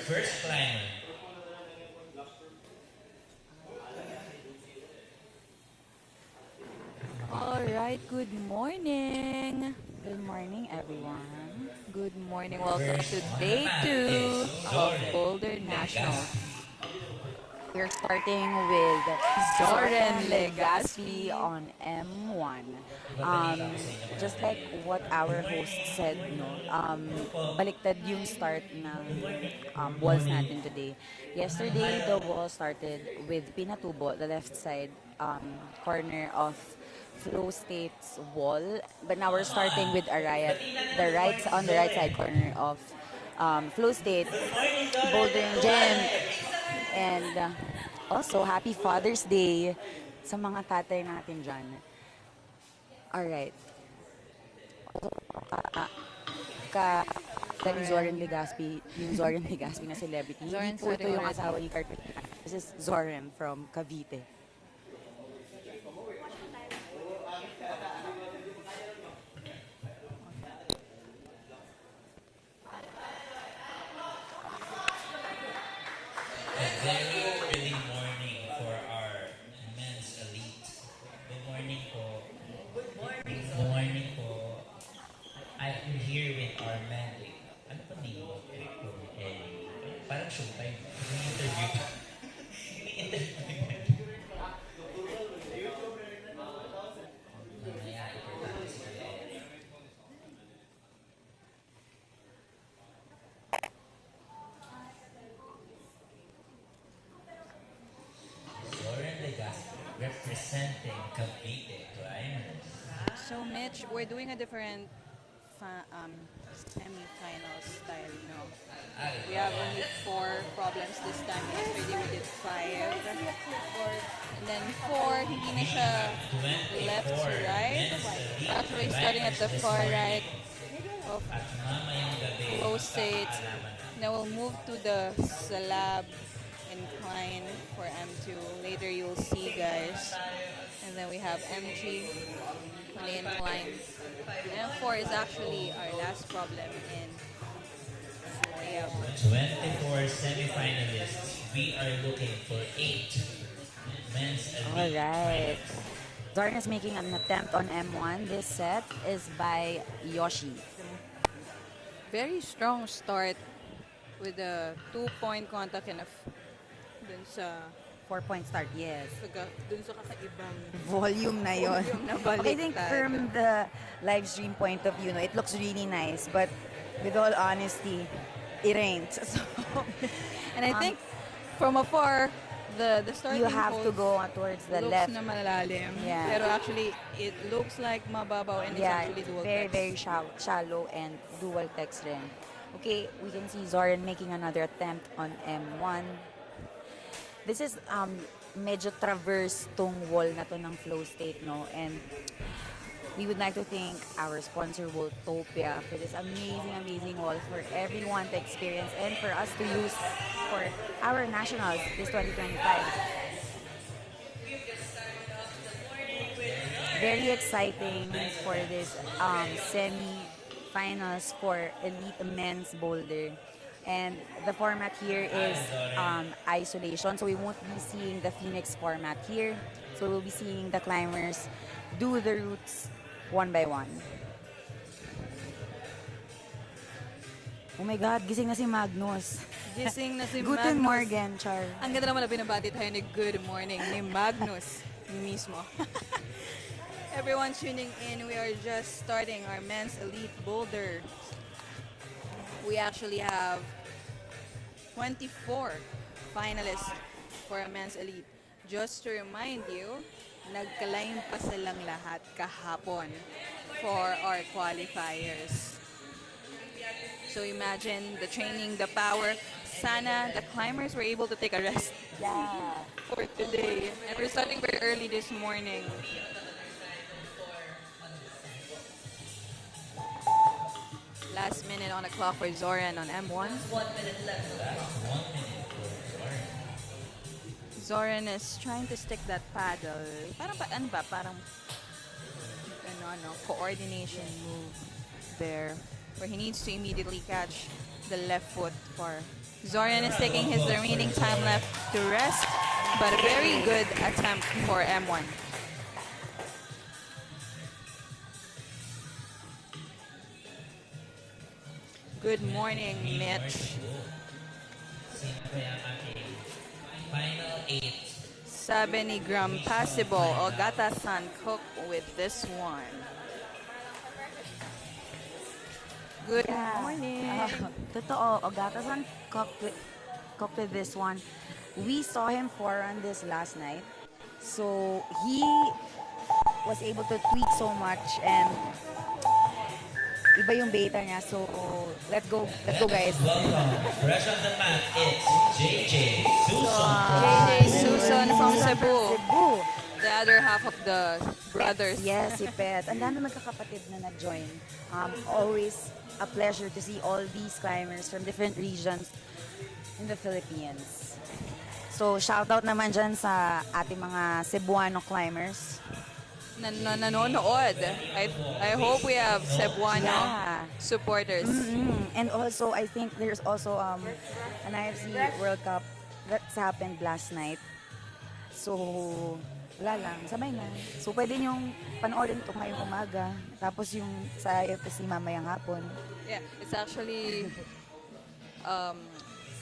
first climber. All right, good morning. Good morning, everyone. Good morning. Welcome to First on the day mat is two of Zoran Boulder Nationals. Legaspi. We're starting with Zoran Legaspi on M1. Um, Ibabalita ko sa inyo kung just nandun like eh. what our host said, no, baliktad yung start ng Good walls morning. natin today. Yesterday, the wall started with Pinatubo, the left side corner of Flowstate's wall. But now we're starting with Arayat, on the right side corner of Flowstate, Good morning, Zoran Bouldering Gym. Legaspi. And also, happy Father's Day sa mga tatay natin dyan. Alright. Ka ni Zoran Zoran. Legaspi, yung Zoran Legaspi na celebrity. Hindi Zoran po ito starting yung with asawa ni Carpenter. This is Zoran from Cavite. A very early morning for our men's elite. Good morning po. Good morning po. I'm here with our men. Ano pa name mo? Parang showtime. May interview. May interview. Mamaya, importante si Kuya Ed. Lauren Legaspi representing Cavite Climbers. So Mitch, we're doing a different semi-final style, you know. We have only 4 problems this time. Yesterday we did 5. And then 4, hindi na siya left to 24 right. men's elite Actually starting at the climbers this far morning. right of At mamayang gabi, Flowstate. papaalaman natin. Now we'll move to the slab incline for M2. Later you'll see, guys. And then we have M3 on the incline. M4 is actually our last problem in layup. 24 semifinalists. We are looking for 8 men's elite Alright. climbers. Zoran is making an attempt on M1. This set is by Yoshi. Very strong start with a 2-point contact and dun sa 4-point start, yes. dun sa kakaibang Volume na yon. volume na I think baliktad. from the live stream point of view, no, it looks really nice. But with all honesty, it ain't. So, And I think from afar, the starting you have to pose go towards the looks left. na malalim. Yeah. Pero actually, it looks like mababaw and it's Yeah, actually dual very, text. very shallow and dual text rin. Okay, we can see Zoran making another attempt on M1. This is medyo traverse tong wall na to ng Flowstate, no? And we would like to thank our sponsor, Voltopia, for this amazing, amazing wall for everyone to experience and for us to use for our nationals this 2025. Very exciting for this semi-finals for elite men's boulder. And the format here is isolation, so we won't be seeing the Phoenix format here. So we'll be seeing the climbers do the routes one by one. Oh my God, gising na si Magnus. Gising na si Guten Magnus. Morgen, Char. Ang ganda naman na binabati tayo ni Good Morning ni Magnus mismo. Everyone tuning in, we are just starting our men's elite boulder. We actually have 24 finalists for a men's elite. Just to remind you, nagka-line pa silang lahat kahapon for our qualifiers. So imagine the training, the power. Sana the climbers were able to take a rest Yeah. for today. And we're starting very early this morning. Last minute on the clock for Zoran on M1. Zoran is trying to stick that paddle. Parang coordination move there where he needs to immediately catch the left foot for Zorian is taking his remaining time left to rest, but a very good attempt for M1. Good morning, Mitch. Sino kaya ang ating final 8? Sabi ni Gram Passable, Ogata-san cook with this one. Good Yeah. morning. Totoo, Ogata-san cooked with this one. We saw him forerun this last night. So, he was able to tweak so much and iba yung beta niya. So, let's go guys. Welcome. Fresh on the mat, it's JJ Susan. JJ Susan from Cebu, Cebu. the other half of the brothers. Yes, si Pet. Ang dami magkakapatid na nag-join. Always a pleasure to see all these climbers from different regions in the Philippines. So, shoutout naman dyan sa ating mga Cebuano climbers. Nanonood. I hope we have Cebuano Yeah. supporters. And also, I think there's also an IFC World Cup that's happened last night. So, wala lang, sabay na. So, pwede nyong panoorin ito ngayong umaga. Tapos yung sa IFC mamayang hapon. Yeah, it's actually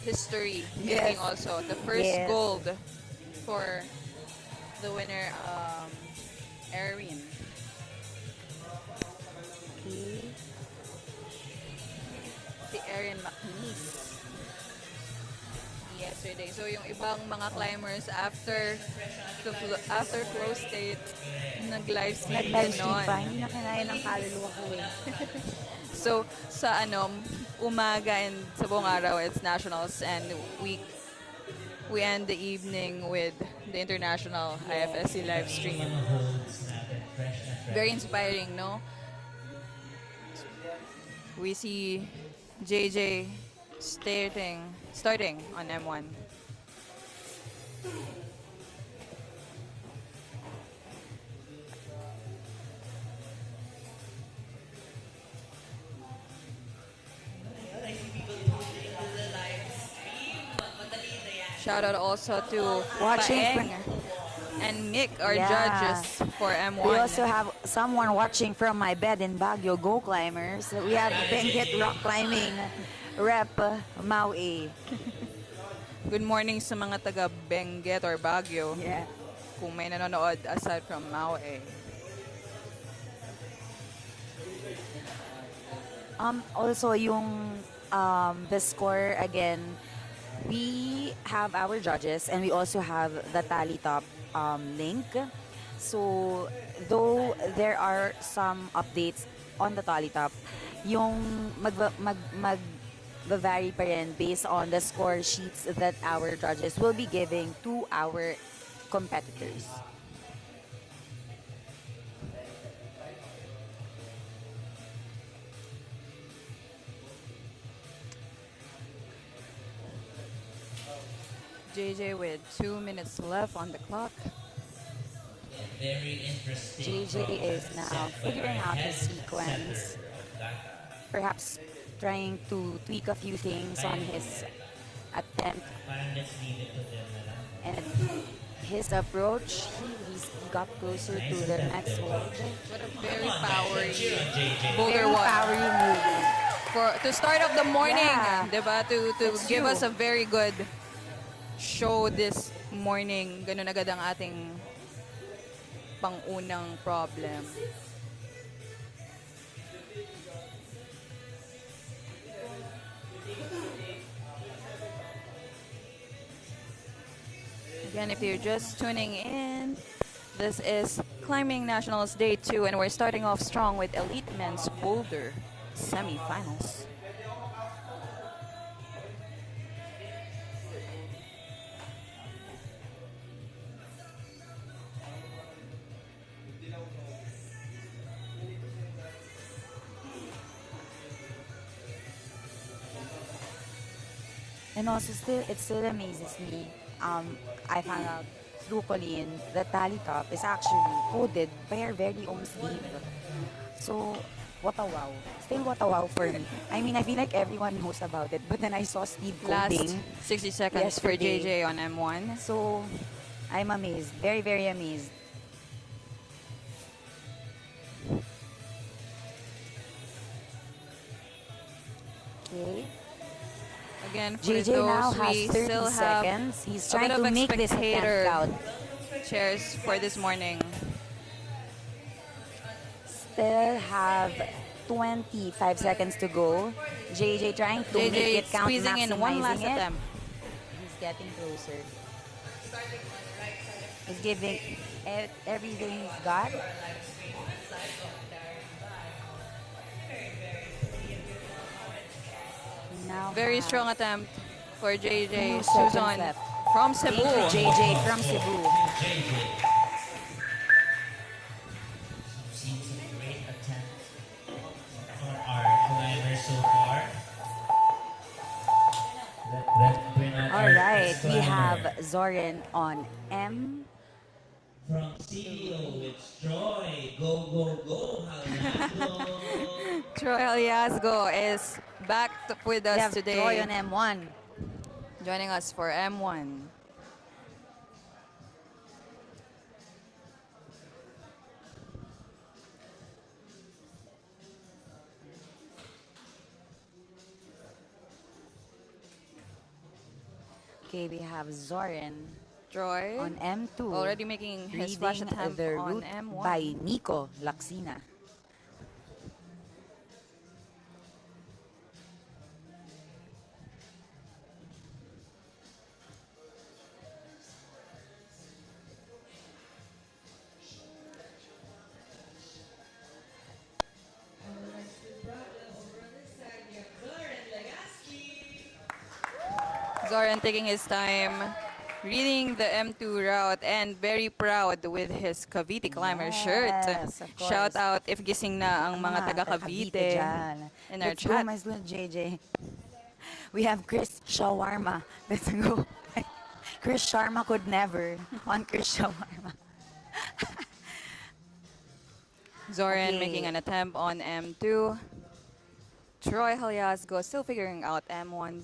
history Yes. making also. The first Yes. gold for the winner, Erin. Okay. Si Erin McNeese yesterday. So yung ibang mga climbers after Flowstate nag-live stream Nag-live din stream nun. pa. Hindi na kinaya ng kaluluwa ko eh. So sa umaga and sa buong araw it's nationals and we end the evening with the international IFSC live stream. Mga holds natin, fresh na fresh. Very inspiring, no? We see JJ starting on M1. Shout out also to Watching Paeng and Mick, our Yeah. judges for M1. We also have someone watching from my bed in Baguio, Go Climbers. We have Benguet Rock Climbing Rep Maui. Good morning sa mga taga Benguet or Baguio. Yeah. Kung may nanonood aside from Maui. Also, yung the score again, we have our judges and we also have the tally top link. So, though there are some updates on the tally top, yung vary pa rin based on the score sheets that our judges will be giving to our competitors. JJ with 2 minutes left on the clock. Very interesting. JJ is now figuring out his sequence, perhaps trying to tweak a few things on his attempt Parang let's leave it to them na lang. and his approach. He got closer to the next hold. What a very powery Cheer on JJ. Boulder Very one. powery move. To start off the morning, Yeah. diba? To That's give true. us a very good show this morning. Ganun agad ang ating pangunang problem. Again, if you're just tuning in, this is Climbing Nationals Day 2, and we're starting off strong with Elite Men's Boulder semifinals. And also, it still amazes me. I found out through Colleen that tally top is actually coded by our very own sleeve. So, what a wow. Still what a wow for me. I mean, I feel like everyone knows about it, but then I saw speed Last coding 60 seconds for yesterday. JJ on M1. So, I'm amazed. Very, very amazed. Okay. Again, for JJ now those, has we 30 still have seconds. He's a bit trying of to a make this attempt spectator count. shares for this morning. Still have 25 seconds to go. JJ trying to make JJ it count, squeezing in one maximizing last it. attempt. He's getting closer. He's giving everything he's got. He now Very has strong attempt for JJ 2 seconds Susan left. from Thank you, Cebu. JJ from Cebu. JJ. Seems a great attempt for our climbers so far. Let's bring out All our right, first we have climber. Zorin on M. From CDO, it's Troy. Go, go, go, Halago. Troy Aliasgo is back with We us have Troy today, on M1. joining us for M1. Okay, we have Zorin Troy on M2. already making his splash Reading attempt the on route M1. by Nico Laksina. Zoran taking his time, reading the M2 route, and very proud with his Cavite Climber shirt. Yes, of course. Shout out if gising na ang mga taga Cavite dyan. in our Let's go, chat. my student JJ. We have Chris Shawarma. Let's go. Chris Sharma could never on Chris Shawarma. Zoran Okay. making an attempt on M2. Troy Haliasgo still figuring out M1.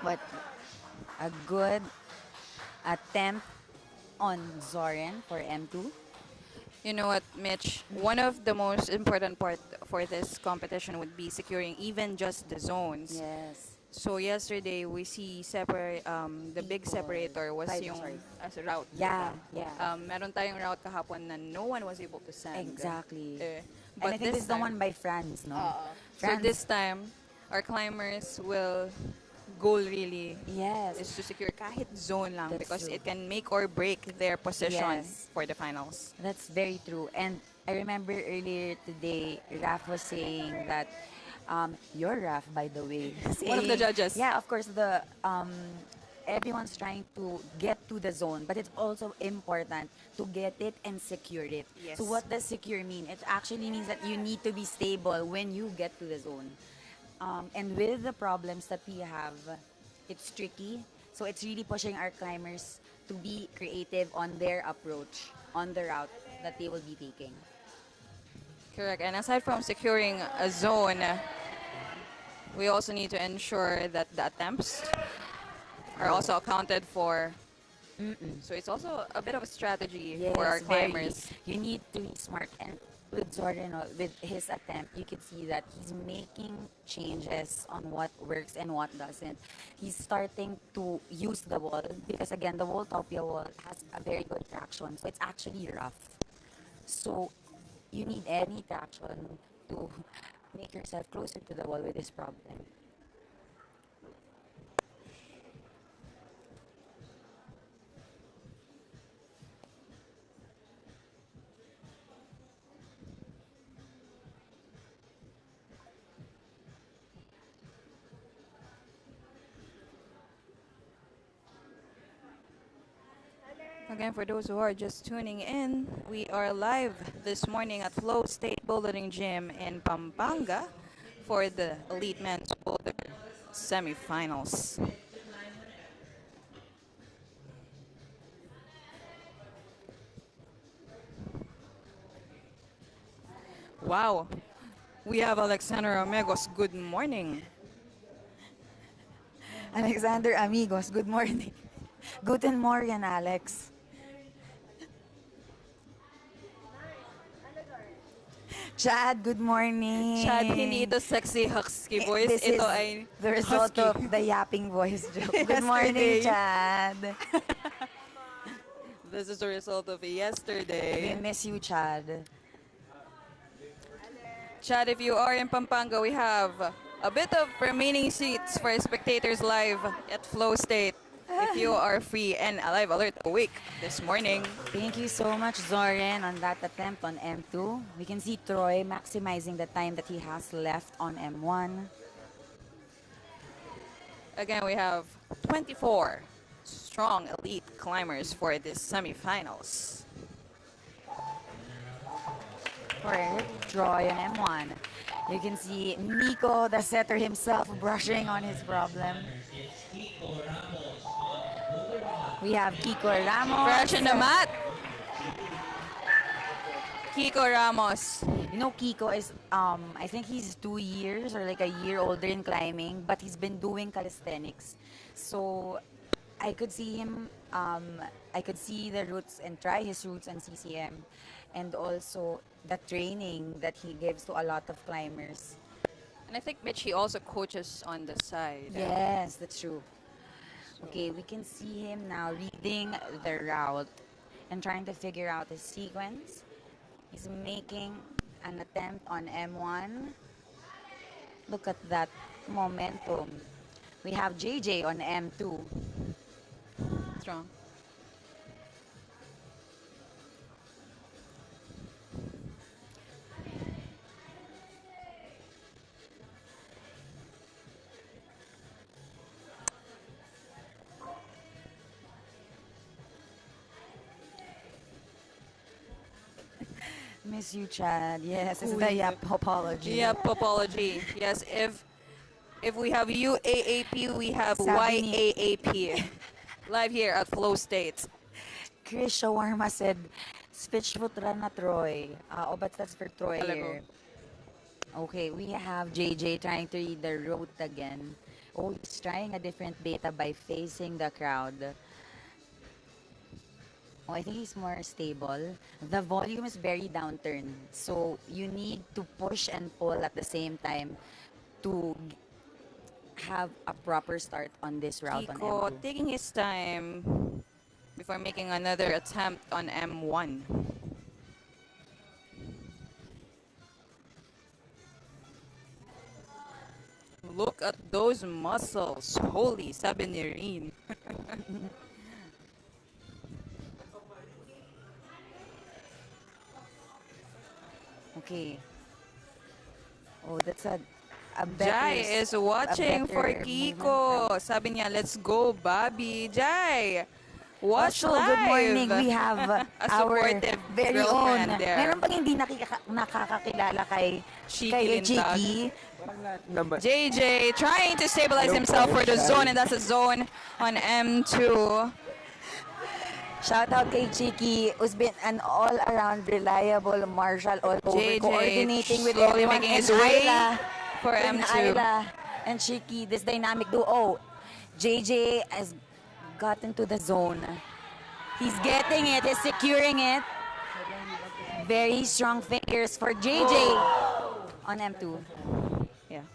But a good attempt on Zoran for M2. You know what, Mitch? One of the most important part for this competition would be securing even just the zones. Yes. So yesterday we see the big Equal. separator was Sorry. yung as a route. Yeah, diba? yeah. Meron tayong route kahapon na no one was able to send. Exactly. But And I think this is the one by France, no? so this time, our climbers will goal really Yes. is to secure kahit zone lang That's because true. it can make or break their position Yes. for the finals. That's very true. And I remember earlier today, Raf was saying that, you're Raf, by the way. One of the judges. Yeah, of course, everyone's trying to get to the zone, but it's also important to get it and secure it. Yes. So what does secure mean? It actually means that you need to be stable when you get to the zone. And with the problems that we have, it's tricky. So it's really pushing our climbers to be creative on their approach, on the route that they will be taking. Correct. And aside from securing a zone, we also need to ensure that the attempts are also accounted for. So it's also a bit of a strategy for our Yes, very. climbers. You need to be smart. And with Jordan, with his attempt, you can see that he's making changes on what works and what doesn't. He's starting to use the wall because, again, the Voltopia wall has a very good traction. So it's actually rough. So you need any traction to make yourself closer to the wall with this problem. Again, for those who are just tuning in, we are live this morning at Flowstate Bouldering Gym in Pampanga for the Elite Men's Boulder semifinals. Wow. We have Alexander Amigos. Good morning. Alexander Amigos, good morning. Guten Morgen, Alex. Chad, good Chad, hindi morning. ito sexy husky voice. This is Ito ay the result husky. of the yapping voice joke. Good morning, Yesterday. Chad. This is the result of We yesterday. miss you, Chad. Chad, if you are in Pampanga, we have a bit of remaining seats for spectators live at Flowstate. If you are free and alive alert awake this morning. Thank you so much, Zoran, on that attempt on M2. We can see Troy maximizing the time that he has left on M1. Again, we have 24 strong elite climbers for this semifinals. For Troy on M1. You can see Nico, the setter himself, brushing on his problem. We have Kiko Ramos. Fresh on the mat. Kiko Ramos. You know, Kiko is, I think he's 2 years or like a year older in climbing, but he's been doing calisthenics. So I could see him, I could see the roots and try his roots on CCM. And also the training that he gives to a lot of climbers. And I think Mitch, he also coaches on the side. Yes, that's true. Okay, we can see him now reading the route and trying to figure out his sequence. He's making an attempt on M1. Look at that momentum. We have JJ on M2. Strong. Miss you, Chad. Yes, it's Who the is yap it? apology. Yep, apology. Yes, if we have UAAP, we have Sabi ni- YAAP. Live here at Flow State. Chris Shawarma said, switch futra na Troy. Oh, but that's for Troy Talaga. here. Okay, we have JJ trying to read the route again. Oh, he's trying a different beta by facing the crowd. Oh, I think he's more stable. The volume is very downturn. So you need to push and pull at the same time to have a proper start on this route on Kiko M2. taking his time before making another attempt on M1. Look at those muscles. Holy, sabi ni Reen. Okay. Oh, that's a better... Jai is watching for better Kiko. movement. Sabi niya, let's go, Bobby. Jai, watch Also, live. good morning. We have A our supportive very own. girlfriend there. Meron pang hindi nakakakilala kay Cheeky Lintag. Cheeky. JJ trying to stabilize himself for the zone, and that's a zone on M2. Shout out kay Cheeky, who's been an all-around reliable marshal all over, JJ coordinating with slowly everyone. making And his way Ayla, for and M2. Ayla and Cheeky, this dynamic duo. JJ has gotten to the zone. He's getting it. He's securing it. Very strong fingers for JJ on M2. Yeah.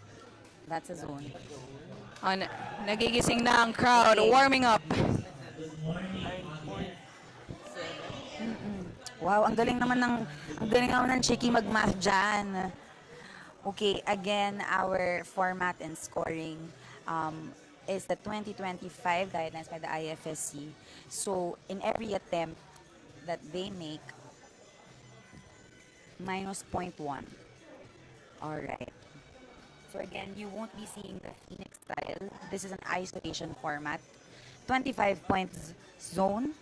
That's a zone. On, nagigising na ang crowd, warming up. Wow, ang galing naman ng Cheeky mag-math dyan. Okay, again, our format and scoring is the 2025 guidelines by the IFSC. So, in every attempt that they make, minus 0.1. Alright. So again, you won't be seeing the Phoenix style. This is an isolation format. 25 points zone.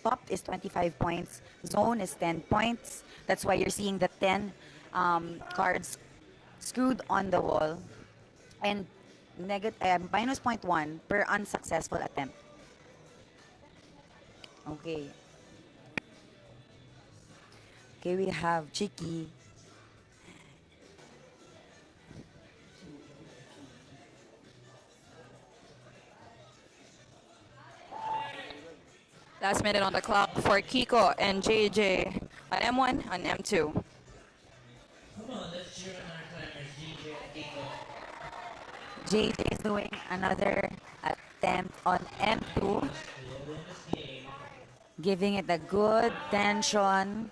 Top is 25 points. Zone is 10 points. That's why you're seeing the 10 cards screwed on the wall. And minus 0.1 per unsuccessful attempt. Okay. Okay, we have Cheeky. Last minute on the clock for Kiko and JJ on M1 on M2. Come on, let's cheer on our climbers, DJ and Kiko. JJ is doing another attempt on M2, Still in this game. giving it a good tension.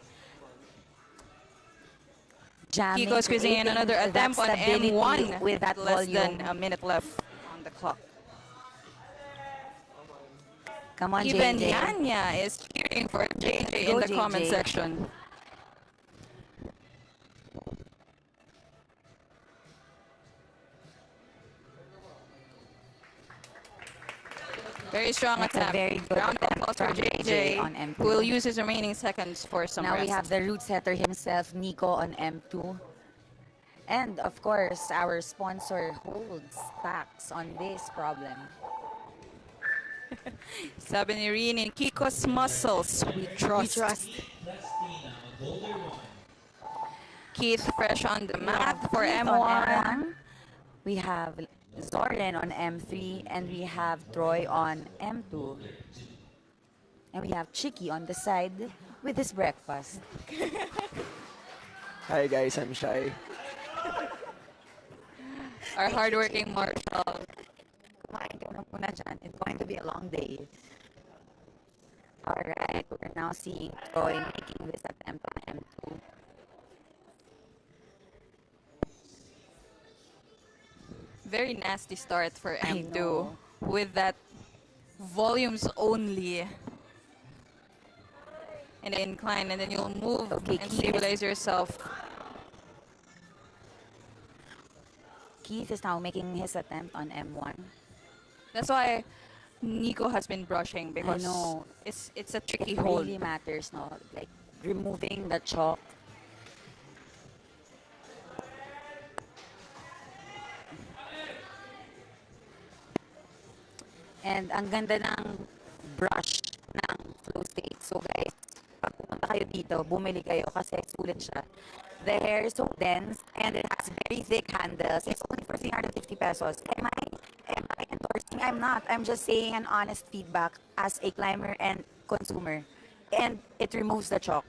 Jamming, Kiko squeezing in creating another that attempt on stability M1 with that less than volume. a minute left on the clock. Come on, Even JJ. Yanya is cheering for JJ Go, in the comment JJ. section. Very strong That's a attempt. very good Round of attempt applause for from JJ, on M2. who will use his remaining seconds for some Now rest. we have the root setter himself, Nico, on M2. And of course, our sponsor holds tax on this problem. Sabi ni Rin, in Kiko's muscles, we trust. Plus T now, Boulder 1. Keith fresh on the mat for Keith M1. on M1. We have Zoran on M3, and we have Troy on M2. And we have Chicky on the side with his breakfast. Hi guys, I'm Shy. Our hardworking Marshall. Kumain ka na muna dyan. It's going to be a long day. Alright, we're now seeing Troy making this attempt on M2. Very nasty start for I M2 know. with that volumes only. And the incline, and then you'll move Okay, and Keith. stabilize yourself. Keith is now making his attempt on M1. That's why Nico has been brushing, because know. it's a tricky It hold. really matters, no? Like, removing the chalk. And ang ganda ng brush ng Flowstate. So guys, pag pumunta kayo dito, bumili kayo kasi sulit siya. The hair is so dense and it has very thick handles. It's only for 350 pesos. Am I endorsing? I'm not. I'm just saying an honest feedback as a climber and consumer. And it removes the chalk.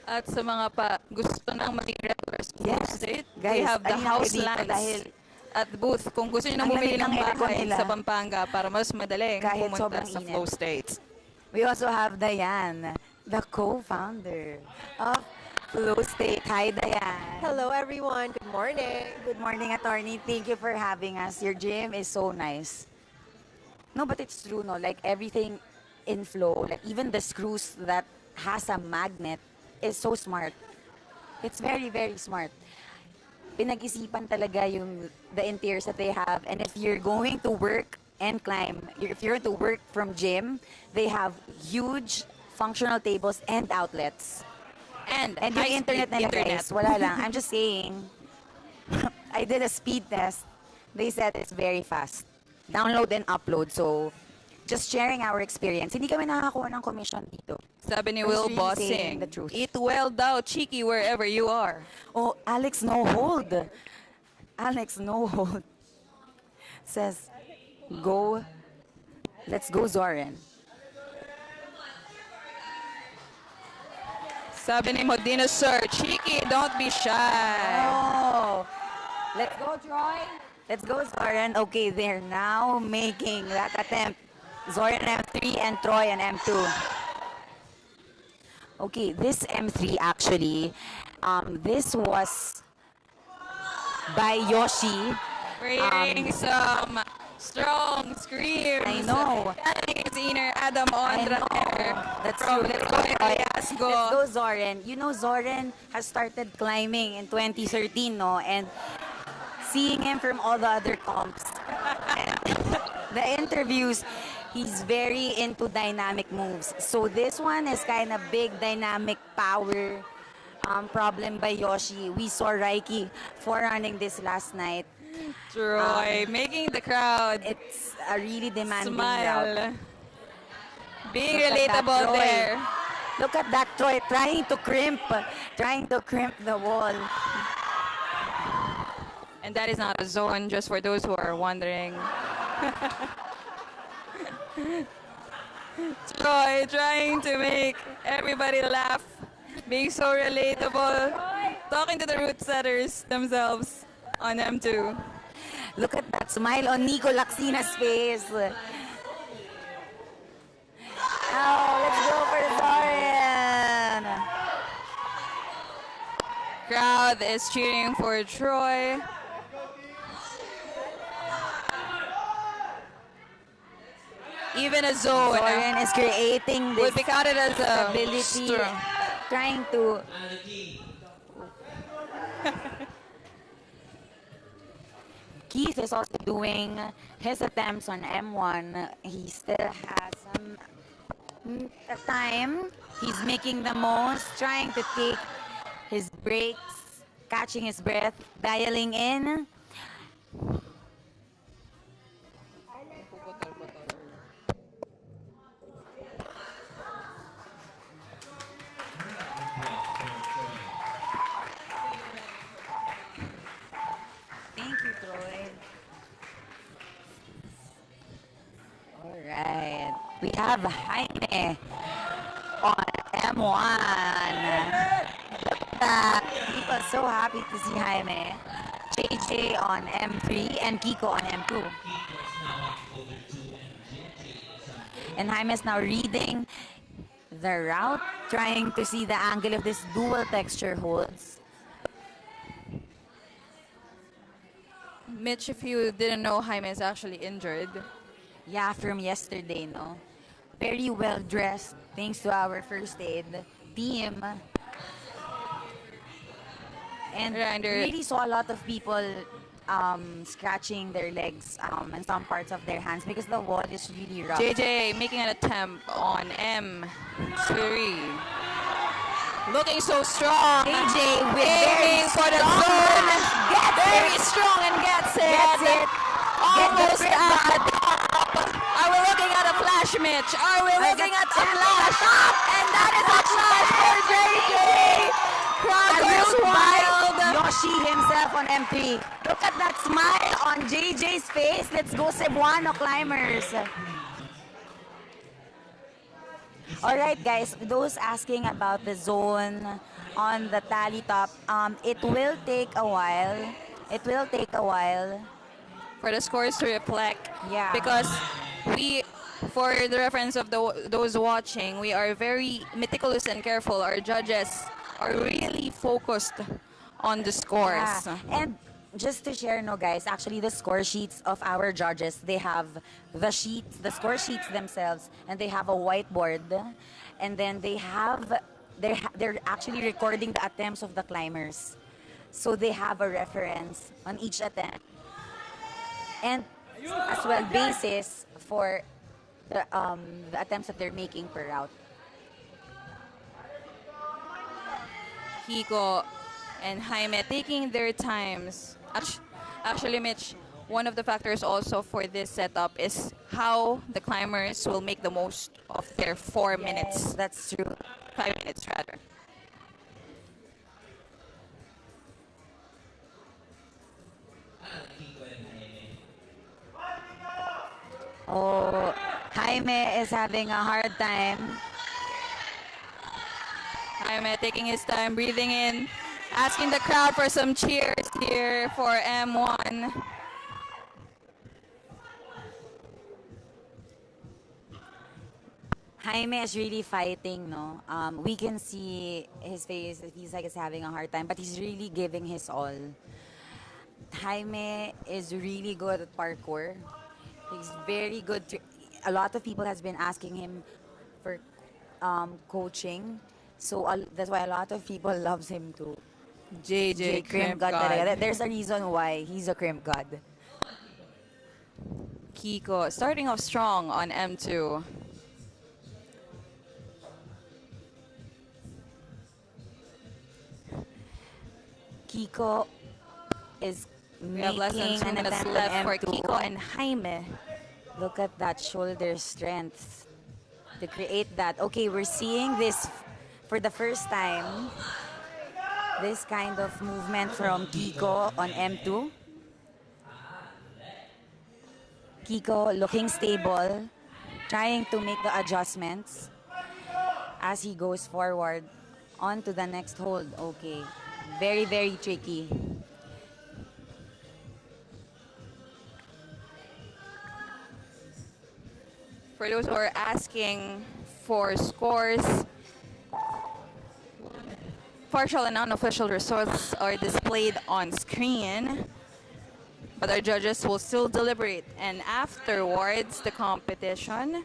At sa mga pa gusto nang maging regular sa Yes. Flowstate, we Guys, have the ayun ang house idea ko lands dahil at the booth. Kung gusto niyo nang ang bumili lamig ng ng aircon bahay nila. sa Pampanga para mas madali Kahit pumunta sobrang sa init. Flowstate. We also have Diane, the co-founder of Flowstate. Hi, Diane. Hello, everyone. Good morning. Good morning, attorney. Thank you for having us. Your gym is so nice. No, but it's true, no? Like, everything in Flow, like, even the screws that has a magnet is so smart. It's very, very smart. Pinag-isipan talaga yung the interiors that they have. And if you're going to work and climb, if you're to work from gym, they have huge functional tables and outlets. And And yung high-speed internet nila, guys, wala lang. I'm just saying, I did a speed test. They said it's very fast. Download and upload. So, just sharing our experience. Hindi kami nakakakuha ng commission dito. Sabi ni I'm Will really saying Bossing, the truth. eat well daw, cheeky wherever you are. Oh, Alex no hold. Alex no hold. Says, go. Let's go, Zoran. Sabi ni Modino, sir, cheeky, don't be shy. Oh, let's go, Troy. Let's go, Zoran. Okay, they're now making that attempt. Zoran M3 and Troy and M2. Okay, this M3 actually, this was by Yoshi. We're hearing some strong screams. I know. It's inner Adam I Ondra know. there. That's From true. Let's go, Troy Troy. Ayasgo. Let's go, Zoran. You know, Zoran has started climbing in 2013, no? And seeing him from all the other comps, and the interviews, he's very into dynamic moves. So this one is kind of big dynamic power problem by Yoshi. We saw Raiki forerunning this last night. Troy making the crowd It's a really demanding route. smile. Being Look at that, relatable Troy. there. Look at that, Troy, trying to crimp the wall. And that is not a zone, just for those who are wondering. Troy trying to make everybody laugh, being so relatable, talking to the root setters themselves on M2. Look at that smile on Nico Laxina's face. Oh, let's go for Zorian. Crowd is cheering for Troy. Even a zone Zorian is creating this would be counted as a ability, strong. trying to Keith is also doing his attempts on M1. He still has some time. He's making the most, trying to take his breaks, catching his breath, dialing in. Thank you, Troy. All right. We have Jaime on M1. People so happy to see Jaime. JJ on M3 and Kiko on M2. And Jaime is now reading the route, trying to see the angle of this dual texture holds. Mitch, if you didn't know, Jaime is actually injured. Yeah, from yesterday, no? Very well dressed, thanks to our first aid team. And Grinder. really saw a lot of people scratching their legs and some parts of their hands because the wall is really rough. JJ making an attempt on M3. Looking so strong. JJ with Aiming for the zone. Very strong and gets it. Gets it. Almost Get the at the top. Are we looking at a flash, Mitch? Are we looking at a flash? And that is a flash for JJ. Crowd goes wild. Yoshi himself on M3. Look at that smile on JJ's face. Let's go Cebuano climbers. All right, guys. Those asking about the zone on the tally top, it will take a while. It will take a while. For the scores to reflect. Yeah. Because for the reference of those watching, we are very meticulous and careful. Our judges are really focused on the scores. Yeah. And just to share, no, guys, actually the score sheets of our judges, they have the sheets, the score sheets themselves, and they have a whiteboard, and then they're actually recording the attempts of the climbers, so they have a reference on each attempt, and as well basis for the attempts that they're making per route. Kiko and Jaime taking their times. Actually, Mitch, one of the factors also for this setup is how the climbers will make the most of their 4 minutes. That's true. 5 minutes, rather. Oh, Jaime is having a hard time. Jaime taking his time, breathing in, asking the crowd for some cheers here for M1. Jaime is really fighting, no? We can see his face, it feels like he's having a hard time, but he's really giving his all. Jaime is really good at parkour. He's very good. A lot of people has been asking him for coaching. So that's why a lot of people loves him too. JJ Crimp God. talaga. There's a reason why he's a crimp god. Kiko starting off strong on M2. Kiko is We have less than making 2 an minutes attempt left on for M2. Kiko and Jaime. Look at that shoulder strength to create that. Okay, we're seeing this for the first time. This kind of movement from Kiko on M2. Kiko looking stable. trying to make the adjustments as he goes forward on to the next hold. Okay, very, very tricky. For those who are asking for scores, partial and unofficial results are displayed on screen, but our judges will still deliberate. And afterwards, the competition,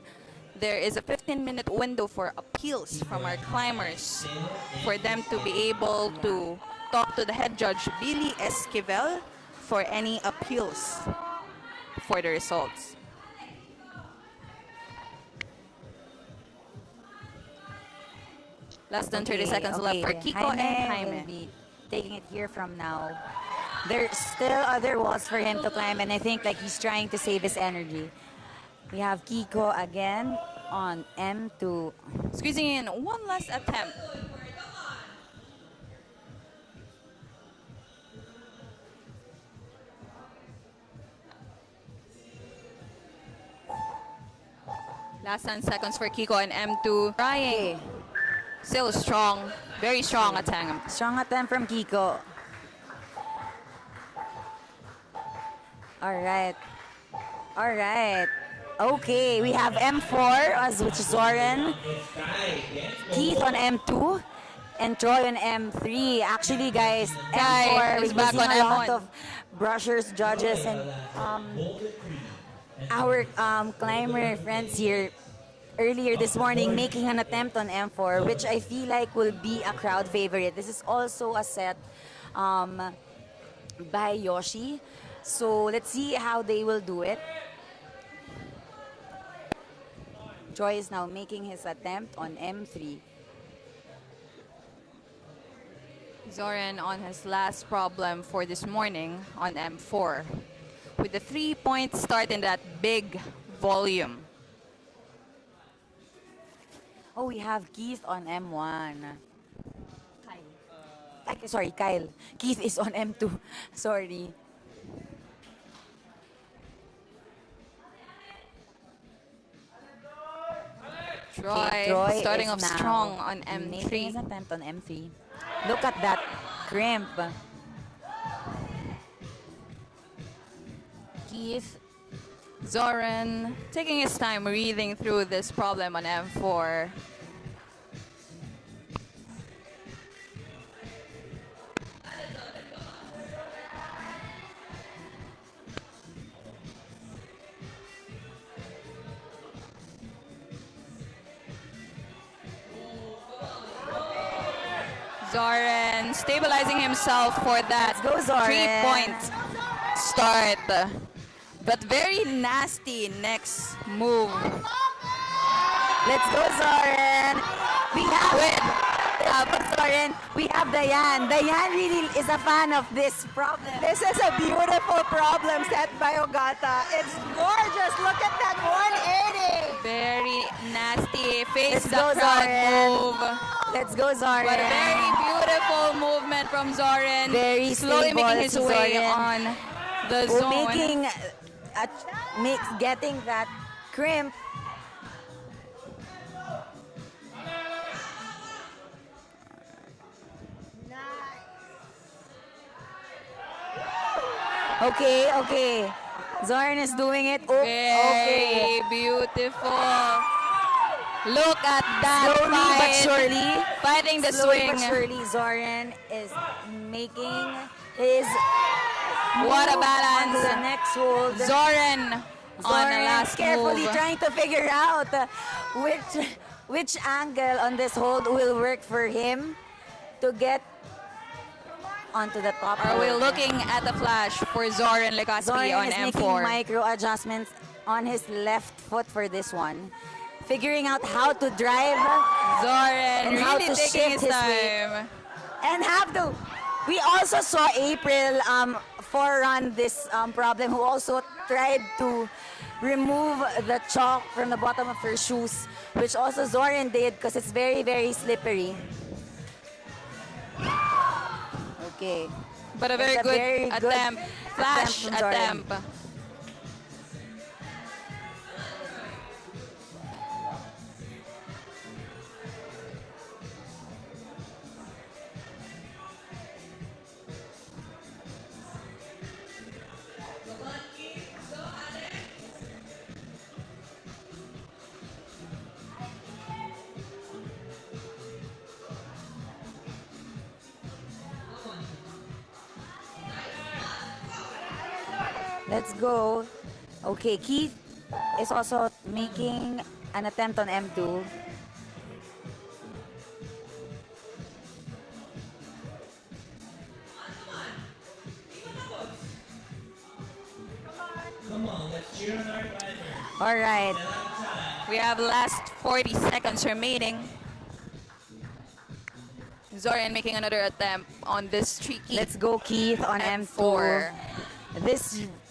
there is a 15-minute window for appeals from our climbers for them to be able to talk to the head judge, Billy Esquivel, for any appeals for the results. Less than 30 seconds left for Kiko and Will Jaime. be taking it here from now. There's still other walls for him to climb, and I think like he's trying to save his energy. We have Kiko again on M2. Squeezing in one last attempt. Last 10 seconds for Kiko and M2. Trying. Still strong. Very strong attempt. Strong attempt from Kiko. All right. All right. Okay, we have M4 as which is Zoran, Keith on M2, and Troy on M3. Actually, guys, M4 is is back back on a lot M1. of brushers, judges, and our climber friends here earlier this morning making an attempt on M4, which I feel like will be a crowd favorite. This is also a set by Yoshi. So let's see how they will do it. Troy is now making his attempt on M3. Zoran on his last problem for this morning on M4. With the 3-point start in that big volume. Oh, we have Keith on M1. Sorry, Kyle. Keith is on M2. Sorry. Troy starting is off now strong on making his M3. attempt on M3. Look at that crimp. Keith. Zoran taking his time reading through this problem on M4. Zoran stabilizing himself for that Let's go, Zoran. 3-point start. But very nasty next move. Let's go, Zoran. We have Zoran. We have Diane. Diane really is a fan of this problem. This is a beautiful problem set by Ogata. It's gorgeous. Look at that 180. Very nasty face Let's the go, crowd Zoran. move. Let's go, Zoran. But a very beautiful movement from Zoran. Very slowly stable making his si way Zoran. on the zone. Getting that crimp. Okay. Zoran is doing it. Oh, okay. Very beautiful. Look at that Slowly but fight. surely. Fighting the Slowly swing. but surely, Zoran is making his What a move balance. onto the next hold. Zoran on the Zoran last carefully move. trying to figure out which angle on this hold will work for him to get onto the top. Are we hold. looking at the flash for Zoran Legaspi Zoran on is making M4? micro adjustments on his left foot for this one. Figuring out how to drive Zoran and how really to taking shift his his weight. time. and have to. We also saw April forerun this problem, who also tried to remove the chalk from the bottom of her shoes, which also Zoran did because it's very, very slippery. Okay. But a very It's a good very good attempt. Flash attempt from Zoran. attempt. Let's go. Okay, Keith is also making an attempt on M2. Come on, let's cheer on our driver. All right. We have last 40 seconds remaining. Zorian making another attempt on this tricky Let's go, Keith, on M2. M4.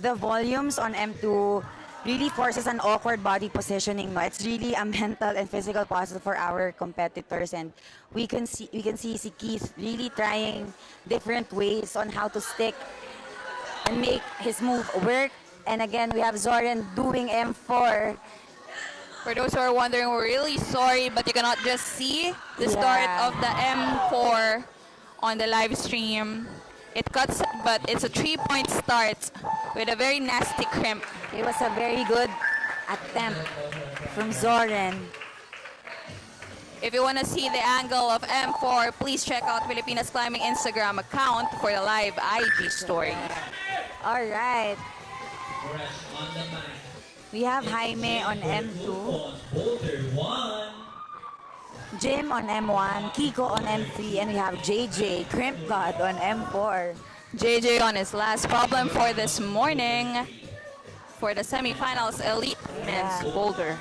The volumes on M2 really forces an awkward body positioning. No? It's really a mental and physical puzzle for our competitors, and we can see si Keith really trying different ways on how to stick and make his move work. And again, we have Zorian doing M4. For those who are wondering, we're really sorry, but you cannot just see the start Yeah. of the M4 on the live stream. It cuts, but it's a 3-point start with a very nasty crimp. It was a very good attempt from Zorian. If you want to see the angle of M4, please check out Filipinas Climbing Instagram account for the live IG story. All right. Rush on the mic. We have Jaime on M2, On Boulder 1. Jim on M1, Kiko on M3, and we have JJ, Crimp God on M4. JJ on his last problem for this morning for the semifinals elite men's Yeah. boulder.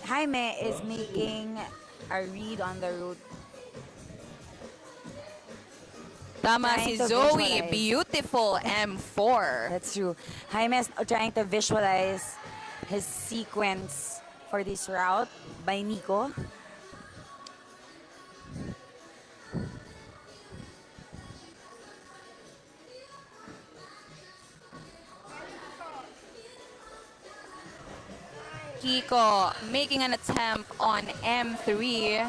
Jaime is making a read on the route. Tama Trying si to Zoe, visualize. beautiful M4. That's true. Jaime is trying to visualize his sequence for this route by Nico. Kiko making an attempt on M3.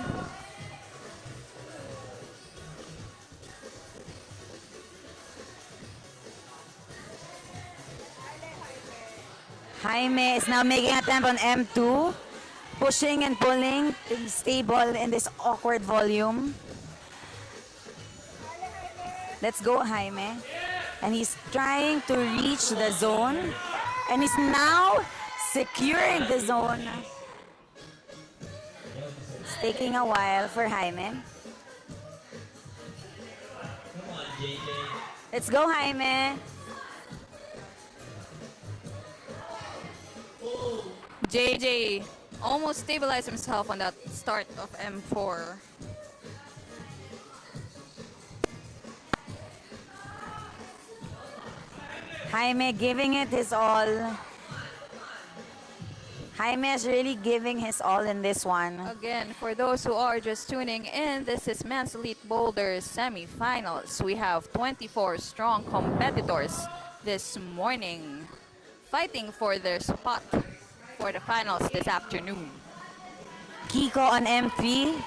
Jaime is now making an attempt on M2, pushing and pulling to be stable in this awkward volume. Let's go, Jaime. And he's trying to reach the zone. And he's now securing the zone. It's taking a while for Jaime. Come on, JJ. Let's go, Jaime. JJ almost stabilized himself on that start of M4. Jaime giving it his all. Jaime is really giving his all in this one. Again, for those who are just tuning in, this is Men's Elite Boulder semifinals. We have 24 strong competitors this morning fighting for their spot for the finals this afternoon. Kiko on M3.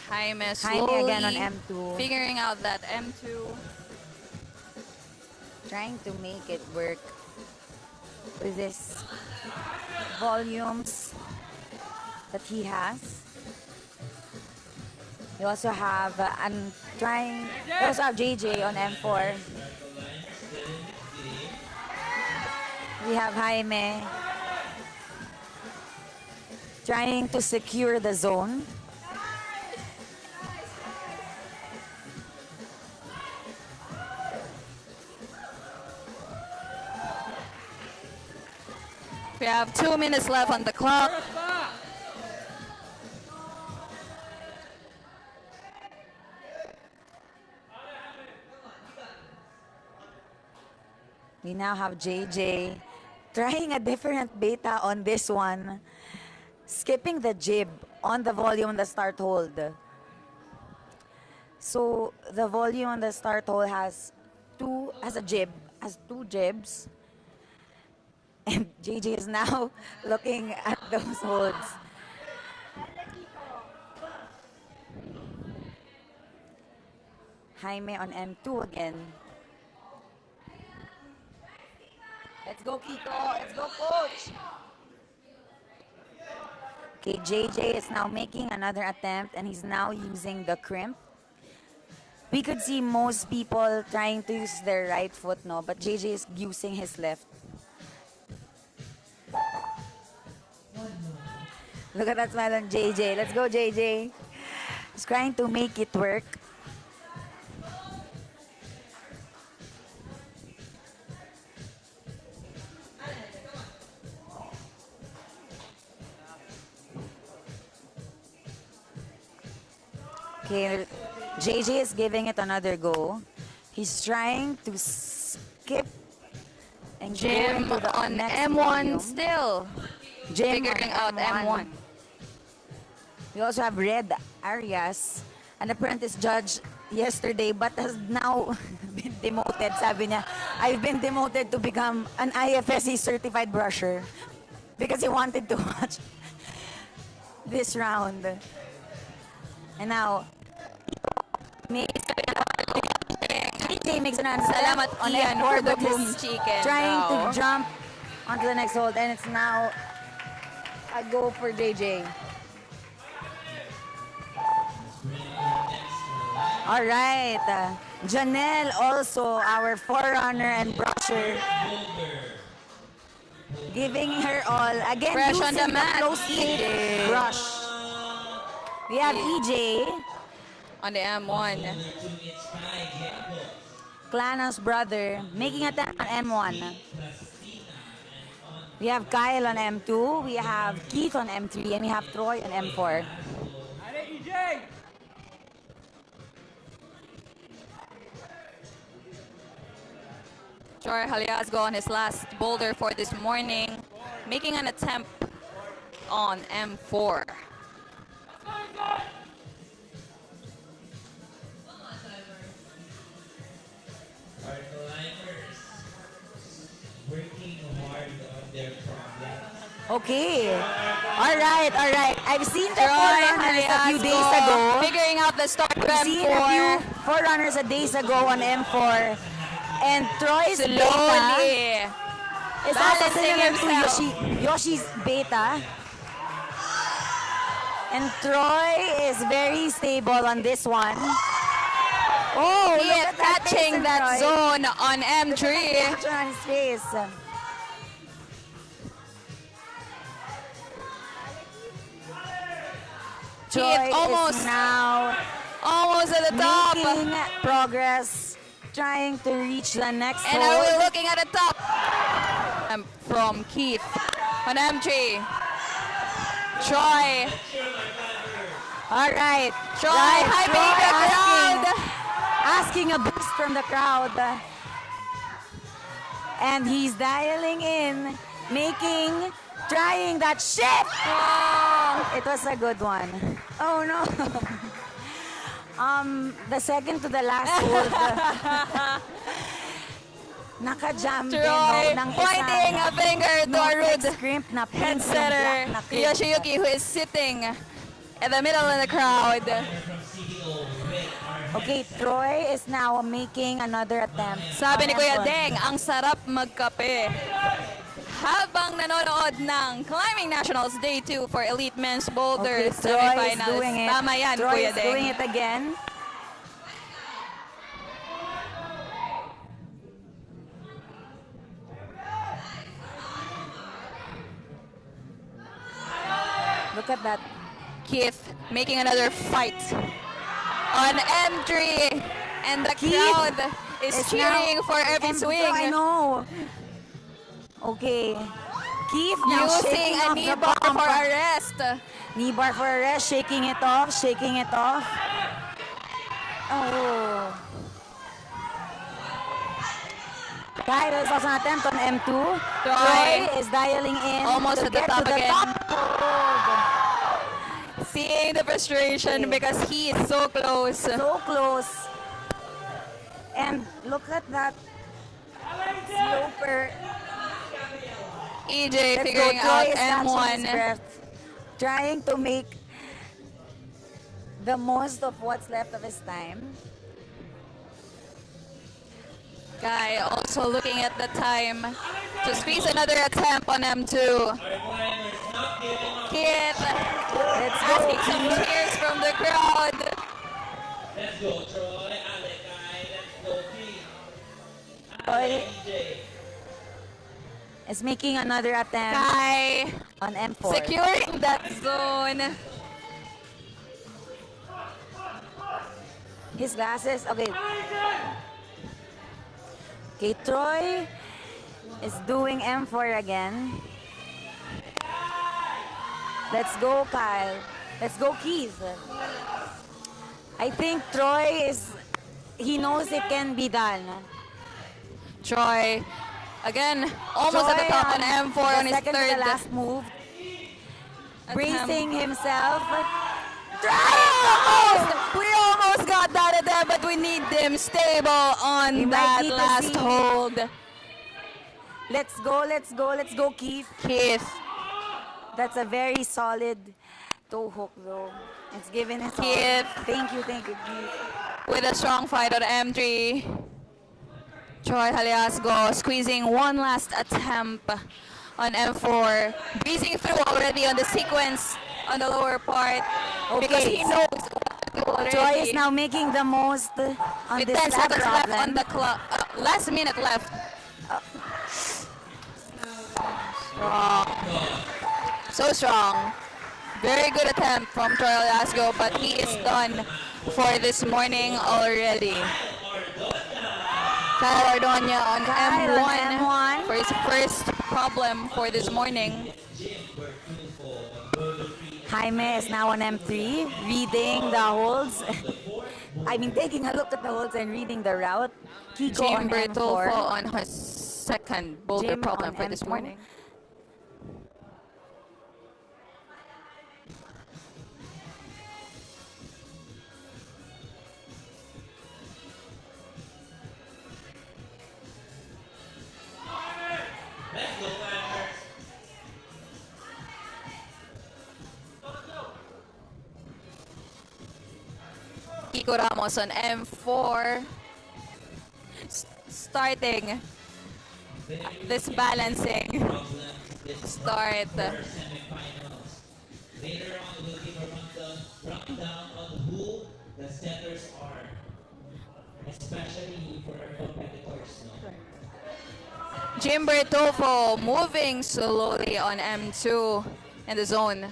Jaime Jaime slowly again on M2. figuring out that M2. Trying to make it work with this volumes that he has. You also have you also have JJ on M4. We have Jaime trying to secure the zone. We have 2 minutes left on the clock. We now have JJ trying a different beta on this one. Skipping the jib on the volume on the start hold. So the volume on the start hold has two jibs. And JJ is now looking at those holds. Jaime on M2 again. Let's go, Kiko. Let's go, coach. Okay, JJ is now making another attempt and he's now using the crimp. We could see most people trying to use their right foot, no? But JJ is using his left. Look at that smile on JJ. Let's go, JJ. He's trying to make it work. Okay, JJ is giving it another go. He's trying to skip and go Jim into the on next M1 volume. still. Jim Figuring on out M1. We also have Red Arias, an apprentice judge yesterday but has now been demoted. Sabi niya, I've been demoted to become an IFSC certified brusher because he wanted to watch this round. And now, JJ makes an Salamat on Ian F4, for the but he's boom chicken. trying Wow. to jump onto the next hold, and it's now a go for JJ. All right, Janelle also, our forerunner and brusher, giving her all. Again, Fresh on using the mat, Flowstate EJ. brush. We have EJ, On the M1. Clana's brother, making attempt on M1. We have Kyle on M2, we have Keith on M3, and we have Troy on M4. Troy Haliasgo on his last boulder for this morning, making an attempt on M4. Our climbers working hard on their problems. Okay. All right, all right. I've seen the Troy forerunners a few days ago. figuring out the start of I've seen a few M4. forerunners a days ago on M4. And Troy's beta Slowly. is also balancing similar to himself. Yoshi's beta. And Troy is very stable on this one. Oh, He look is at that face catching of that Troy. zone on M3. Action on his face. Troy almost- is now Almost at the top. making progress, trying to reach the next And are we hold. looking at the top? From Keith on M3. Troy. All right, Troy right, hyping Troy the crowd. asking a boost from the crowd. And he's dialing in, trying that shift. Oh, It was a good one. Oh no. The second to the last hold. Naka-jam din, Troy no, ng pointing a finger to a rude crimp na pink head na setter black na crimp. Yoshiyuki, who is sitting in the middle of the crowd. From CDO with our Okay, Troy is now making another attempt. Sabi ni on Kuya F1. Deng, ang sarap magkape. Habang nanonood ng Climbing Nationals Day 2 for Elite Men's Boulder Okay, Troy is semifinals. doing it. Tama yan, Troy Kuya is Deng. doing it again. Look at that. Keith making another fight on M3. And the Keith crowd is It's cheering now for every M2, swing. I know. Okay. Keith now Using shaking a off knee the bar bump. for arrest. Knee bar for arrest, shaking it off, shaking it off. Oh. Kyle is also an attempt on M2. Troy is dialing in Almost to at the get top to the again. top. Seeing the frustration because he is so close. So close. And look at that sloper. EJ Let's figuring go. Troy out is catching his M1. breath, trying to make the most of what's left of his time. Guy also looking at the time to squeeze another attempt on M2. climbers not giving up. Keith it. Let's go. Asking some cheers from the crowd. Let's go, Troy. Alec, let's go, Keith. Troy DJ. is making another attempt Kai on M4. securing that zone. His glasses. Okay. Okay, Troy is doing M4 again. Let's go, Kyle. Let's go, Keith. I think Troy is, he knows it can be done. Troy, again, almost at the top on M4 on his second to third the last move. attempt. Bracing himself. We almost got that attempt, but we need them stable on We might that need to last see. hold. Let's go, let's go, let's go, Keith. Keith, That's a very solid toe hook, though. It's given us all. Keith. Thank you, Keith. with a strong fight on M3. Troy Haliasgo squeezing one last attempt on M4. Breezing through already on the sequence on the lower part. Because Okay. he knows what to do already. Troy is now making the most on with this 10 lap seconds left on problem. the clock. Last minute left. Strong. So strong. Very good attempt from Troy Haliasgo, but he is done for this morning already. Kyle Ardoña on Kyle on M1 M1. for his first problem for this morning. Jaime is now on M3, reading the holds. I mean, taking a look at the holds and reading the route. Kiko on Jim Bertolfo M4. on his second boulder Jim problem on for this M2. morning. Let's go, Climbers. Kiko Ramos on M4. Starting this balancing start. Semifinals. Later on, we'll give a rundown on who the setters are, especially for our competitors. No? Jim Bertolfo moving slowly on M2 in the zone.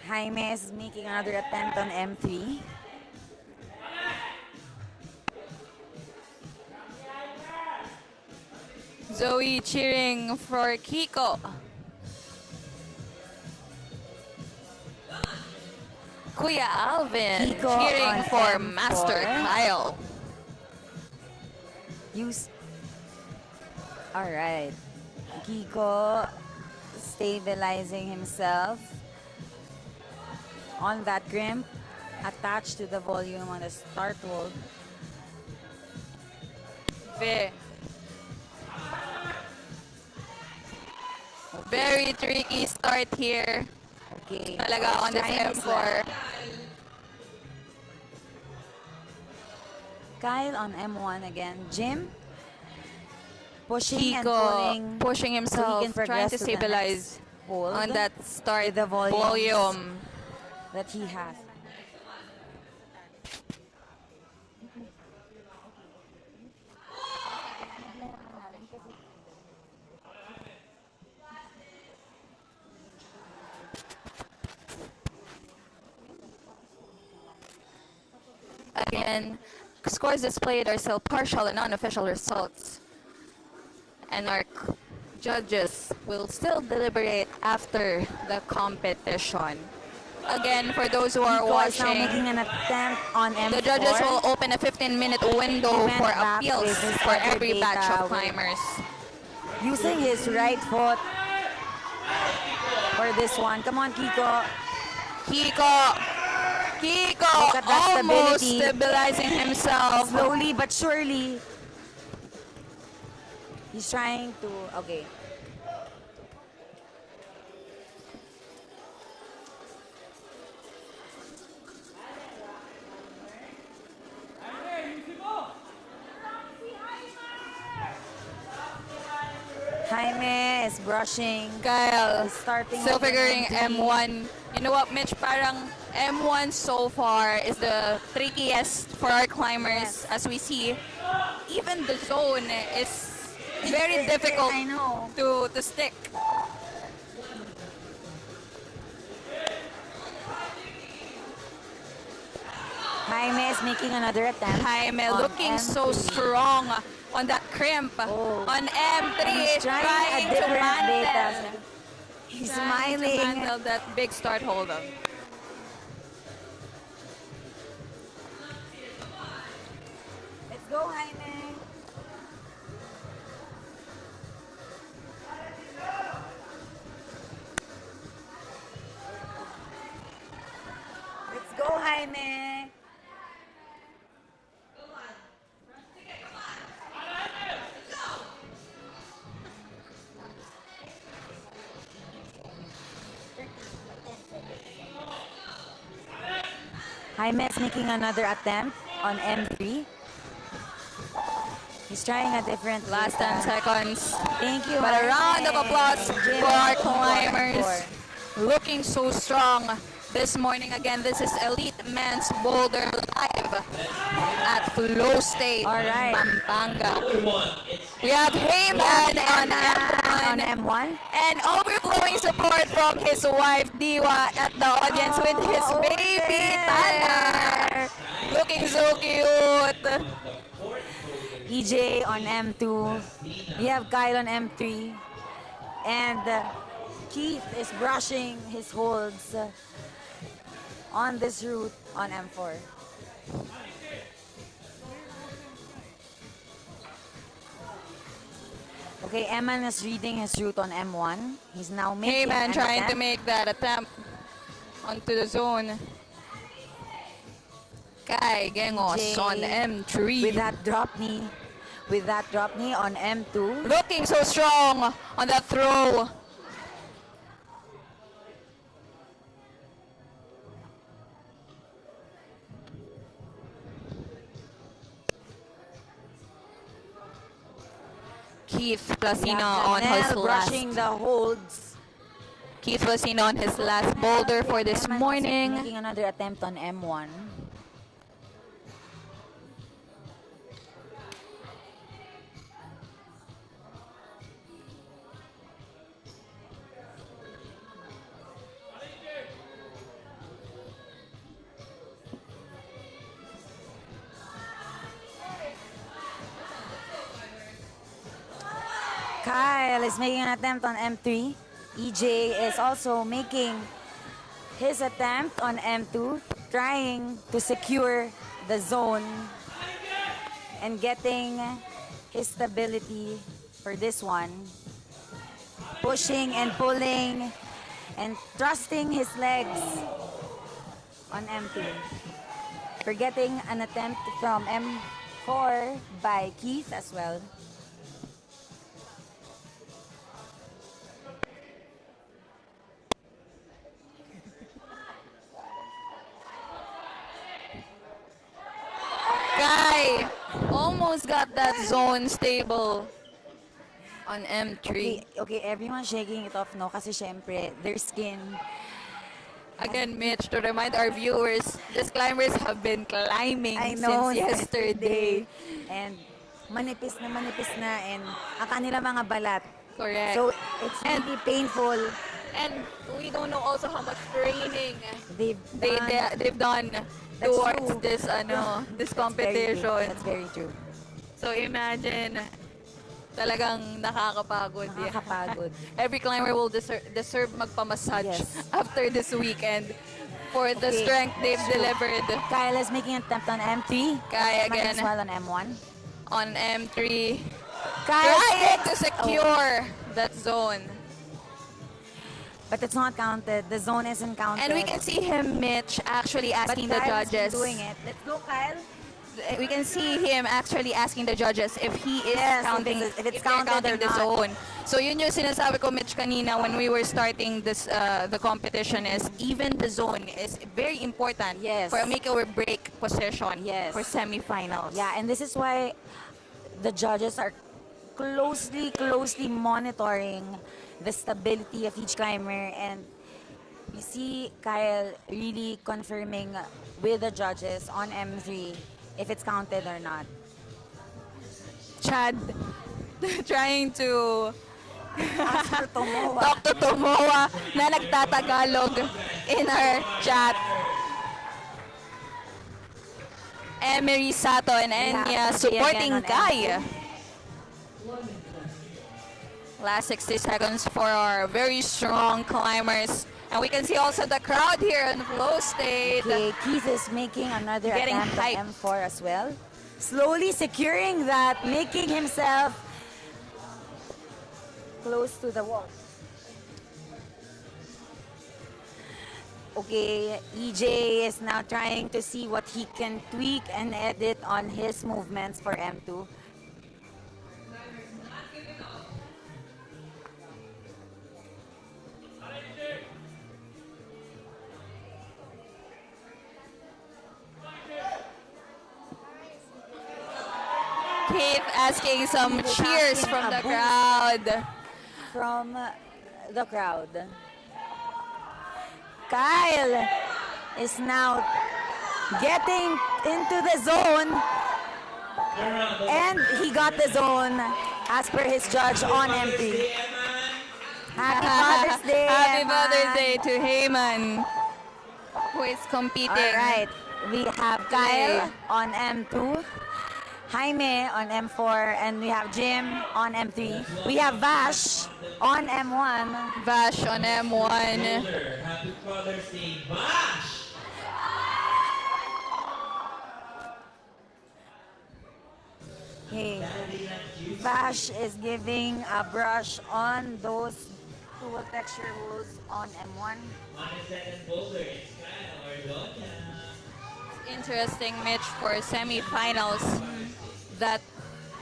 Jaime is making another attempt on M3. Zoe cheering for Kiko. Kuya Alvin Kiko cheering on for M4. Master Kyle. Use. All right. Kiko stabilizing himself on that grimp, attached to the volume on the start hold. Very tricky start here. Okay. Talaga on this Trying his M4. luck. Kyle on M1 again. Jim pushing and Kiko pulling pushing so he himself, can trying progress to the stabilize next hold on that start with the volumes. volume. that he has. Again, scores displayed are still partial and unofficial results. And our judges will still deliberate after the competition. Again, for those who are Kiko is now watching, making an attempt on M4. the judges will open a 15-minute window He went for back appeals with his for every data batch of with- climbers. Using his right foot for this one. Come on, Kiko. Kiko Look at that almost stability. stabilizing himself. Slowly but surely. He's trying to, okay. Jaime is brushing. Kyle, He's starting still with an figuring M3. M1. You know what, Mitch? Parang M1 so far is the trickiest for our climbers, Yes. as we see. Even the zone is very difficult I know. to stick. Jaime is making another attempt. Jaime on looking so M3. strong on that crimp. Oh. On M3, He's trying a to different mantle. beta. He's Trying to smiling. mantle that big start hold up. Let's go, Jaime. Let's go, Jaime. Jaime is making another attempt on M3. He's trying a different Last beta. 10 seconds. Thank you, But a round of Jaime. applause Jim, for our four. climbers. Looking so strong this morning. Again, this is Elite Men's Boulder live at Flowstate, All right. Pampanga. It's We have Heyman on On M1 M1. and overflowing support from his wife Diwa at the audience with his Oh, baby there. Tana. Looking so cute. EJ on M2. We have Kyle on M3. And Keith is brushing his holds on this route on M4. Okay, Eman is reading his route on M1. He's now making Heyman an trying to attempt. make that attempt onto the zone. Kai Gengos Jay on M3. with that drop knee. With that drop knee on M2. Looking so strong on that throw. Keith We Placino have on his Janelle brushing last. the holds. Keith Placino on his last boulder for this Eman is morning. making another attempt on M1. Kyle is making an attempt on M3. EJ is also making his attempt on M2, trying to secure the zone and getting his stability for this one. Pushing and pulling and thrusting his legs on M2. Forgetting an attempt from M4 by Keith as well. Kai almost got that zone stable on M3. Okay, everyone's shaking it off, no? Kasi syempre, their skin. Again, Mitch, to remind our viewers, these climbers have been climbing I know, since yesterday. And manipis na, and ang kanila mga balat. Correct. So, it's really painful. And we don't know also how much training They've done. they've done That's towards true. this this Very true. competition. That's very true. So imagine, talagang nakakapagod. yeah. Nakakapagod. Every climber will deserve magpamassage Yes. after this weekend for the Okay. strength they've delivered Kyle is making an attempt on M3. Kyle Eman again. as well on M1. on M3. Kyle Trying to sticks. secure that zone. But it's not counted. The zone isn't counted. And we can see him, Mitch, actually But asking the Kyle has been judges. doing it. Let's go, Kyle. we can see him actually asking the judges if he is Yes, counting, if it's they're counted counting or the not. zone. So yun yung sinasabi ko, Mitch, kanina when we were starting this the competition is even the zone is very important Yes. for a make or break position Yes. for semifinals. Yeah, and this is why the judges are closely monitoring the stability of each climber, and you see Kyle really confirming with the judges on M3 if it's counted or not. Chad trying to As for Tomoa, talk to Tomoa na nagtatagalog in our chat. Emery, Sato, and Enya Yeah, supporting again on Kai. Last 60 seconds for our very strong climbers. And we can see also the crowd here in Flowstate. okay, Keith is making another Getting attempt hype. at M4 as well. Slowly securing that, making himself close to the wall. Okay, EJ is now trying to see what he can tweak and edit on his movements for M2. Keith asking some Keith is cheers asking from a the boost. crowd. From the crowd. Kyle is now getting into the zone, and he got the zone as per his judge on M3. Happy Father's Day, Happy Eman. Father's Day to Heyman, who is competing. All right, we have Kyle on M2, Jaime on M4, and we have Jim on M3. We have Vash on M1. Vash on M1. Boulder, happy Father's Day, Bash! Hey, Vash is giving a brush on those tool texture rules on M1. On the second Boulder, it's Kyle Ordona. Interesting, Mitch, for semifinals that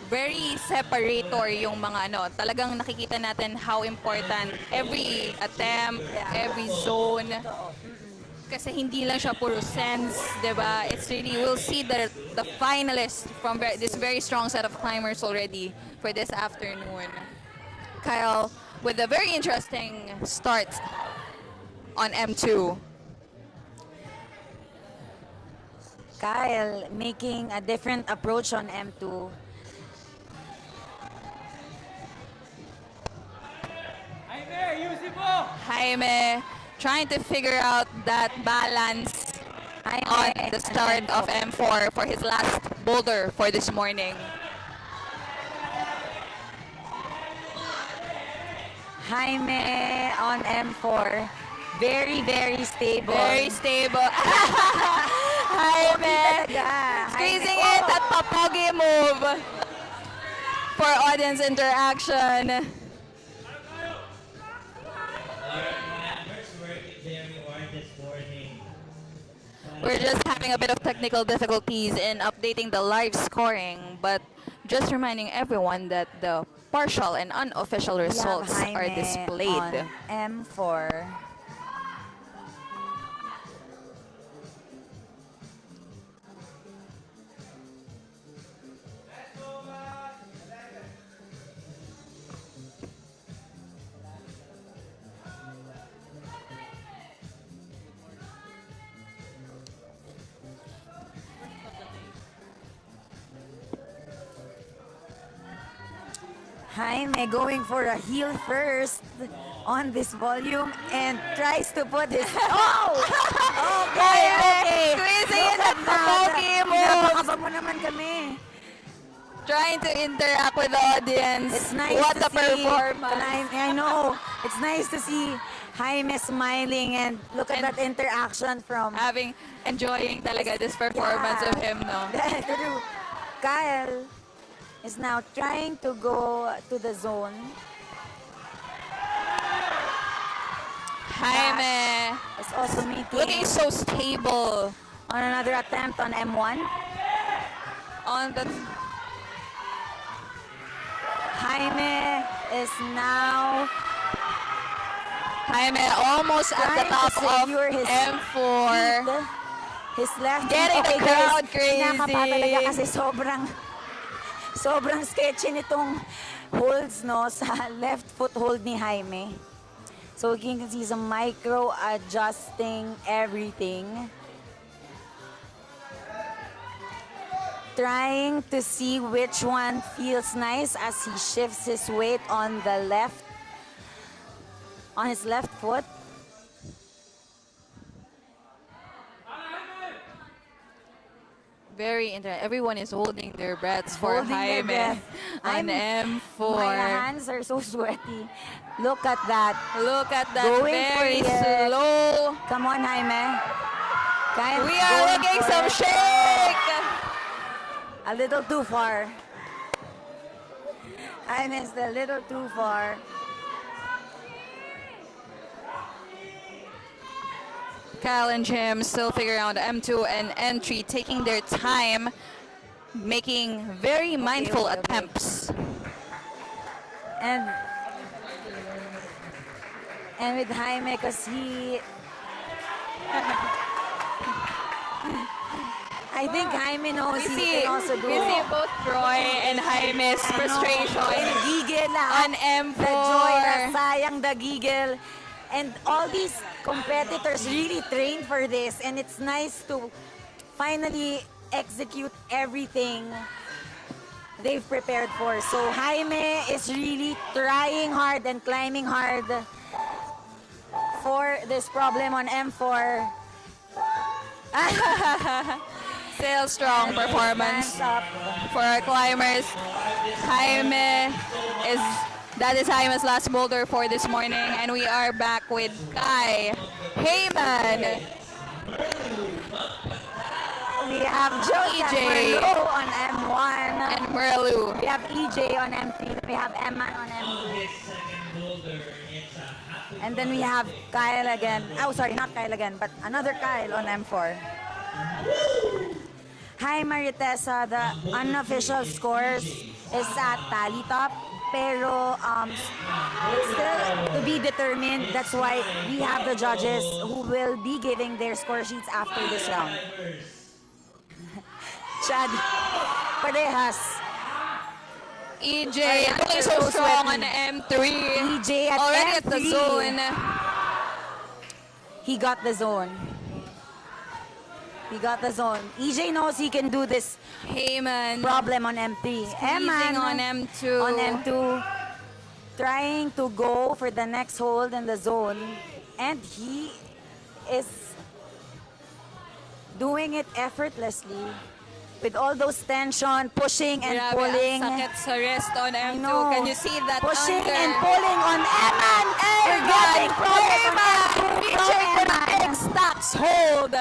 very separator yung mga ano. Talagang nakikita natin how important every attempt, every zone. Kasi hindi lang siya puro sense, di ba? It's really, we'll see the finalists from this very strong set of climbers already for this afternoon. Kyle, with a very interesting start on M2. Kyle making a different approach on M2. Jaime trying to figure out that balance on the start of M4 for his last boulder for this morning. Jaime on M4. Very stable. Very stable. Jaime squeezing it at Papogi move for audience interaction. Our members worked very hard this morning. We're just having a bit of technical difficulties in updating the live scoring, but just reminding everyone that the partial and unofficial We have results are Jaime displayed. on M4. Jaime going for a heel first on this volume and tries to put his... Oh! Okay. Squeezing it at Look the that. Pogi move. Napakaba mo naman kami. Trying to interact with the audience. It's nice What to a see. performance. I know. It's nice to see Jaime smiling and look at And- that interaction from... Enjoying talaga this performance of him, no? True. Kyle is now trying to go to the zone. Jaime Is also meeting looking so stable. on another attempt on M1. on the Jaime is now Jaime almost at the trying top to of secure his M4. feet. His left Getting the crowd crazy. Kinakapa talaga kasi sobrang sketchy nitong holds, no, sa left foot hold ni Jaime. So you can see some micro adjusting everything. Trying to see which one feels nice as he shifts his weight on his left foot. Very interesting. Everyone is holding their breaths for Holding their Jaime breath. on My M4. hands are so sweaty. Look at that. Look at that Going very for it. slow. Come on, Jaime. We are Going looking for some it. shake. A little too far. I missed a little too far. Kyle and Jim still figuring out M2 and N3, taking their time, making very mindful okay. attempts. And with Jaime, because I think Jaime knows he can also do We see both Troy and Jaime's frustration Gigil on The joy, M4. sayang the gigil. And all these competitors really train for this, and it's nice to finally execute everything they've prepared for. So Jaime is really trying hard and climbing hard for this problem on M4. Still strong performance Hands up. for our climbers. That is Jaime's last boulder for this morning, and we are back with Kai Heyman. We have Joseph EJ. Merlot on M1. And Merlu. We have EJ on M3. We have Eman on M2. And then we have Kyle again. Oh, sorry, not Kyle again, but another Kyle on M4. Hi, Maritessa. The unofficial scores is at tally top. Pero still to be determined. That's why we have the judges who will be giving their score sheets after this round. Chad Parehas. EJ looking so strong on M3. EJ at Already at the M3. zone. He got the zone. He got the zone. EJ knows he can do this Heyman problem on M3. Eman on M2. on M2, trying to go for the next hold in the zone, and he is doing it effortlessly with all those tension, pushing and Grabe, pulling. ang sakit sa wrist on M2. know. Can you see that Pushing under? and pulling on Eman. We're getting progress on M2 reaching for the from big Eman. stocks hold.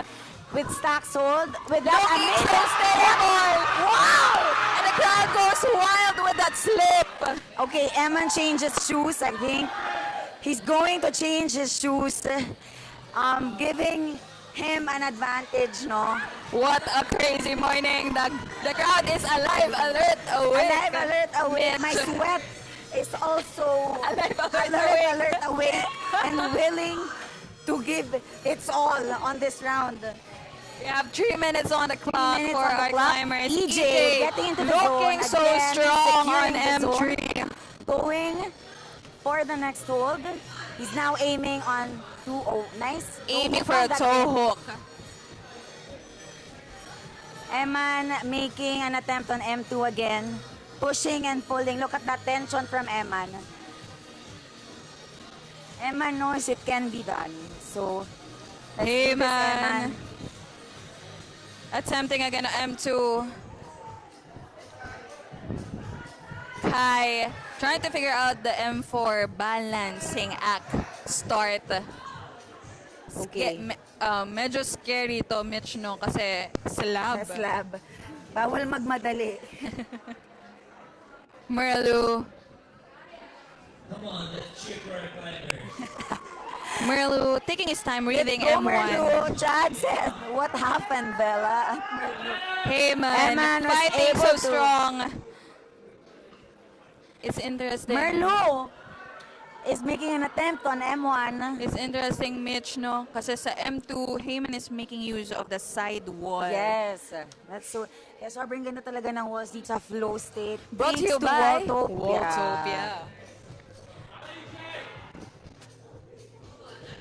With stacks hold, with that Looking so amazing stable. Wow! And the crowd goes wild with that slip. Okay, Eman changes shoes, I think. He's going to change his shoes, giving him an advantage, no? What a crazy morning. The crowd is alive, alert, awake. Alive, alert, awake. My Mitch. sweat is also Alive, alert, alert, awake, and willing to give its all on this round. We have 3 minutes on the clock minutes for on the our clock. climbers. EJ getting into the looking zone so again, strong on securing the zone. M3. Going for the next hold. He's now aiming on 2-0. Nice. Aiming Toe for hook a on that toe end. hook. Eman making an attempt on M2 again. Pushing and pulling. Look at that tension from Eman. Eman knows it can be done. So, let's Hey do this, Eman. man. Attempting again on M2. Kai trying to figure out the M4 balancing act start. Okay. Medyo scary to, Mitch, no? Kasi slab. Sa slab. Bawal magmadali. Merlu. Come on, let's cheer for our climbers. Merlu taking his time reading Let's go, M1. Merlu. Chad said, what happened, Bella? Heyman Eman was fighting able so to- strong. It's interesting. Merlu is making an attempt on M1. It's interesting, Mitch, no? Kasi sa M2, Heyman is making use of the side wall. Yes. That's so, kaya sobrang ganda talaga ng walls dito sa Flowstate. Brought to Thanks you to by Waltopia.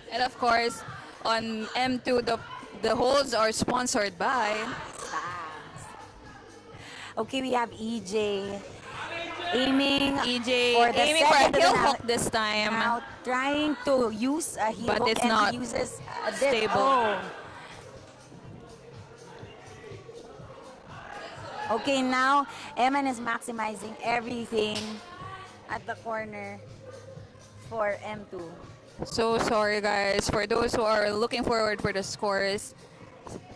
And of course, on M2, the holes are sponsored by... Okay, we have EJ aiming EJ for the aiming for a second to kill the hook this time. now trying to use a heel But hook it's and not he uses a stable. Okay, now Eman is maximizing everything at the corner for M2. So sorry guys, for those who are looking forward for the scores,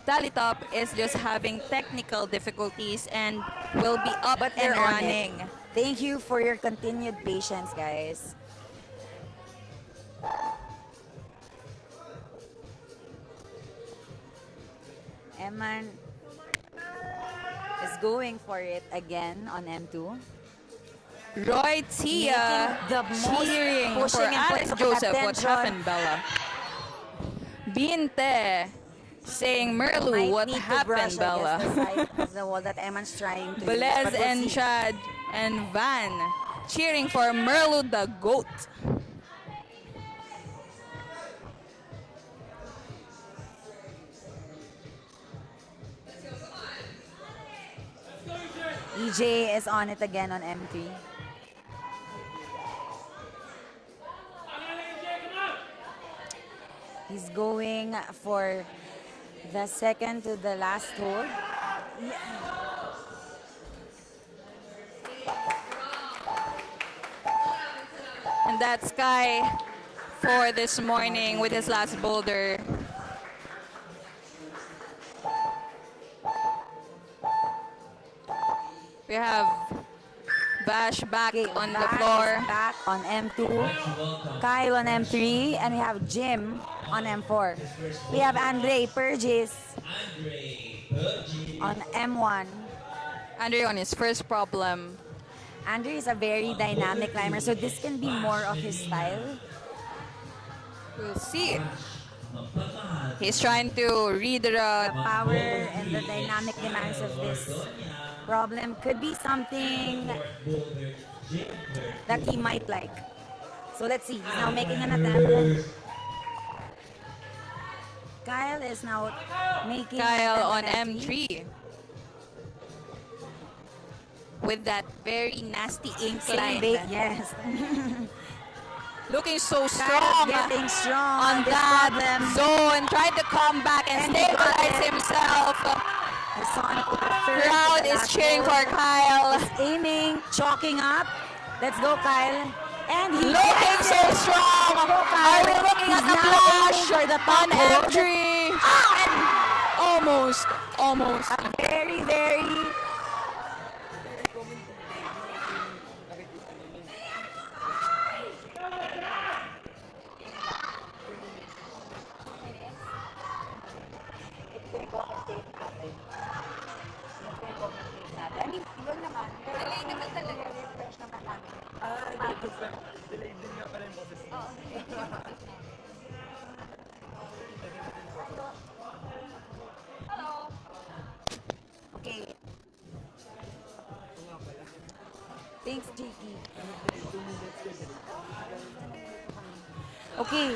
Tally Top is just having technical difficulties and will be up But and they're on running. it. Thank you for your continued patience, guys. Eman is going for it again on M2. Roy Tia Making the most cheering for pushing and Alex putting Joseph. What attention. happened, Bella? Binte saying, Merlu, Might what need to happened, brush Bella? against the side of the wall that Eman's trying to use, Belez but we'll and see. Chad and Van cheering for Merlu the GOAT. EJ is on it again on M3. He's going for the second to the last hole. And that's Sky for this morning with his last boulder. We have Bash back Okay, on the Vash floor. is back on M2. Kyle on M3. And we have Jim on M4. We have Andre Purgis on M1. Andre on his first problem. Andre is a very dynamic climber, so this can be more of his style. We'll see. He's trying to read the Power and the dynamic demands of this problem could be something that he might like. So let's see. He's now making an attempt. Kyle is now making Kyle on an M3. With that very nasty incline. Yes. Looking so Kyle's strong getting strong on this that problem. zone. Trying to come back and And he got stabilize it. himself. The Sonic with the third Crowd to the is last cheering hole. for Kyle. Aiming, chalking up. Let's go, Kyle. And he Looking gets so it. strong. Let's go, Kyle. Are we looking He's at the now flash aiming for the on top hole. M3? And almost. Very, very. Okay. Thanks, JP. Okay.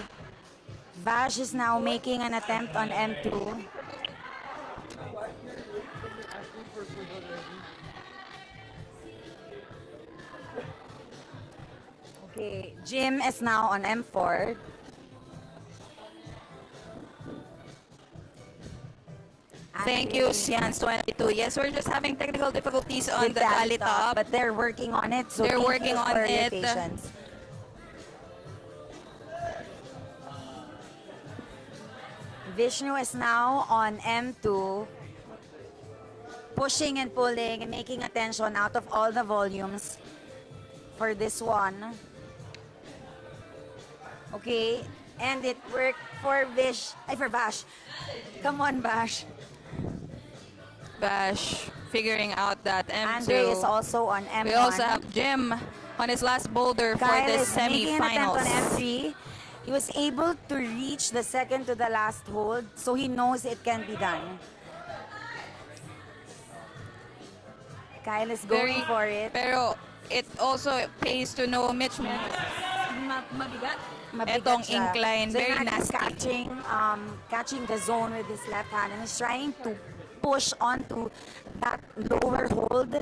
Vash is now making an attempt on M2. Okay, Jim is now on M4. Thank you, Sians22. Yes, we're just having technical difficulties on With the tally top. but they're working on it. So They're thank working you on for your it. patience. Vishnu is now on M2, pushing and pulling and making attention out of all the volumes for this one. Okay, And it worked for Vash. Come on, Vash. Bash figuring out that M2. Andre is also on M1. We also have Jim on his last boulder for Kyle the is making an attempt on semifinals. M3. He was able to reach the second to the last hold, so he knows it can be done. Kyle is going for it. Pero it also pays to know Mitch Mabigat Etong siya. incline, So very imagine nasty. catching the zone with his left hand and is trying to push onto that lower hold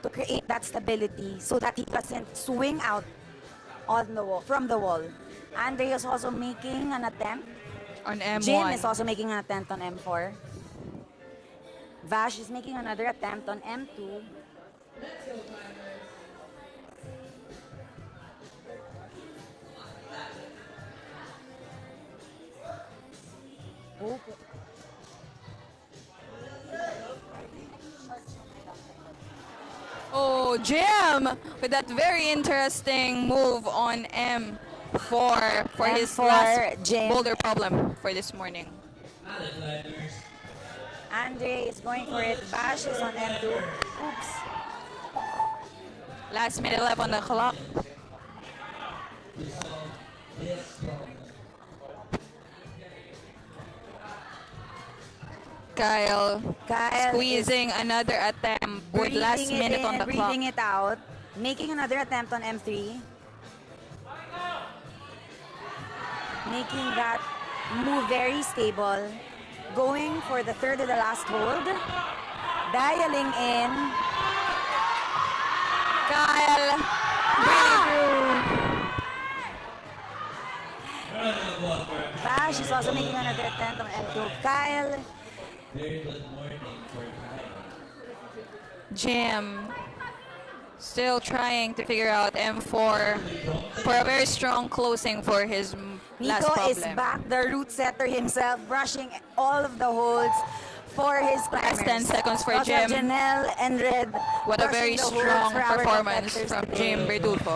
to create that stability so that he doesn't swing out on the wall, from the wall. Andre is also making an attempt. On M1. Jim is also making an attempt on M4. Vash is making another attempt on M2. Oh, Oh, Jim with that very interesting move on M4 for his M4, last Jim. boulder problem for this morning. Andre is going for it. Vash is on M2. Oops. Last minute left on the clock. Kyle squeezing another attempt with last breathing it minute in on and the clock. breathing it out. Making another attempt on M3. Making that move very stable. Going for the third to the last hold. Dialing in. Kyle breathing through. Vash is also making another attempt on M2. Kyle. Very good morning for Jim still trying to figure out M4 for a very strong closing for his last Nico problem. is back, the root setter himself, brushing all of the holds for his climbers. Last 10 seconds for Also have Jim. Janelle and Red. What a brushing very the holds strong for our performance competitors from today. Jim Bertulfo.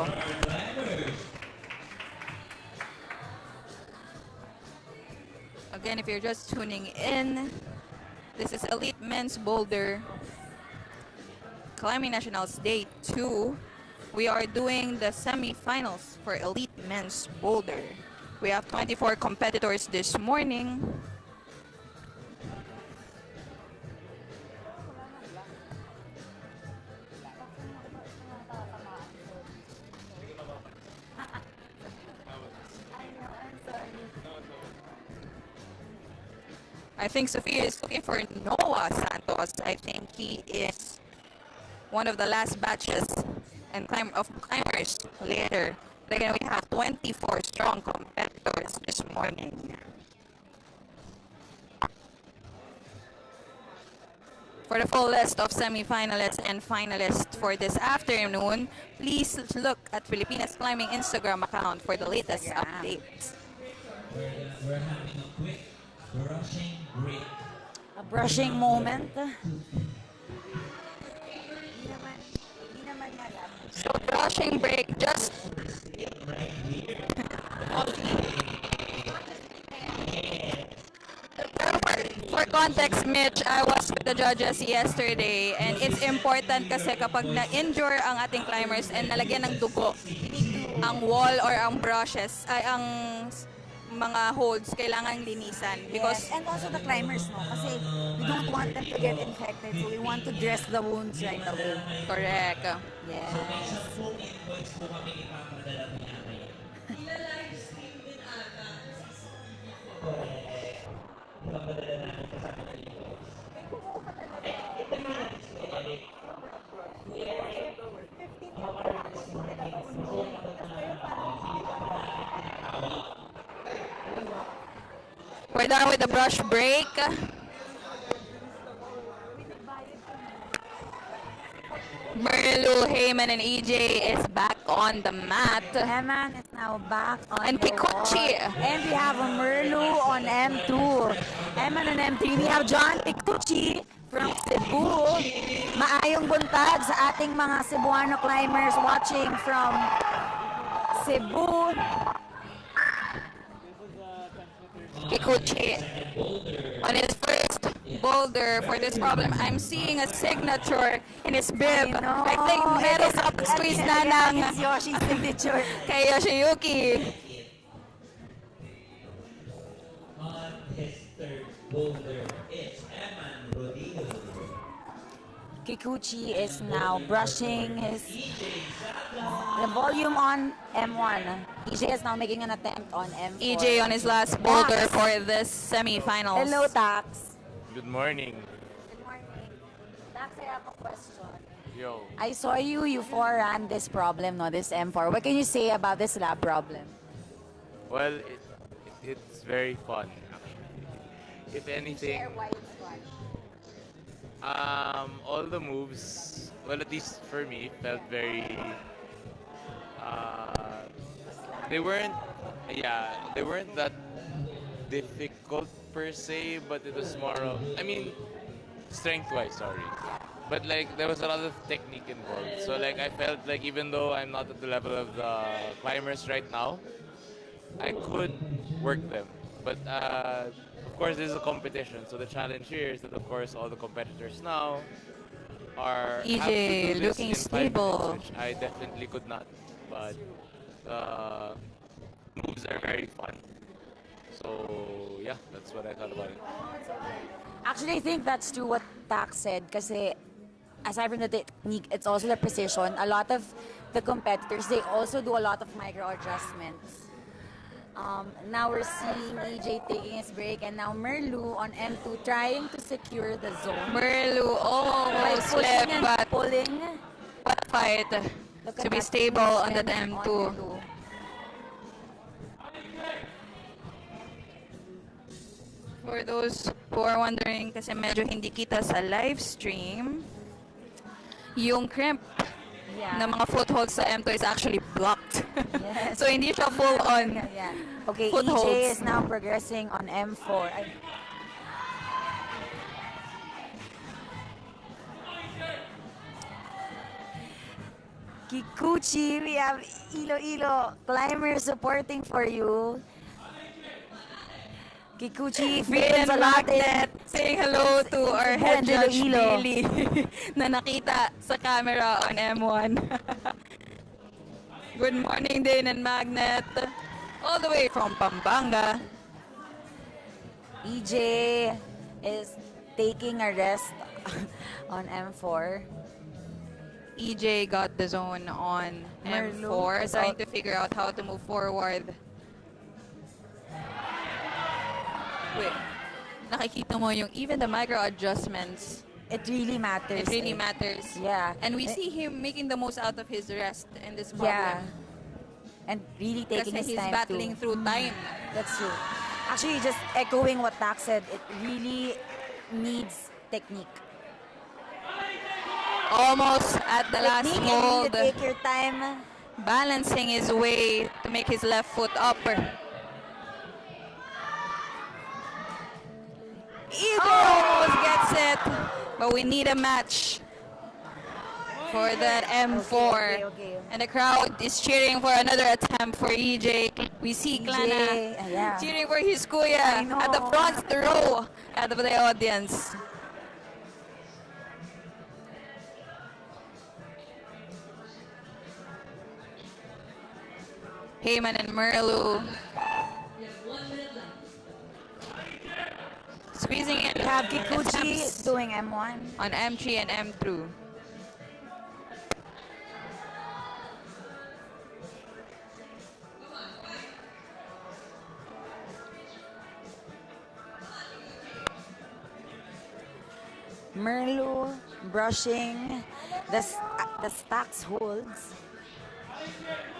Again, if you're just tuning in, this is Elite Men's Boulder Climbing Nationals Day 2. We are doing the semifinals for Elite Men's Boulder. We have 24 competitors this morning. I think Sophia is looking for Noah Santos. I think he is one of the last batches and climbers later. But again, we have 24 strong competitors this morning. For the full list of semi-finalists and finalists for this afternoon, please look at Filipinas Climbing Instagram account for the latest updates. We're having a quick brushing break. A brushing moment. So brushing break just for context, Mitch, I was with the judges yesterday and it's important kasi kapag na-injure ang ating climbers and nalagyan ng dugo ang wall or ang brushes, ay ang mga holds, kailangan linisan. Because Yes, and also the climbers, no? Kasi we don't want them to get infected, so we want to dress the wounds right away. correct. Yes. Full invoice po kami ipapadala mamaya. Ila-livestream din ata. Correct. Ipapadala namin kasama ng invoice. We're done with the brush break. Merlu, Heyman, and EJ is back on the mat. Eman is now back on And the Picucci. wall. And we have a Merlu on M2. Eman on M3. We have John Picucci from Cebu. Maayong buntag sa ating mga Cebuano climbers watching from Cebu. Kikuchi on his first boulder for this problem. I'm seeing a signature in his bib. I think medals up the squeeze na ng It's Yoshi's signature. kay Yoshiyuki. On his third boulder, it's Eman Rodrigo. Kikuchi is now brushing the volume on M1. EJ is now making an attempt on M4. EJ on his last boulder Tax. for this semifinals. Hello, Tax. Good morning. Good morning. Tax, I have a question. Yo. I saw you ran this problem, no, this M4. What can you say about this lab problem? Well, it's very fun, actually. If anything, why it's fun. all the moves, well, at least for me, felt very. They weren't, they weren't that difficult per se, but it was more of, I mean, strength-wise, sorry. But like, there was a lot of technique involved. So like, I felt like even though I'm not at the level of the climbers right now, I could work them. But of course, this is a competition. So the challenge here is that, of course, all the competitors now have to EJ do this looking in 5 stable. minutes, which I definitely could not. But moves are very fun. So yeah, that's what I thought about it. Actually, I think that's true what Tax said. Kasi aside from the technique, it's also the precision. A lot of the competitors, they also do a lot of micro adjustments. Now we're seeing EJ taking his break, and now Merlu on M2 trying to secure the zone. Merlu By almost pushing left, and but pulling. what fight Look to at be that stable on the movement M2. on the two. For those who are wondering, kasi medyo hindi kita sa live stream, yung crimp Yeah. na mga footholds sa M2 is actually blocked. Yes. So hindi siya full on. Yeah. Okay, Footholds. EJ is now progressing on M4. Kikuchi, we have Iloilo climber supporting for you. Kikuchi, Vian feels a lot Magnet saying hello to our head Cebu and judge Iloilo. Billy na nakita sa camera on M1. Good morning din and Magnet all the way from Pampanga. EJ is taking a rest on M4. EJ got the zone on Merlu M4 is trying all- to figure out how to move forward. Wait, nakikita mo yung even the micro adjustments, It really matters. it really eh. matters. Yeah. And we Eh, see him making the most out of his rest in this Yeah. problem. And really taking Kasi his he's time battling to... through time. That's true. Actually, just echoing what Tax said, it really needs technique. Almost at the last Technique, and you need hold, to take your time. balancing his way to make his left foot up. EJ almost gets it, but we need a match for that M4. Okay. And the crowd is cheering for another attempt for EJ. We see EJ, Klana yeah. cheering for his kuya I know. at the front row at the audience. Heyman and Merlu squeezing in. We have Kikuchi attempts doing M1. on M3 and M2. Merlu brushing the stacks holds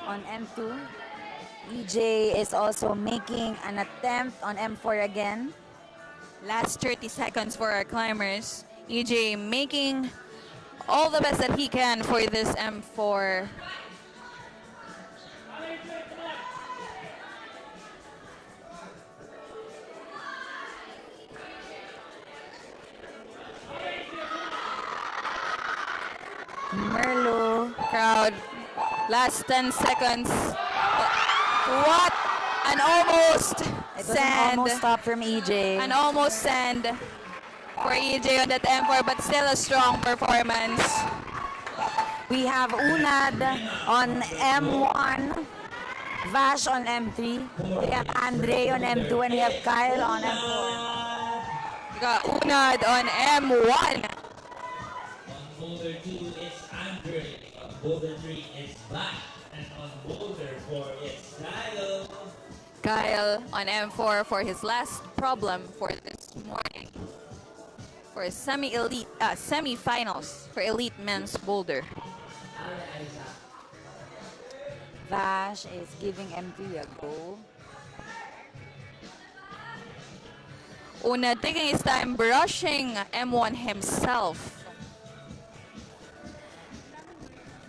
on M2. EJ is also making an attempt on M4 again. Last 30 seconds for our climbers. EJ making all the best that he can for this M4. Merlu. Crowd, last 10 seconds. What an almost It was an Sand. almost stop from EJ. An almost send for EJ on that M4, but still a strong performance. We have Unad on M1, Vash on M3, we have Andre on M2, and we have Kyle on M4. We got Unad on M1. On Boulder 2 is Andre. On Boulder 3 is Bash. And on Boulder 4 is Kyle. Kyle on M4 for his last problem for this morning. For semi-finals for elite men's boulder. Vash is giving M3 a go. Unad taking his time brushing M1 himself.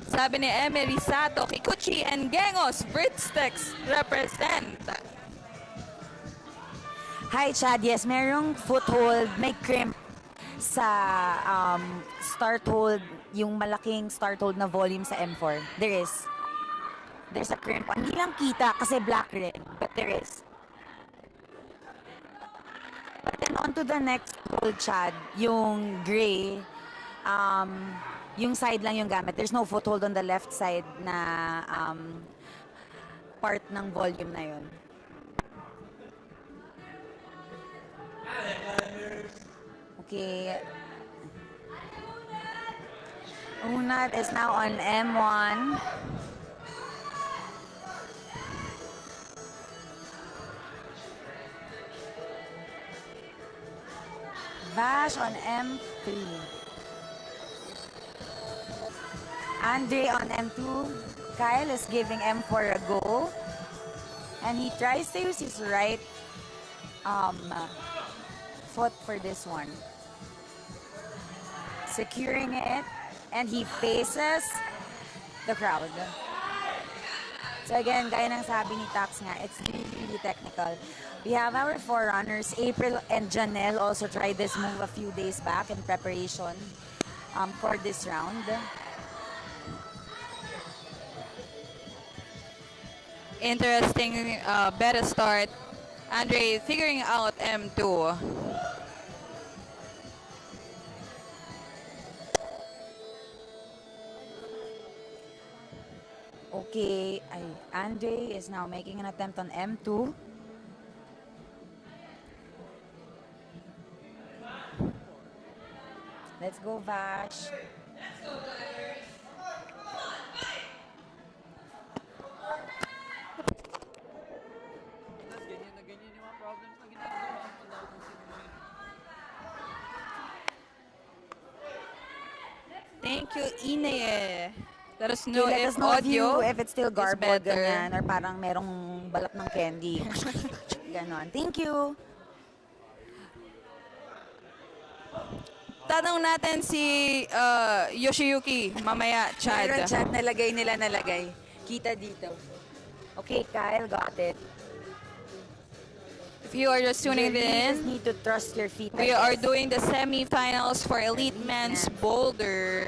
Sabi ni Emery Sato, Kikuchi and Gengos, Britstex represent. Hi Chad, yes, merong foothold, may crimp sa start hold, yung malaking start hold na volume sa M4. There's a crimp. Hindi lang kita kasi black rin, but there is. But then on to the next hold, Chad, yung gray, yung side lang yung gamit. There's no foothold on the left side na part ng volume na yun. Okay. Unad is now on M1. Vash on M3. Andre on M2. Kyle is giving M4 a go. And he tries to use his right foot for this one. Securing it. And he faces the crowd. So again, gaya ng sabi ni Tax nga, it's really, really technical. We have our forerunners. April and Janelle also tried this move a few days back in preparation for this round. Interesting better start. Andre figuring out M2. Okay, Andre is now making an attempt on M2. Let's go, Vash. Thank you, Ine. Let us know Okay, let if us know audio if it's still garbled better. ganyan, or parang merong balat ng candy. Ganon. Thank you. Tanong natin si Yoshiyuki mamaya, Chad. Meron chat, nalagay. Kita dito. Okay, Kyle got it. If you are just tuning You just in, need to trust your feet. we I are guess. doing the semi-finals for elite men's boulder.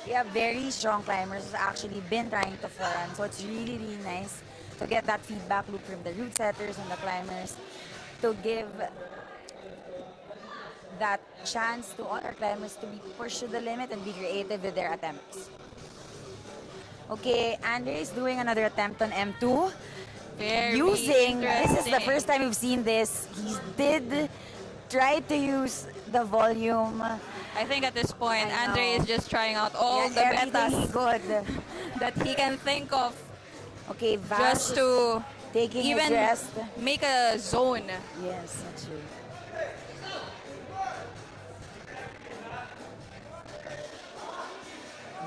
We have very strong climbers who's actually been trying to forehand. So it's really, really nice to get that feedback loop from the route setters and the climbers to give that chance to all our climbers to be pushed to the limit and be creative with their attempts. Okay, Andre is doing another attempt on M2. Very This is the interesting. first time we've seen this. He did try to use the volume. I think at this point, I Andre know. is just trying out all the Everything he betas could. that he can think of Okay, Vash just to taking even his rest. make a zone. Yes, that's true.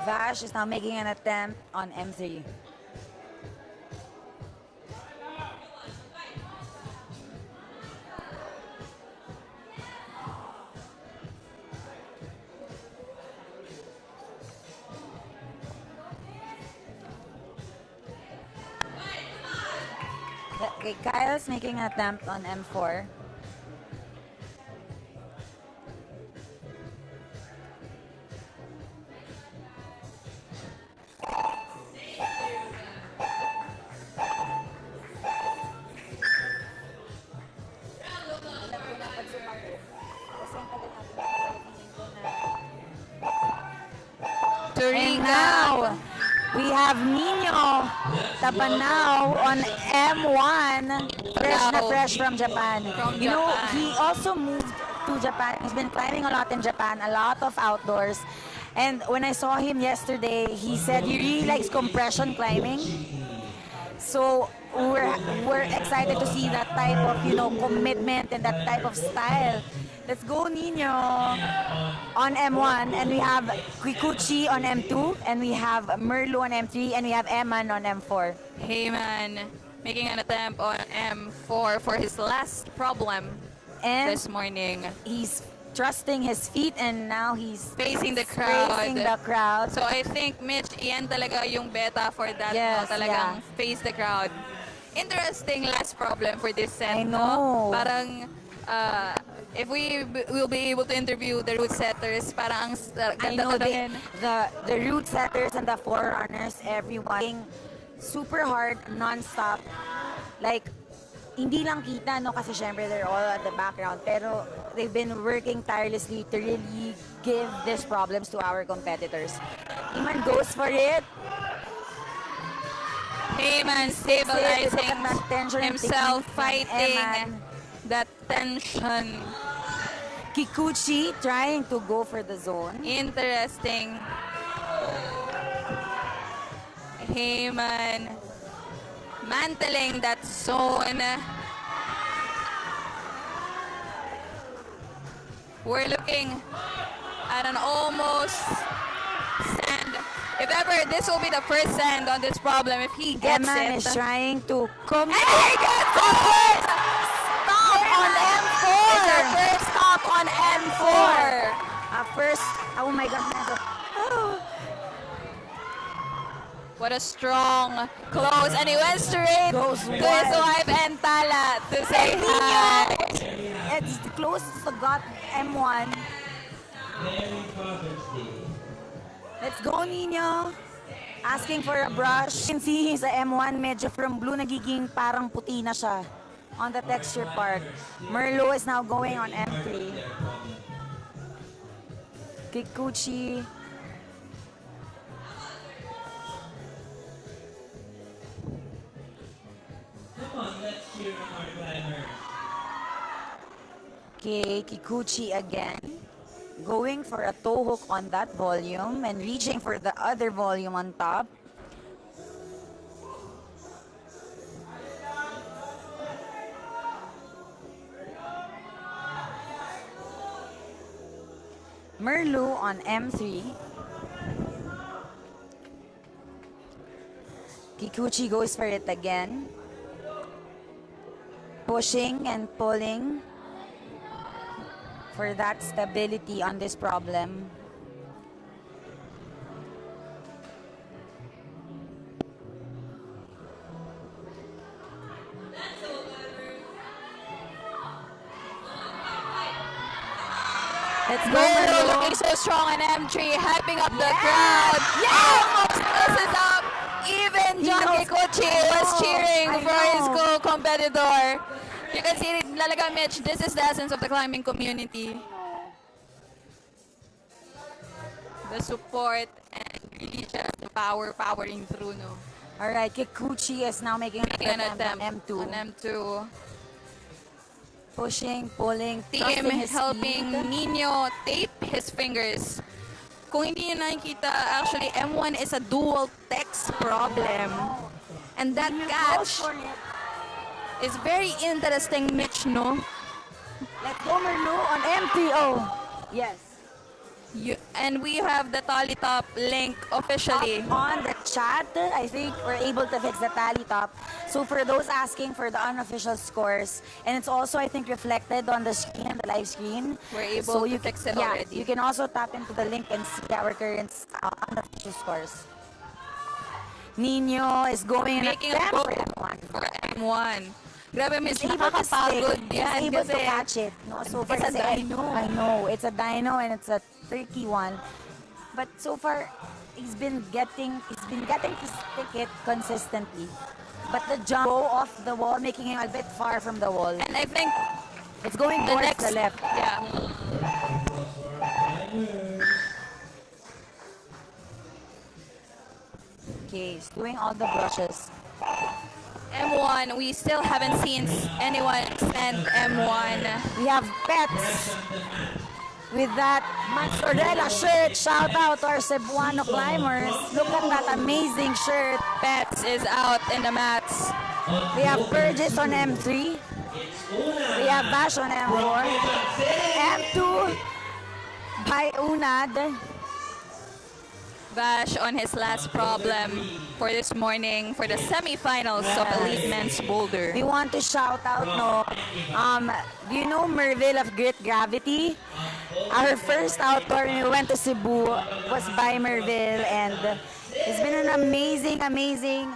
Vash is now making an attempt on M3. Okay, Kyle's making an attempt on M4. now, we have Nino Tapanao on M1, fresh na fresh from Japan. From You know, Japan. he also moved to Japan. He's been climbing a lot in Japan, a lot of outdoors. And when I saw him yesterday, he said he really likes compression climbing. So we're excited to see that type of, you know, commitment and that type of style. Let's go, Nino, on M1, and we have Kikuchi on M2, and we have Merlu on M3, and we have Eman on M4. Heyman making an attempt on M4 for his last problem And this morning. he's trusting his feet, and now he's Facing the crowd. facing the crowd. So I think, Mitch, yan talaga yung beta for that. Yes, No? Talagang yeah. face the crowd. Interesting last problem for this set. I No? know. Parang, if we will be able to interview the route setters, parang ang I ganda know tanungin. the route setters and the forerunners, everyone, super hard, non-stop. Like, hindi lang kita, no, kasi syempre they're all at the background, pero they've been working tirelessly to really give these problems to our competitors. Iman goes for it. Heyman Look stabilizing at that tension and himself, technique from Eman. fighting that tension. Kikuchi trying to go for the zone. Interesting. Heyman mantling that zone. We're looking at an almost sand. If ever this will be the first sand on this problem, if he gets Eman it. is trying to come. And he gets it! Stop on M4! It's our first stop on M4. First, oh my God. Oh. What a strong close, and he went straight Goes to his wild. wife and Tala to say hi. It's close to got M1. Let's go, Nino. Asking for a brush. You can see sa M1, medyo from blue nagiging parang puti na siya on the texture part. Merlo is now going on M3. Kikuchi. Come on, let's cheer on our climbers. Okay, Kikuchi again. Going for a toe hook on that volume and reaching for the other volume on top. Merlu on M3. Kikuchi goes for it again. Pushing and pulling for that stability on this problem. Let's go, Merlo Merlo. looking so strong on M3, hyping up the crowd. Almost messes up. Even John knows- Kikuchi was Oh, cheering I for his know. co-competitor. You can see it, talaga, Mitch, this is the essence of the climbing community. The support and really just the powering through, no? All right, Kikuchi is now making Making an an attempt attempt on on M2. M2. Pushing, pulling, Team trusting his helping speed. Nino tape his fingers. Kung hindi nyo nakikita, actually, M1 is a dual text problem. And that Goes catch for it. is very interesting, Mitch, no? Let's go, Merlo on M3. Yes. And we have the Tally Top link officially. Up on the chat, I think we're able to fix the tally top. So for those asking for the unofficial scores, and it's also, I think, reflected on the screen, the live screen. We're able to fix it already. You can also tap into the link and see our current unofficial scores. Nino is going in Making a attempt go for M1. for M1. Grabe, Mitch, He's able to nakakapagod stick. He's yan. able to Kasi catch it. No, so far, it's a kasi dino. I know. It's a dino and it's a tricky one. But so far, he's been getting to stick it consistently. But the jump go off the wall, making him a bit far from the wall. and I think It's going the towards next, the left. yeah, Okay, he's doing all the brushes. M1, we still haven't seen anyone send M1. We have pets with that mozzarella shirt. Shout out to our Cebuano climbers. Look at that amazing shirt. Pets is out in the mats. We have Burgess on M3. We have Bash on M4. M2 by Unad. Vash on his last problem for this morning for the semifinals of Elite Men's Boulder. We want to shout out, no. Do you know Merville of Grit Gravity? Our first outdoor when we went to Cebu was by Merville, and he's been an amazing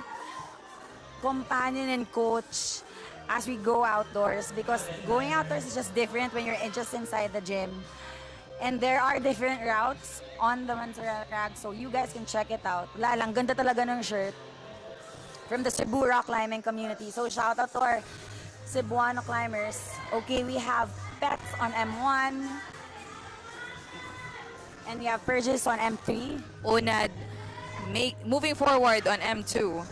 companion and coach as we go outdoors, because going outdoors is just different when you're just inside the gym. And there are different routes on the Mozzarella Crag, so you guys can check it out. Wala lang, ganda talaga ng shirt from the Cebu rock climbing community. So shout out to our Cebuano climbers. Okay, we have Pets on M1. And we have Purges on M3. Unad moving forward on M2.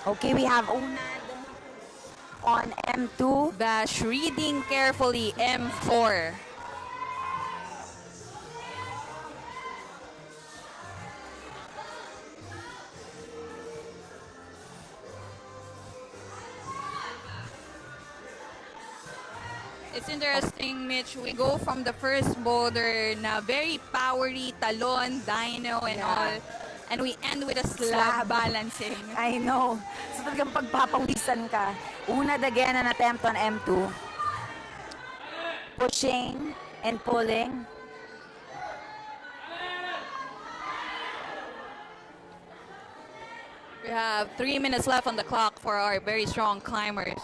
Okay, we have Unad on M2. Vash reading carefully M4. It's interesting, Mitch. We go from the first boulder na very powery, talon, dyno, and all. And we end with a slab balancing. I know. So talagang pagpapawisan ka. Unad again an attempt on M2. Pushing and pulling. We have 3 minutes left on the clock for our very strong climbers.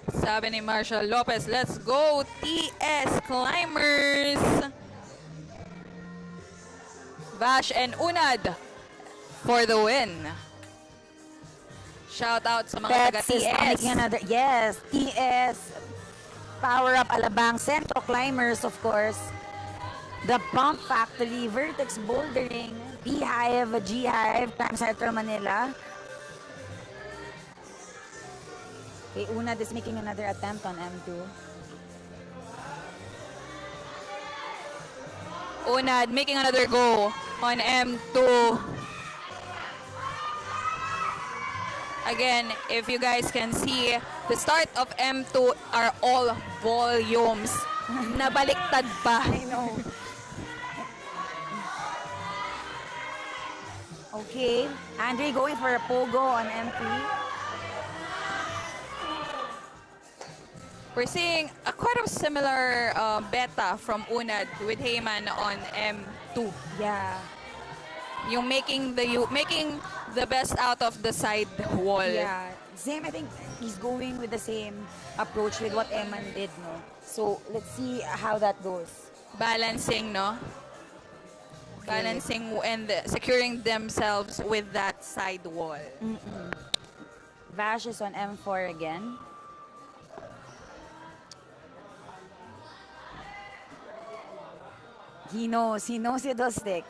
Sabi ni Marshall Lopez, let's go TS climbers! Vash and Unad for the win. Shout out sa mga taga Pets is TS. making another, yes, TS. Power Up Alabang Centro Climbers, of course. The Pump Factory, Vertex Bouldering, Beehive, G-Hive, Climb Central Manila. Okay, Unad is making another attempt on M2. Unad making another go on M2. Again, if you guys can see, the start of M2 are all volumes. Nabaliktad pa. I know. Okay, Andre going for a pogo on M3. We're seeing a quite a similar beta from Unad with Heyman on M2. Yeah. Yung making the best out of the side wall. Yeah. Same, I think he's going with the same approach with what Eman did, no? So, let's see how that goes. Balancing, no? Balancing and securing themselves with that side wall. Vash is on M4 again. He knows it'll stick.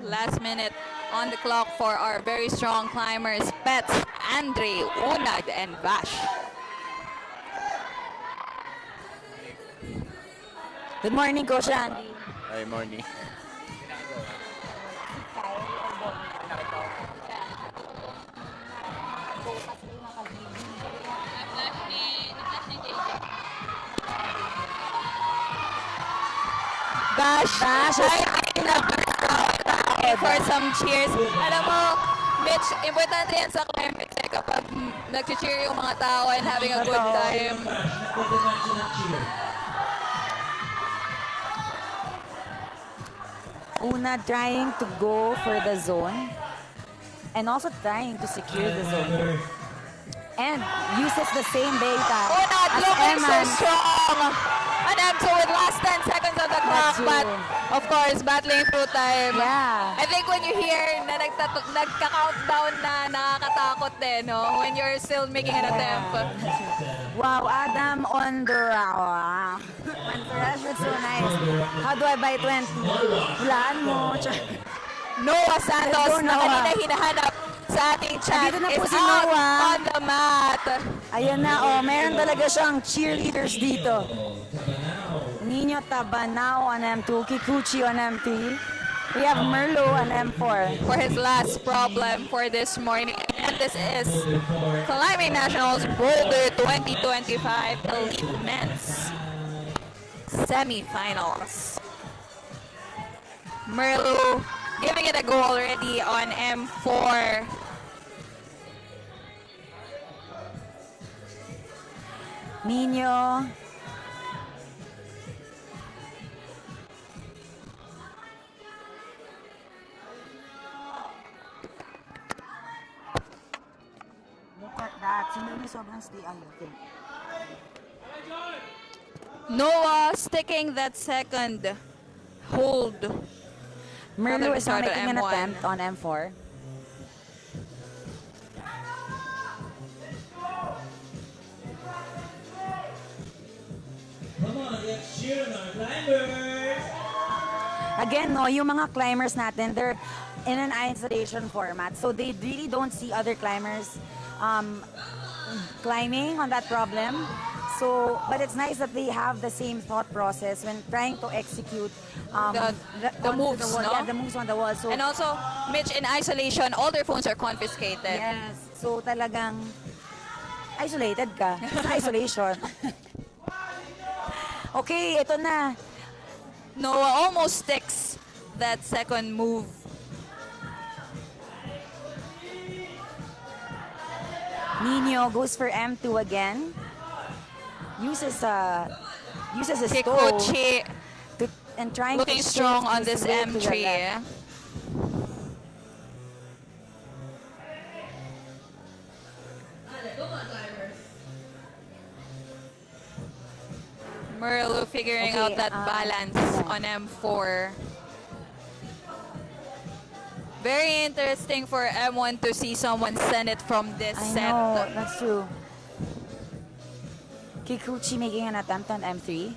Last minute on the clock for our very strong climbers, Pets, Andre, Unad, and Vash. Good morning, Coach Andy. Hi, morning. Bash for some cheers. Alam mo, Mitch, importante yan sa climate check kapag nag-cheer yung mga tao and having a good time. Una trying to go for the zone and also trying to secure the zone. And uses the same beta. Unad as looking so Eman. strong. And M2 with last 10 seconds on the clock, That's but true. of course, battling through time. Yeah. I think when you hear na nagka-countdown na, nakakatakot din, no? When you're still making an attempt. Wow, Adam on the Entourage, that's so nice. How do I buy 20? Hulaan mo. Noah Santos Let's go, na Noah. kanina hinahanap sa ating chat Nandito na is po si out Noah. on the mat. Ayan na, oh, meron talaga siyang cheerleaders dito. Nino Tabanao on M2, Kikuchi on M3. We have Merlo on M4. For his last problem for this morning. And this is Climbing Nationals Boulder 2025 Elite Men's Semifinals. Merlo giving it a go already on M4. Nino. Look at that. Sino may sobrang stay? Ay, okay. Noah sticking that second hold. Merlo is now Started making an M1. attempt on M4. Come on, let's cheer on our climbers! Again, no, yung mga climbers natin, they're in an isolation format. So they really don't see other climbers climbing on that problem. So, but it's nice that they have the same thought process when trying to execute The onto moves, wall. no? Yeah, the moves on the wall. So, And also, Mitch, in isolation, all their phones are confiscated. yes. So talagang isolated ka. It's isolation. Okay, ito na. Noah almost sticks that second move. Nino goes for M2 again. Uses a stove Kikuchi and trying looking to strong shift on his this way to the M3. left. Merlo figuring Okay, out that balance on M4. Very interesting for M1 to see someone send it from this I set. know, that's true. Kikuchi making an attempt on M3.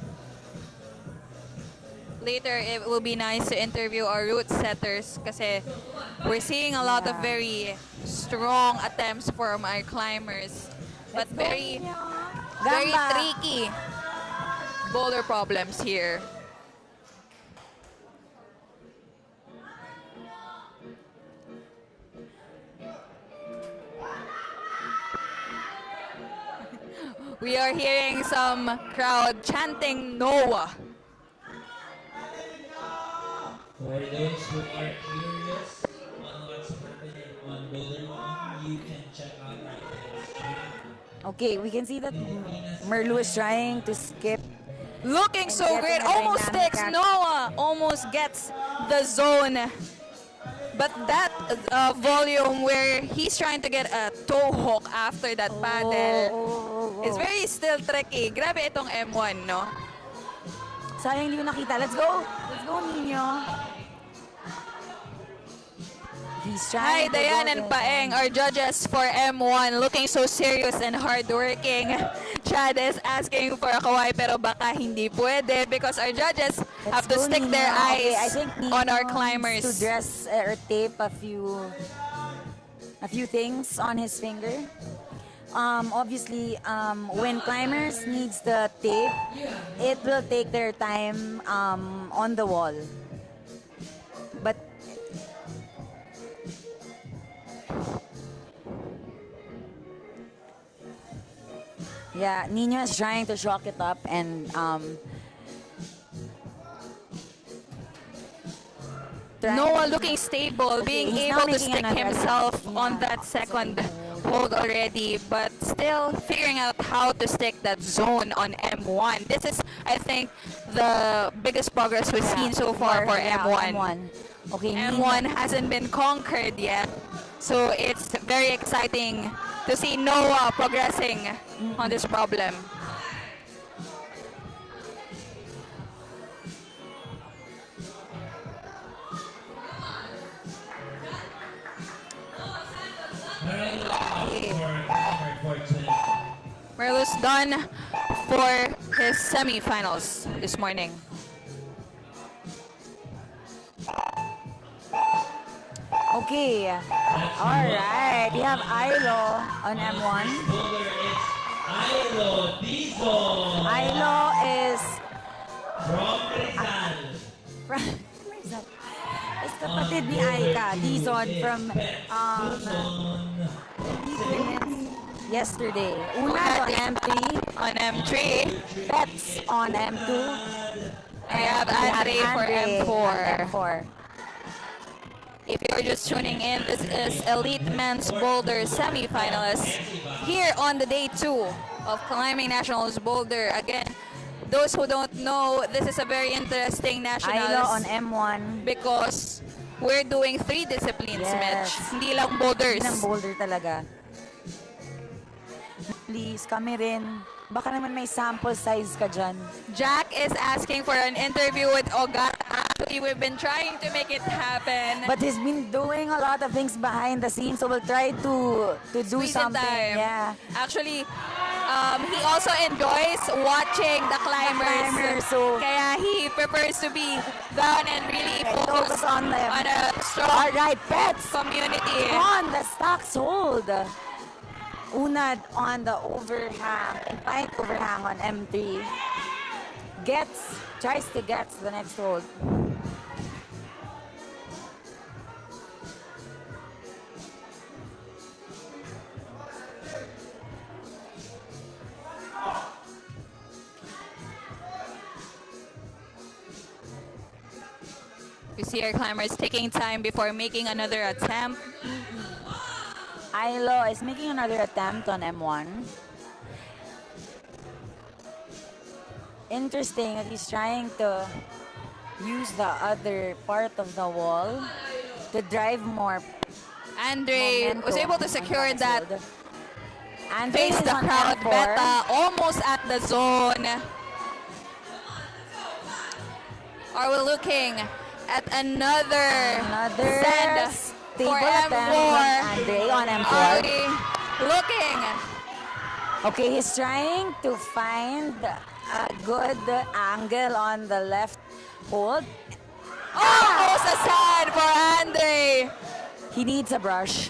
Later, it will be nice to interview our route setters kasi we're seeing a lot of Yeah. very strong attempts from our climbers. But very Gamba. tricky boulder problems here. We are hearing some crowd chanting Noah. For those who are curious on what's happening on Bouldering, you can check out our live stream. Okay, we can see that Merlo is trying to skip. Looking so getting great, a almost dynamic sticks. catch. Noah almost gets the zone. But that volume where he's trying to get a toe hook after that paddle is very still tricky. Grabe itong M1, no? Sayang hindi ko nakita. Let's go! Let's go, Nino! He's Hi, trying to Dayan go and there. Paeng, our judges for M1, looking so serious and hardworking. Chad is asking for a kawai pero baka hindi pwede because our judges have to Let's go, stick their Nino. Okay, I eyes think on our Nino climbers. needs to dress or tape a few things on his finger. Obviously, when climbers needs the tape, it will take their time on the wall. But yeah, Nino is trying to shock it up and Noah looking stable, being he's now able to making stick another himself attempt. on Yeah. that second hold already, but still figuring out how to stick that zone on M1. This is, I think, the biggest progress we've seen so far for M1. Okay, M1 hasn't been conquered yet, so it's very exciting to see Noah progressing on this problem. Merlo's done for his semifinals this morning. Okay. All right. We have Ilo on M1. Boulder is Ilo Dizon Ilo is from Rizal. where's that? Is kapatid ni Aika, Dizon from yesterday. Una on M3, On M3, Pets on M2, I have Andre for M4. M4. If you're just tuning in, this is Elite Men's Boulder semifinalists here on the day 2 of Climbing Nationals Boulder. Again, those who don't know, this is a very interesting Ilo nationals on M1. because we're doing 3 disciplines, Yes. Mitch. Hindi lang boulders. Ng boulder talaga. Please, kami rin. Baka naman may sample size ka dyan. Jack is asking for an interview with Ogata. Actually, we've been trying to make it happen. But he's been doing a lot of things behind the scenes, so we'll try to do Squeeze in something. time. Yeah. Actually, he also enjoys watching the climbers. So Kaya he prefers to be down and really focus focus on them. on a All strong right, Pets. community. On the stocks hold. Unad on the overhang, implied overhang on M3. Tries to get the next hold. We see our climbers taking time before making another attempt. Ilo is making another attempt on M1. Interesting that he's trying to use the other part of the wall to drive more Andre was momentum able to on secure the that. hold. And Face is the on crowd M4. beta, almost at the zone. Are we looking at another send stable for attempt M4? from Andre on Are M4. we looking? Okay, he's trying to find a good angle on the left hold. Almost a sand for Andre. He needs a brush.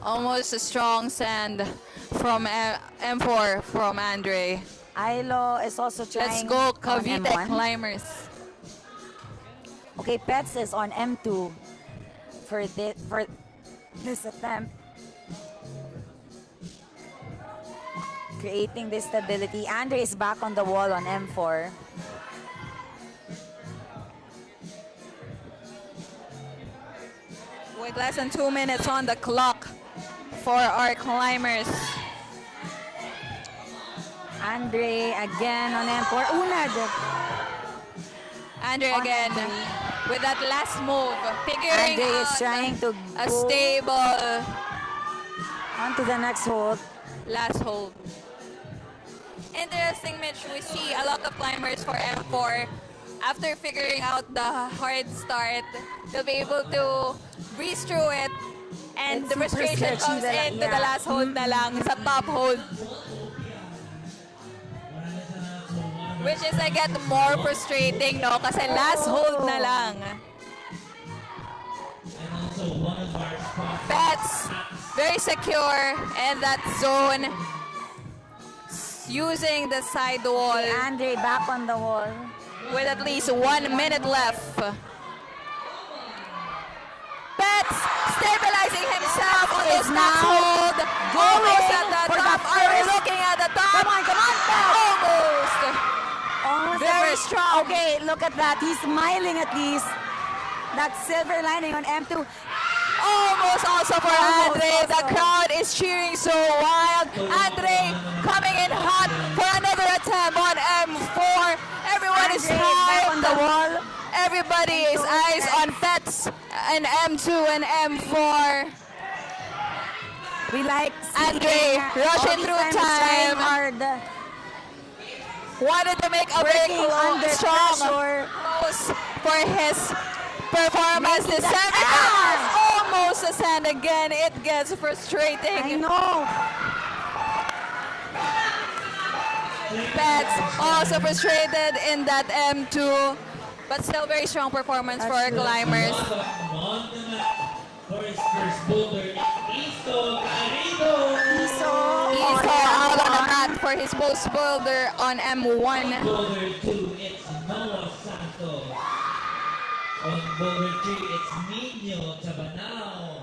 Almost a strong send from M4 from Andre. Ilo is also Let's trying go, on Cavite M1. climbers. Okay, Pets is on M2 for this attempt. Creating this stability. Andre is back on the wall on M4. With less than 2 minutes on the clock for our climbers. Andre again on M4. Unad. Andre On again M3. with that last move, figuring Andre is out trying to a go stable on to the next hold. last hold. Interesting, Mitch. We see a lot of climbers for M4. After figuring out the hard start, they'll be able to breeze through it. And It's the super frustration sketchy comes that- into the yeah. last hold na lang, sa top hold. Which is, I get more frustrating, no? Kasi last hold na lang. And also one of our spots. Pets, very secure. And that zone, using the side wall Andre back on the wall. with at least 1 minute left. Pets stabilizing himself on Is this now next hold. Almost at the for the top. Are we first- looking at the top? Come on, Pets! Almost. Almost Very there. strong. Okay, look at that. He's smiling at least. That silver lining on M2. Almost also for Almost Andre. The also. crowd is cheering so wild. Andre coming in hot for another attempt on M4. Everyone is Andre back on the hyped. wall. Everybody is eyes on Pets and M2 and M4. We like Andre rushing all these through times trying time. hard. Wanted to make a very Working under strong pressure. close for his performance. The Making that semifinals almost a sand again. It gets I frustrating. know. Pets also frustrated in that M2, but still very strong performance for our That's true. climbers. On the mat for his first boulder, Isto Garrido. So, Iso out on the mat for his most boulder on M1. Boulder 2, it's Noah Santos. On boulder 3, it's Nino Tabanao.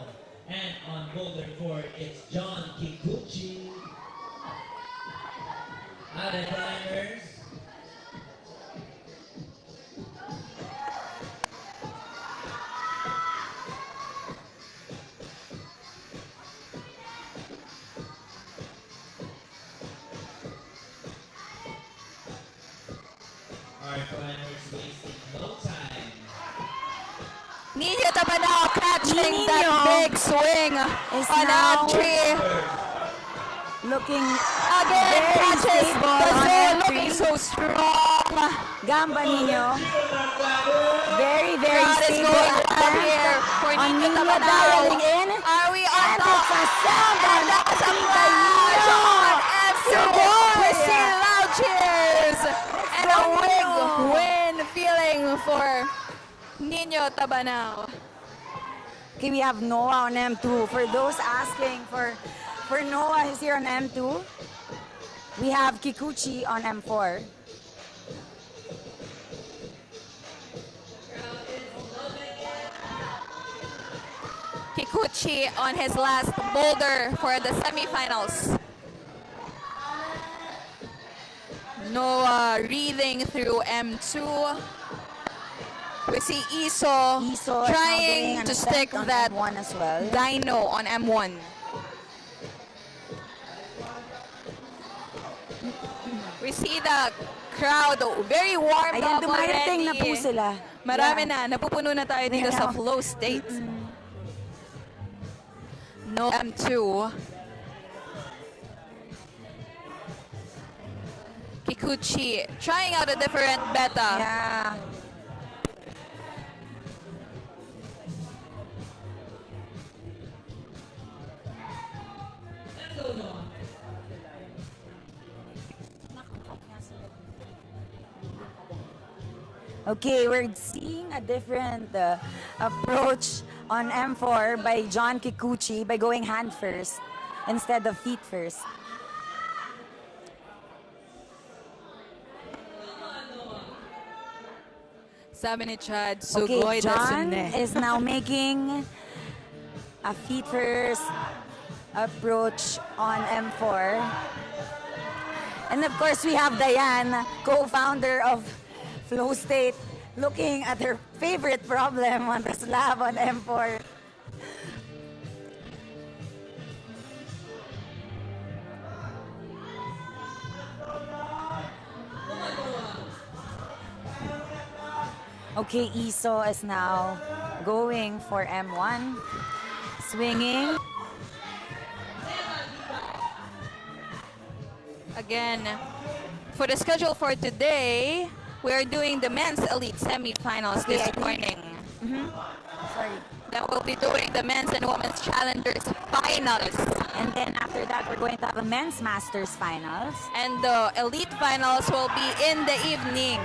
And on boulder 4, it's John Kikuchi. Other climbers. Our climbers wasting no time. Nino Tabanao catching Nino that big swing is on now M3. looking Again, very catches stable the on zone, M3. looking so strong. Gamba Nino. Very, very Crowd is stable going attempt wild here for on Nino Nino Tabanao. dialing in. Are we on And top? it's a sound on And that's a Tita flash Nino. on M2. We see loud cheers and a go, big Nino. win feeling for Nino Tabanao. Okay, we have Noah on M2. For those asking for Noah, he's here on M2. We have Kikuchi on M4. Kikuchi on his last boulder for the semifinals. Noah reading through M2. We see Iso, Iso is now doing trying an to attempt stick on that M1 as well. dino on M1. We see the crowd very warmed Ayan, up dumarating na po already. sila. Marami Yeah. na. Napupuno na tayo dito sa Yeah. Flowstate. No M2. Kikuchi trying out a different beta. Yeah. Okay, we're seeing a different approach on M4 by John Kikuchi by going hand first instead of feet first. Sabi ni Chad, Okay, sugoy John desune. is now making a feet first approach on M4. And of course, we have Diane, co-founder of Flowstate, looking at her favorite problem on the slab on M4. Okay, Iso is now going for M1, swinging. Again, for the schedule for today, we are doing the men's elite semifinals this Okay, I think- morning. Sorry. Then we'll be doing the men's and women's challengers finals. And then after that, we're going to have a men's masters finals. And the elite finals will be in the evening.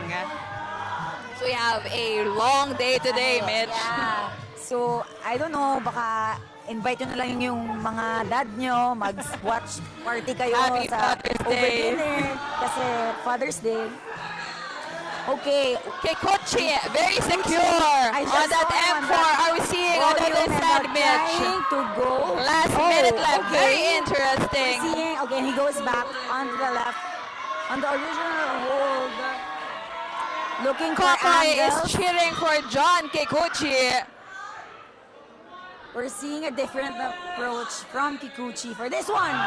So we have a long day today, Mitch. Yeah. So, I don't know, baka invite nyo na lang yung mga dad nyo, mag-watch party kayo Happy sa Father's over Day. dinner. Kasi Father's Day. Okay. Kikuchi, very secure I just on that saw him on M4. that Are we seeing another podium and they're sandwich? trying to go. Last Oh, minute left, okay. very interesting. Seeing, okay, and he goes back onto the left, on the original hold. Looking for Kokoy is angles. cheering for John Kikuchi. We're seeing a different approach from Kikuchi for this one.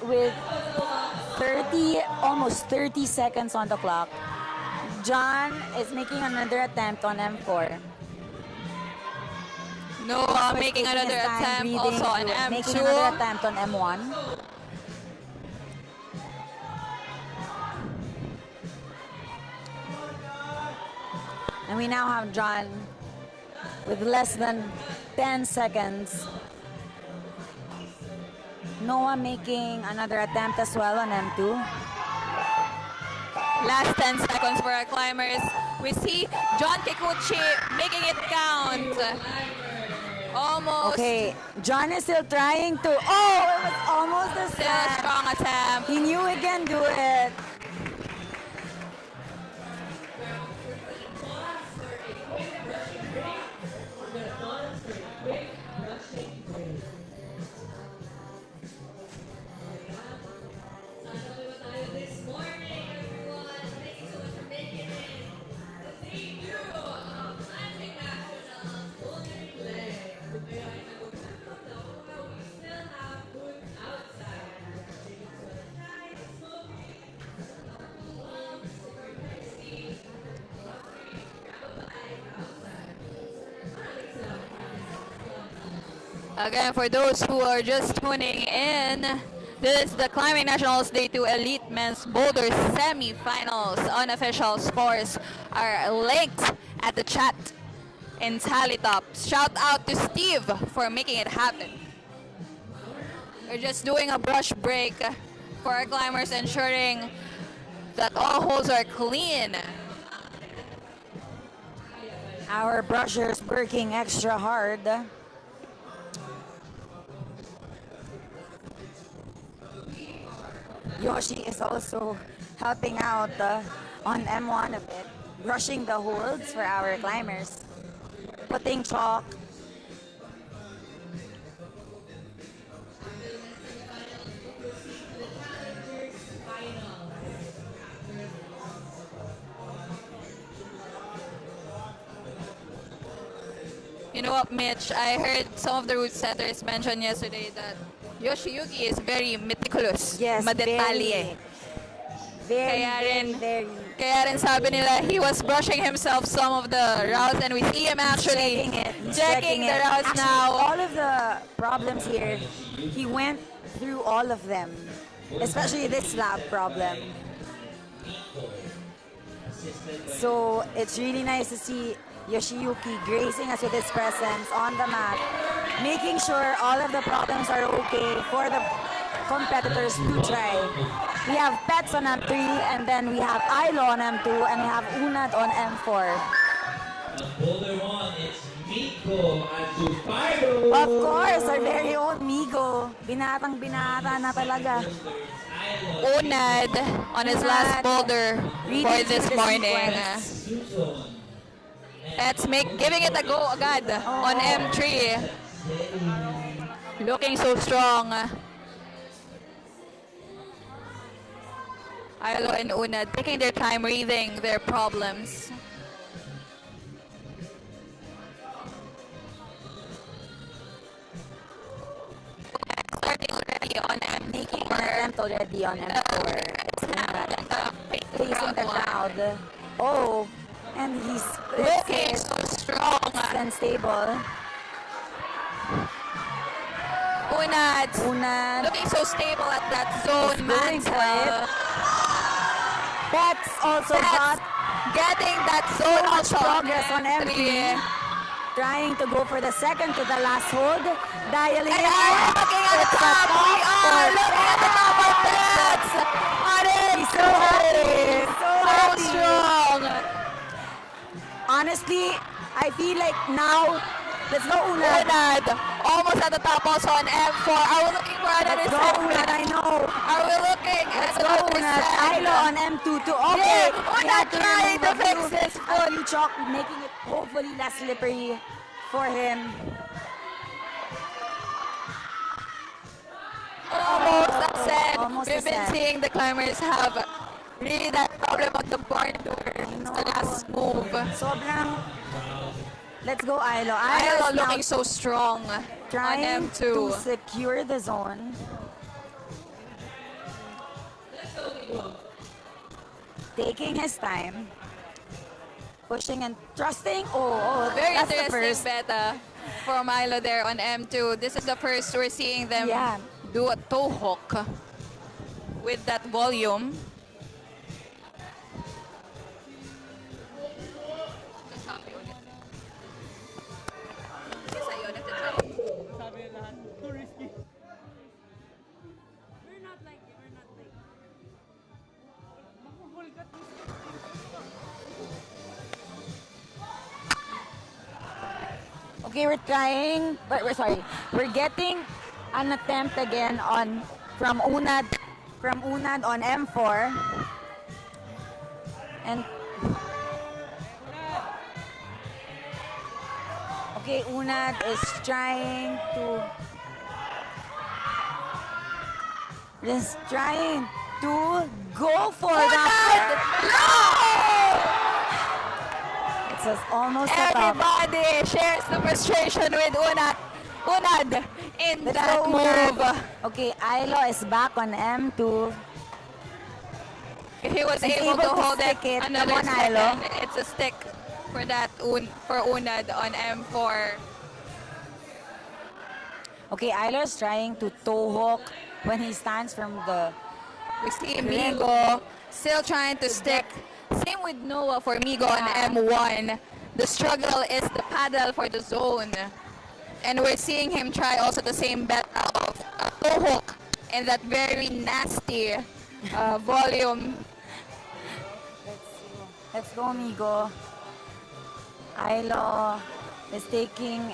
With 30, almost 30 seconds on the clock, John is making another attempt on M4. Noah First making taking another his time attempt breathing also on through- Making another M2. attempt on M1. And we now have John with less than 10 seconds. Noah making another attempt as well on M2. Last 10 seconds for our climbers. We see John Kikuchi making it count. Almost. Okay, John is still trying to. Oh, it was almost a Still a set. strong attempt. He knew he can do it. Again, for those who are just tuning in, this is the Climbing Nationals Day 2 Elite Men's Boulder semifinals. Unofficial scores are linked at the chat in Tally-Top. Shout out to Steve for making it happen. We're just doing a brush break for our climbers, ensuring that all holes are clean. Our brushers working extra hard. Yoshi is also helping out on M1 a bit, brushing the holds for our climbers, putting chalk. You know what, Mitch? I heard some of the route setters mention yesterday that Yoshiyuki is very meticulous. Yes, Madetalye. very, Kaya very, rin- very Kaya rin sabi nila, he was brushing himself some of the routes, and we see him actually checking it. He's checking the it. routes Actually, now. all of the problems here, he went through all of them, especially this lap problem. So it's really nice to see Yoshiyuki gracing us with his presence on the mat, making sure all of the problems are okay for the competitors to try. We have Pets on M3, and then we have Ilo on M2, and we have Unad on M4. Boulder 1, it's Miko at Tufiro. Of course, our very own Migo. Binatang binata na talaga. Unad on his last boulder for Reading this through the morning. sequence. Susan. Let's giving it a go agad on M3. Looking so strong. Ilo and Unad taking their time reading their problems. Starting already on M4. Making an attempt already on M4. It's Unad facing the crowd. Oh, and he's Looking so strong. and stable. Unad Unad. looking so stable at that zone Going for mantle. Pets also got Getting that so zone much also progress on M3. Trying to go for the second to the last hold. Dialing And it I'm in. looking at the It's top. We are for looking at the top of Pets. He's so happy. So So happy. strong. Honestly, I feel like now, let's go Unad. Unad almost at the top also on M4. Are we looking for another Let's go Unad, I segment? know. Are we looking at Let's go another Unad. segment? Ilo on M2 to okay. Yeah, We Unad had to trying to remove fix a his few- a few chalk, making it hopefully less slippery for him. Almost a set. Almost a We've been set. seeing the climbers have really that problem on the barn door. It's the last move. Sobrang. Let's go Ilo. Ilo is now looking so strong on trying to M2. secure the zone. Taking his time. Pushing and trusting. Oh, Very that's the interesting first. beta for Milo there on M2. This is the first we're seeing them Yeah. do a toe hook with that volume. Okay, we're trying, but we're sorry. We're getting an attempt again on from Unad on M4. And okay, Unad is trying to go for that. It's almost a top. Everybody shares the frustration with Unad in Let's that go, move. Unad. Okay, Ilo is back on M2. He was He's able to hold it stick it. another Come on, Ilo. second. It's a stick for for Unad on M4. Okay, Ilo is trying to toe hook when he stands from the... We see Migo still trying to stick. Same with Noah for Migo on M1. The struggle is the paddle for the zone. And we're seeing him try also the same bet of a toe hook in that very nasty volume. Let's go, Migo. Ilo is taking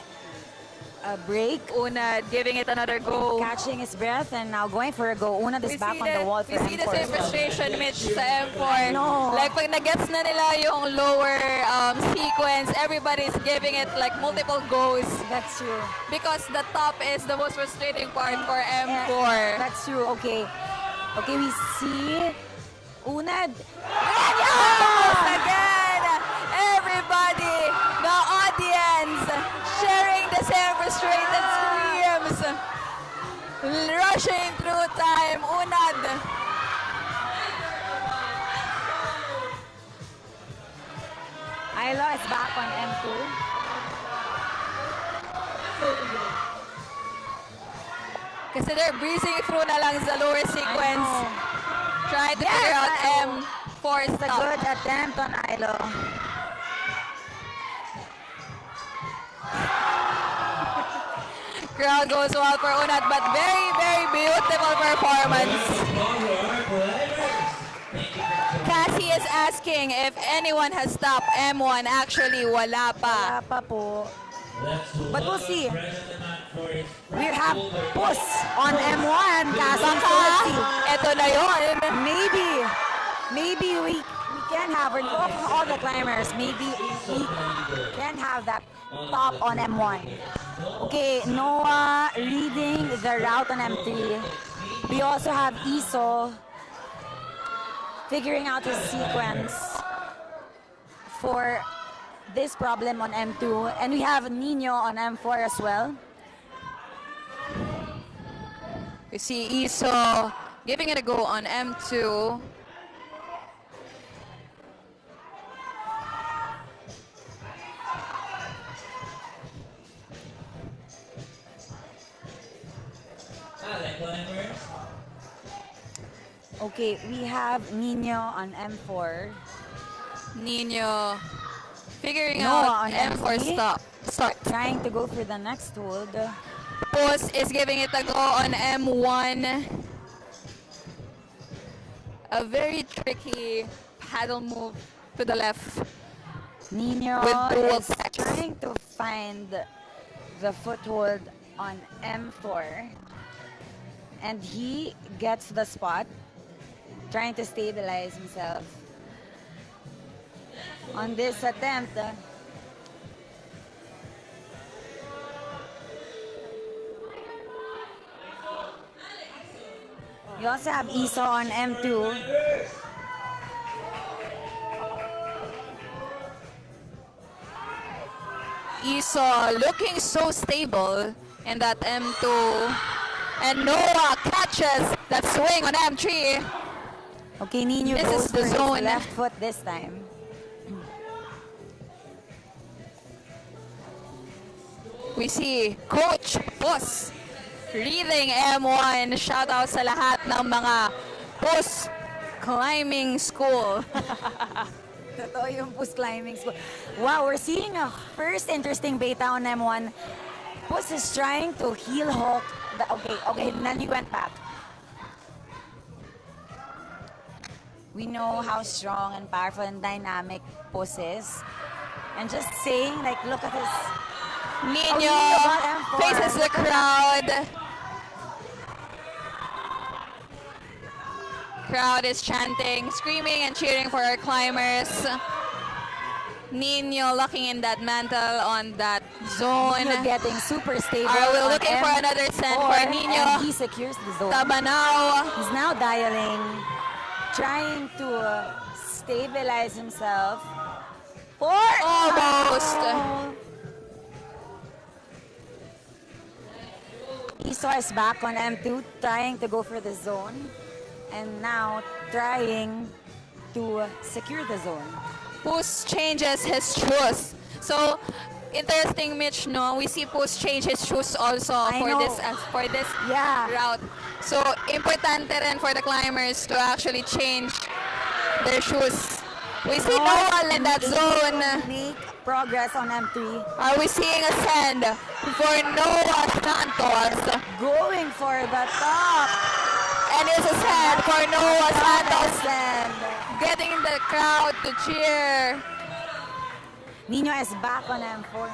a break, Unad giving it another go. catching his breath, and now going for a go. Unad is back on the wall for we see the M4 same as well. frustration Mitch sa M4. No. Like pag nagets na nila yung lower sequence, everybody's giving it like multiple goes That's true. because the top is the most frustrating part for Yeah, M4. that's true. Okay. Okay, we see Unad. Again, everybody, the audience, sharing the same frustrated screams, rushing through time. Unad. Ilo is back on M2. Kasi they're breezing through na lang sa lower sequence. Trying to figure out M4 It's a stop. good attempt on Ilo. Crowd goes wild for Unad, but very, very beautiful performance. Cassie is asking if anyone has stopped M1. Actually, wala pa. Wala pa po. But we'll see. We have Puss on M1. Cassie, so let's see. Ito na yun. Maybe we can have, or all the climbers, maybe we can have that top on M1. Okay, Noah reading the route on M3. We also have Iso figuring out his sequence for this problem on M2. And we have Nino on M4 as well. We see Iso giving it a go on M2. Okay, we have Nino on M4. Nino figuring Noah out on M4 M3. start. Trying to go for the next hold. Puss is giving it a go on M1. A very tricky paddle move to the left. Nino With dual is touch. trying to find the foothold on M4. And he gets the spot, trying to stabilize himself. On this attempt, you also have Iso on M2. Iso looking so stable in that M2. And Noah catches that swing on M3. Okay, Nino This goes is the for his zone. left foot this time. We see Coach Puss reading M1. Shout out sa lahat ng mga Puss Climbing School. Totoo yung Puss climbing school. Wow, we're seeing a first interesting beta on M1. Puss is trying to heel hook. Okay, then he went back. We know how strong and powerful and dynamic Puss is. And just saying, like, look at his Nino Nino got M4. faces the crowd. Crowd is chanting, screaming and cheering for our climbers. Nino locking in that mantle on that zone. Nino getting super stable. Are we on looking for another send for M4, Nino? and he secures the zone. Tabanao. He's now dialing, trying to stabilize himself. Almost. Esau is back on M2, trying to go for the zone. And now trying to secure the zone. Puss changes his shoes. So, interesting, Mitch, no? We see Puss change his shoes also I for know. this Yeah. route. So, importante rin for the climbers to actually change their shoes. We see Noel in that zone. Make progress on M3. Are we seeing a send for Noah Santos? Going for the top. And it's a send for Noah Santos. And Getting the crowd to cheer. Nino is back on M4.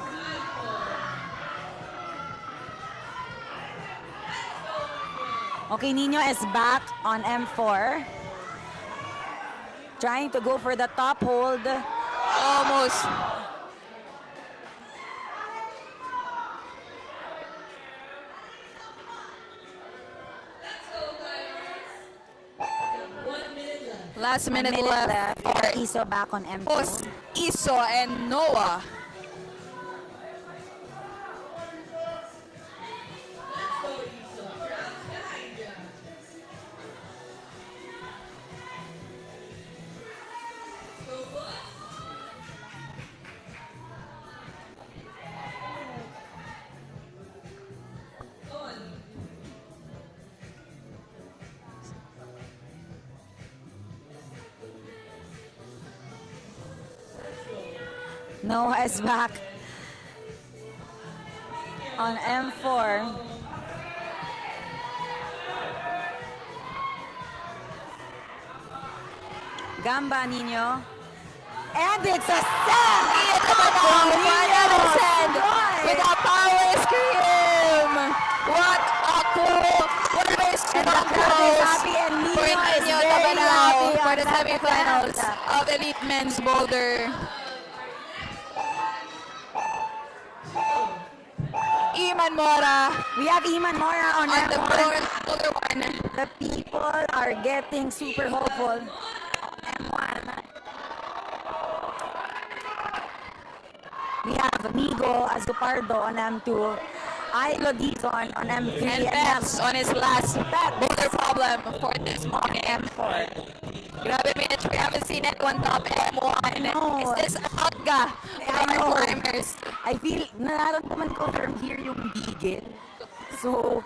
Okay, Nino is back on M4. Trying to go for the top hold. Almost. Last minute left for Iso back on M2. Puss, Iso, and Noah. Noah is back on M4. Gamba, Nino. And it's a send! Final send with a power scream. What a cool, what a very strong happy, and Nino for is Nino very Tabanao happy for on the that semifinals event. of Elite Men's Boulder. Iman Mora We have Iman Mora on on the M1. Boulder one. The people are getting super hopeful. M1. We have Amigo Azupardo on M2. Ilo Dizon on M3. And Bets on his last Boulder problem for this morning. M4. Grabe, Mitch, we haven't seen anyone top M1. No. Is this Atga for I know. our climbers? I feel, nararamdaman ko from here yung bigil. So,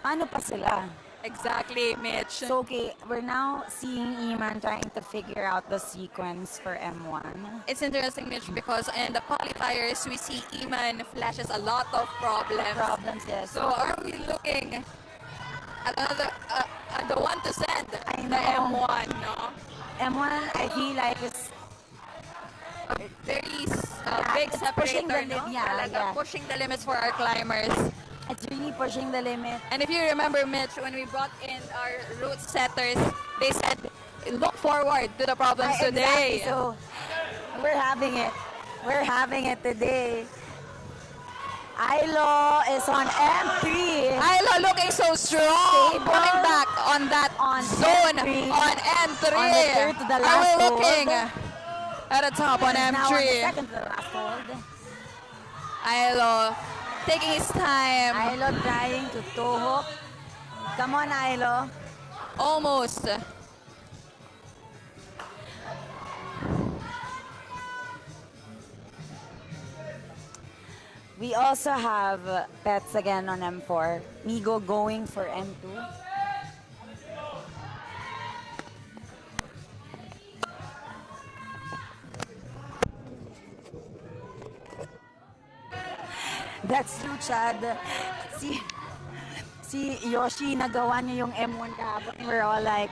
ano pa sila? Exactly, Mitch. So, okay, we're now seeing Iman trying to figure out the sequence for M1. It's interesting, Mitch, because in the qualifiers, we see Iman flashes a lot of problems. Problems, yes. So are we looking at another, at the one to send, I the know. M1, no? M1, I feel like it's Very Yeah, big it's separator, pushing the no? yeah, Talaga, yeah. pushing the limits for our climbers. it's really pushing the limit. And if you remember, Mitch, when we brought in our route setters, they said, look forward to the problems today. Exactly. So, we're having it. We're having it today. Ilo is on M3. Ilo looking so strong, Stable. coming back on that On zone M3. on M3. On the third to the Are last we looking hold? at the top on Now on the M3? second to the last hold. Ilo taking his time. Ilo trying to toe hook. Come on, Ilo. Almost. We also have Pets again on M4. Migo going for M2. That's true, Chad. Si Yoshi, nagawa niya yung M1 kahapon. We're all like,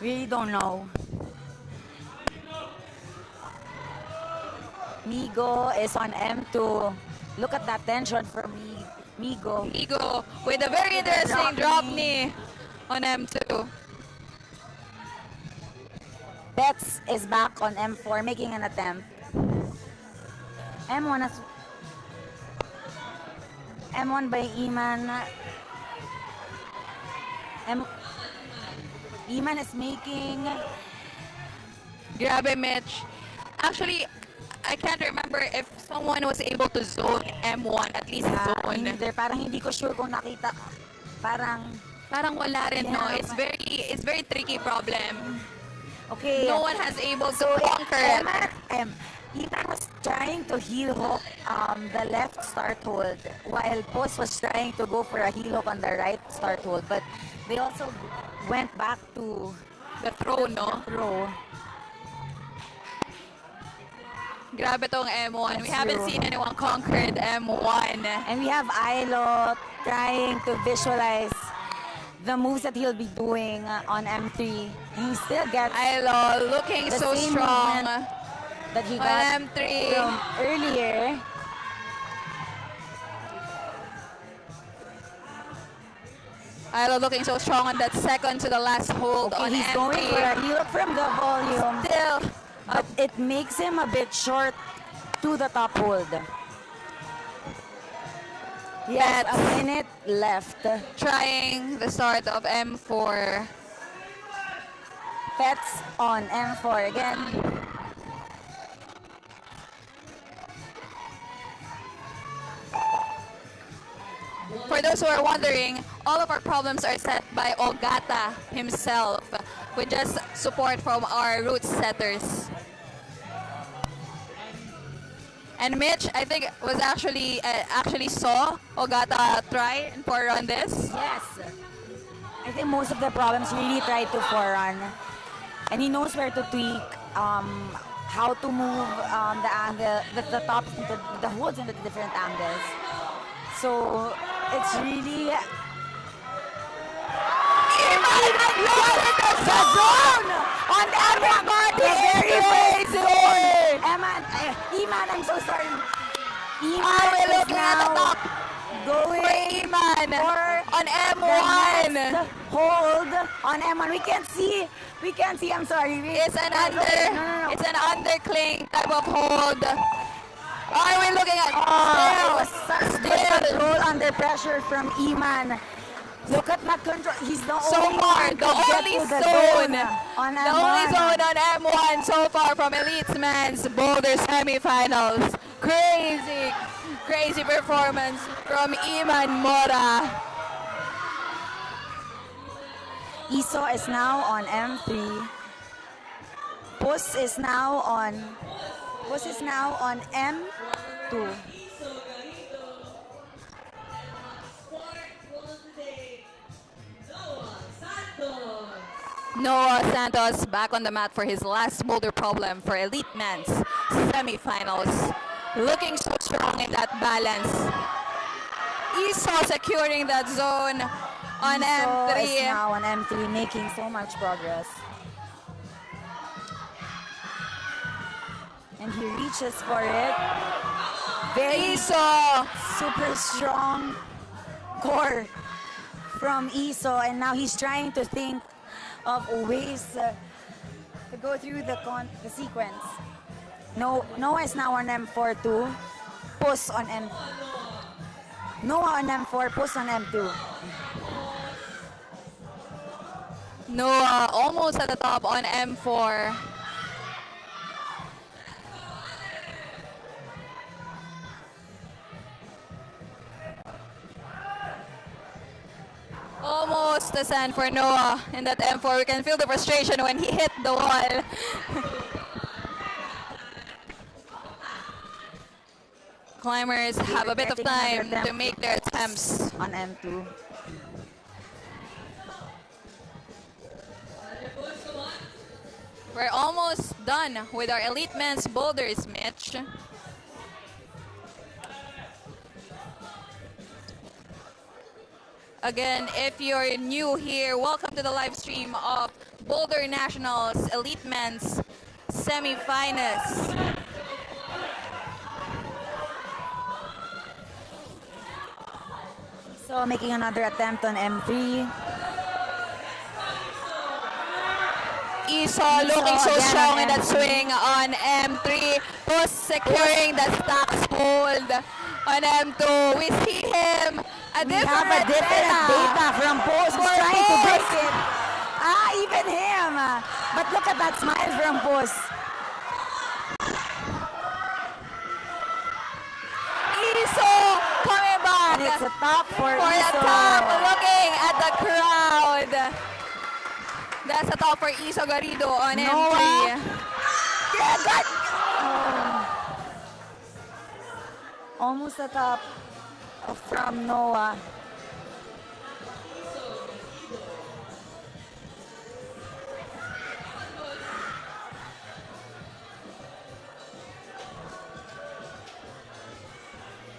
we don't know. Migo is on M2. Look at that tension from Migo. Ego with a very interesting drop knee on M2. Betts is back on M4 making an attempt. M1 has M1 by Iman. Iman is making. Grabe, Mitch. Actually, I can't remember if someone was able to zone M1, at least zone. Parang hindi ko sure kung nakita. Parang Wala rin, no? Yeah, It's very tricky problem. okay. No one has able to So conquer. Iman was trying to heel hook the left start hold while Post was trying to go for a heel hook on the right start hold, but they also went back to The throw, no? throw. Grabe tong M1. We That's haven't true. seen anyone conquered M1. And we have Ilo trying to visualize the moves that he'll be doing on M3. And he still gets Ilo looking the so same strong movement that he on got M3. from earlier. Ilo looking so strong on that second to the last hold on Okay, he's M3. going for a heel from the volume, Still but it makes him a bit short to the top hold. Yes, a That's- minute left. trying the start of M4. Pets on M4 again. For those who are wondering, all of our problems are set by Ogata himself with just support from our root setters. And Mitch, I think, was actually saw Ogata try and forerun this. Yes. I think most of the problems really try to forerun. And he knows where to tweak, how to move the angle, the tops, the holds into the different angles. So it's really. The zone on everybody. Very first zone. Iman, I'm so sorry. Iman we're is looking at the now top going for Iman on the M1. next hold on M1. We can't see. I'm sorry. It's an under, No. it's an undercling type of hold. Are we looking at It was such good still. control under pressure from Iman. Look at that control. He's the So only far, one the to get only to the zone, on the only M1. zone on M1 so far from Elite's Men's Boulder semifinals. Crazy performance from Iman Mora. Iso is now on M3. Puss is now on M2. Noah Santos back on the mat for his last boulder problem for Elite Men's semifinals. Looking so strong in that balance. Iso securing that zone on Iso is M3. now on M3, making so much progress. And he reaches for it. Very Iso super strong core from Iso, and now he's trying to think of ways to go through the sequence. Noah is now on M4 too. Puss on M. Noah on M4, Puss on M2. Noah almost at the top on M4. Almost a sand for Noah in that M4. We can feel the frustration when he hit the wall. Climbers have a bit of time to make their attempts. On M2. We're almost done with our Elite Men's Boulders, Mitch. Again, if you're new here, welcome to the live stream of Boulder Nationals Elite Men's semifinals. So making another attempt on M3. Iso looking so again strong on in that M3. swing on M3. Post securing the stocks hold on M2. We see him. We have a different data from Post who's For trying to break Post. it. Even him. But look at that smile from Post. Iso coming back And it's a top for for the Iso. top, looking at the crowd. That's a top for Iso Garrido on M3. Noah. Yeah, God. Almost a top from Noah.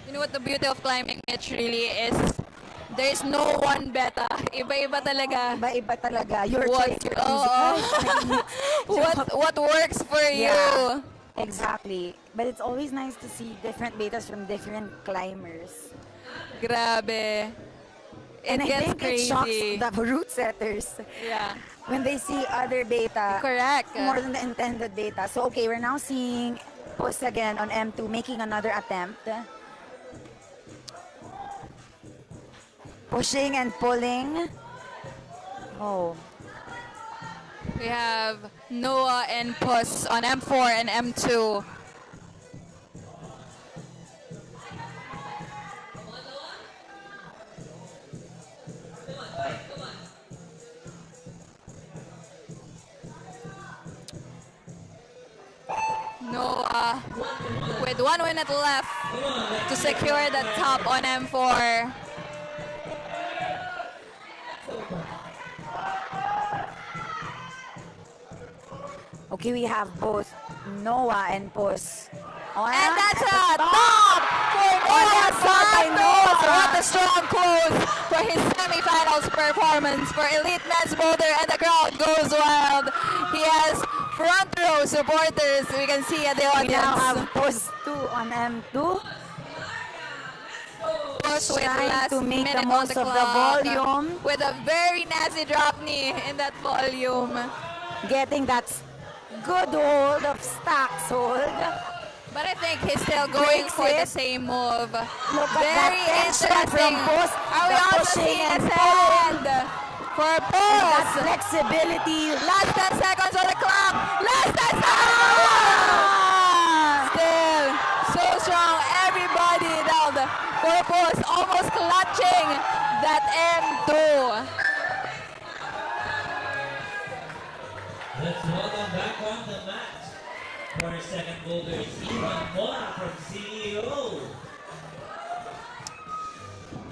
You know what the beauty of climbing, Mitch, really is? There's no one better. Iba-iba talaga. Iba-iba talaga. Your What, choice, your oo. music. what works for you? Yeah. Exactly. But it's always nice to see different betas from different climbers. Grabe. It And I gets think crazy. it shocks the route setters Yeah. when they see other beta Correct. more than the intended data. So okay, we're now seeing Post again on M2 making another attempt. Pushing and pulling. Oh. We have Noah and Puss on M4 and M2. Noah with 1 minute left to secure the top on M4. Okay, we have both Noah and Puss. And that's a top for Noah Santos. What a strong close for his semifinals performance for Elite Men's Boulder, and the crowd goes wild. He has front row supporters. We can see at the We now have audience. Puss 2 on M2. Puss with Trying last to make the minute on most of the clock, volume. with a very nasty drop knee in that volume. Getting that good hold of Stacks hold. But I think he's still going Breaks for the it. same move. Look at that Very tension interesting. from Puss. Are we The also pushing seeing and his pulling. hand for That Puss? flexibility. Last 10 seconds on the clock. Last 10 seconds. Still so strong. Everybody down for Puss, almost clutching that M2. Let's welcome back on the mat for our second boulder, Ivan Mora from CEO.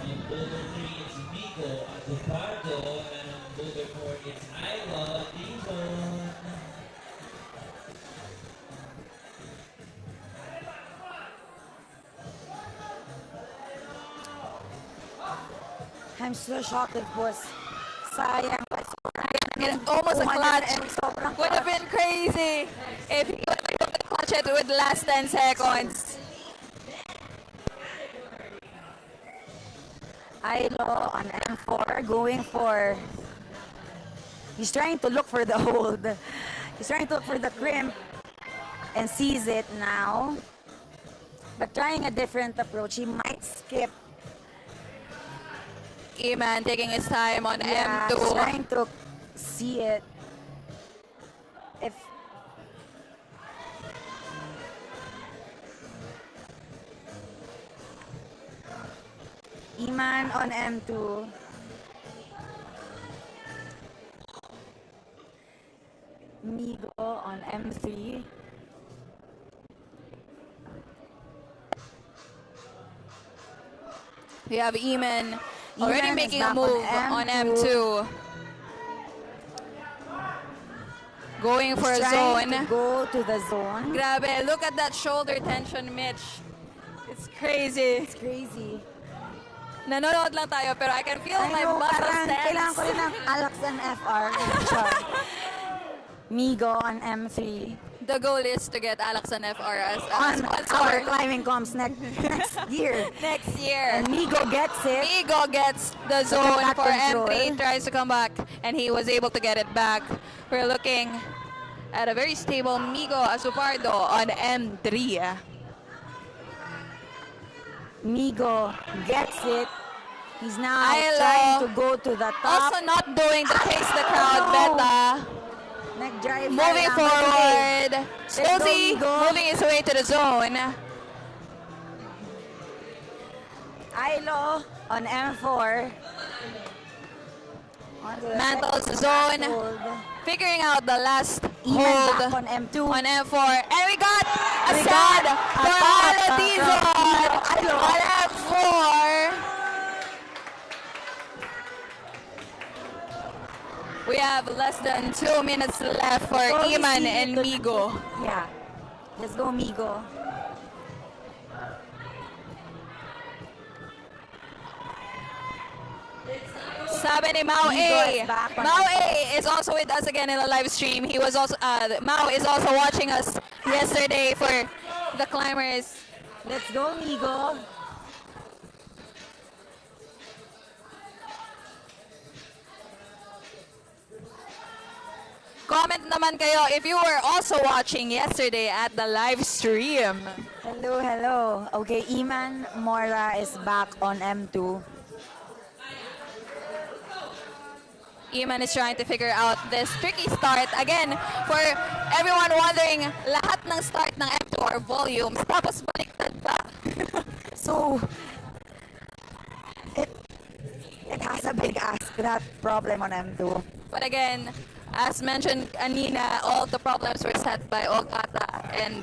On boulder 3, it's Miko Agupardo, and on boulder 4, it's Ayla Dizon. I'm so shocked with Puss. Sayang. It's almost a clutch. Sobrang Would have been crazy if he would be able to clutch it with last 10 seconds. Ilo on M4 going for. He's trying to look for the hold. He's trying to look for the crimp and sees it now. But trying a different approach. He might skip. Eman taking his time on Yeah, M2. trying to see it. If Iman on M2. Migo on M3. We have Eman already Eman is making a back move on on M2. M2. Going for a Trying to zone. go to the zone. Grabe, look at that shoulder tension, Mitch. It's crazy. It's crazy. Nanonood lang tayo, pero I can feel I my know, muscles parang kailangan ko rin tense. ng Alex and FR. Char. Migo on M3. The goal is to get Alex and FR as a On our sponsor climbing comps next year. next year. And Migo gets it. Migo gets the zone back for control. M3, tries to come back, and he was able to get it back. We're looking at a very stable Migo Asupardo on M3. Migo gets it. He's now Ilo. trying to go to the top. Also not doing the chase the crowd No. beta. Neck drive Moving lang, but okay. forward. go, Scozy Migo. moving his way to the zone. Ilo on M4. Onto the Mantles second zone. hold. Figuring out the last Even hold back on M2. on M4. And we got a We sad got for a top Aladizon from Ilo. on M4. We have less than 2 minutes left for So we Iman see and the- Migo. Yeah. Let's go, Migo. Sabi ni Mao Migo A. is back on Mao the- A is also with us again in the live stream. He was also Mao is also watching us yesterday for the climbers. Let's go, Migo. Comment naman kayo if you were also watching yesterday at the live stream. Hello, hello. Okay, Iman Mora is back on M2. Iman is trying to figure out this tricky start. Again, for everyone wondering, lahat ng start ng M2 are volumes. Tapos baliktad pa. So, it has a big ask that problem on M2. But again, as mentioned kanina, all the problems were set by Ogata and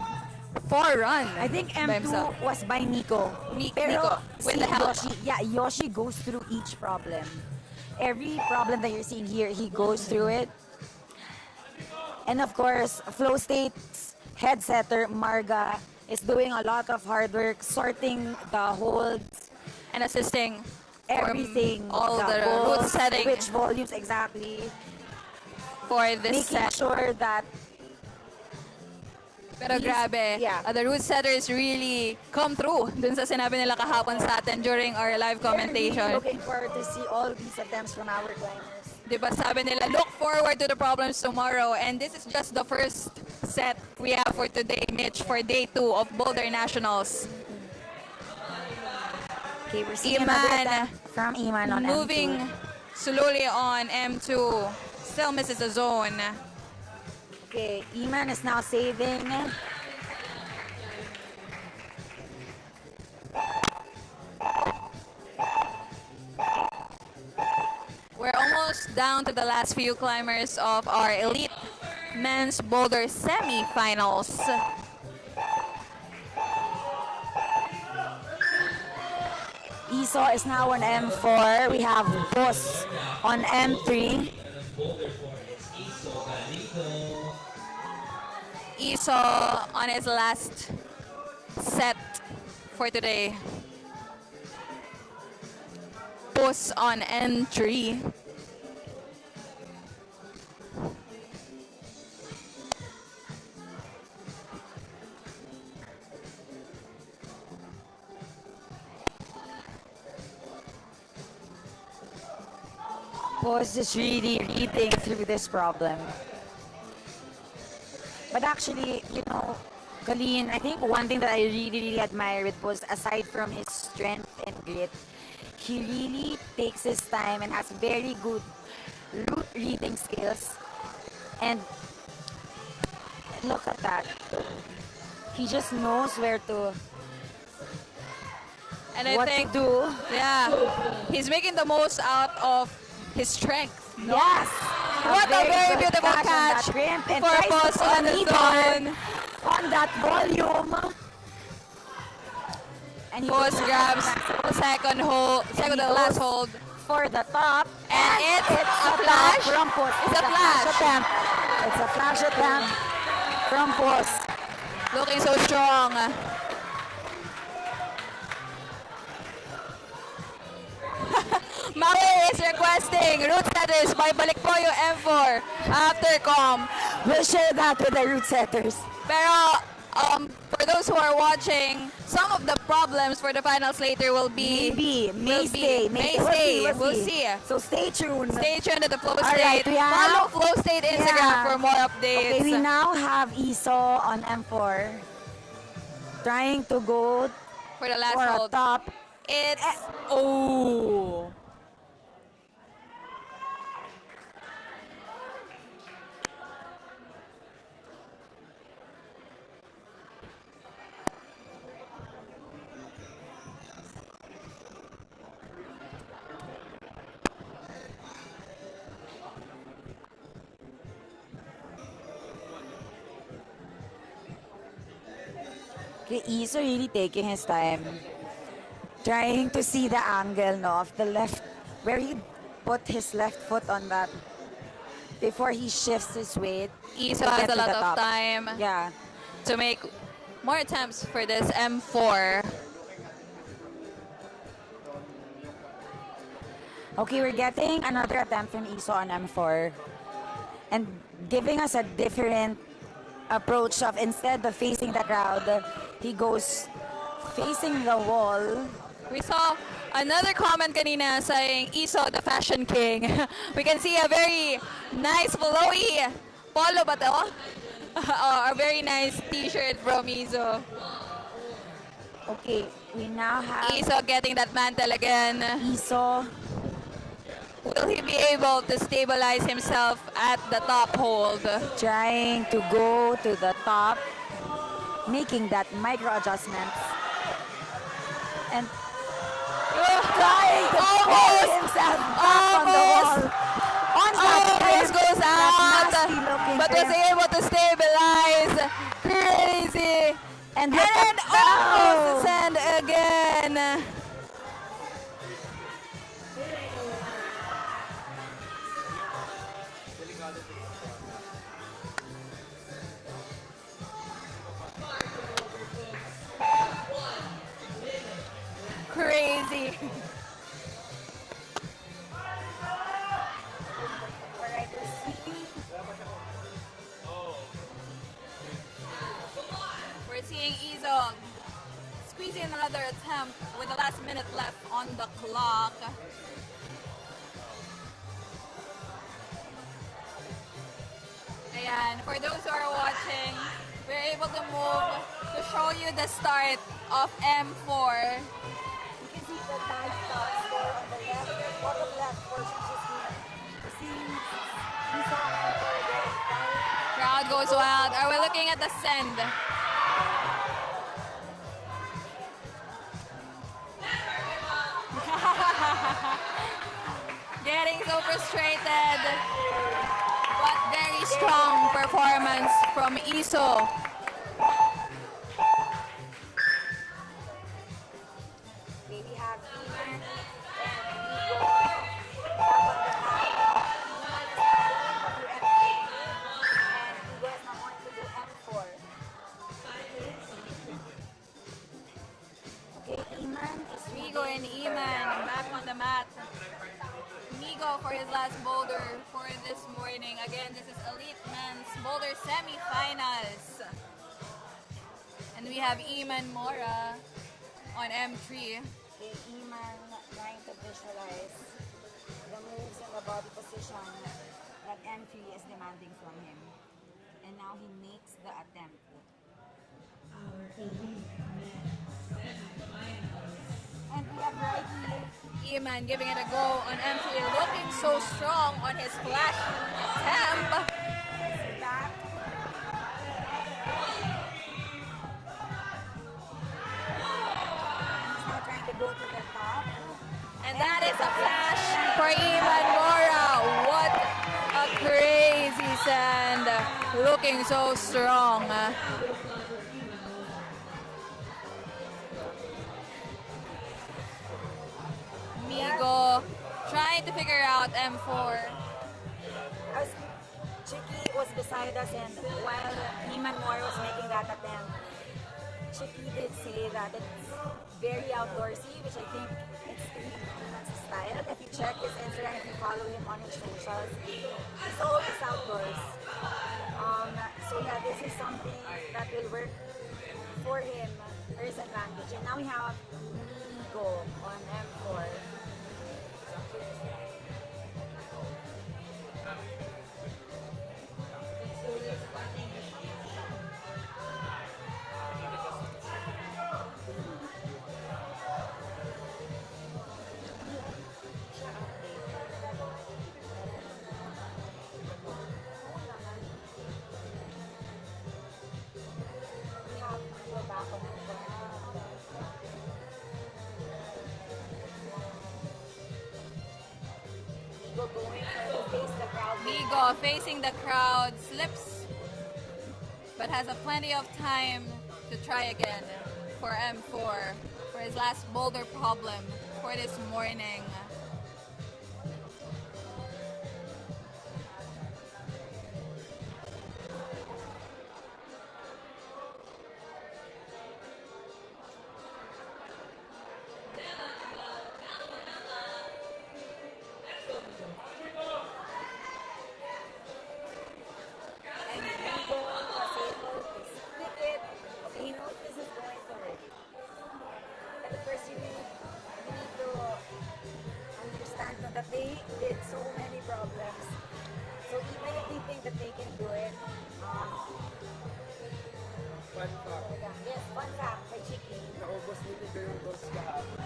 Forerun. I think by M2 himself. was by Nico. Nico, Pero with si the help. Yoshi goes through each problem. Every problem that you're seeing here, he goes through it. And of course, Flowstate's head setter, Marga, is doing a lot of hard work, sorting the holds, And assisting everything, all the bolts, route setting which volumes exactly, for this making set. sure that Pero He's- grabe, yeah. the route setters really come through dun sa sinabi nila kahapon sa atin during our live we're commentation. really looking forward to see all these attempts from our climbers. Diba sabi nila, look forward to the problems tomorrow. And this is just the first set we have for today, Mitch, for day 2 of Boulder Nationals. Okay, we're seeing Iman another attempt from Iman on moving M2. slowly on M2. Still misses the zone. Okay, Iman is now saving. We're almost down to the last few climbers of our elite men's boulder semifinals. Esau is now on M4. We have Boss on M3. Esau on his last set for today. Puss on N3. Boss is really reading through this problem. But actually, Colleen, I think one thing that I really admire with Boss, aside from his strength and grit, he really takes his time and has very good route reading skills. And look at that. He just knows where to, And I what think, to do. yeah, he's making the most out of his strength. Yes! What a very good beautiful on that catch rimp and for tries to Puss put on a the needle zone. on that volume. And he Puss puts it grabs back the second hold, second to he last goes hold. for the top. And it's a top flash. from Puss. It's a flash. attempt. It's a flash attempt from Puss. Looking so strong. Maui is requesting root setters, balik po yung M4 after com. We'll share that with the root setters. Pero for those who are watching, some of the problems for the finals later will be May stay. We'll see. So stay tuned. Stay tuned to the Alright, Flowstate. we have- Follow Flowstate Instagram Yeah. for more updates. Okay, we now have Iso on M4 trying to go For the last for a hold. top. It's oh. Okay, Iso really taking his time, trying to see the angle of the left, where he put his left foot on that before he shifts his weight. Iso to has get a to lot the of top. time Yeah. to make more attempts for this M4. Okay, we're getting another attempt from Iso on M4 and giving us a different approach of, instead of facing the crowd, he goes facing the wall. We saw another comment kanina saying Iso the fashion king. We can see a very nice flowy polo ba to? A very nice t-shirt from Iso. Okay, we now have Iso getting that mantle again. Iso. Will he be able to stabilize himself at the top hold? Trying to go to the top, making that micro adjustments, and trying to pull Almost! himself back on the wall. On that Almost trip, goes that out, nasty looking but was trip. able to stabilize. Crazy. And And look then at almost that. send again. Crazy. We're seeing Izog squeezing another attempt with the last minute left on the clock. Ayan, for those who are watching, we're able to move to show you the start of M4. You can see the dive score on the left, bottom left portion. You see Iso on M4 again. Crowd goes wild. Are we looking at the send? Getting so frustrated. But very strong performance from Iso. Maybe have Iman and Vigo back on the map. Iman is not going to do M3 and Vigo is not going to do M4. Okay, Iman is Migo and Iman back on the mat. Migo for his last boulder for this morning. Again, this is Elite Men's Boulder Semifinals. And we have Iman Mora on M3. Okay, Iman trying to visualize the moves and the body position that M3 is demanding from him. And now he makes the attempt. And we have right here Iman giving it a go on M3, looking so strong on his flash attempt. back. He's now trying to go to the top. And that is a flash for Iman Mora. What a crazy send. Looking so strong. Migo trying to figure out M4. As Chicky was beside us and while Iman Moore was making that attempt, Chicky did say that it's very outdoorsy, which I think it's really Iman's style. If you check his Instagram, if you follow him on his socials, he's always outdoors. So yeah, this is something that will work for him, for his advantage. And now we have Go on M4. We have Go back on M4. Go going to face the crowd. Migo facing the crowd, slips, but has a plenty of time to try again for M4 for his last boulder problem for this morning. And Migo was able to split it. He knows this is going to work. At first, you need to understand that they did so many problems. So even if they think that they can do it, yes, fun fact by Chiki. Naubos ni Tigo yung goals kahapon.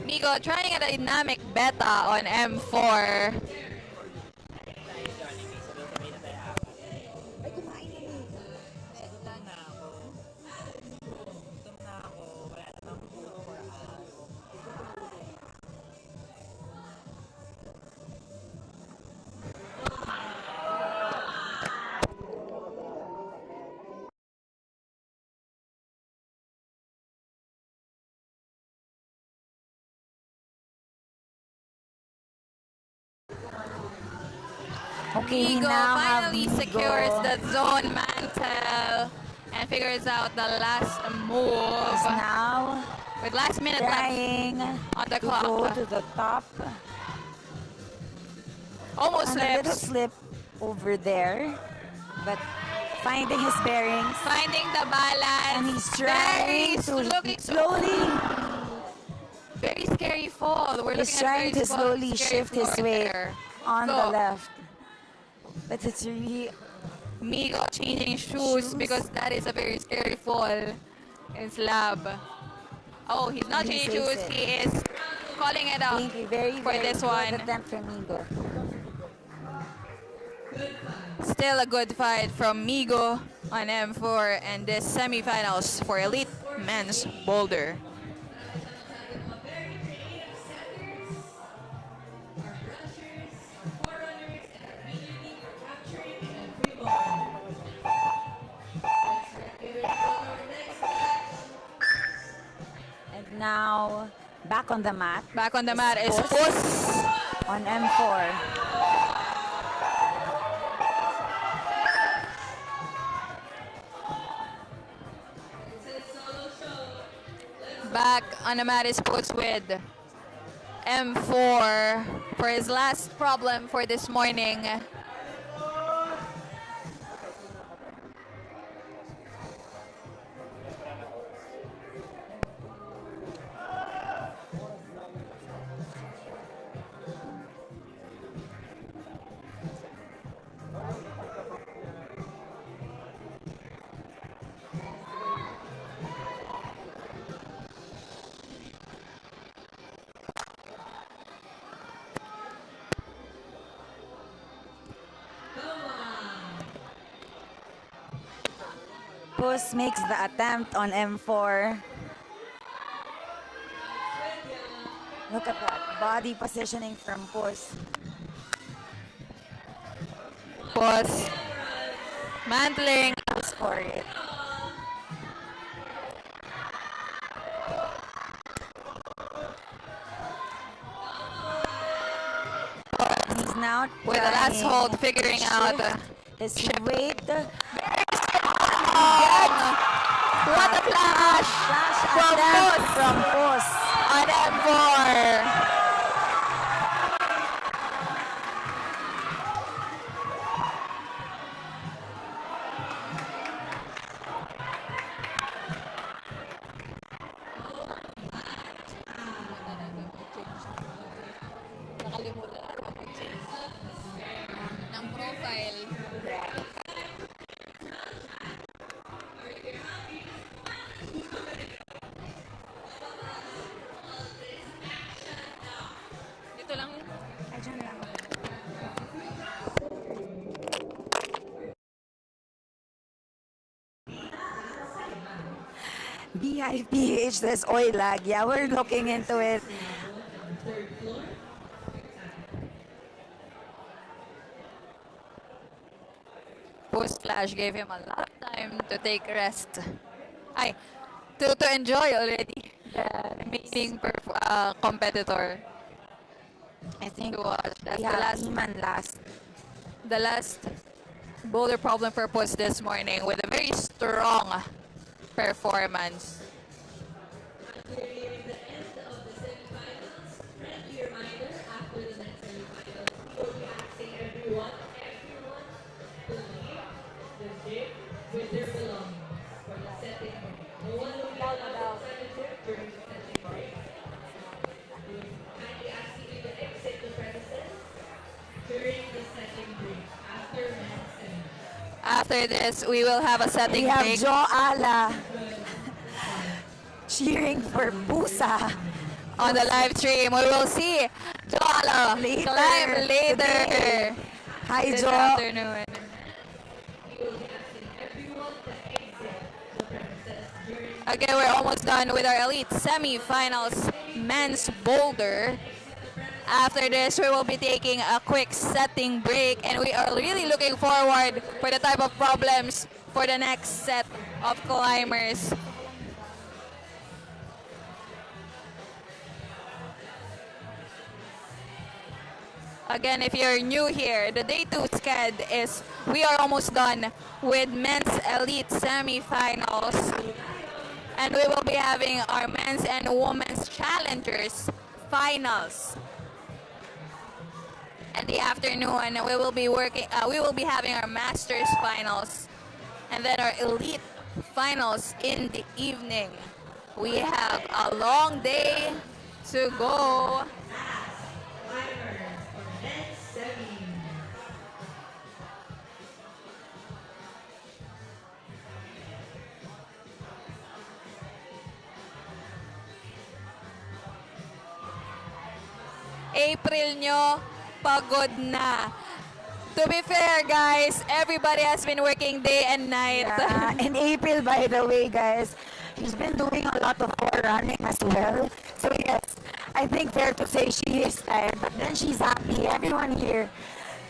Migo trying a dynamic beta on M4. Ay, kumain na ni. Okay, we Migo now have finally Migo. secures the zone mantle and figures out the last Is move now with last minute left trying on the to go clock. to the top. Almost And a little slips. slip over there, but finding his bearings. Finding the balance. And he's trying to looking slowly. very scary fall. We're He's looking trying at to slowly shift his weight on the So, left. But it's really Migo changing shoes because that is a very scary fall in slab. Oh, he's not He changing shoes. saves it. He is calling it out thank you, very, for very this good one. attempt from Migo. Still a good fight from Migo on M4 and this semifinals for Elite Men's Boulder. And now back on the mat Back on the mat is Puss. Puss. on M4. Back on the mat is Puss with M4 for his last problem for this morning. Puss makes the attempt on M4. Look at that body positioning from Puss. Puss mantling. Goes for it. He's now With the last trying hold, to figuring out shift his weight. Oh, from Pus. on M4. Nakalimutan na mag-change ng profile. Dito lang. Ay, dyan lang. BIPH, there's oil lag. Yeah, we're looking into it. Post Clash gave him a lot of time to take rest. Ay, to enjoy already the remaining competitor. I think To watch. That's yeah, the last Iman last. the last boulder problem for Post this morning with a very strong performance. After this, we will have a setting We have break. Jo Ala cheering for Pusa. On the live stream, we will see Joala Later climb later today. Hi, this Jo. afternoon. Again, we're almost done with our elite semifinals men's boulder. After this, we will be taking a quick setting break, and we are really looking forward for the type of problems for the next set of climbers. Again, if you're new here, the day 2 sched is we are almost done with men's elite semifinals. And we will be having our men's and women's challengers finals. In the afternoon, we will be having our masters finals and then our elite finals in the evening. We have a long day to go. April nyo, pagod na. To be fair, guys, everybody has been working day and night. Yeah, and April, by the way, guys, she's been doing a lot of core running as well. So yes, I think fair to say she is tired, but then she's happy. Everyone here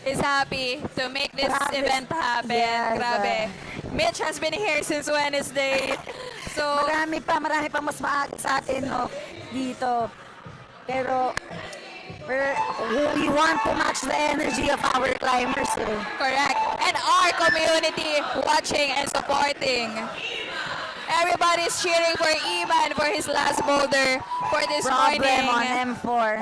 Is happy to make this Grabe. event happen. Yes, Grabe. Mitch has been here since Wednesday. So, marami pa mas maaga sa atin no, dito. Pero we want to match the energy of our climbers. Eh. correct. And our community watching and supporting. Everybody's cheering for Iman for his last boulder for this Problem morning. on M4.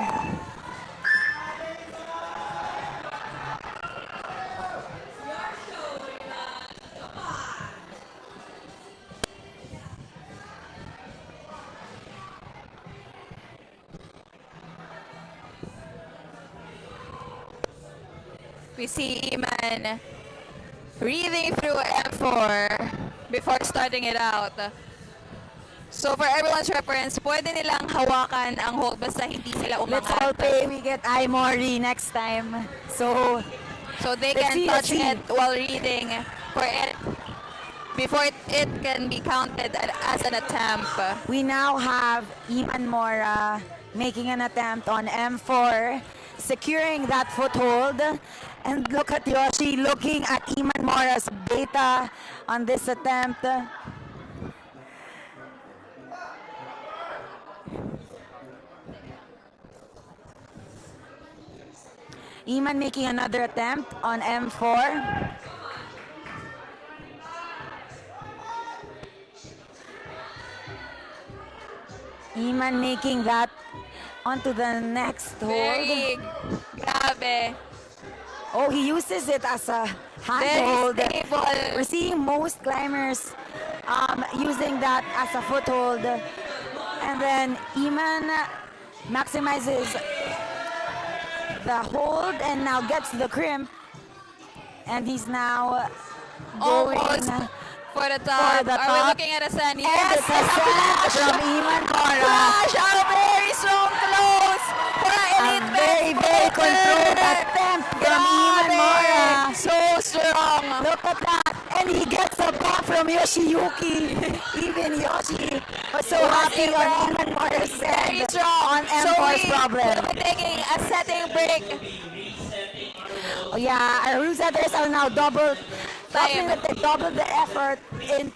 We see Iman reading through M4 before starting it out. So for everyone's reference, pwede nilang hawakan ang hold basta hindi sila Let's all umangat. pray we get iMori next time. So So they Let's can see, touch let's see. it while reading for it before it can be counted as an attempt. we now have Iman Mora making an attempt on M4, securing that foothold. And look at Yoshi looking at Iman Mora's data on this attempt. Iman making another attempt on M4. Iman making that onto the next hold. Very grabe. Oh, he uses it as a Very handhold. stable. We're seeing most climbers using that as a foothold. And then Iman maximizes the hold and now gets the crimp. And he's now going Almost for the for top. the Are we top. looking at a sand? And Yes, it's a sand from Iman Mora. Flash, a very strong close for an A elite very, men's very boulder. controlled attempt from Iman Grabe. Mora. So strong. Look at that. And he gets a bump from Yoshiyuki. Even Yoshi was so happy on Iman Mora's Very end strong. on M4's problem. We'll be taking a setting break. Oh yeah, our rule setters are now double the effort in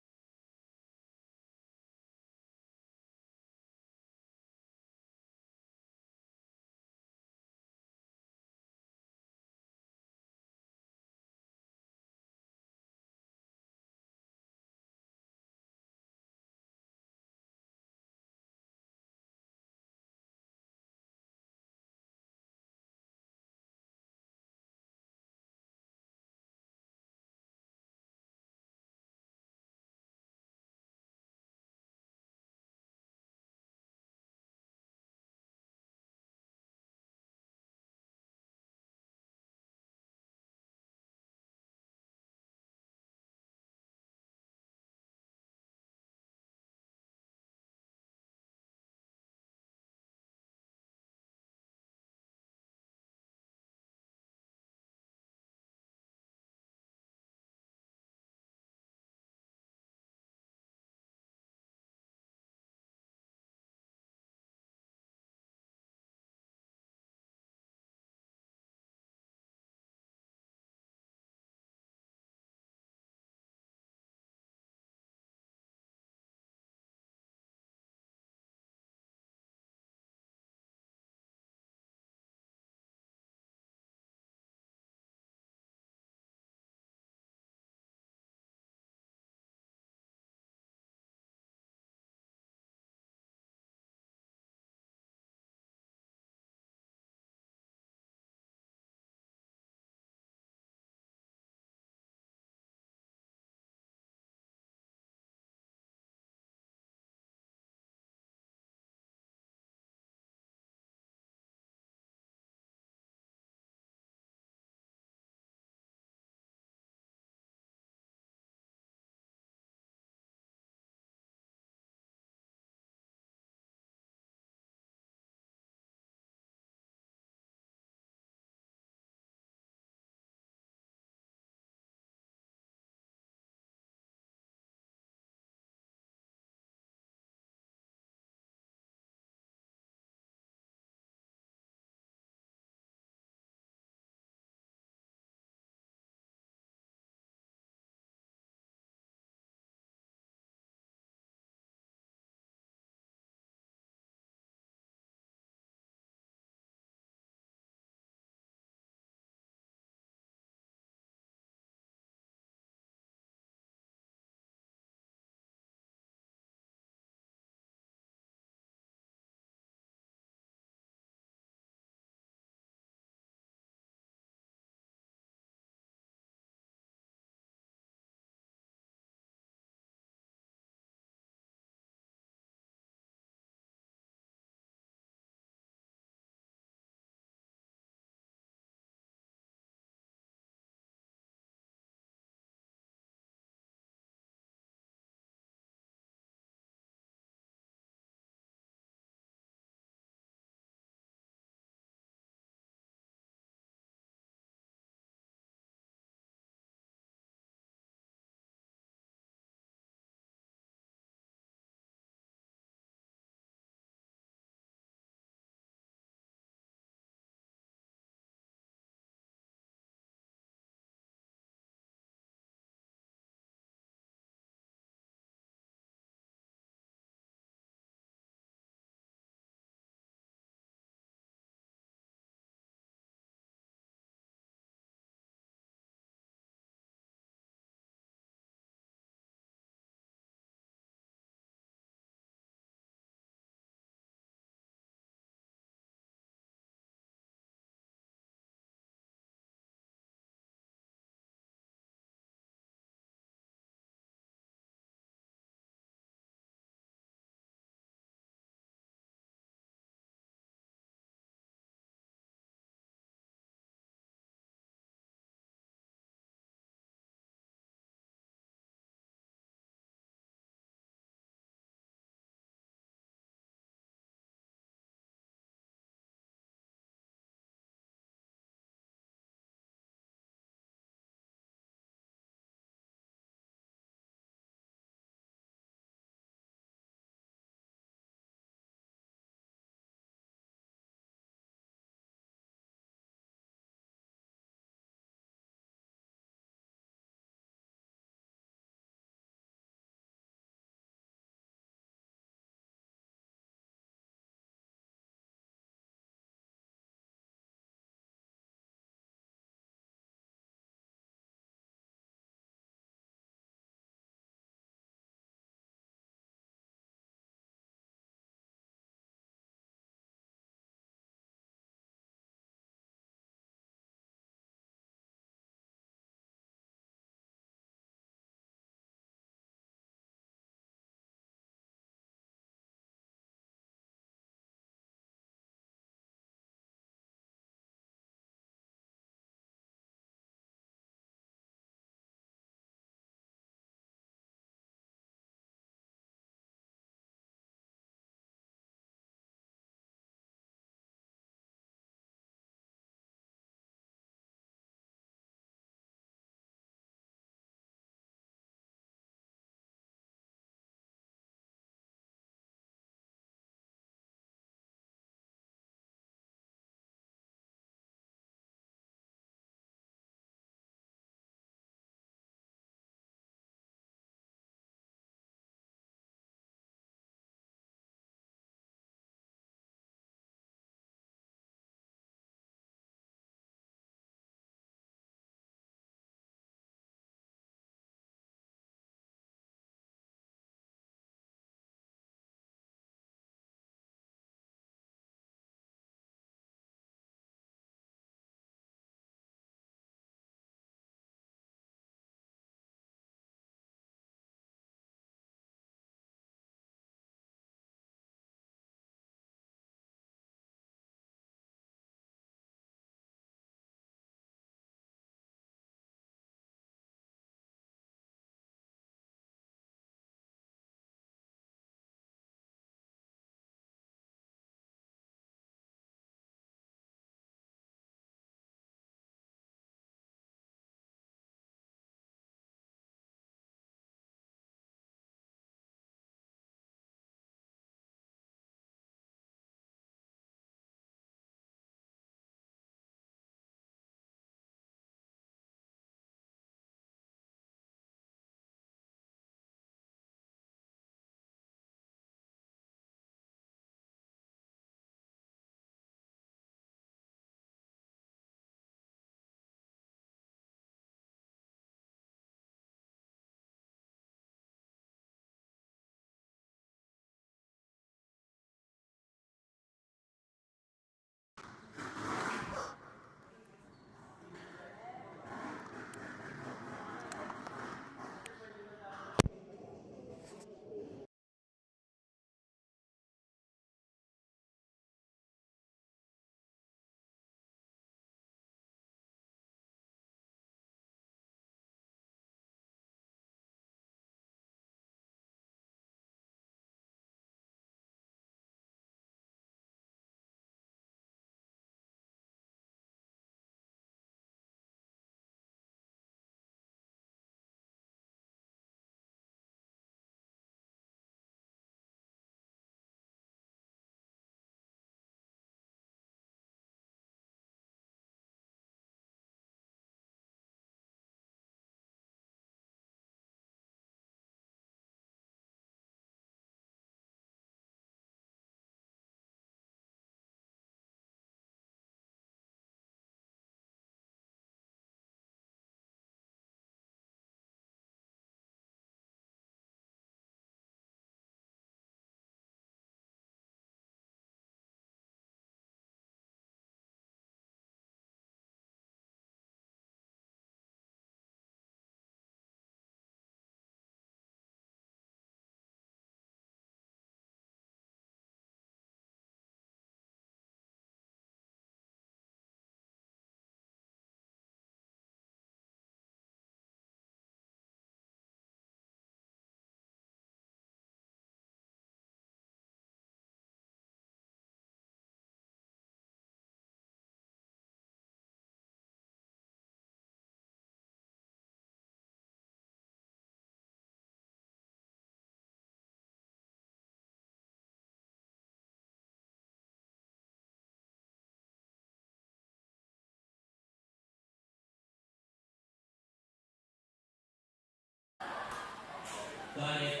Got it.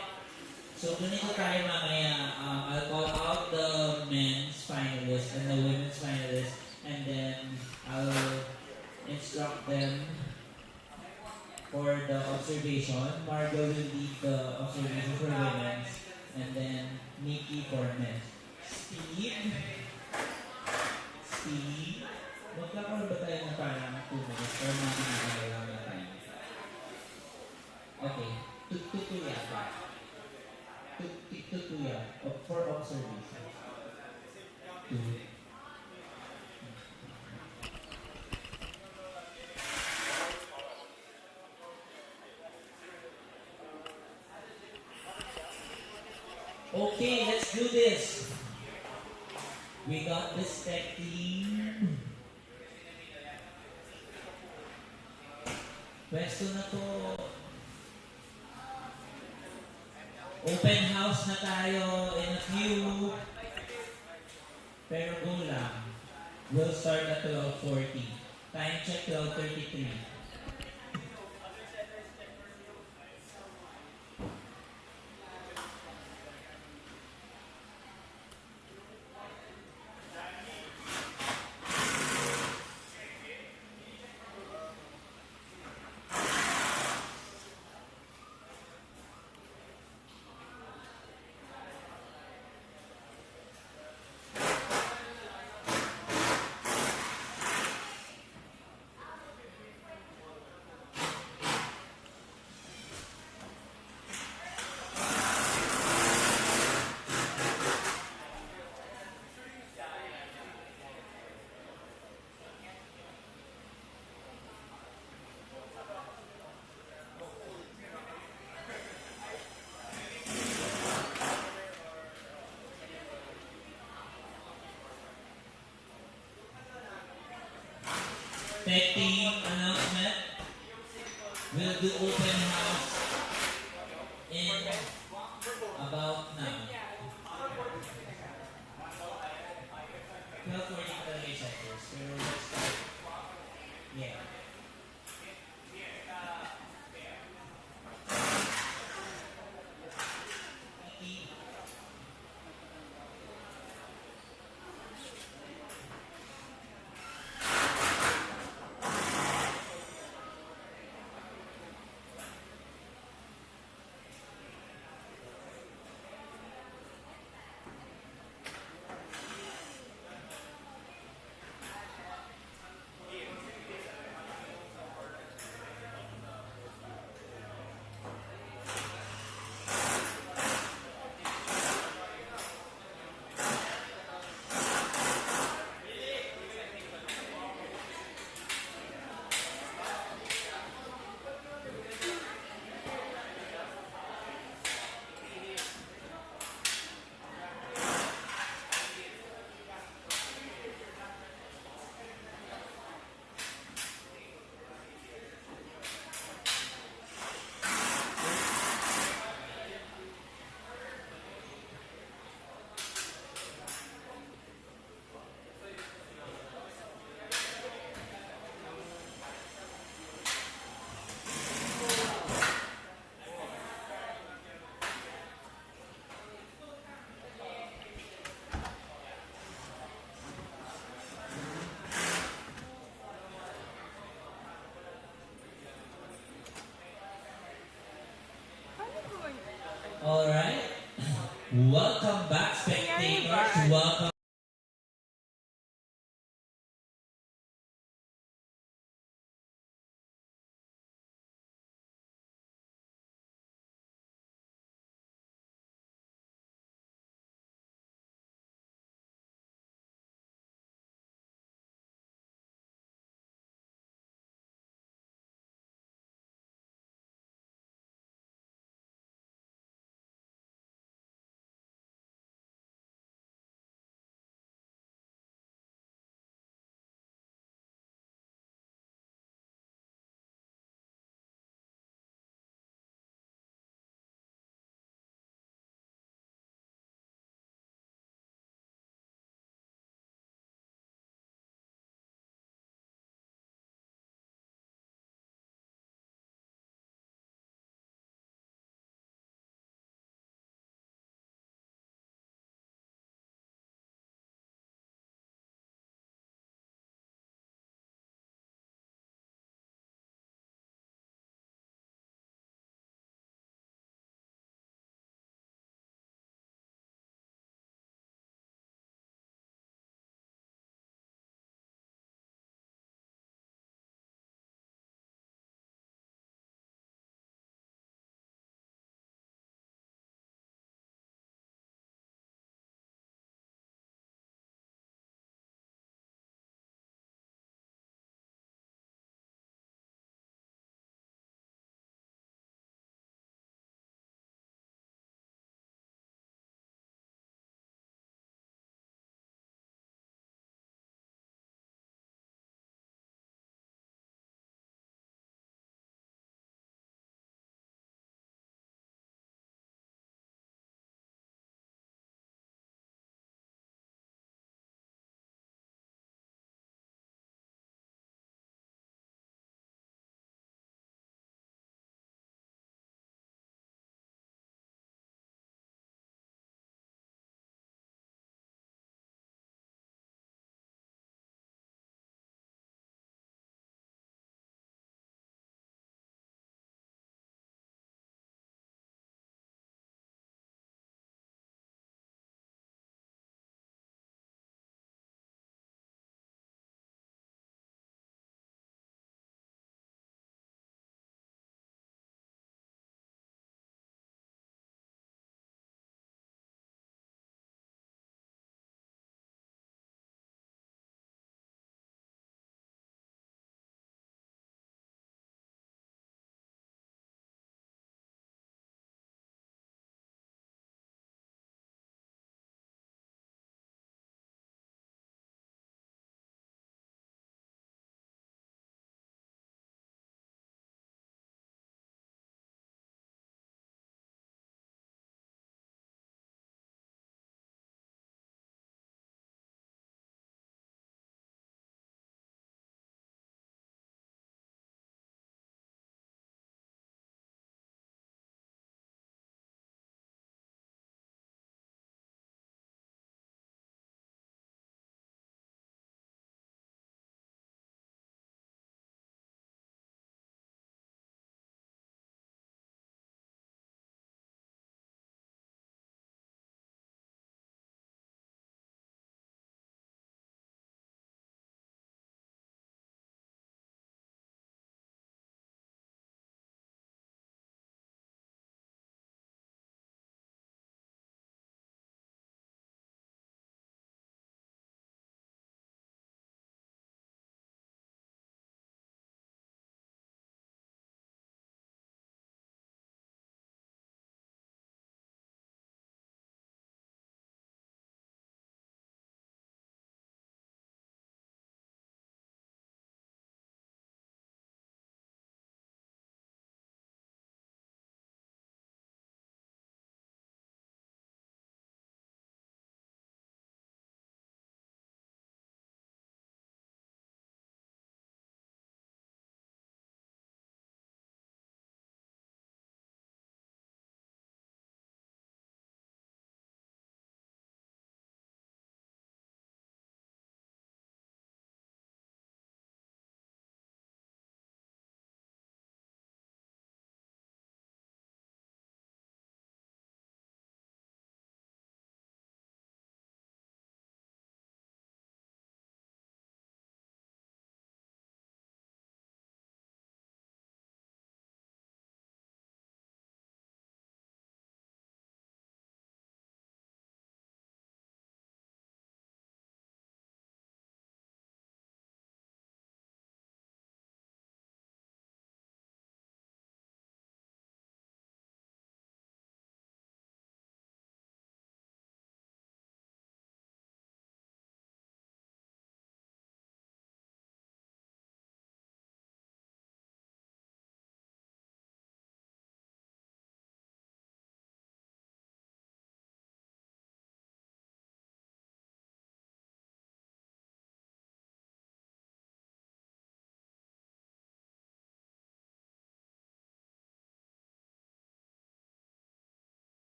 So, ganito tayo mamaya. I'll call out the men's finalists and the women's finalists, and then I'll instruct them for the observation. Margo will lead the observation for women's, and then Nikki for men's. Steve, Steve, magkakaroon ba tayo ng parang 2 minutes or mga nakakailang na time? Okay, 2 yata. 2 yata. For observation. 2. Okay, let's do this. We got this tech team. Pwesto na to. Open house na tayo in a few. Pero go lang. We'll start at 12:40. Time check 12:33. Tech team announcement. We'll do open house in about now. 12:40 seconds. So let's start. Yeah. All right. Welcome back, spectators. Welcome.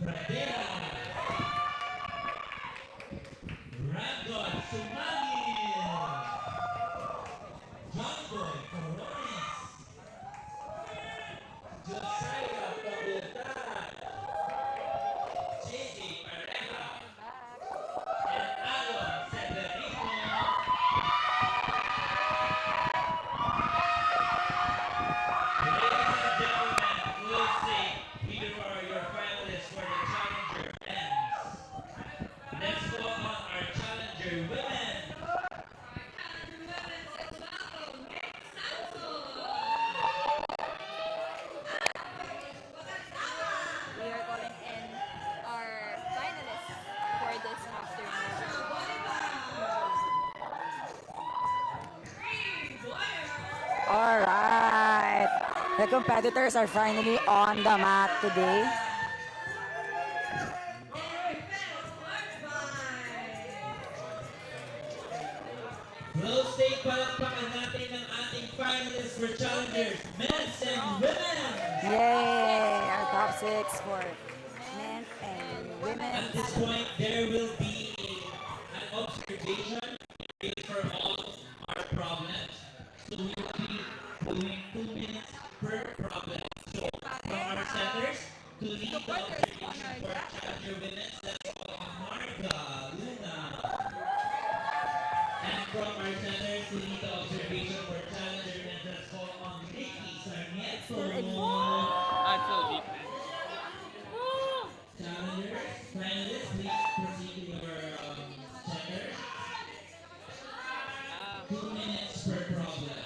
Pradera, Randon Sumangil, John Boy Corones, Josiah Pagultan, JJ Pareja, and Alon Severino. Ladies and gentlemen, we'll see here are your finalists for the Challenger Men's. Let's go on our Challenger Women. We are calling in our finalists for this afternoon. All right. The competitors are finally on the mat today. Flowstate, palakpakan natin ang ating finalists for Challengers, Men's and Women's. Yay! Our top six for men and women. At this point, there will be an observation for all our problems. So we will be doing 2 minutes per problem. So from our centers to lead the observation for Challenger Women, let's call on Marga, Luna. And from our centers to lead the observation for Challenger Women, let's call on Nikki Sarmiento. I'm so deep. Challengers, finalists, please proceed to your center. 2 minutes per problem.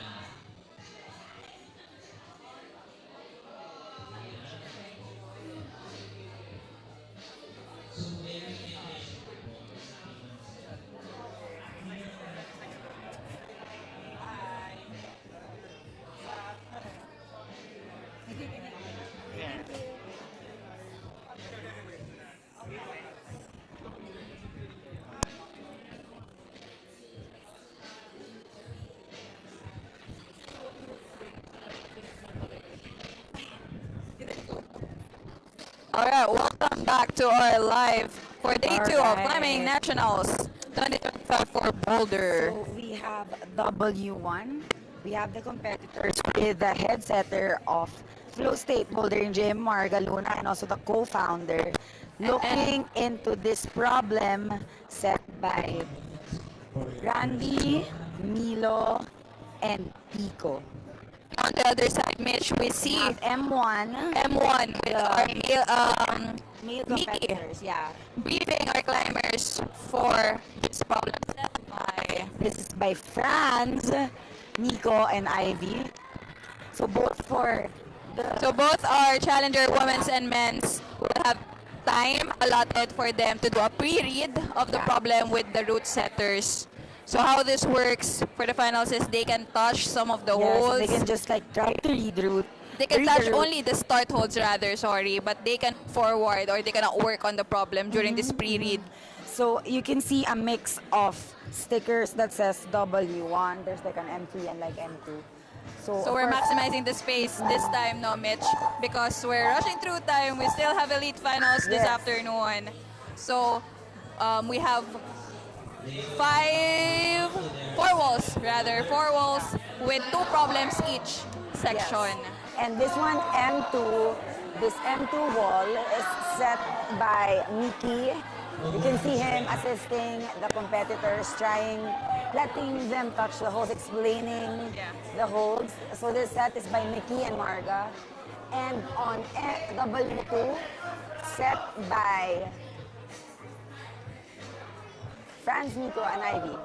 So very efficient. All right, welcome back to our live for day All 2 of right. Climbing Nationals 2025 for Boulder. So we have W1. We have the competitors with the head setter of Flowstate Bouldering Gym, Marga Luna, and also the co-founder, looking into this problem set by Randy, Milo, and Pico. On the other side, Mitch, we We see have M1, M1 with our male Mickey. competitors, yeah. briefing our climbers for this problem set by This is by Franz, Nico, and Ivy. So both for So both our challenger women's and men's will have time allotted for them to do a pre-read of the problem with the route setters. So how this works for the finals is they can touch some of the yeah, so holds. they can just like try to read route. They can read touch the route. only the start holds rather, sorry, but they can forward or they cannot work on the problem during this pre-read. So you can see a mix of stickers that says W1. There's like an M3 and like M2. So we're maximizing the space this time, no, Mitch, because we're rushing through time. We still have elite finals this Yes. afternoon. So we have four walls with 2 problems each section. And this one, M2, this M2 wall is set by Mickey. You can see him assisting the competitors, letting them touch the holes, explaining the holds. So this set is by Mickey and Marga. And on W2, set by Franz, Nico, and Ivy.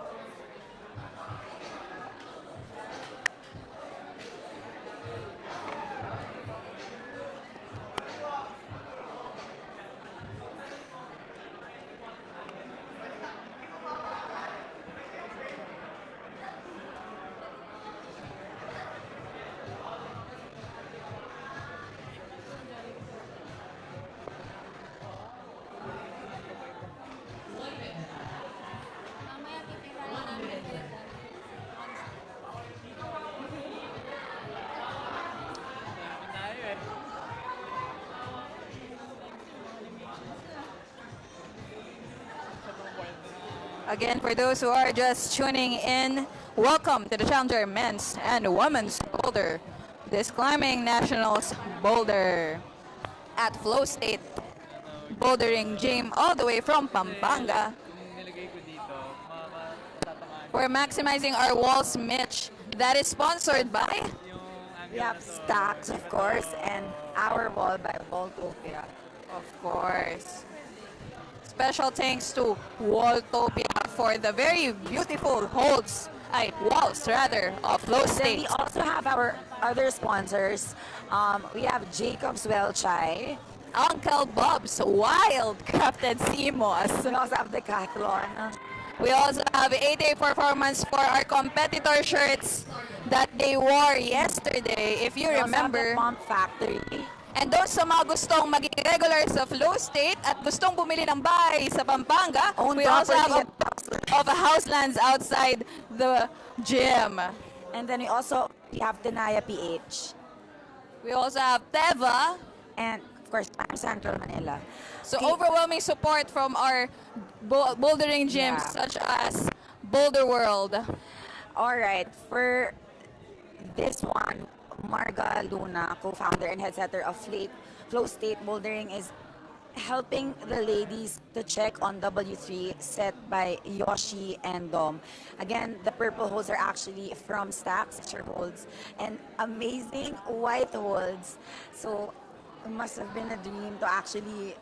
Again, for those who are just tuning in, welcome to the Challenger Men's and Women's Boulder. This climbing nationals Boulder at Flowstate Bouldering Gym all the way from Pampanga. We're maximizing our walls, Mitch. That is sponsored by We have Stacks, of course, and Our Wall by Voltopia. Of course. Special thanks to Walltopia for the very beautiful walls rather, of Then Flowstate. we also have our other sponsors. We have Jacob's Well Chai. Uncle Bob's Wild Crafted Simos. We also have Decathlon. We also have 8A Performance for our competitor shirts that they wore yesterday, if you We also have the remember. Pump Factory. And doon sa mga gustong maging regular sa Flowstate at gustong bumili ng bahay sa Pampanga, Own we also property have of houselands outside the gym. And then we have Tenaya PH. We also have Teva. And of course, Time Central Manila. So Okay. overwhelming support from our bouldering gyms Yeah. such as Boulder World. All right, for this one, Marga Luna, co-founder and head setter of Flow State Bouldering, is helping the ladies to check on W3 set by Yoshi and Dom. Again, the purple holds are actually from Stacks, picture holds, and amazing white holds. So it must have been a dream to actually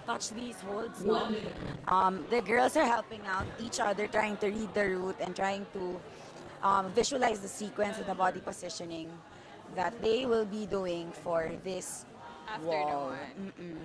touch these holds. No? The girls are helping out each other, trying to read the route and trying to visualize the sequence and the body positioning that they will be doing for this wall. Afternoon.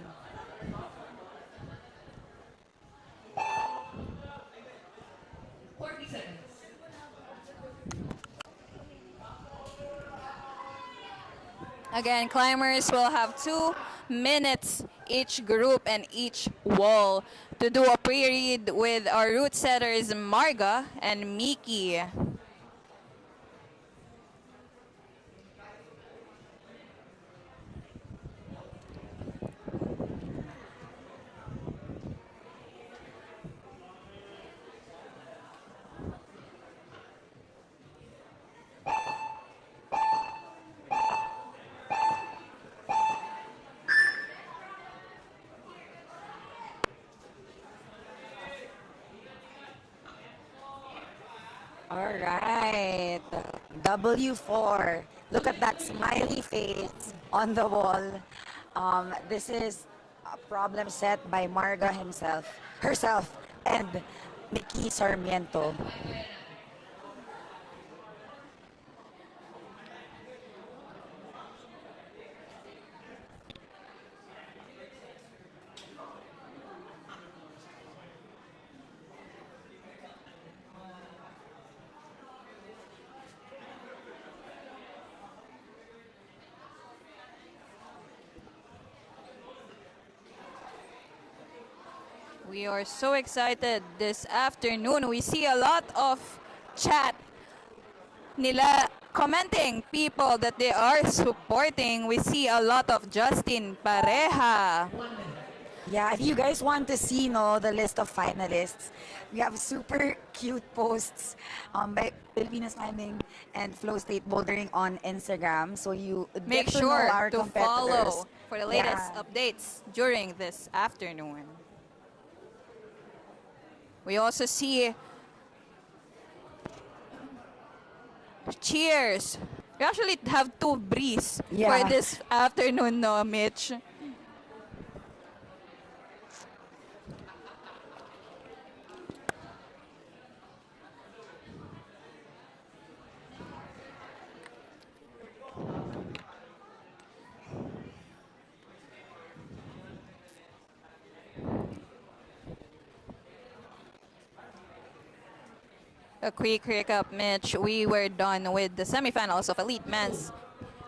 Again, climbers will have 2 minutes each group and each wall to do a pre-read with our route setters Marga and Miki. All right, W4. Look at that smiley face on the wall. This is a problem set by Marga herself, and Nikki Sarmiento. We are so excited this afternoon. We see a lot of chat nila commenting people that they are supporting. We see a lot of Justin Pareja. Yeah, if you guys want to see the list of finalists, we have super cute posts by Filipinas Climbing and Flow State Bouldering on Instagram. So you Make get to know sure our to competitors. follow for the latest Yeah. updates during this afternoon. We also see cheers. We actually have 2 breeze Yeah. for this afternoon, no, Mitch? A quick recap, Mitch. We were done with the semifinals of Elite Men's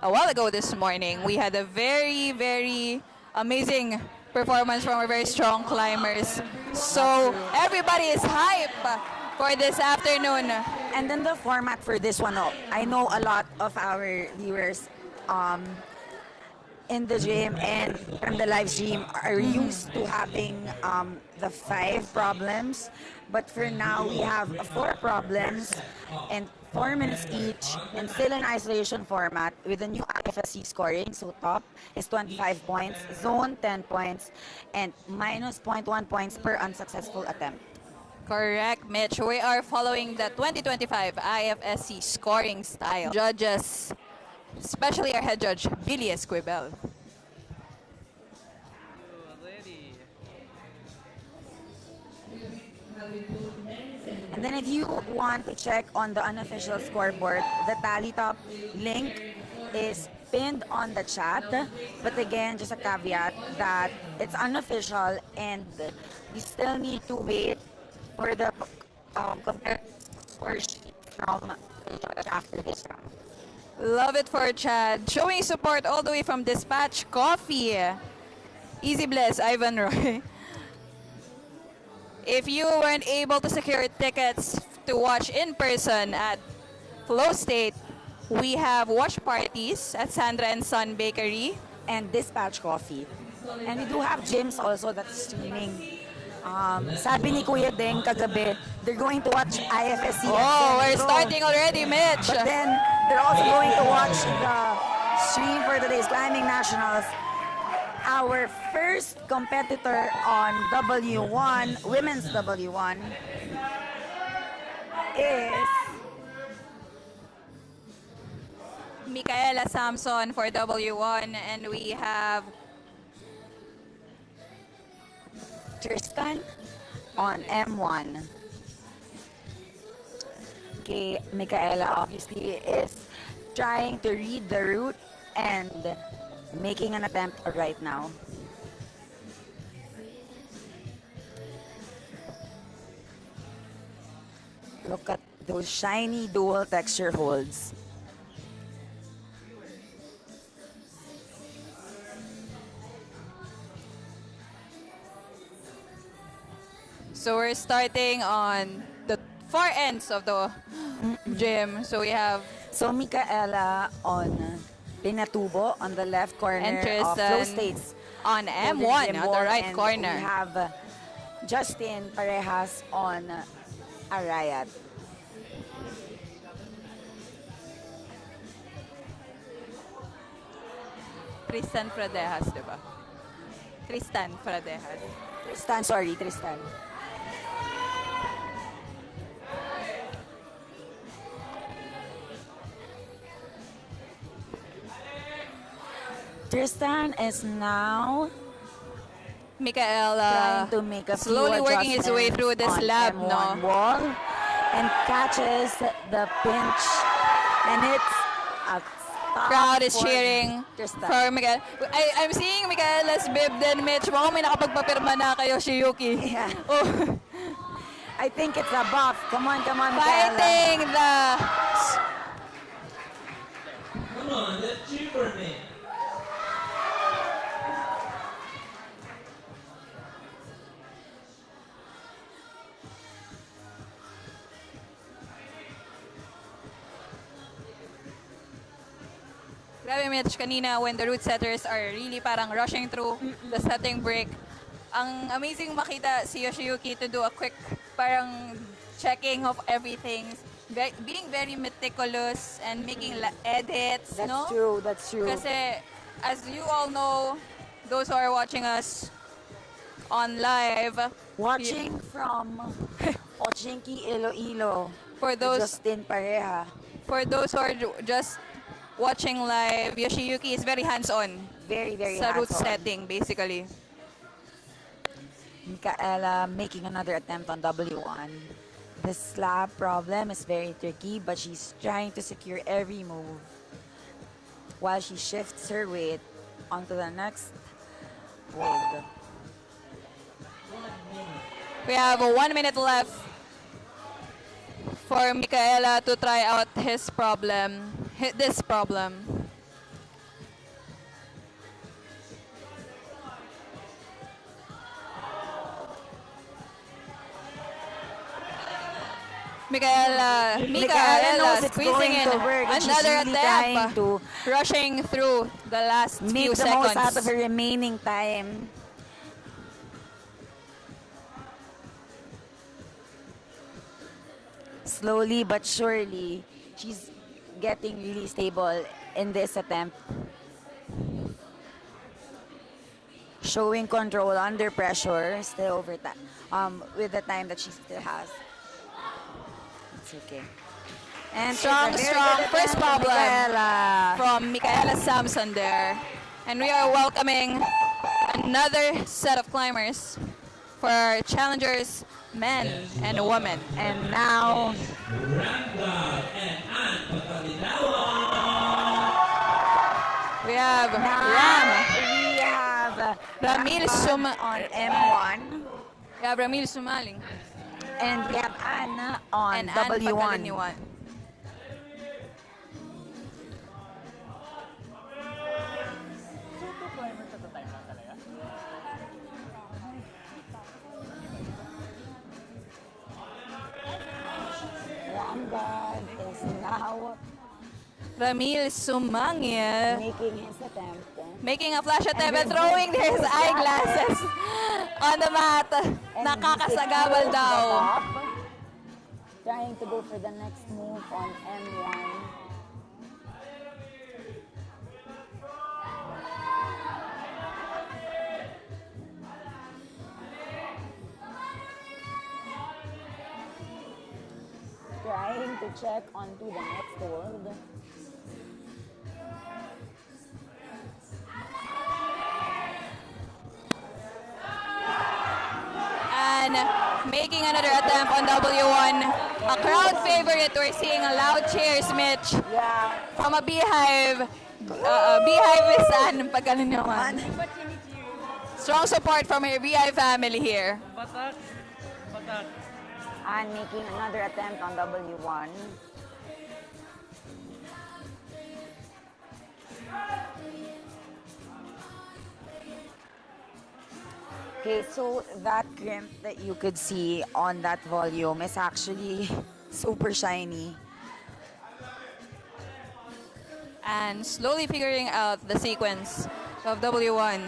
a while ago this morning. We had a very, very amazing performance from our very strong climbers. So everybody is hype for this afternoon. And then the format for this one, I know a lot of our viewers in the gym and from the live stream are used to having the 5 problems. But for now, we have 4 problems and 4 minutes each and still in isolation format with the new IFSC scoring. So top is 25 points, zone 10 points, and minus zero point 0.1 points per unsuccessful attempt. Correct, Mitch. We are following the 2025 IFSC scoring style. Judges, especially our head judge, Billy Esquivel. And then if you want to check on the unofficial scoreboard, the tally top link is pinned on the chat. But again, just a caveat that it's unofficial and we still need to wait for the comparative score sheet from the judge after this round. Love it for Chad. Showing support all the way from Dispatch Coffee. Easy Bless, Ivan Roy. If you weren't able to secure tickets to watch in person at Flowstate, we have watch parties at Sandra and Son Bakery. And Dispatch Coffee. And we do have gyms also that's streaming. Sabi ni Kuya Deng kagabi, they're going to watch IFSC. Oh, we're starting already, Mitch. But then, they're also going to watch the stream for today's Climbing Nationals. Our first competitor on W1, women's W1, is Micaela Samson for W1, and we have Tristan on M1. Okay, Micaela obviously is trying to read the route and making an attempt right now. Look at those shiny dual texture holds. So we're starting on the far ends of the gym. So we have So Micaela on Pinatubo on the left corner And of Tristan Flowstate's on Boulder M1 Gym on the Wall, right and corner. We have Justin Parehas on Arayat. Tristan Fradejas, di ba? Tristan Fradejas. Tristan, sorry, Tristan. Tristan is now Micaela trying to make a few slowly working his way through this adjustments lab, on no? M1 wall and catches the pinch, and it's a stop Crowd is for cheering Tristan. for Micaela. I'm seeing Micaela's bib then, Mitch. Mukhang may nakapagpapirma na kayo, Shiyuki. Yeah. Oh, I think it's a buff. Come on, Micaela. fighting the... Come on, let's cheer for me. Grabe, Mitch, kanina when the route setters are really parang rushing through the setting break. Ang amazing makita si Yoshiyuki to do a quick parang checking of everything. Being very meticulous and making edits, That's no? true, that's true. Kasi as you all know, those who are watching us on live, Watching from Ochinki, Iloilo. For those- Justin Pareha. for those who are just watching live, Yoshiyuki is very hands-on Very, very sa route hands-on. setting, basically. Micaela making another attempt on W1. The slab problem is very tricky, but she's trying to secure every move while she shifts her weight onto the next hold. We have 1 minute left for Micaela to try out this problem. Micaela knows it's squeezing going in to work, and she's another really trying attempt, to rushing through the last make few the most out of seconds. her remaining time. Slowly but surely, she's getting really stable in this attempt. Showing control under pressure, still over time, with the time that she still has. It's okay. And Strong, it's a very strong good first attempt from problem Micaela. from Micaela Samson there. And we are welcoming another set of climbers for our challengers, men and women. And now, We have we have Ramil Suma on M1, we have Ramil Sumaling and we have Anna on and Ann W1. Pagkaliniwan. Ramgad is now Ramil Sumangil making his attempt. making a flash attempt and throwing his eyeglasses on the mat. And Nakakasagabal he daw. secures the top, trying to go for the next move on M1. Trying to check onto the next hold. And making another attempt on W1. A crowd favorite. We're seeing a loud cheers, Mitch, Yeah. from a beehive. Beehive is Ann Pagkaliniwan. Strong support from her beehive family here. And making another attempt on W1. Okay, so that crimp that you could see on that volume is actually super shiny. And slowly figuring out the sequence of W1.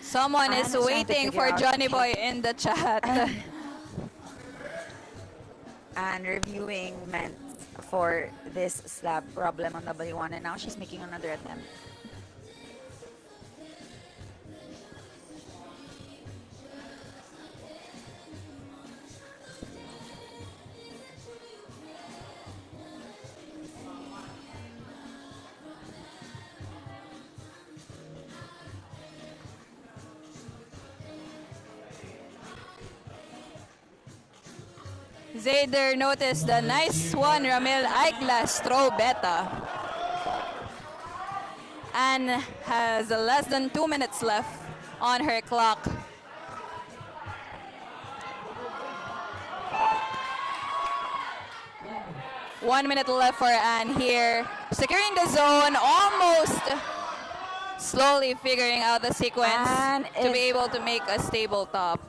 Someone is Anna's trying to waiting figure for out- Johnny Boy in the chat. And reviewing meant for this slab problem on W1, and now she's making another attempt. Zayder noticed the nice one, Ramil eyeglass throw beta. And has less than 2 minutes left on her clock. One minute left for Anne here. Securing the zone, almost slowly figuring out the sequence Anne to is- be able to make a stable top.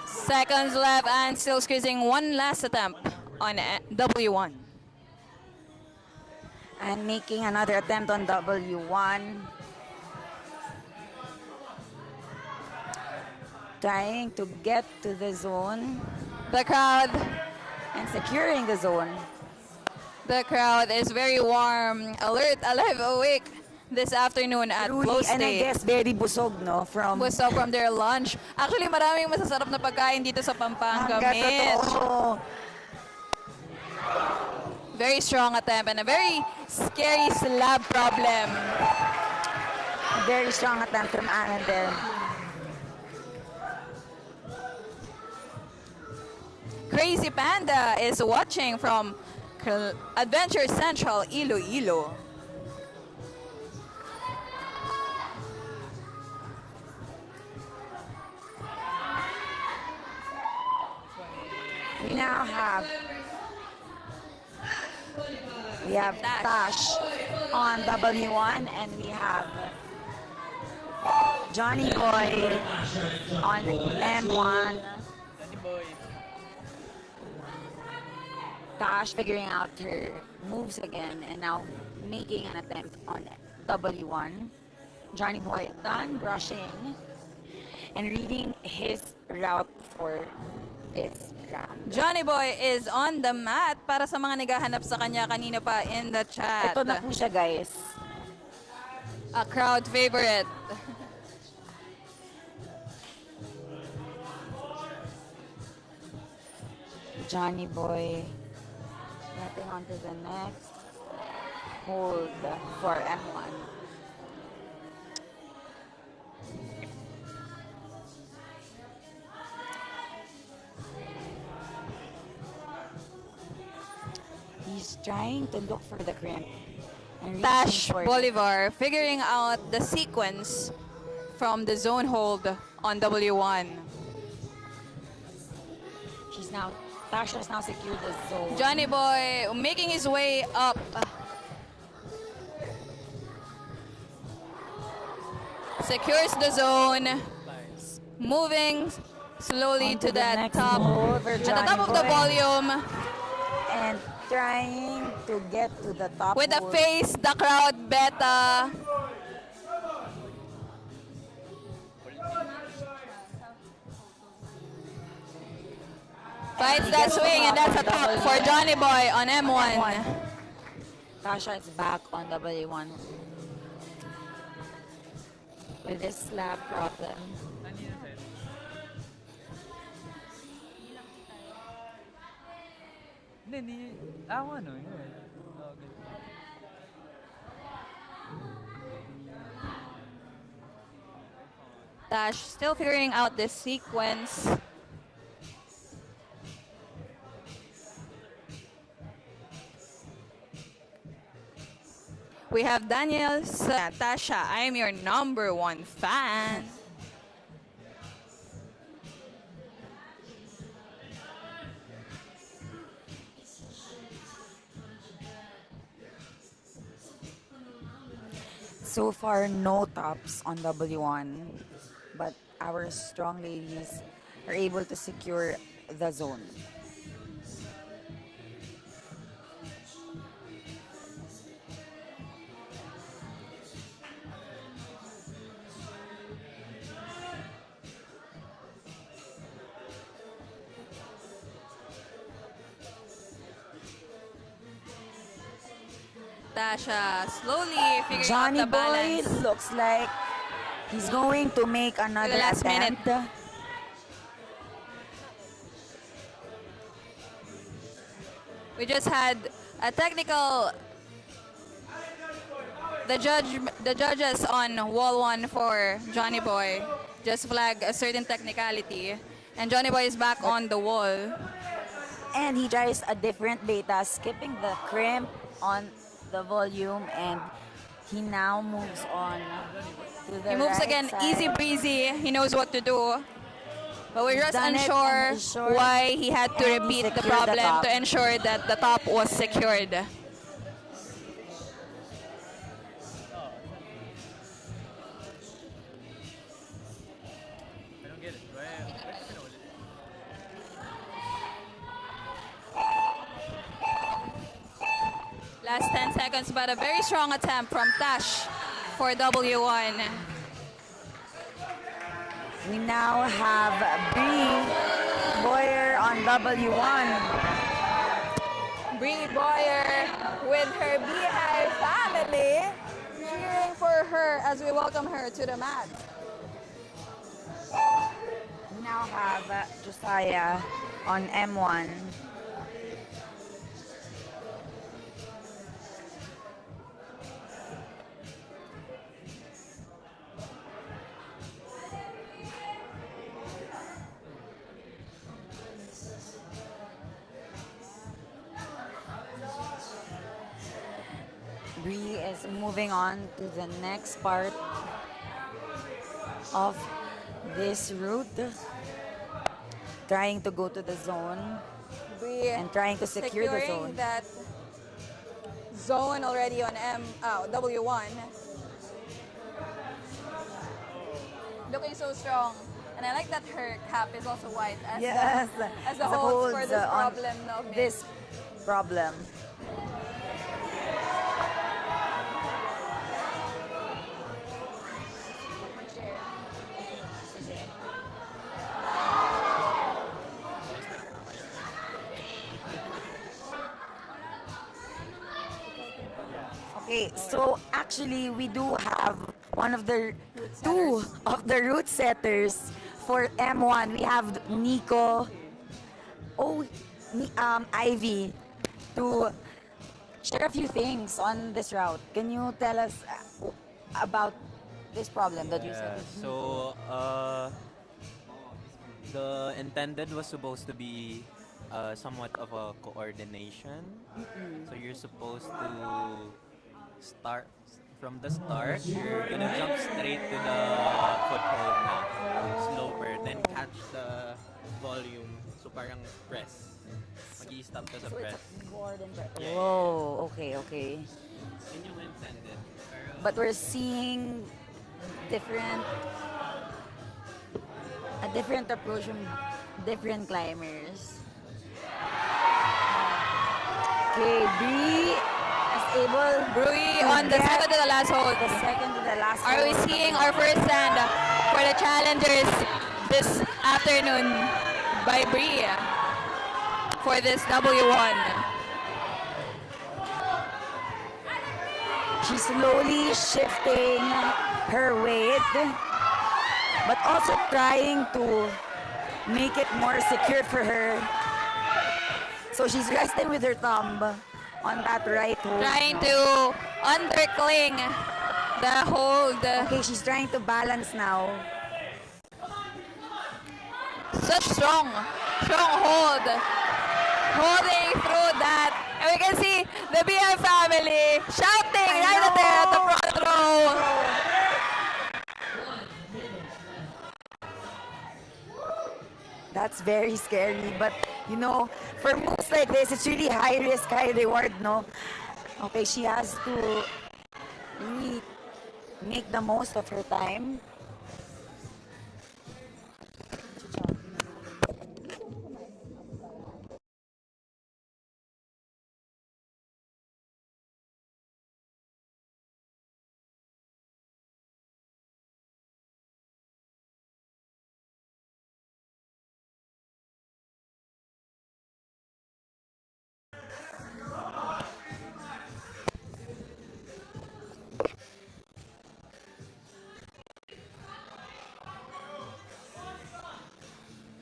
Seconds left and still squeezing one last attempt on W1. And making another attempt on W1. Trying to get to the zone The crowd and securing the zone. is very warm, alert, alive, awake this afternoon at Truly, and I Flowstate. guess very busog, no? From Busog from their lunch. Actually, maraming masasarap na pagkain dito sa Pampanga, Hanggang Mitch. totoo. Very strong attempt and a very scary slab problem. Very strong attempt from Anna there. Crazy Panda is watching from Adventure Central, Iloilo. We now have Tash on W1 and we have Johnny Boy on M1. Tash figuring out her moves again and now making an attempt on W1. Johnny Boy done brushing and reading his route for this round. Johnny Boy is on the mat para sa mga naghahanap sa kanya kanina pa in the chat. Ito na po siya, guys. A crowd favorite. Johnny Boy getting on to the next hold for M1. He's trying to look for the crimp. And Tash reaching for it. Bolivar figuring out the sequence from the zone hold on W1. Tash has now secured the zone. Johnny Boy making his way up. Secures the zone. Moving slowly On to to the that next top. hold for At the Johnny top of the Boy. volume. And trying to get to the top With the hold. face, the crowd beta. Fights that swing and that's a top for Johnny Boy on M1. Tasha is back on W1 with this slap problem. Hindi. Ano yun. Tash still figuring out this sequence. We have Daniel Tasha. I am your number one fan. So far, no tops on W1, but our strong ladies are able to secure the zone. Tasha slowly figuring Johnny out the Boy balance. looks like he's going to make another last attempt. We just had a technical. The judges on wall one for Johnny Boy just flag a certain technicality, and Johnny Boy is back on the wall. And he tries a different beta, skipping the crimp on the volume, and he now moves on to the He moves right again, side. easy breezy. He knows what to do. But we're just done it unsure and he's sure. why he had to And he repeat the secured the problem top. to ensure that the top was secured. I don't get it. Why pinulit? Last 10 seconds, but a very strong attempt from Tash for W1. We now have Bree Boyer on W1. Bree Boyer with her Beehive family cheering for her as we welcome her to the mat. We now have Josiah on M1. Bree is moving on to the next part of this route, trying to go to the zone We and trying to secure the securing zone. that zone already on W1. Looking so strong. And I like that her cap is also white as Yes, as the as a holds for holds, this on problem of mid. this problem. Okay, so actually we do have one of the two of the route setters for M1. We have Nico, Ivy, to share a few things on this route. Can you tell us about this problem that you said? Yeah, with Nico? so the intended was supposed to be somewhat of a coordination. So you're supposed to start from the start. You're gonna jump straight to the foothold na slower, then catch the volume. So parang press. Mag-i-stop ka sa So it's press. a coordinate. Yeah, Whoa, okay, okay. Yun yung intended. Pero, But we're seeing different a different approach from different climbers. Okay, Bree is able Bree to on the get second to the last hold. the second to the last Are we hold. seeing our first stand for the challengers this afternoon by Bree for this W1? She's slowly shifting her weight, but also trying to make it more secure for her. So she's resting with her thumb on that right hold. Trying to undercling the hold. Okay, she's trying to balance now. Such strong hold. Holding through that. And we can see the BM family shouting right know. there at the front row. That's very scary, but you know, for moves like this, it's really high risk, high reward, no? Okay, she has to really make the most of her time.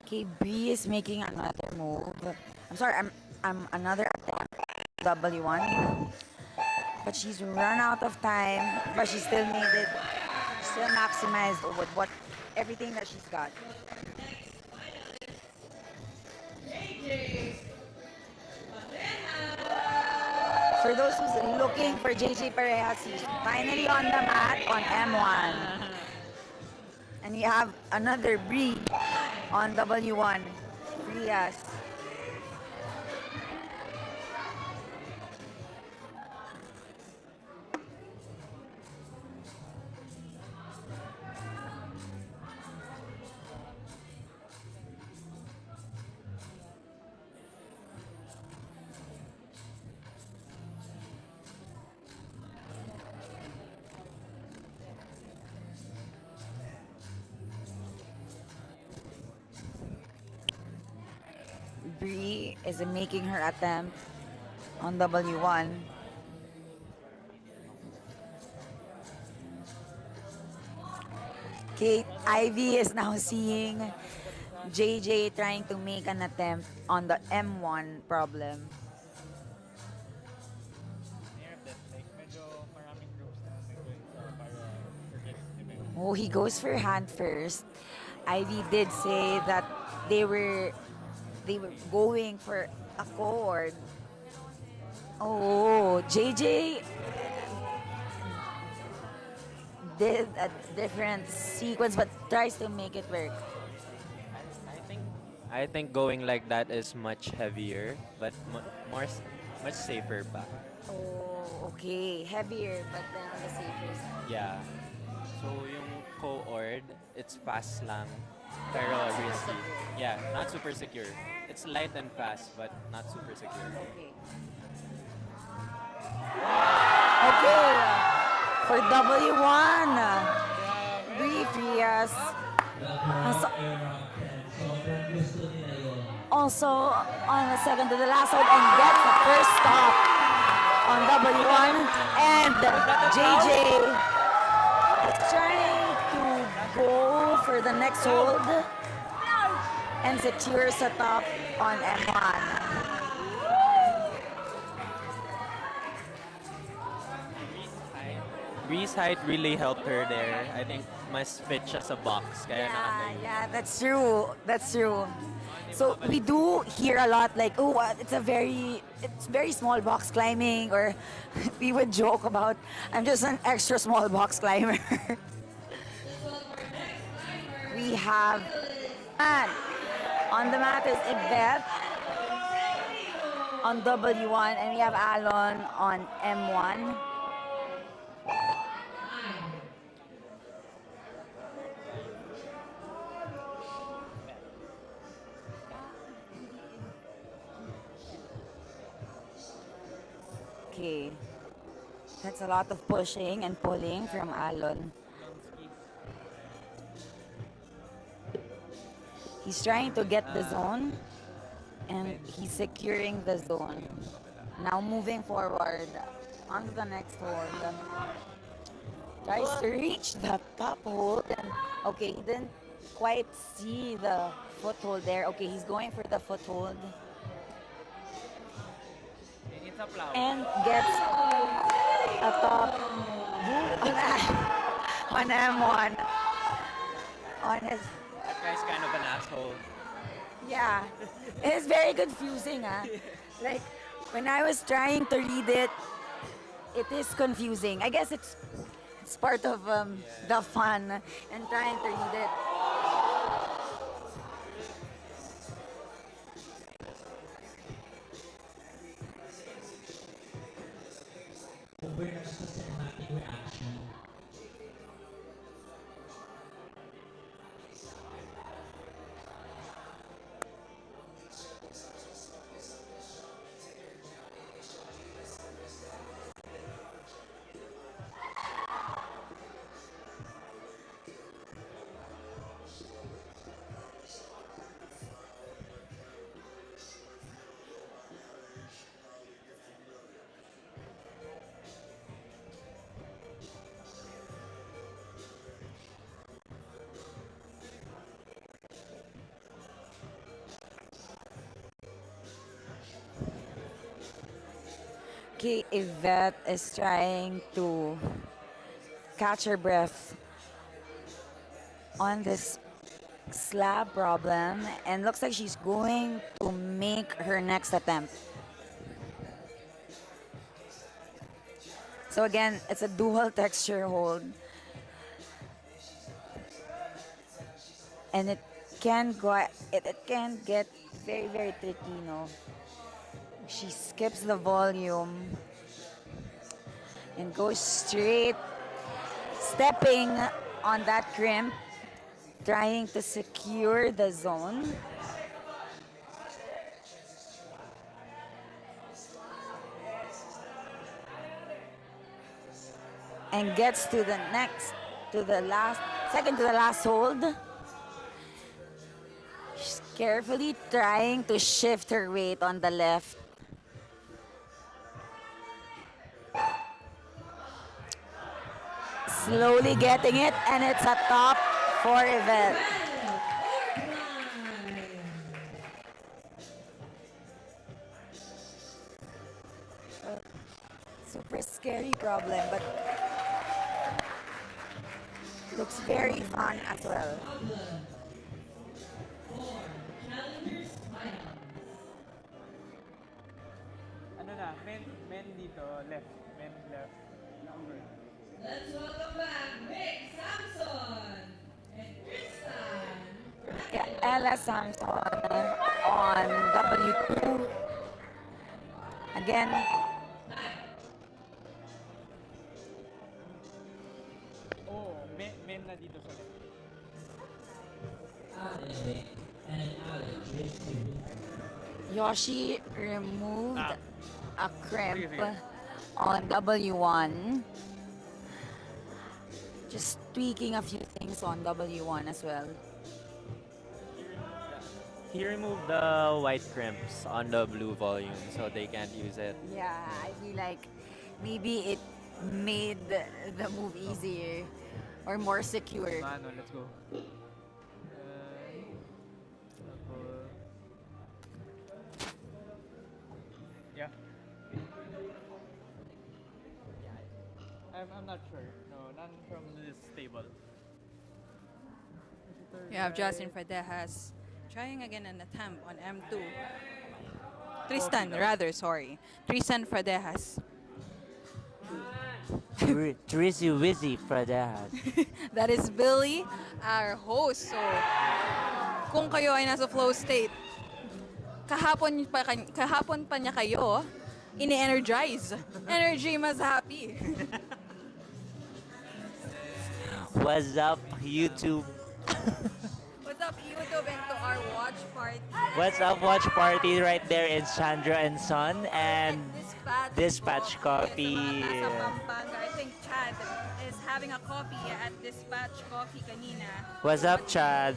Okay, Bree is making another move. I'm sorry, I'm another attempt W1. But she's run out of time, but she still made it. Still maximized with what everything that she's got. For those who's looking for JJ Parejas, he's finally on the mat on M1. And we have another Bree on W1. Frias. Bree is making her attempt on W1. Kate Ivy is now seeing JJ trying to make an attempt on the M1 problem. Oh, he goes for hand first. Ivy did say that they were going for a chord. Oh, JJ did a different sequence but tries to make it work. I think I think going like that is much heavier, but much safer pa. Oh, okay. Heavier, but then on the safer side. Yeah. So yung co-ord, it's fast lang, pero Super risky. secure. Yeah, not super secure. It's light and fast, but not super secure. Okay. Okay. For W1, brief Rias. Also, also on the second to the last hold and gets the first stop on W1. And JJ is trying to go for the next hold and secures the top on M1. Reese height really helped her there. I think mas fit siya sa box. Kaya Yeah, that's true. That's true. So we do hear a lot like, oh, it's very small box climbing, or we would joke about, I'm just an extra small box climber. We have, and on the mat is Yvette on W1, and we have Alon on M1. Okay. That's a lot of pushing and pulling from Alon. He's trying to get the zone and he's securing the zone. Now moving forward on to the next hold. Tries to reach the top hold and okay, he didn't quite see the foothold there. Okay, he's going for the foothold. And gets a top on M1 on his. That guy's kind of an asshole. Yeah, it's very confusing. Like when I was trying to read it, it is confusing. I guess it's part of the fun and trying to read it. Over na sa cinematic reaction. Okay, Yvette is trying to catch her breath on this slab problem and looks like she's going to make her next attempt. So again, it's a dual texture hold. And it can get very, very tricky, no? She skips the volume and goes straight, stepping on that crimp, trying to secure the zone. And gets to the second to the last hold. She's carefully trying to shift her weight on the left. Slowly getting it, and it's a top for Yvette. Super scary problem, but looks very fun as well. Ano na, men dito, left. Men left. Number. Let's welcome back Nick Ella Samson on W2. Again, Oh, men na dito sa left. And Alex Rizky. Yoshi removed a crimp Sige, sige. on W1. Just tweaking a few things on W1 as well. He removed the white crimps on the blue volume so they can't use it. Yeah, I feel like maybe it made the move easier or more secure. Mano, let's go. Yeah. I'm not sure. No, none from this table. You have Justin Fradejas trying again an attempt on M2. Tristan, rather, sorry. Tristan Fradejas. Trizzy Wizzy Pradas. That is Billy, our host. So, kung kayo ay nasa flow state, kahapon pa niya kayo ini-energize. Energy mas happy. What's up, YouTube? What's up, YouTube, and to our watch party? What's up, watch party right there in Sandra and Son and Dispatch Coffee. Nasa Pampanga. I think Chad is having a coffee at Dispatch Coffee kanina. What's up, Chad?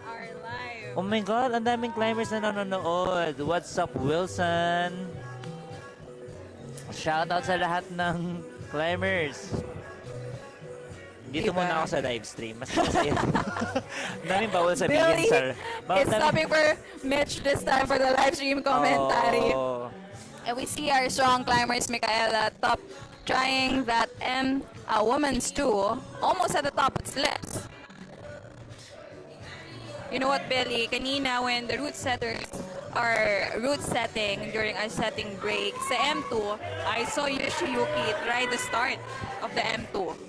Our live. Oh my God, ang daming climbers na nanonood. What's up, Wilson? Shoutout sa lahat ng climbers. Dito Diba? muna ako sa live stream. Mas masaya. Ang daming bawal sabihin, Billy sir. is stopping for Mitch this time for the live stream commentary. Oh. And we see our strong climbers, Michaela, top trying that woman's two, almost at the top, it slips. You know what, Billy? Kanina, when the route setters are route setting during our setting break sa M2, I saw Yoshiyuki try the start of the M2.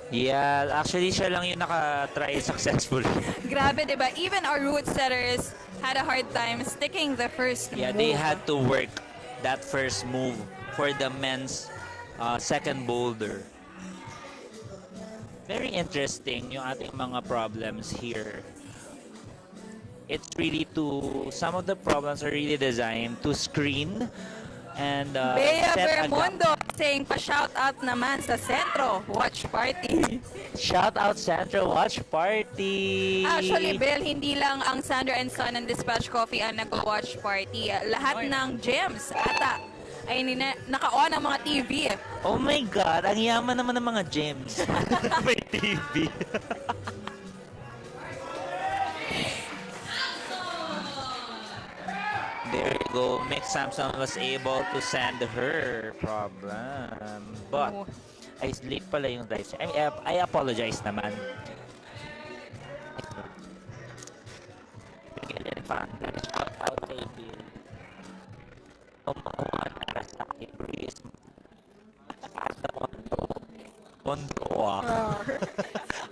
Yeah, actually siya lang yung naka-try successfully. Grabe, diba? Even our route setters had a hard time sticking the first Yeah, move. they had to work that first move for the men's second boulder. Very interesting yung ating mga problems here. It's really some of the problems are really designed to screen and Bea set Bermundo saying pa-shout out naman sa Sentro Watch Party. Shout out Central Watch Party! Actually, Bill, hindi lang ang Sandra and Son and Dispatch Coffee ang nag-watch party. Lahat ng gyms ata ay naka-on ang mga TV. Oh my God, ang yaman naman ng mga gyms. May TV. There you go. Mick Samson was able to send her problem. But, ay late pala yung dice. I apologize naman. Shout out kay Bill. Tumawa na sa aking Breeze.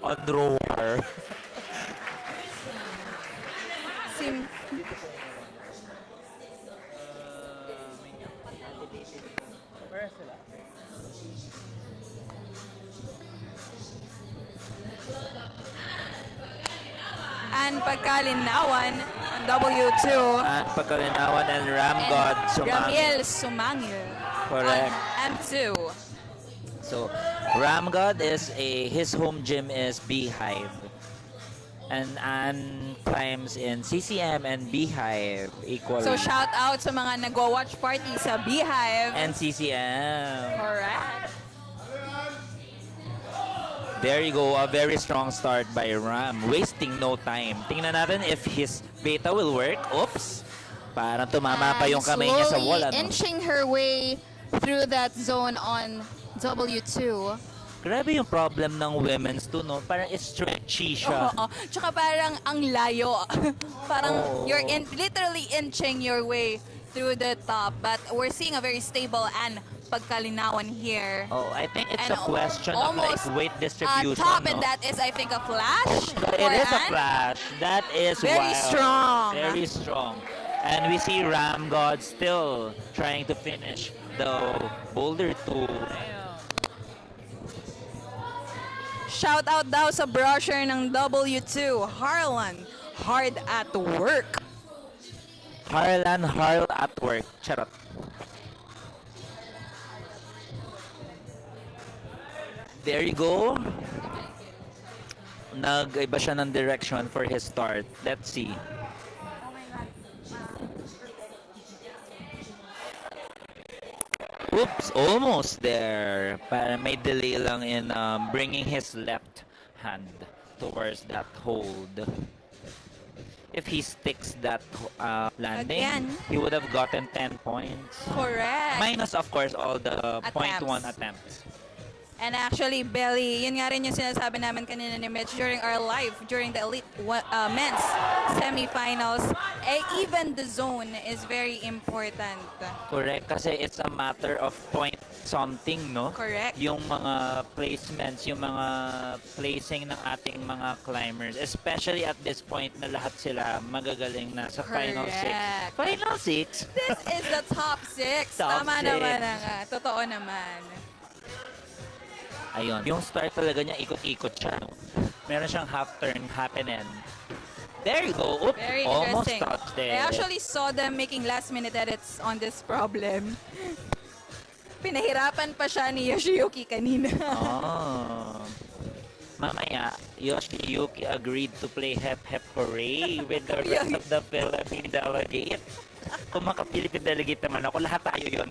Ondroar. Sim Where sila? and pagkalinawan ang W2. At pagkalinawan and Ram God Ramiel Sumangil Correct. on M2. So, Ram God is his home gym is Beehive. And Ann climbs in CCM and Beehive equally. So shout out sa mga nagwa-watch party sa Beehive. And CCM. Correct. There you go, a very strong start by Ram, wasting no time. Tingnan natin if his beta will work. Oops! Parang tumama pa yung kamay niya sa wall. Slowly inching her way through that zone on W2. Grabe yung problem ng women's too, no? Parang stretchy siya. Oo. Tsaka parang ang layo. Parang Oo. you're literally inching your way through the top. But we're seeing a very stable and pagkalinawan here. Oh, I think it's And a question of like almost, weight distribution. top, no? and that is, I think, a flash. It for is a Ann. flash. That is Very wild. strong. Very strong. And we see Ram God still trying to finish the Boulder 2. Shout out daw sa brochure ng W2, Harlan, hard at work. Harlan Harl at work. Charot. There you go. Nag-iba siya ng direction for his start. Let's see. Oops, almost there. Para may delay lang in bringing his left hand towards that hold. If he sticks that landing, Again. he would have gotten 10 points. Correct. Minus, of course, all the Attempts. 0.1 attempts. And actually, Belly, yun nga rin yung sinasabi namin kanina ni Mitch during our live, during the elite men's semifinals. Even the zone is very important. Correct, kasi it's a matter of point something, no? Correct. Yung mga placements, yung mga placing ng ating mga climbers, especially at this point na lahat sila magagaling na sa Final 6. Correct. Final 6? This is the top 6. Top Tama six. naman nga. Totoo naman. Ayun, yung start talaga niya, ikot-ikot siya. No? Meron siyang half turn, happening. There you go. Oop, Very almost interesting. touched I it. actually saw them making last-minute edits on this problem. Pinahirapan pa siya ni Yoshiyuki kanina. Oh. Mamaya, Yoshiyuki agreed to play Hep Hep Hooray with the rest of the Philippine delegate. Kung maka-Philippine delegate naman ako, lahat tayo yun.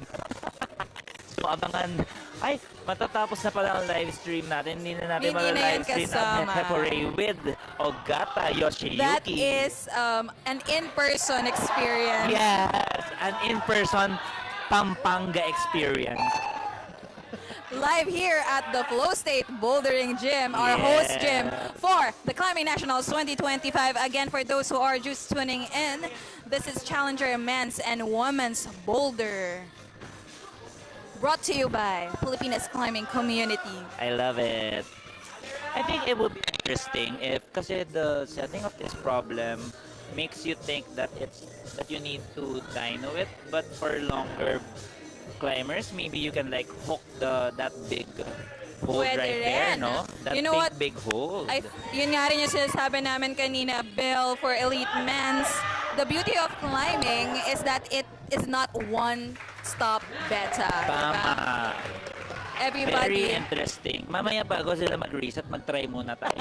So, abangan. Ay, matatapos na pala ang live stream natin. Hindi na natin Hindi na yan live stream ang kasama. Hep Hep Hooray with Ogata Yoshiyuki. That is an in-person experience. Yes, an in-person Pampanga experience. Live here at the Flowstate Bouldering Gym, our host gym for the Climbing Nationals 2025. Again, for those who are just tuning in, this is Challenger Men's and Women's Boulder. Brought to you by Filipinas Climbing Community. I love it. I think it would be interesting if, kasi the setting of this problem makes you think that you need to dyno it, but for longer climbers, maybe you can like hook that big hold Pwede right there, rin. no? That You know what? big hold. Yun nga rin yung sinasabi namin kanina, Bill, for elite men's. The beauty of climbing is that it is not one stop beta. Tama. Very Everybody, interesting. Mamaya bago sila mag-reset, mag-try muna tayo.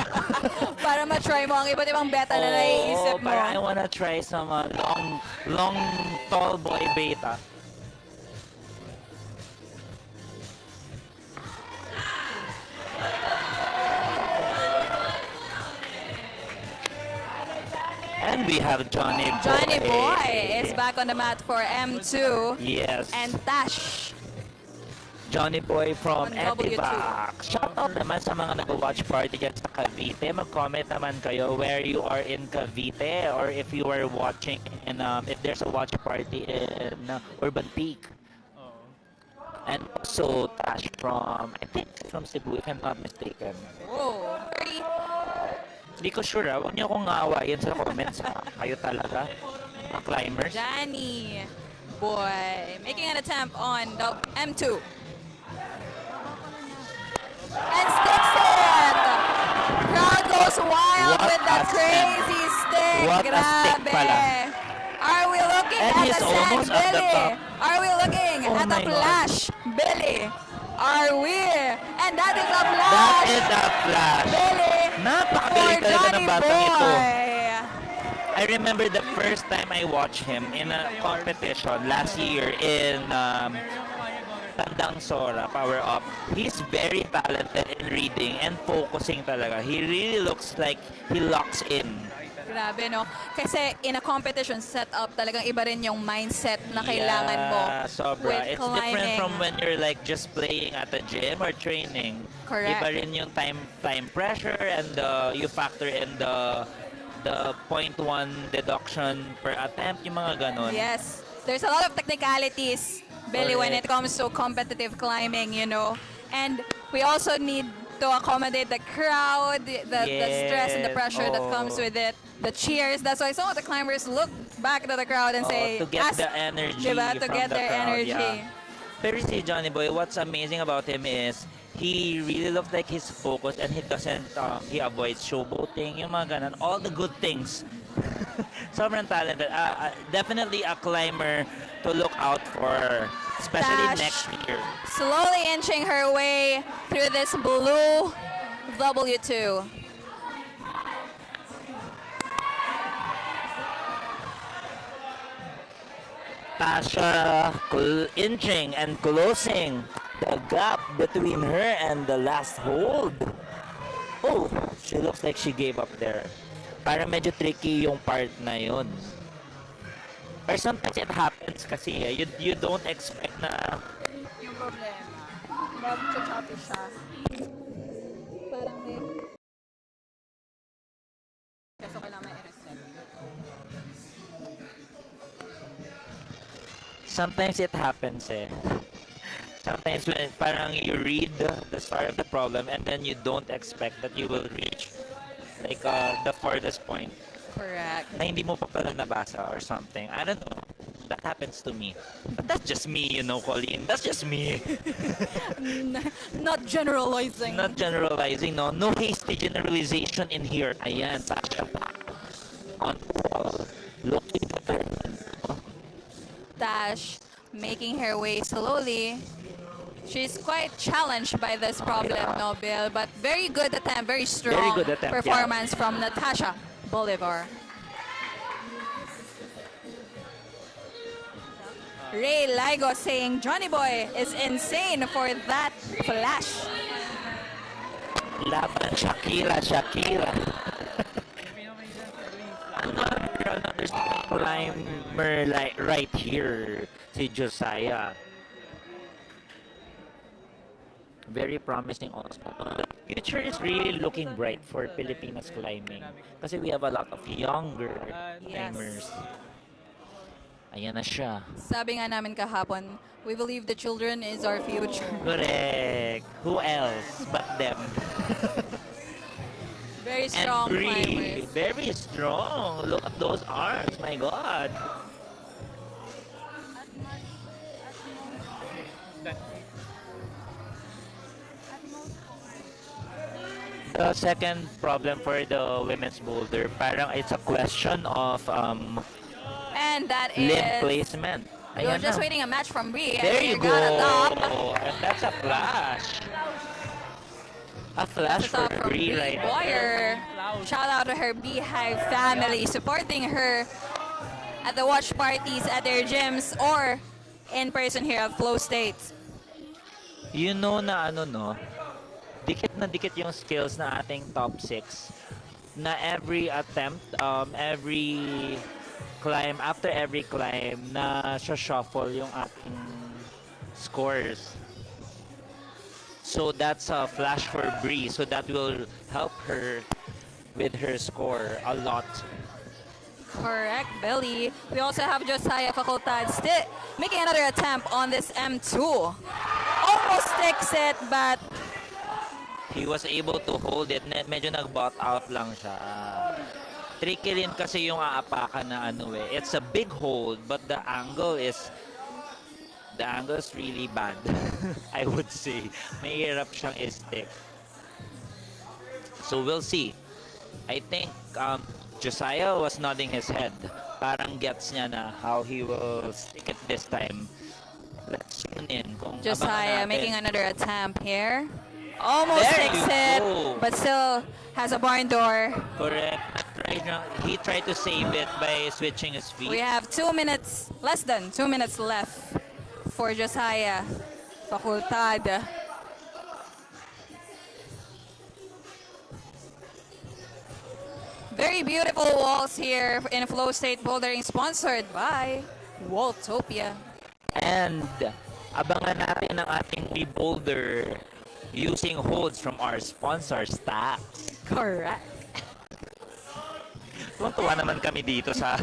para ma-try mo ang iba't ibang beta na naiisip mo. Para I wanna try some long tall boy beta. And we have Johnny Boy. Johnny Boy is back on the mat for M2. Yes. And Tash. Johnny Boy from On W2. Etivac. Shoutout naman sa mga nag-watch party dyan sa Cavite. Mag-comment naman kayo where you are in Cavite or if you are watching and if there's a watch party in Urban Peak. And also Tash from, I think from Cebu if I'm not mistaken. Oh, very Hindi ko sure Huwag niyo akong aawayin sa comments Kayo talaga, mga climbers. Johnny Boy making an attempt on the M2. And sticks it! Crowd goes wild What with that a crazy stick. What a stick pala. Are we looking And at he's a almost sand, at the Billy? top. Are we looking Oh at a my God. flash, Billy? Are we? And that is a That flash, is a flash. Billy, for Napakagaling talaga Johnny ng batang ito. Boy. I remember the first time I watched him in a competition last year in Tandang Sora, Power Up. He's very talented in reading and focusing talaga. He really looks like he locks in. Grabe, no? Kasi in a competition setup, talagang iba rin yung mindset na kailangan mo Yeah, sobra. with It's different climbing. from when you're like just playing at the gym or training. Correct. Iba rin yung time pressure and you factor in the 0.1 deduction per attempt, yung mga ganon. Yes. There's a lot of technicalities Billy, when it Correct. comes to competitive climbing, and we also need to accommodate the crowd, the stress and the Yes. pressure that comes with it, the cheers. That's why some of the climbers look back to the crowd and say, To get the energy diba, to from get the their crowd, yeah. energy. Pero si Johnny Boy, what's amazing about him is he really looks like he's focused and he avoids showboating, yung mga ganun, all the good things. Sobrang talented. Definitely a climber to look out for, especially Tash. next year. Slowly inching her way through this blue W2. Tasha inching and closing the gap between her and the last hold. Oh, she looks like she gave up there. Para medyo tricky yung part na yun. Or sometimes it happens kasi you don't expect na Yung problema, mag-choppy siya. Parang may... Kaso kailangan may i-reset. sometimes it happens eh. Sometimes when parang you read the start of the problem and then you don't expect that you will reach like the farthest point Correct. na hindi mo pa pala nabasa or something. I don't know. That happens to me. But that's just me, Colleen. That's just me. Not generalizing. Not generalizing, no. No hasty generalization in here. Ayan, Tasha. On wall. Looking at her. Tash making her way slowly. She's quite challenged by this problem, no, Bill? But very good attempt, very strong Very good attempt, performance from Natasha Bolivar. Ray Ligo saying Johnny Boy is insane for that flash. Laban, Shakira. Another climber like right here, si Josiah. Very promising also. The future is really looking bright for Filipinas climbing kasi we have a lot of younger climbers. Ayan na siya. Sabi nga namin kahapon, we believe the children is our future. Correct. Who else but them? Very strong And Bree, climbers. very strong. Look at those arms, my God. The second problem for the women's boulder, parang it's a question of And that limb is... placement. We were Ayan just na. waiting a match from Bree. There and you she go. got a top. And that's a flash. A flash for Top from Bree Bree right Boyer. Shout out to her Beehive family supporting her at the watch parties at their gyms or in person here at Flowstate. You know na ano no, dikit na dikit yung skills na ating top 6 na every attempt, every climb, after every climb na shuffle yung ating scores. So that's a flash for Bree, so that will help her with her score a lot. Correct, Billy. We also have Josiah Facultad still making another attempt on this M2. Almost takes it, but He was able to hold it. Medyo nag-bot out lang siya. Tricky rin kasi yung aapakan na ano eh. It's a big hold, but the angle is really bad. I would say. Mahirap siyang i-stick. So we'll see. I think Josiah was nodding his head. Parang gets niya na how he will stick it this time. Let's tune in. Kung Josiah abangan natin. making another attempt here. Almost There takes you it, go. but still has a barn door. Correct. He tried to save it by switching his feet. We have 2 minutes, less than 2 minutes left for Josiah Facultad. Very beautiful walls here in Flowstate Bouldering, sponsored by Walltopia. And abangan natin ang ating Boulder using holds from our sponsor, Stacks. Correct. Tuwan-tuwa naman kami dito sa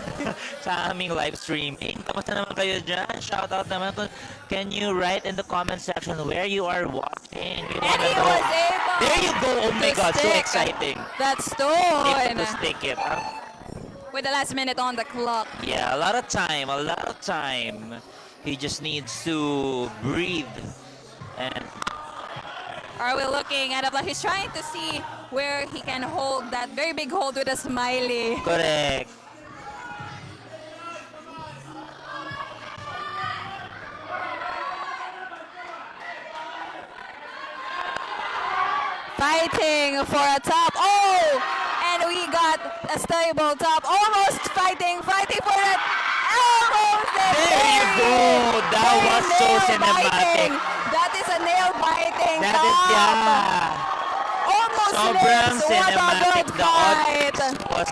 sa aming live streaming. Kamusta naman kayo dyan? Shoutout naman. Can you write in the comment section where you are watching? We And wanna he know. was able There you go! Oh my to God, so stick exciting. that Able stone to stick it. with the last minute on the clock. Yeah, a lot of time, a lot of time. He just needs to breathe. And Are we looking at a he's trying to see where he can hold that very big hold with a smiley. correct. Fighting for a top. Oh! And we got a stable top. Almost fighting for it. Almost there. There you go! That was so cinematic. That is a nail biting That top. is, yeah. Almost Sobrang lips. What a cinematic. good The fight. audience was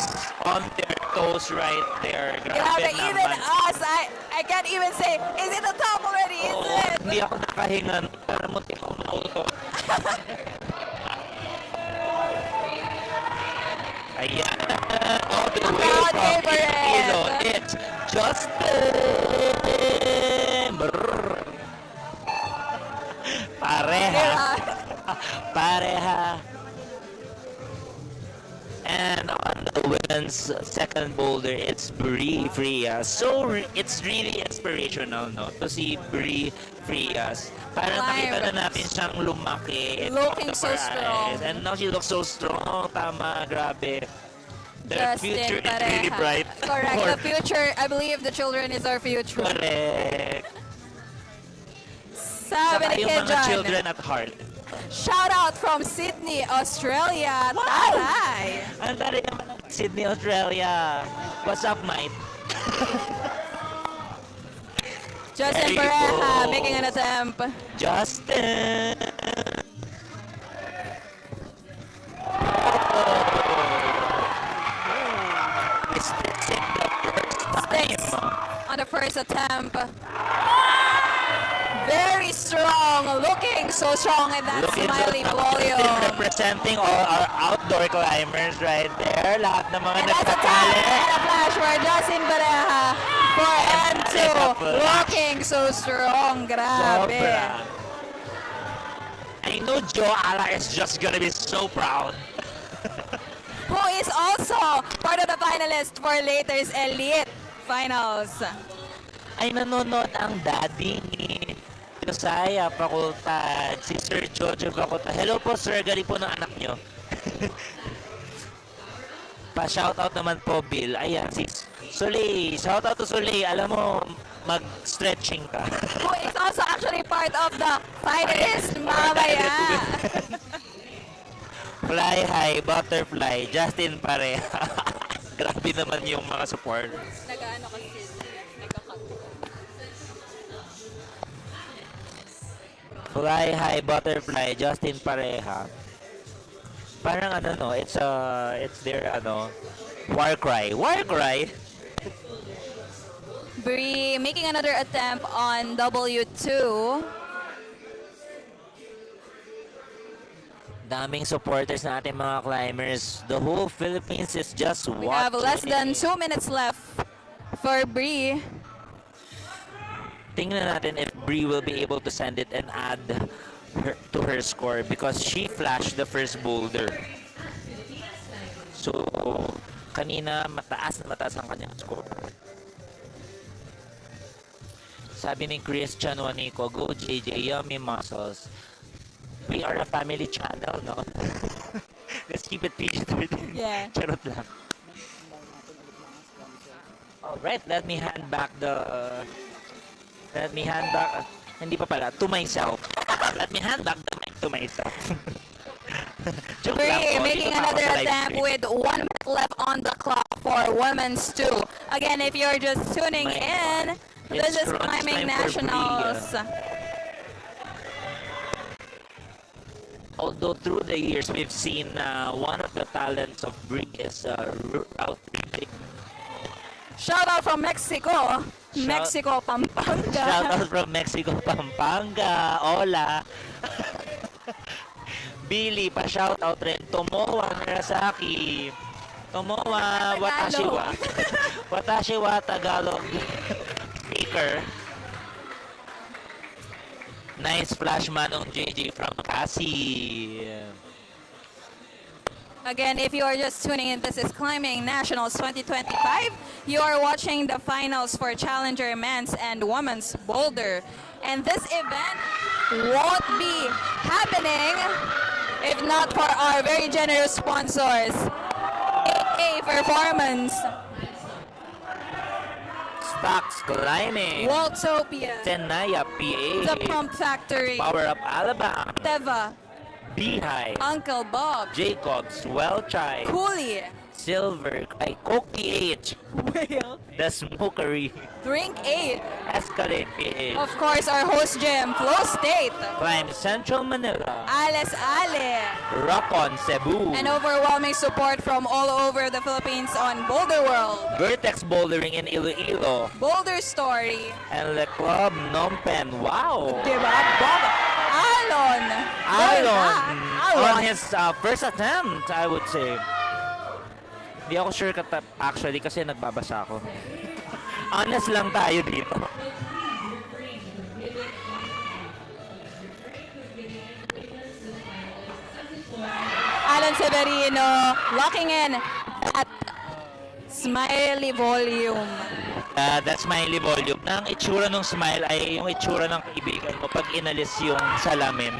on their toes right there. Grabe, Grabe even naman. us, I can't even say, is it a top already? Is Oo, it? hindi ako nakahinga. Para munti akong mauto. Ayan. All the way Crowd from favorite. Iloilo. It's Justin. Brrr. Pareha. Pareha. And on the women's second boulder, it's Brie Frias. So it's really inspirational, no, to see Brie Frias. Parang nakita na natin siyang lumaki. Looking so October strong. eyes. And now she looks so strong. Tama, grabe. The Justin future is really Pareha. bright. Correct. For- The future, I believe the children is our future. Correct. Sabi Saka ni yung mga Kejan. children at heart. Shout out from Sydney, Australia. Taray! Ang dali naman ng Sydney, Australia. What's up, mate? Justin There you Pareha go. making an attempt. Justin! It's the first Sticks time. on the first attempt. Very strong, looking so strong in that Look into smiley Justin volume. representing all our outdoor climbers right there. Lahat ng mga And that's a tap nagtatali. and a flash for Justin Pareha for N2. And a flash. Looking so strong, grabe. Sobra. I know Joe Ala is just gonna be so proud. Who is also part of the finalist for later's Elite Finals. Ay nanonood ang daddy ni Josiah Facultad, si Sir Jojo Facultad. Hello po sir, galing po ng anak nyo. Pa-shoutout naman po, Bill. Ayan, si Soleil. Shoutout to Soleil. Alam mo, mag-stretching ka. Who is also actually part of the finalist mamaya. Fly high, butterfly, Justin Pareha. Grabe naman yung mga support. Nag-ano kasi, Fly high, butterfly, Justin Pareha. Parang ano no, it's their ano, war cry. War cry? Brie making another attempt on W2. Daming supporters na ating mga climbers. The whole Philippines is just watching. We have less than 2 minutes left for Brie. Tingnan natin if Brie will be able to send it and add to her score because she flashed the first boulder. So, kanina mataas ang kanyang score. Sabi ni Christian Juanico, go JJ, yummy muscles. We are a family channel, no? Let's keep it PG-13. Yeah. Charot lang. Alright, let me hand back, hindi pa pala, to myself. Let me hand back the mic to myself. Joke lang Brie po, making dito pa ako another sa live attempt stream. with 1 minute left on the clock for women's 2. Again, if you're just tuning My in, It's this is crunch Climbing time for Brie, Nationals. Although through the years, we've seen one of the talents of Brie is route reading. Shout out from Mexico. Mexico, Pampanga. Shout out from Mexico, Pampanga. Hola. Billy, pa-shout out rin. Tomowa Narasaki. Tomowa Watashi wa. Watashi wa Tagalog speaker. Nice flash manong JJ from Cassie. Again, if you are just tuning in, this is Climbing Nationals 2025. You are watching the finals for Challenger Men's and Women's Boulder. And this event won't be happening if not for our very generous sponsors. AA Performance, Stocks Climbing. Waltopia, Tenaya The PA. Pump Factory, Power Up Alabang. Teva, Beehive. Uncle Bob, Jacobs. Welchai. Cooley, Silver. Ay, Cookie H. Whale, The Smokery. Drink 8, Escalade PH. of course our host gym, Flowstate, Climb Central Manila. Ales Ale, Rock on Cebu. and overwhelming support from all over the Philippines on Boulder World, Vertex Bouldering in Iloilo. Boulder Story, And Le Club Phnom Penh. Wow. diba? Bob, Alon, Alon. Alon. On his first attempt, I would say. Di ako sure actually kasi nagbabasa ako. Honest lang tayo dito. Alan Severino locking in at smiley volume. That's smiley volume. Na ang itsura ng smile ay yung itsura ng kaibigan mo pag inalis yung salamin.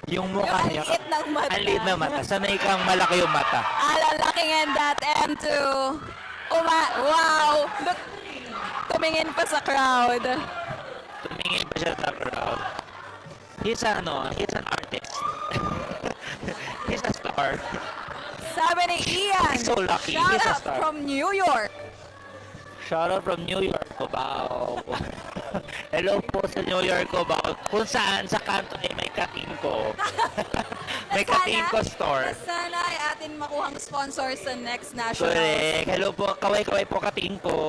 Yung mukha Yung niya. ang liit ng mata. Ang liit na mata. Sanay kang malaki yung mata. Alan locking in that M2. Wow! Look, tumingin pa sa crowd. Tumingin pa siya sa crowd. He's an artist. He's a star. Sabi ni Ian, So lucky. shout He's a out star. from New York. Shout out from New York, Cubao. Hello po sa New York, Cubao. Kung saan sa kanto ay may katingko. May katingko store. Sana ay atin makuhang sponsor sa next national. Correct. Hello po, kaway-kaway po katingko.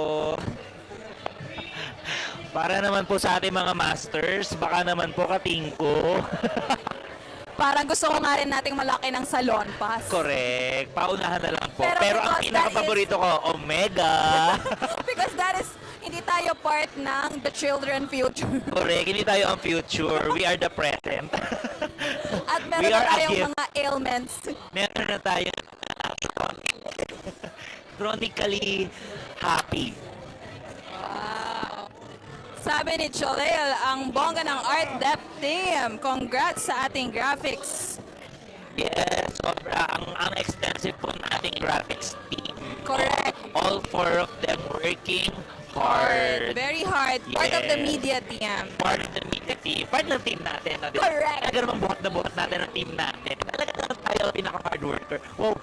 Para naman po sa ating mga masters, baka naman po katingko. Parang gusto ko nga rin nating malaki ng salon pass. Correct. Paunahan na lang po. Pero Pero ang because pinaka-paborito ko, Omega. Because that is, hindi tayo part ng the children future. Correct. Hindi tayo ang future. We are the present. At We meron na are a tayong gift. mga ailments. Meron na tayo chronically happy. Wow. Sabi ni Cholel, ang bongga ng Art Dep team. Congrats sa ating graphics. Yes, sobra. Ang extensive po ng ating graphics team. Correct. All four of them working hard. Very hard. Part of the Yes. media team. Part of the media team. Part ng team natin. No? Correct. Talaga naman buhat na buhat natin ang team natin. Talaga naman tayo ang pinaka-hard worker. Wow.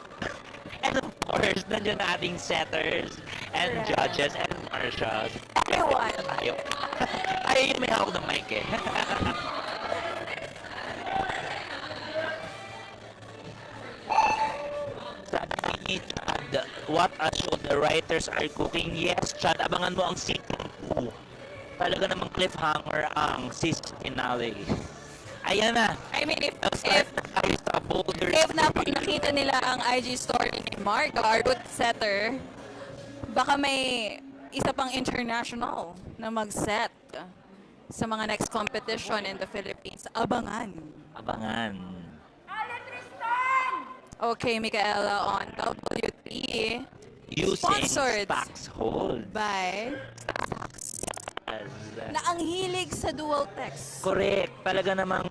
And of course, nandiyan na ating setters and judges and marshals. Everyone. Tayo. Ay, yun may hawak ng mic eh. Sabi ni Chad, what a show the writers are cooking. Yes, Chad, abangan mo ang season 2. Talaga namang cliffhanger ang season finale. Ayan na. I mean, if Tayo sa Boulder. nakita nila ang IG story ni Mark, our route setter, baka may isa pang international na mag-set sa mga next competition in the Philippines. Abangan. Abangan. Okay, Micaela on WT. Using Sponsored stocks hold. by na ang hilig sa dual text. Correct. Talaga namang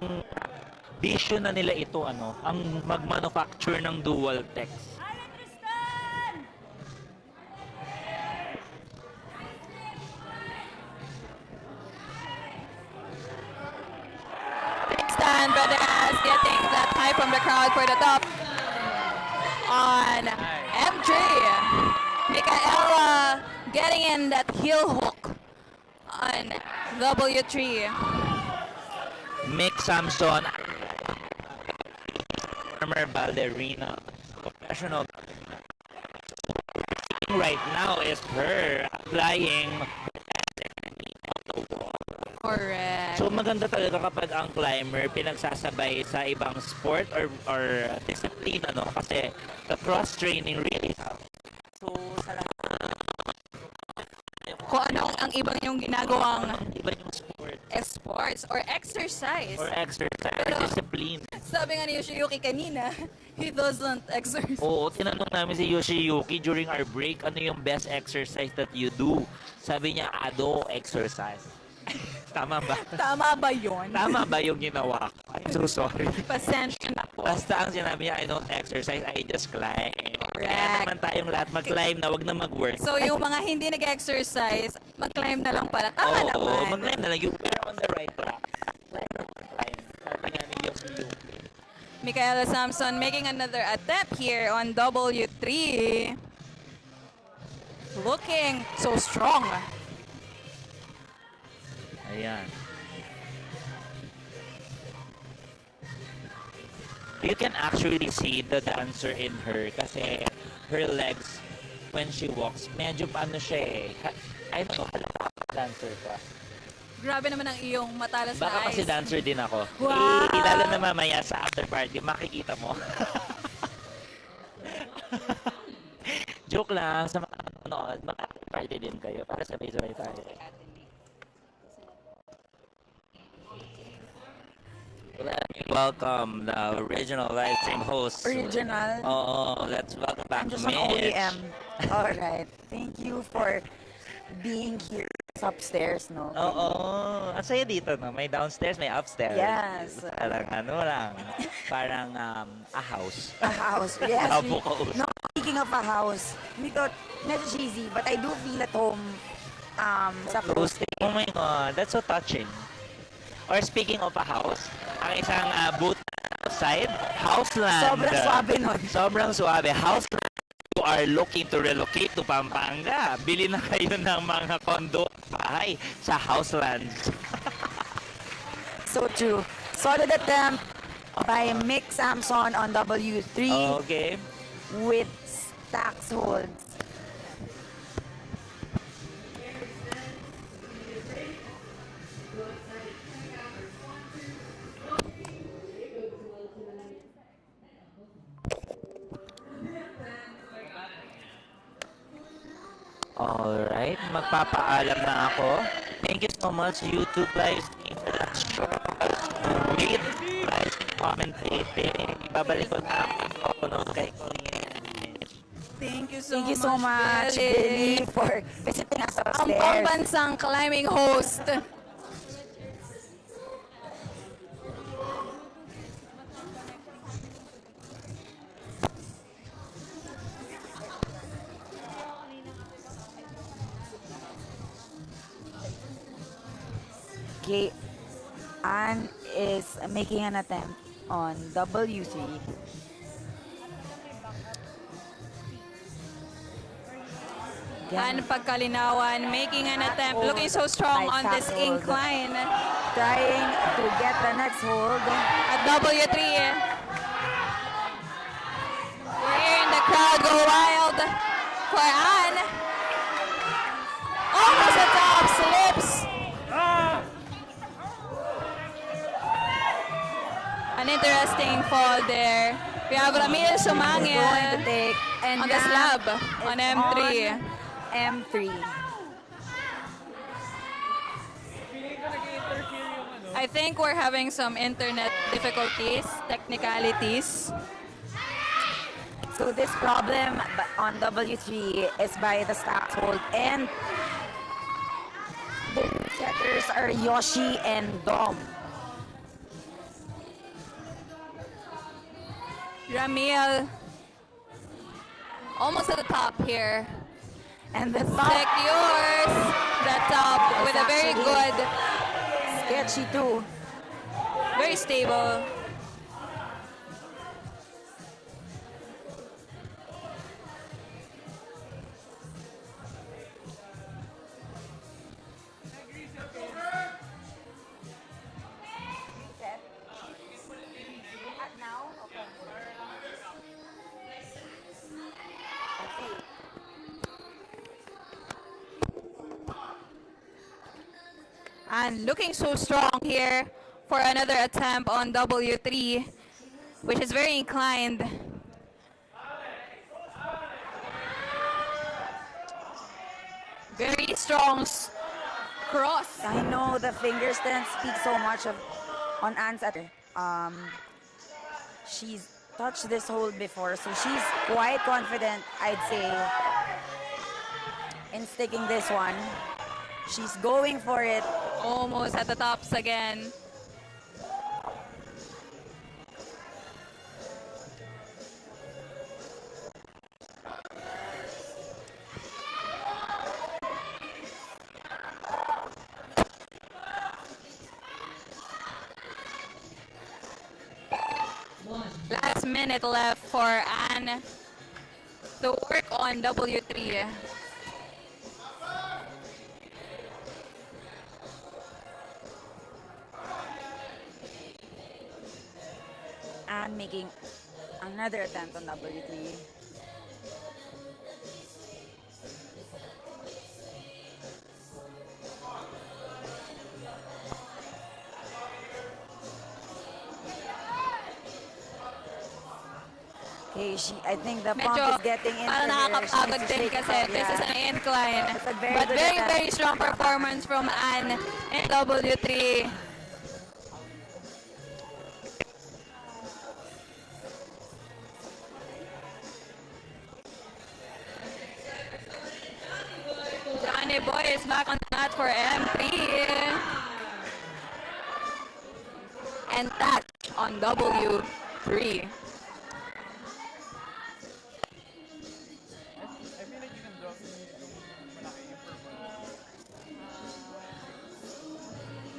vision na nila ito, ano, ang mag-manufacture ng dual text. Stan Brothers getting that hype from the crowd for the top on M3. Micaela getting in that heel hook on W3. Mick Samson, former ballerina, professional. Right now is her applying Correct. so maganda talaga kapag ang climber pinagsasabay sa ibang sport or discipline, ano, kasi the cross-training really helps. So, sa lahat Kung ano ang ibang yung ginagawang iba yung sport sports or exercise. or exercise or discipline. Sabi nga ni Yoshiyuki kanina, he doesn't exercise. Oo, tinanong namin si Yoshiyuki during our break, ano yung best exercise that you do? Sabi niya, ado exercise. Tama ba? Tama ba yun? Tama ba yung ginawa ko? I'm so sorry. Pasensya na po. Basta ang sinabi niya, I don't exercise, I just climb. Kaya Correct. naman tayong lahat mag-climb na, wag na mag-work. So yung mga hindi nag-exercise, mag-climb na lang pala. Tama Oo, naman. mag-climb na lang. You're on the right track. Climb na climb. Sabi nga ni Yoshiyuki. Michaela Samson making another attempt here on W3. Looking so strong. Ayan. You can actually see the dancer in her kasi her legs when she walks, medyo paano siya eh. I don't know, halata dancer ka. Grabe naman ang iyong matalas na Baka kasi eyes. dancer din ako. Wow! Lalo na mamaya sa after party, makikita mo. Joke lang, sa mga nanonood, after party din kayo para sabay-sabay tayo. Let me welcome the original live stream host. Original. Oh, let's welcome back I'm just Mitch. an OEM. All right. Thank you for being here upstairs, no? Oo. Ang saya dito, no? May downstairs, may upstairs. Yes. Parang ano lang. Parang a house. A house. Yes. Abo ka uso. No, speaking of a house, we thought, medyo cheesy, but I do feel at home sa Flowstate. Oh my God, that's so touching. Or speaking of a house, ang isang booth outside, Houseland. Sobrang swabe nun. Sobrang swabe. Houseland. You are looking to relocate to Pampanga. Bili na kayo ng mga condo at bahay sa Houseland. So true. Solid attempt by Mick Samson on W3 Okay. with stacks holds. Alright, magpapaalam na ako. Thank you so much, YouTube live stream for that show. Great live commentating. Ibabalik ko na ako nung kay Colleen. Thank you so Thank you so much, Billy, for visiting us Ang upstairs. pambansang climbing host. Okay, Anne is making an attempt on W3. And Pagkalinawan making an attempt, looking so strong on this incline Trying to get the next hold. at W3. We're hearing the crowd go wild for Anne. Almost a top, slips. An interesting fall there. We have Ramil Going to Sumangil take and on the slab on it's M3. on M3. I think we're having some internet difficulties, technicalities. So this problem on W3 is by the stacks hold, and the setters are Yoshi and Dom. Ramil almost at the top here. And the top Secures the top with a very good, sketchy too. very stable. And looking so strong here for another attempt on W3, which is very inclined. Very strong cross. I know the finger stand speaks so much of on Anne's at she's touched this hold before, so she's quite confident, I'd say, in sticking this one. She's going for it. Almost at the tops again. Last minute left for Anne to work on W3. And making another attempt on W3. Okay, I think the pump Medyo is getting into parang her. nakakapagod She needs to din shake it kasi off, this is yeah. an incline. It's a very But good very, attempt. very strong performance from Anne in W3. Johnny Boy is back on the mat for M3. And that on W3. I feel like you can drop me itong malaki yung purple.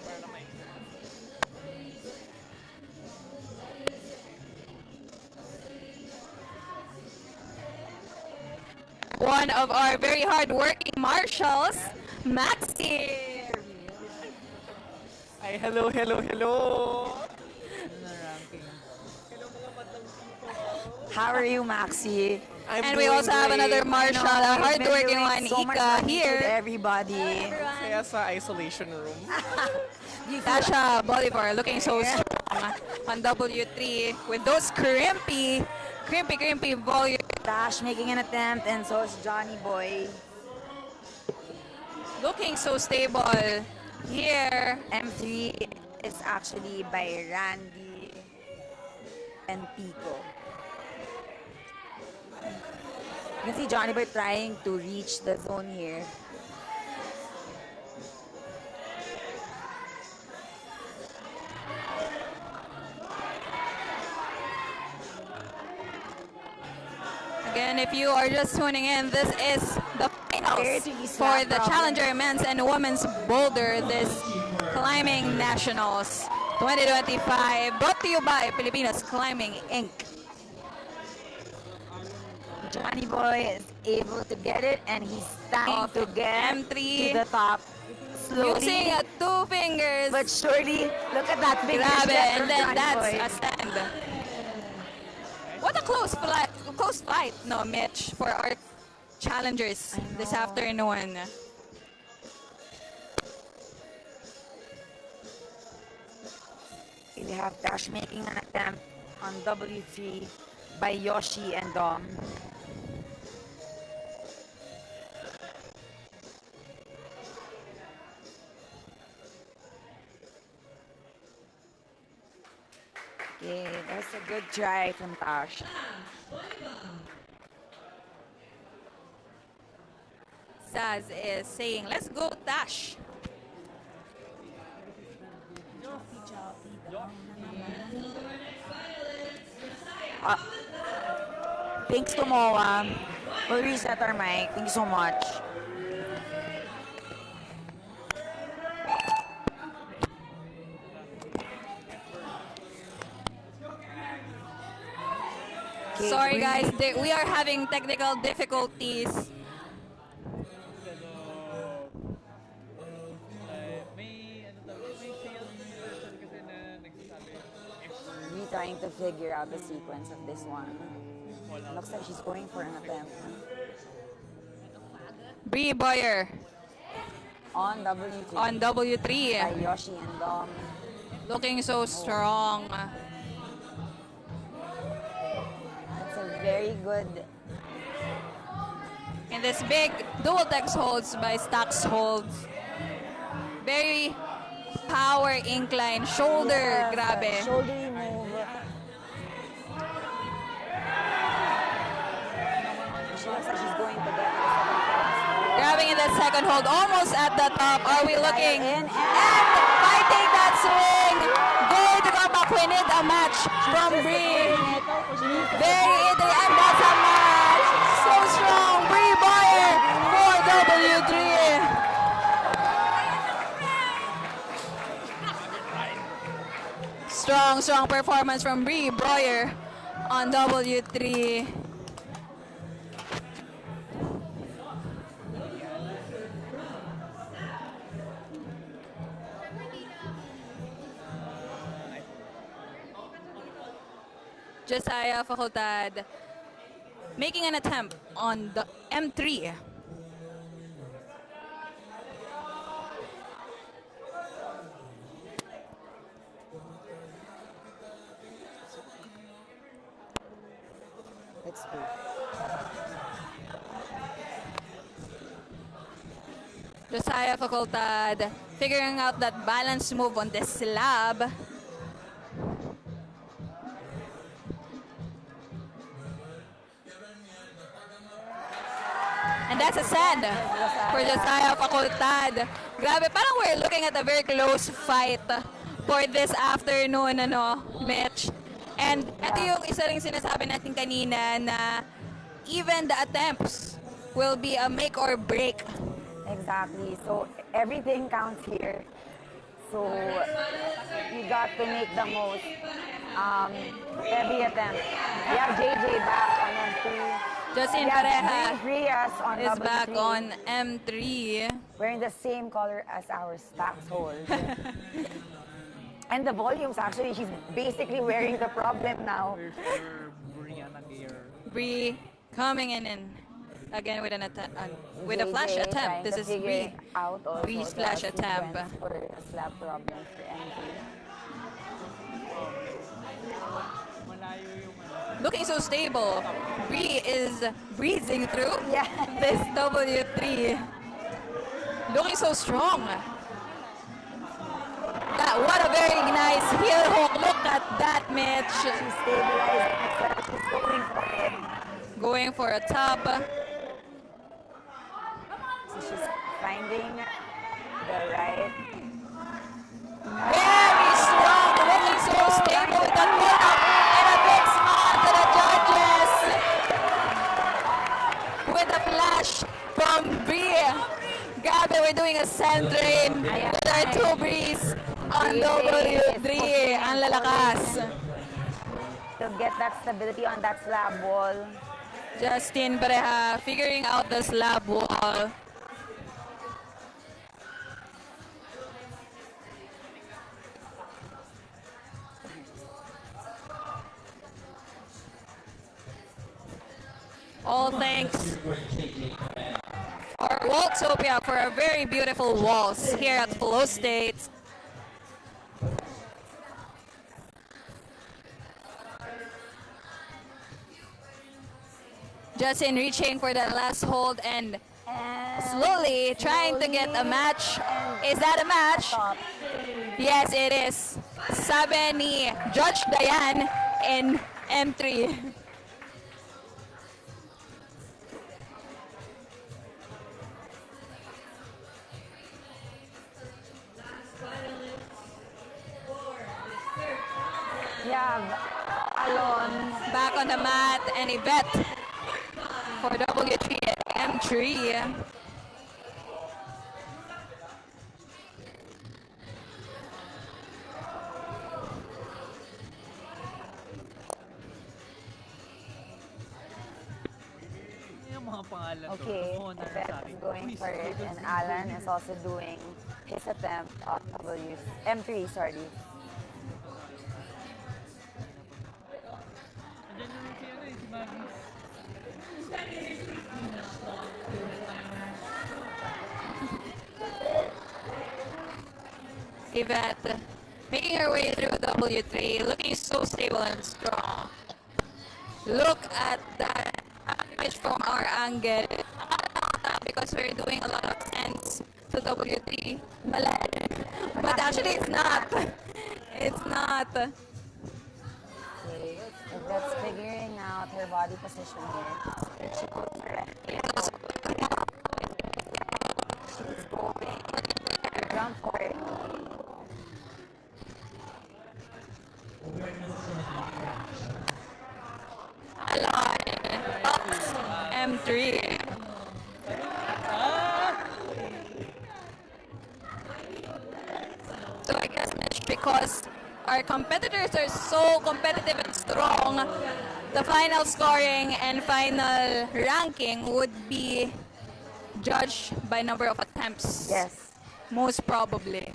Para na may One of our very hard-working marshals, Maxi. Ay, hello, hello, hello! How are you, Maxi? And we also have another marshal, a hard-working one, so much Ika, money here. to everybody. Kaya sa isolation room. Tasha Bolivar looking so strong on W3 with those crimpy volume. Dash making an attempt, and so is Johnny Boy. Looking so stable here. M3 is actually by Randy and Pico. You can see Johnny Boy trying to reach the zone here. Again, if you are just tuning in, this is the finals for the Challenger Men's and Women's Boulder, this Climbing Nationals 2025, brought to you by Filipinas Climbing Inc. Johnny Boy is able to get it, and he's trying to get M3. to the top slowly. Using two fingers. But surely, look at that finger Grabe, step and from then Johnny that's Boy. a stand. What a close fight, no, Mitch, for our challengers this afternoon. We have Dash making an attempt on W3 by Yoshi and Dom. Okay, that's a good try from Tash. Saz is saying, let's go, Tash. Thanks to Moa. We'll reset our mic. Thank you so much. Okay, Sorry guys, we are having technical difficulties. May salesperson kasi na nagsasabi if We trying to figure out the sequence of this one. Looks like she's going for an attempt. Bree Boyer on W3. on W3. By Yoshi and Dom. Looking so strong. It's a very good. And this big dual text holds by Stacks holds. Very power incline. Shoulder, Yes, grabe. Shouldery move. She looks like she's going to get the second place. Grabbing in that second hold, almost at the top. Are we looking? In and Fighting that swing. Going to come back. We need a match from Bree. Very easy, and that's a match. So strong. Bree Boyer for W3. Strong performance from Bree Boyer on W3. Josiah Facultad making an attempt on the M3. let's go. Josiah Facultad figuring out that balance move on the slab. And that's a send for Josiah Facultad. Grabe, parang we're looking at a very close fight for this afternoon, Mitch. And ito yung isa ring sinasabi natin kanina na even the attempts will be a make or break. Exactly. So everything counts here. So you got to make the most every attempt. We have JJ back on M3. Justin We have Pareja Rias on is W3. back on M3. Wearing the same color as our Stacks hold. And the volumes, actually, she's basically wearing the problem now. Bree coming in and again with with a flash JJ attempt. trying This to is figure Bree. out also Bree's the flash attempt. sequence for a slap problem for M3. Looking so stable. Bree is breezing through this W3. Looking so strong. What a very nice heel hook. Look at that, Mitch. She's stabilizing. She's going for it. Going for a top. So she's finding the right. Very strong. Looking so stable with that pull up. And a big smile to the judges. With a flash from Bree. Grabe, we're doing a sand train with our two Brees on W3. Ang lalakas. To get that stability on that slab wall. Justin Pareja figuring out the slab wall. All thanks for Waltopia for a very beautiful walls here at Flowstate. Justin reaching for that last hold and slowly trying to get a match. Is that a match? Yes, it is. Sabi ni Judge Dayan in M3. We have Alon back on the mat and Yvette for W3 and M3. Okay, Yvette is going for it, and Alan is also doing his attempt on M3, sorry. Yvette making her way through W3, looking so stable and strong. Look at that image from our angle. Because we're doing a lot of sense to W3. But actually it's not. It's not. Okay, that's figuring out her body position here. She goes for it. She's going. Ground for it. M3. So I guess Mitch, because our competitors are so competitive and strong, the final scoring and final ranking would be judged by number of attempts. Yes. Most probably.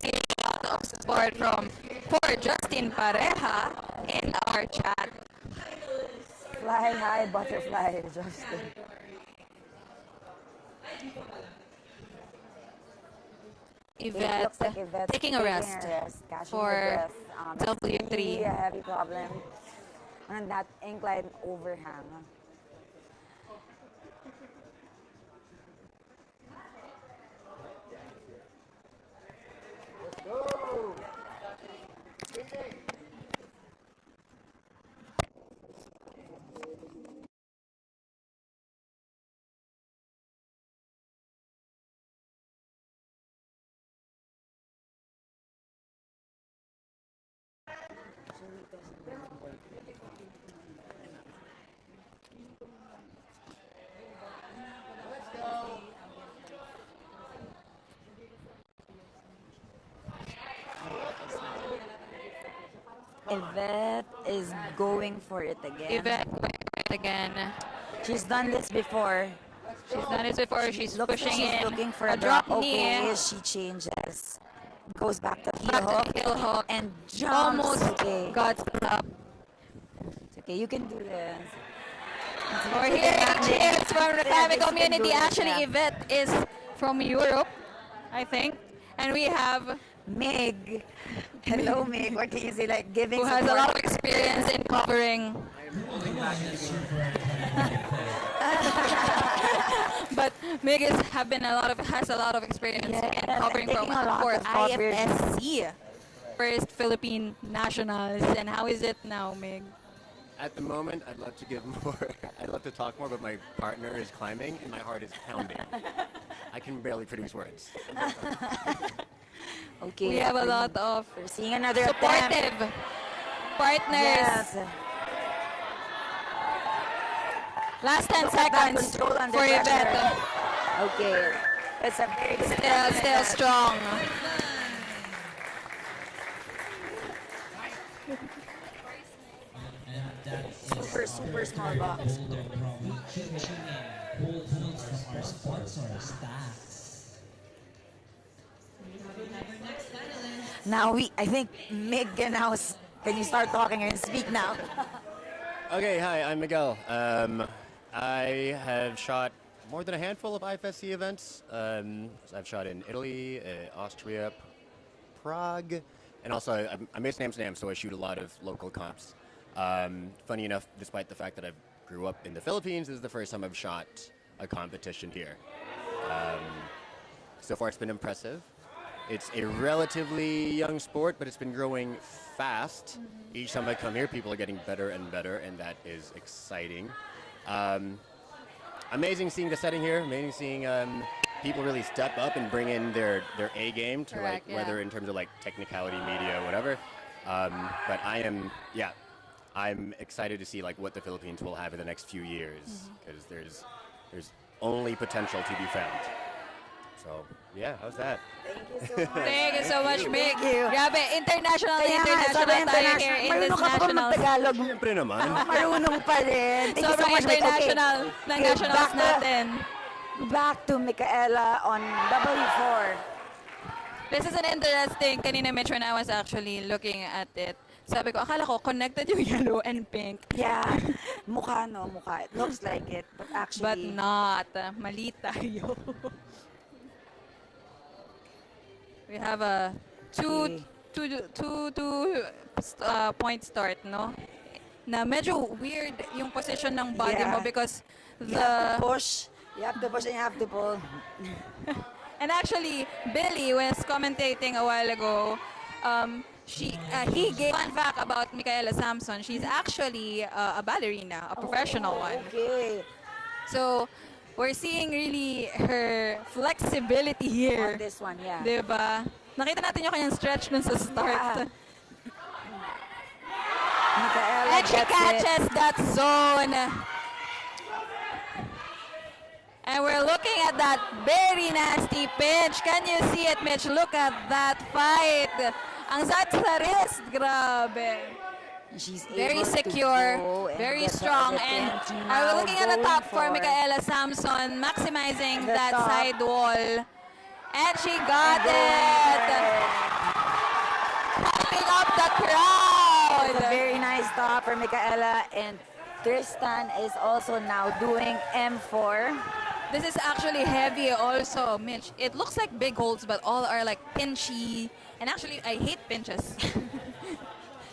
A lot of support for Justin Pareja in our chat. Fly high, butterfly, Justin. Yvette, Looks like Yvette's taking a rest catching for her breath. W3. It's really a heavy problem on that incline overhang. Yvette is going for it again. Yvette going for it again. She's done this before. She's done it before. She's pushing She's in. looking for a drop drop. knee. Okay, she changes. Goes back to heel Back to hook heel hook. and jumps. Almost Okay. got stopped. It's okay, you can do this. We're hearing cheers from the family You can do community. this, Actually, yeah. Yvette is from Europe, I think. And we have Meg. Hello, Meg. What can you say? Like giving who has a support. lot of experience in covering. But Meg has a lot of experience in covering from taking a lot for of coverage. IFSC, first Philippine nationals. And how is it now, Meg? At the moment, I'd love to give more. I'd love to talk more, but my partner is climbing and my heart is pounding. I can barely produce words. Okay. We have a lot of We're seeing another attempt. supportive partners. Yes. Last 10 Look at that seconds control under for pressure. Yvette. Okay. It's a very good Still strong. And that is super small box. Boulder Pro. Tune in. Hold points from our sponsor, Stacks. Now I think Meg can now, can you start talking and speak now? Okay, hi, I'm Miguel. I have shot more than a handful of IFSC events. I've shot in Italy, Austria, Prague, and also I misnamed names, so I shoot a lot of local comps. Funny enough, despite the fact that I grew up in the Philippines, this is the first time I've shot a competition here. So far, it's been impressive. It's a relatively young sport, but it's been growing fast. Each time I come here, people are getting better and better, and that is exciting. Amazing seeing the setting here. Amazing seeing people really step up and bring in their A game to Correct, yeah. whether in terms of like technicality, media, whatever. But I'm excited to see like what the Philippines will have in the next few years because there's only potential to be found. So yeah, how's that? Thank you so much, Meg. Thank you. Grabe, international Kaya nga, sabi tayo here in this marunong ka pa ba nationals. mag-Tagalog? Siyempre naman. Marunong pa rin. Thank you so Sobrang much, Meg. international ng nationals natin. Back to Micaela on W4. This is an interesting, kanina Mitch when I was actually looking at it. Sabi ko, akala ko connected yung yellow and pink. Yeah. Mukha, no? Mukha. It looks like it, but But actually... not. Mali tayo. We have a Okay. point start, no? Na medyo weird yung position ng body mo Yeah. because You have to the... push. You have to push and you have to pull. And actually, Billy was commentating a while ago. He gave fun fact about Micaela Samson. She's actually a ballerina, a professional one. Okay. So, we're seeing really her flexibility here. On this one, yeah. Diba? Nakita natin yung kanyang stretch dun sa start. Yeah. Micaela And she gets it. catches that zone. And we're looking at that very nasty pinch. Can you see it, Mitch? Look at that fight. Ang sat sa wrist. Grabe. She's Very able to secure, go and very get the strong, other and pin. I was Now looking at the going top for for Micaela Samson, maximizing the that top. side wall. And she got it! Pumping up the crowd! It's a very nice stop for Micaela, and Tristan is also now doing M4. This is actually heavy also, Mitch. It looks like big holds, but all are like pinchy. And actually, I hate pinches.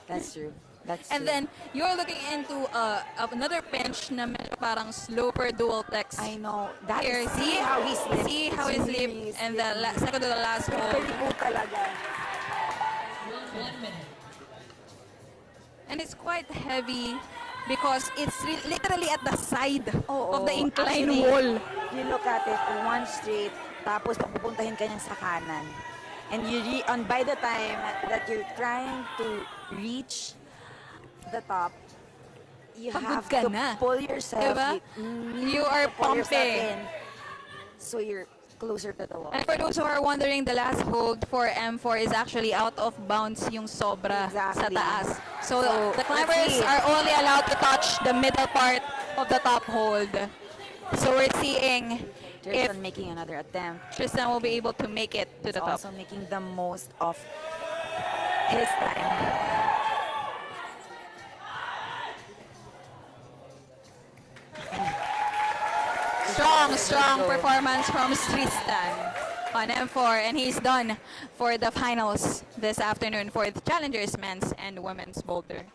That's true. That's And true. then, you're looking into another pinch na medyo parang sloper dual text. I know. That Here, is, see how he slipped. See how he It's slipped, really and the second to the last hold. Very good talaga. 1 minute. And it's quite heavy because it's literally at the side Oo. of the incline Actually, wall. You look at it, one straight, tapos papupuntahin ka niya sa kanan. And by the time that you're trying to reach the top, you Pagod have ka to na. pull yourself. Diba? You are pull yourself pumping. in. So you're closer to the wall. And for those who are wondering, the last hold for M4 is actually out of bounds yung sobra sa Exactly. taas. So, So, the let's climbers see. are only allowed to touch the middle part of the top hold. So we're seeing if Tristan making another attempt. Tristan will be able to make it to the top. Also making the most of his time. Strong performance from Tristan on M4, and he's done for the finals this afternoon for the Challengers men's and women's boulder.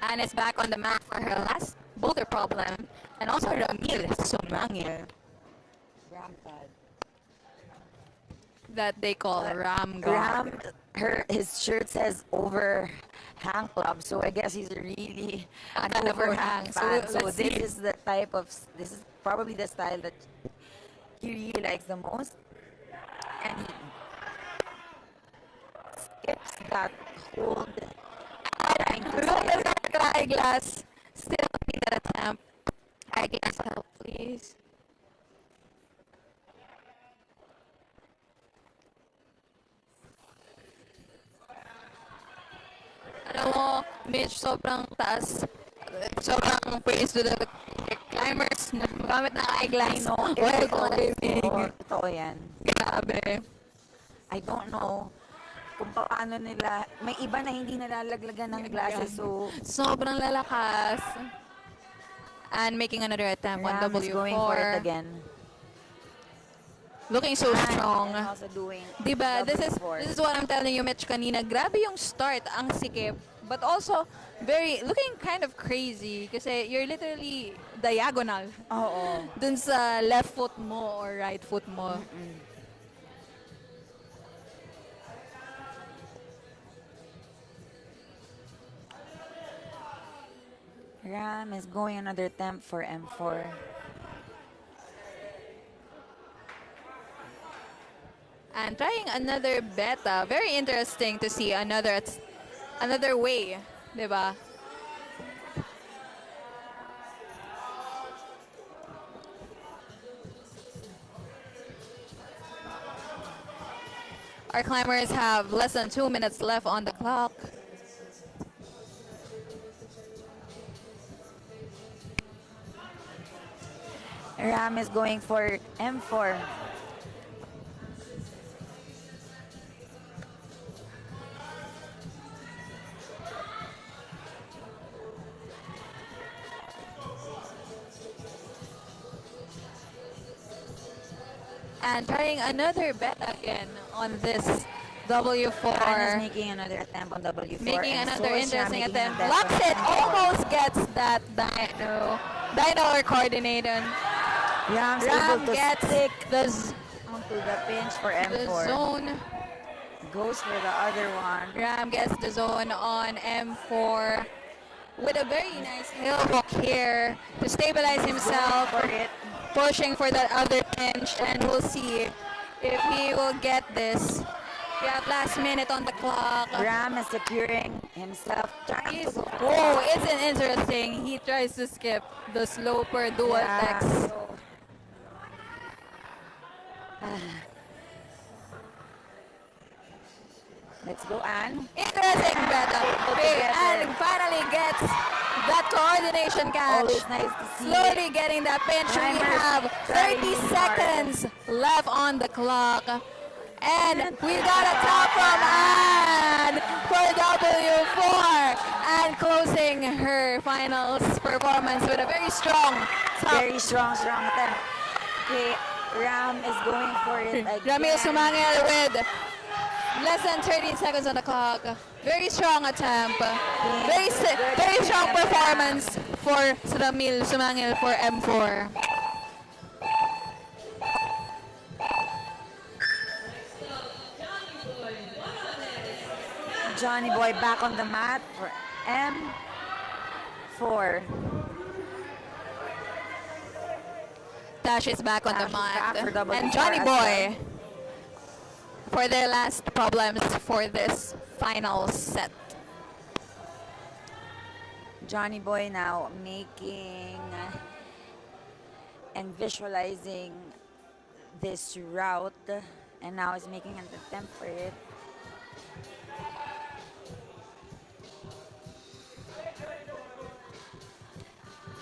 Anne is back on the mat for her last boulder problem, and also Ramil Sumangil, Rampad. that they call Ram Ram, God. his shirt says overhang club, so I guess he's really an An overhang overhang. So fan. So let's this see. is the this is probably the style that he really likes the most, and he skips that hold. Trying to Look skip. at that eyeglass. Still need that attempt. Eyeglass help, please. Alam mo, Mitch, sobrang taas. Sobrang praise to the climbers na gumagamit ng eyeglass. No, While climbing. Totoo yan. Grabe. I don't know kung paano nila, may iba na hindi nalalaglagan ng glasses, so Sobrang lalakas. And making another attempt on Ram is W4. going for it again. Looking so strong. And also doing Diba? This W4. is what I'm telling you, Mitch, kanina. Grabe yung start, ang sikip. But also, looking kind of crazy. Kasi you're literally diagonal. Oo. Dun sa left foot mo or right foot mo. Ram is going another attempt for M4. And trying another beta. Very interesting to see another way. Diba? Our climbers have less than 2 minutes left on the clock. Ram is going for M4. And trying another bet again on this W4. Anna's making another attempt on W4. Making and another so is Ram interesting making attempt. a bet Locks on it. M4. Almost gets that dino. Dino or coordinator. Ram's Ram able to gets stick the onto the pinch for the M4. zone. Goes for the other one. Ram gets the zone on M4 with a very nice hill hook here to stabilize himself. For it. Pushing for that other pinch, and we'll see if he will get this. We have last minute on the clock. Ram is securing himself. Trying to go. Oh, it's an interesting. He tries to skip the sloper dual Yeah. text. Let's go, Anne. Interesting bet. And finally gets that coordination catch. Always nice to see. Slowly getting that pinch. We Climbers have 30 trying hard. seconds left on the clock. And we got a top from Anne for W4. And closing her finals performance with a very strong top. Very strong attempt. Okay, Ram is going for it again. Ramil Sumangel with less than 13 seconds on the clock. Very strong attempt. Very strong performance for Ramil Sumangel for M4. Johnny Boy back on the mat for M4. Tash is back on the Tash is back for mat. double And four Johnny as Boy for their last problems for this final set. Johnny Boy now making and visualizing this route, and now is making an attempt for it.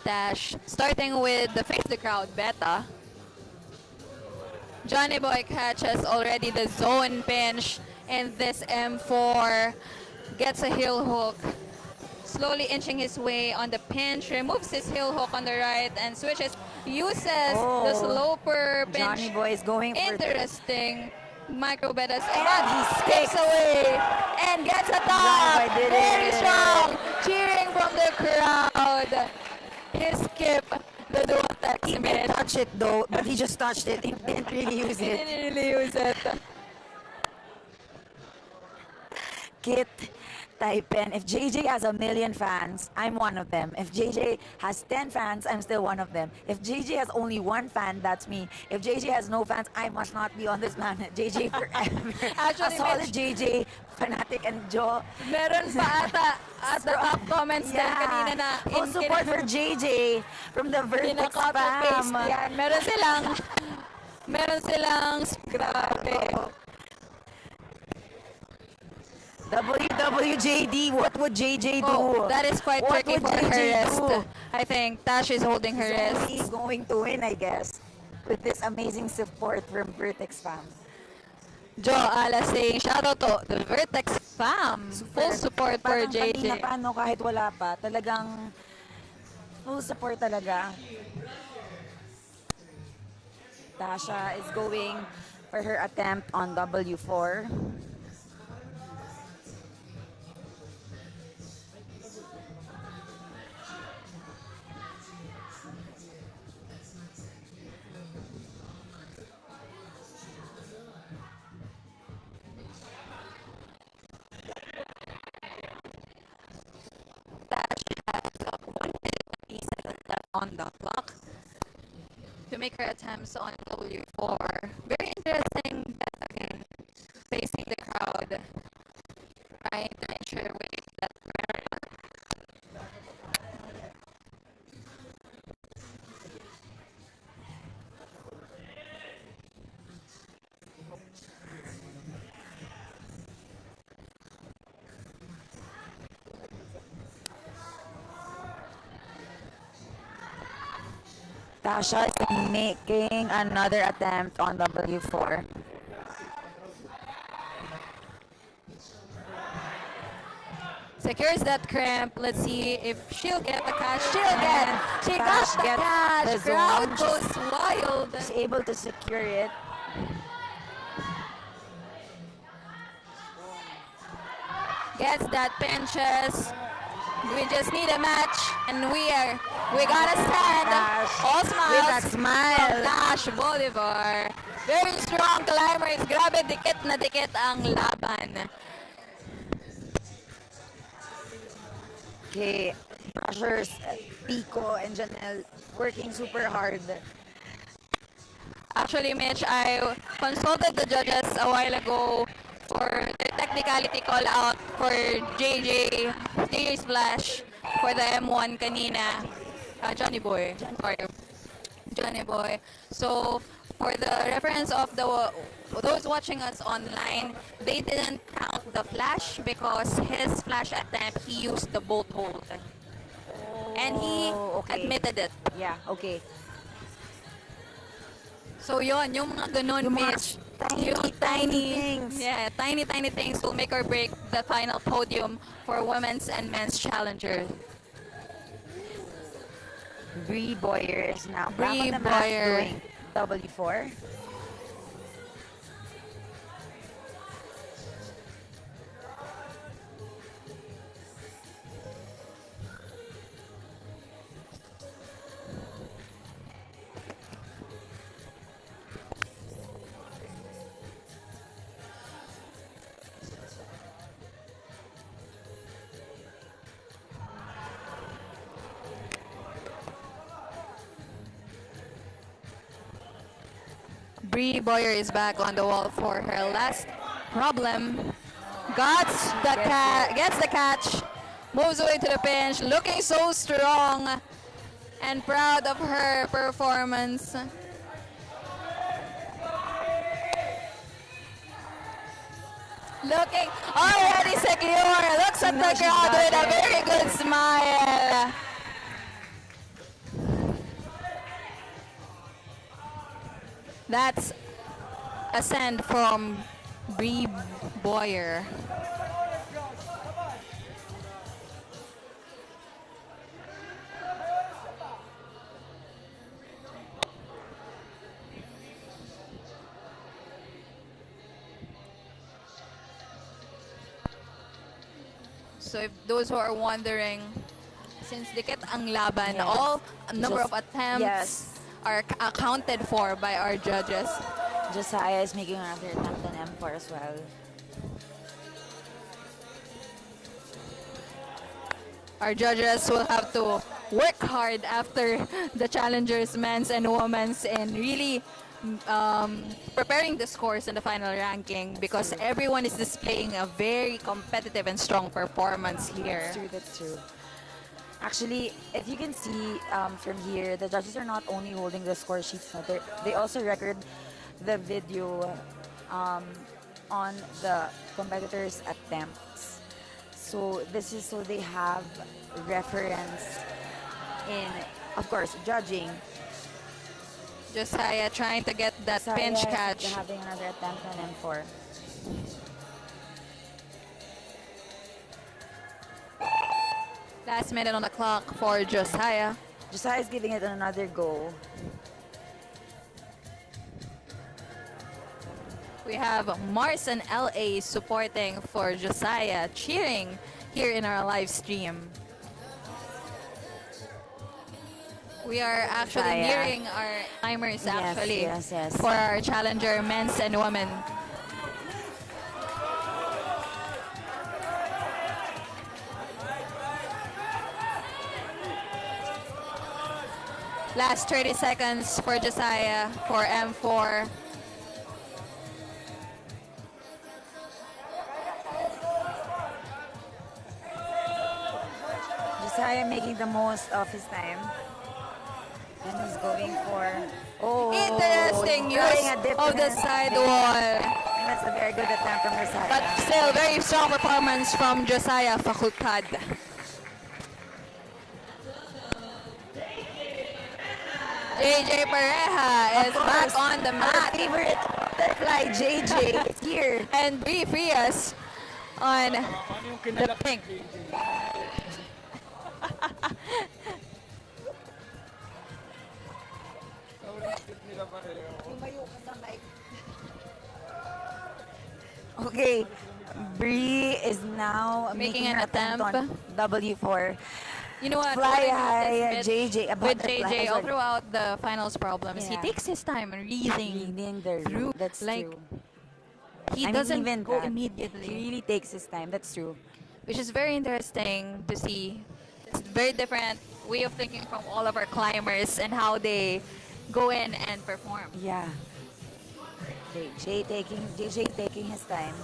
Dash starting with the face the crowd beta. Johnny Boy catches already the zone pinch, and this M4 gets a heel hook. Slowly inching his way on the pinch, removes his heel hook on the right and switches, uses the sloper pinch. Johnny Boy is going for Interesting micro betas, And but he skips sticks. away and gets a top. Johnny Boy did Very it. strong, cheering from the crowd. He skipped the dual text He mid. didn't touch it though, but he just touched it. He didn't really use He it. didn't really use it. Kit, type in. If JJ has 1,000,000 fans, I'm one of them. If JJ has 10 fans, I'm still one of them. If JJ has only one fan, that's me. If JJ has no fans, I must not be on this planet. JJ forever. Actually, a solid Mitch, JJ, fanatic and Joe. meron pa ata at the top comments din kanina na Full support for JJ from the Vertex Pinaka-copy-paste fam. yan. Meron silang grabe. WWJD, what would JJ do? Oh, that is quite What tricky would for her JJ wrist. do? I think Tash is holding her wrist. He's going to win, I guess, with this amazing support from Vertex fam. Joe Ala saying, shout out to the Vertex fam. Full support for Parang kanina JJ. pa, no, kahit wala pa, talagang full support talaga. Tasha is going for her attempt on W4. On the clock to make her attempts on W4. Very interesting bet again, facing the crowd, trying to ensure with that Tasha is making another attempt on W4. Secures that cramp. Let's see if she'll get the catch. She'll get. She got Tash the gets catch. the Crowd zone. goes wild. She's able to secure it. Gets that pinches. We just need a match, and we gotta stand. Tash All with that smiles smile. from Tash Bolivar. Very strong climbers. Grabe, dikit na dikit ang laban. Okay, Brushers, Pico, and Janelle working super hard. Actually, Mitch, I consulted the judges a while ago for the technicality call out for JJ Splash for the M1 kanina. Johnny Boy. Sorry. Johnny Boy. So, for the reference of those watching us online, they didn't count the flash because his flash attempt, he used the bolt hold. And he okay. admitted it. Yeah, okay. So yun, yung mga ganun, Yung mga Mitch, tiny, yung tiny things. Yeah, tiny things will make or break the final podium for women's and men's challenger. Bree Boyer is now back Bree on the mat Boyer. doing W4. Bree Boyer is back on the wall for her last problem. Gets the catch, moves away to the pinch, looking so strong and proud of her performance. Looking already secure, looks at the crowd with a very good smile. That's a send from Bree Boyer. So if those who are wondering, since dikit ang laban, Yes. all number Just- of attempts yes. are accounted for by our judges. Josiah is making another attempt on M4 as well. Our judges will have to work hard after the challengers, men's and women's, and really preparing the scores in the final ranking because everyone is displaying a very competitive and strong performance here. That's true, that's true. Actually, if you can see from here, the judges are not only holding the score sheets, no, they also record the video on the competitors' attempts. So this is so they have reference in, of course, judging. Josiah trying to get that Josiah pinch is catch. having another attempt on M4. Last minute on the clock for Josiah. Josiah is giving it another go. We have Mars and LA supporting for Josiah, cheering here in our live stream. We are actually Josiah. nearing our timers actually yes. for our challenger men's and women. Last 30 seconds for Josiah for M4. Josiah making the most of his time. And he's going for... Interesting he's use trying a of the different side thing. wall. And that's a very good attempt from Josiah. But still, very strong performance from Josiah Facultad. JJ Pareja is back on the Our mat. favorite butterfly, JJ, is here. And Bri Frias on the pink. Okay, Bree is now Making making an an attempt on attempt. W4. You know what? Fly what I high, noticed JJ, a with butterfly, JJ all sorry. throughout the finals problems, he Yeah. takes his time reading Reading the through. room. That's Like true. he I mean, doesn't even go that, immediately, He really takes his time. That's true. which is very interesting to see. It's very different way of thinking from all of our climbers and how they go in and perform. Yeah. JJ taking his time.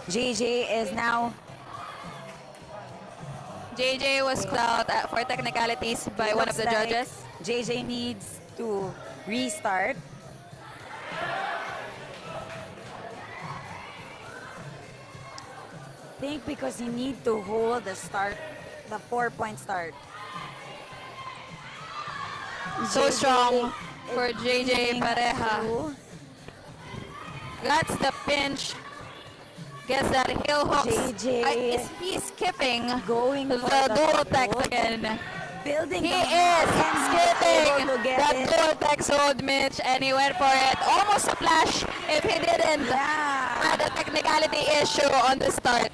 JJ is now JJ was called out for technicalities by one of looks the like judges. JJ needs to restart. Think because he need to hold the start, the 4-point start. So JJ strong for is JJ breathing Pareja. through. That's the pinch. Gets that heel hooks. JJ Is he skipping going the for the dual tech hold. again? Building He the is momentum, skipping able to get that it. dual tech hold, Mitch, and he went for it. Almost a flash if he didn't Yeah. had a technicality issue on the start.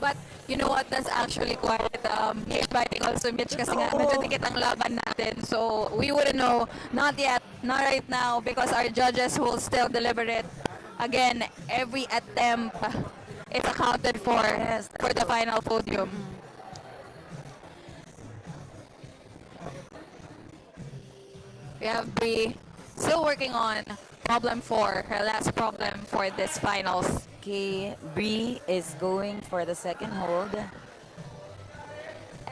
But you know what, that's actually quite exciting also, Mitch, kasi nga medyo dikit ang laban natin. So we wouldn't know, not yet, not right now, because our judges will still deliver it. Again, every attempt is accounted for Yes, for the final podium. We have Bree still working on problem 4, her last problem for this finals. Okay, Bree is going for the second hold.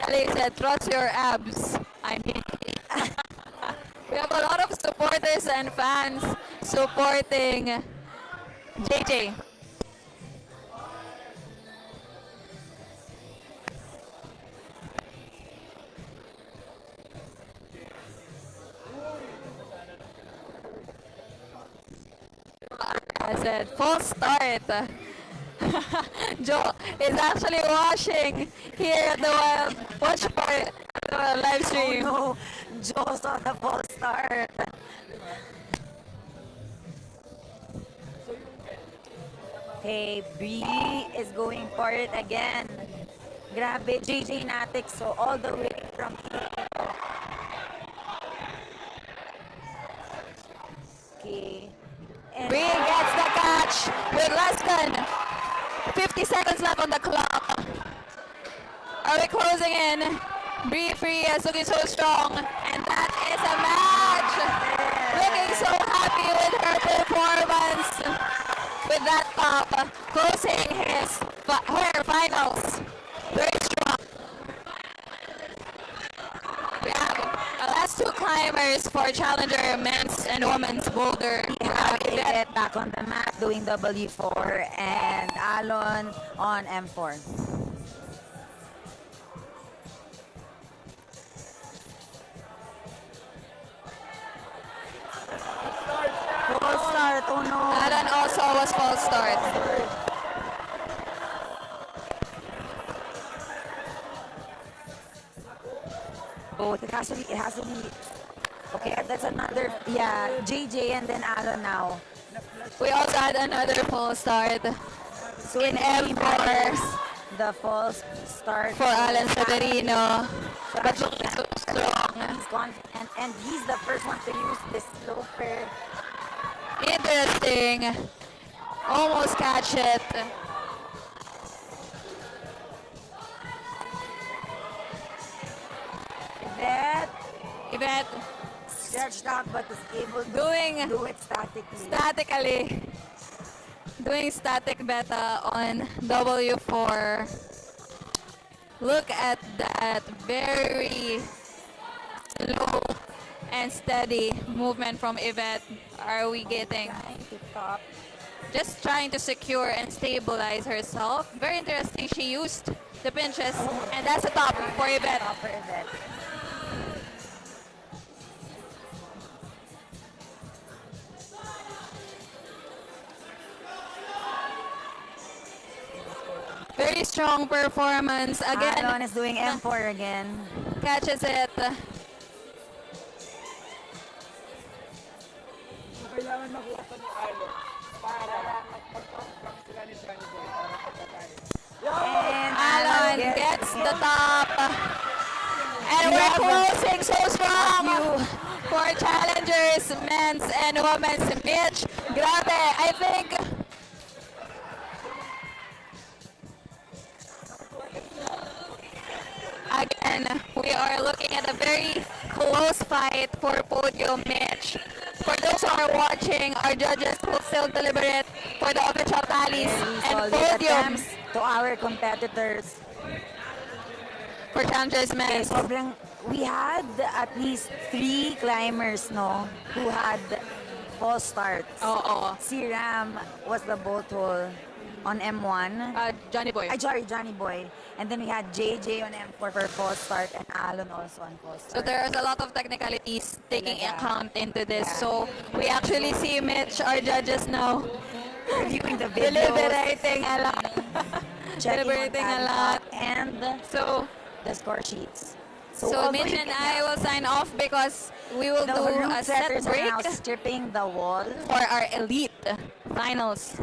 Ellie said, trust your abs. I mean, we have a lot of supporters and fans supporting JJ. I said, false start. Joe is actually watching here at the watch part the live stream. Oh no, Joe saw the false start. Okay, Bree is going for it again. Grabe, JJ Natic, so all the way from here. Okay. And Bree gets the catch with less than 50 seconds left on the clock. Are we closing in? Bree Free is looking so strong, and that is a match. Looking so happy with her performance with that top, closing her finals. Very strong. We have the last two climbers for Challenger men's and women's boulder. we have Yvette back on the mat doing W4 and Alon on M4. False start, oh no. Alan also was false start. Oh, it has to be, okay, that's another, yeah, JJ and then Alon now. We also had another false start So in it really M4 matters the false start for Alan Severino. So But looking so strong. he's confident and he's the first one to use this sloper. Interesting. Almost catch it. That Yvette stretched out but is able to doing do it statically. statically. Doing static beta on W4. Look at that. Very slow and steady movement from Yvette are we getting? Just trying to secure and stabilize herself. Very interesting. She used the pinches, and that's a top for Yvette. Top for Yvette. Very strong performance. Again, Alon is doing M4 again. catches it. Kailangan makuha pa ni Alo para mag-pump sila ni Johnny Boy para pagkatay. And Alon gets the top. And we're closing so strong for challengers, men's and women's. Mitch, grabe. I think again, we are looking at a very close fight for podium match. For those who are watching, our judges will still deliberate for the official tallies and Solid podiums attempts to our competitors. for challengers Okay, men. we had at least 3 climbers, no, who had false starts. Oo. Si Ram was the bolt hole on M1. Johnny Boy. Johnny Boy. And then we had JJ on M4 for false start and Alon also on false So start. there's a lot of technicalities taking Yeah. account into this. Yeah. So we actually see Mitch, our judges now, Reviewing the videos, deliberating a lot. checking on deliberating a time lot. clock, and So the score sheets. So although Mitch you and can- I will sign off because we will the do route a set setters are break now stripping the wall. for our elite finals.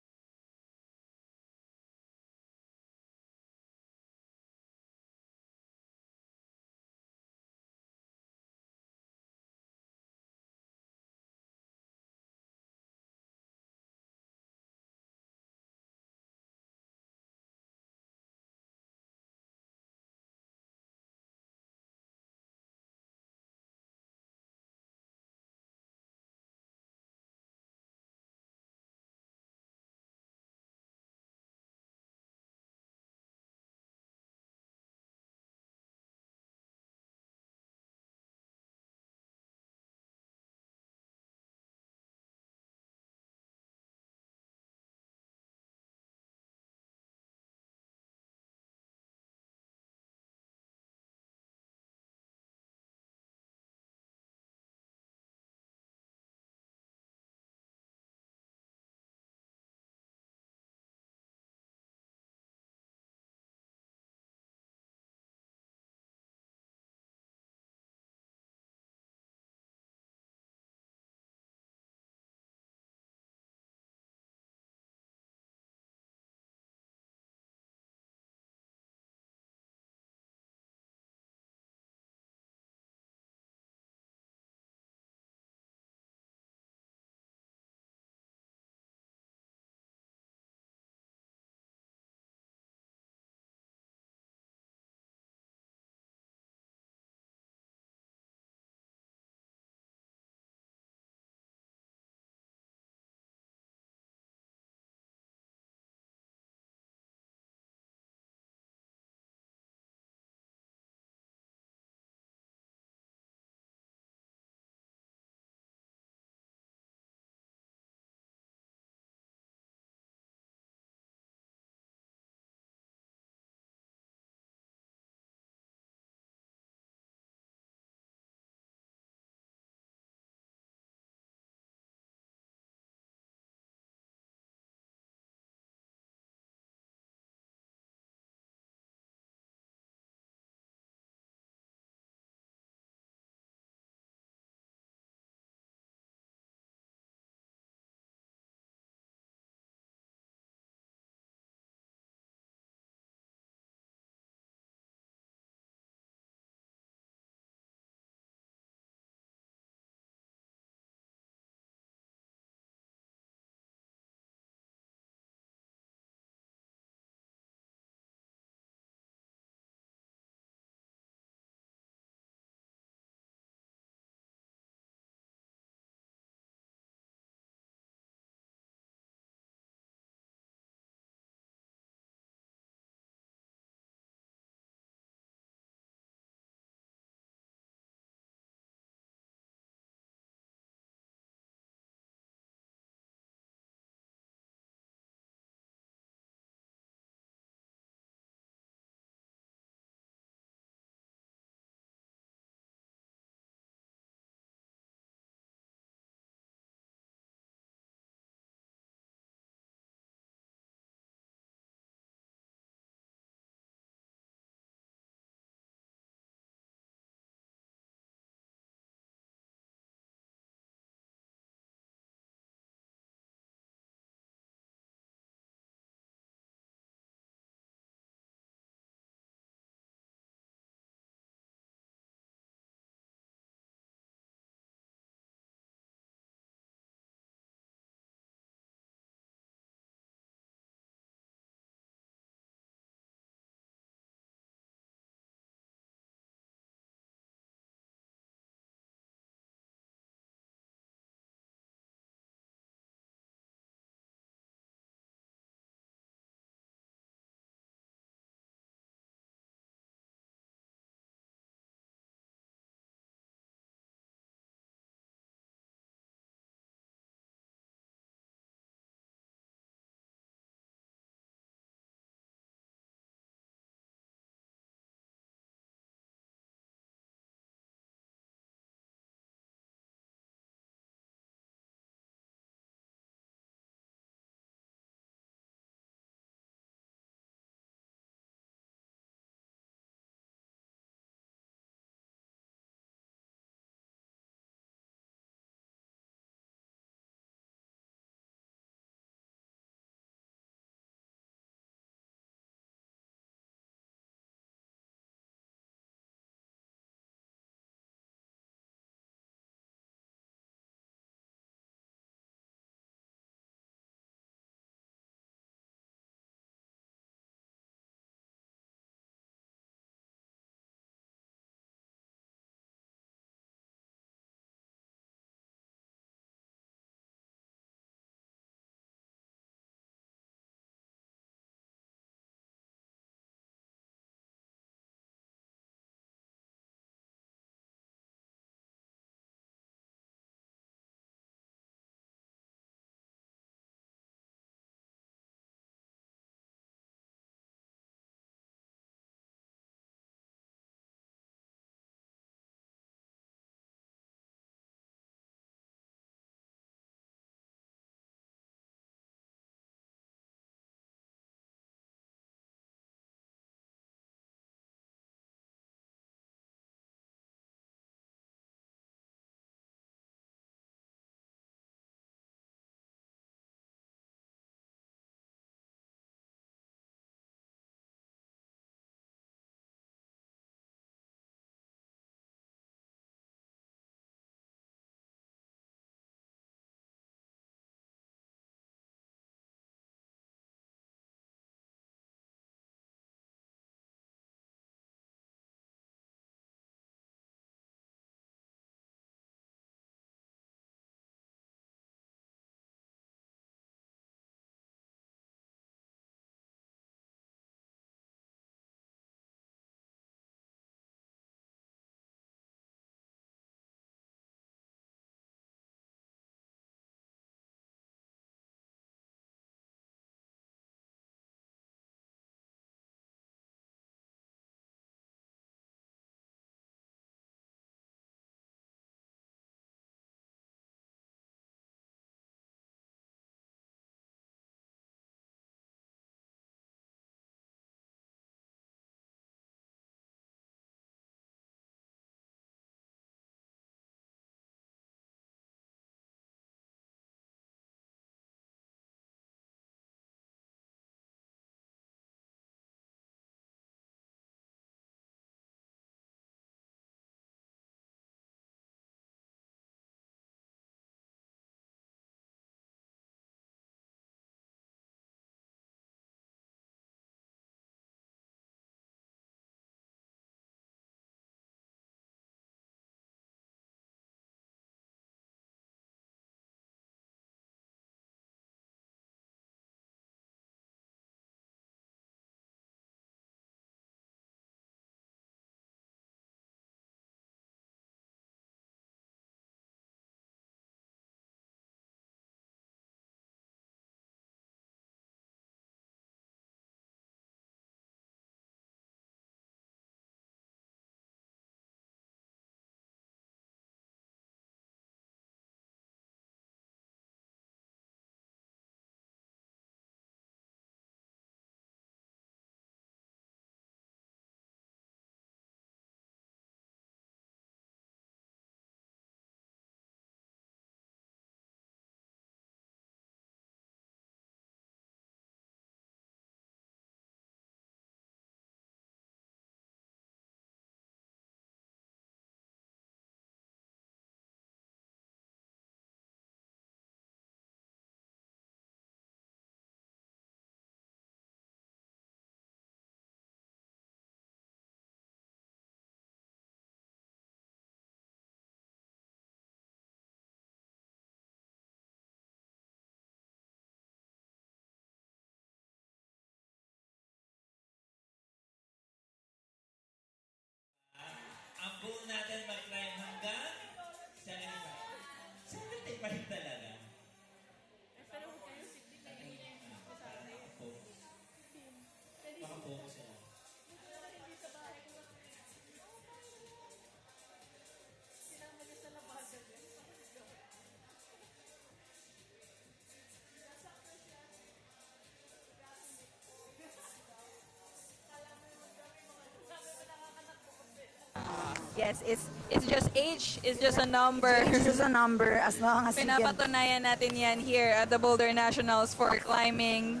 yes, it's just age, it's just a number. It's just a number as long as you can. Pinapatunayan natin yan here at the Boulder Nationals for climbing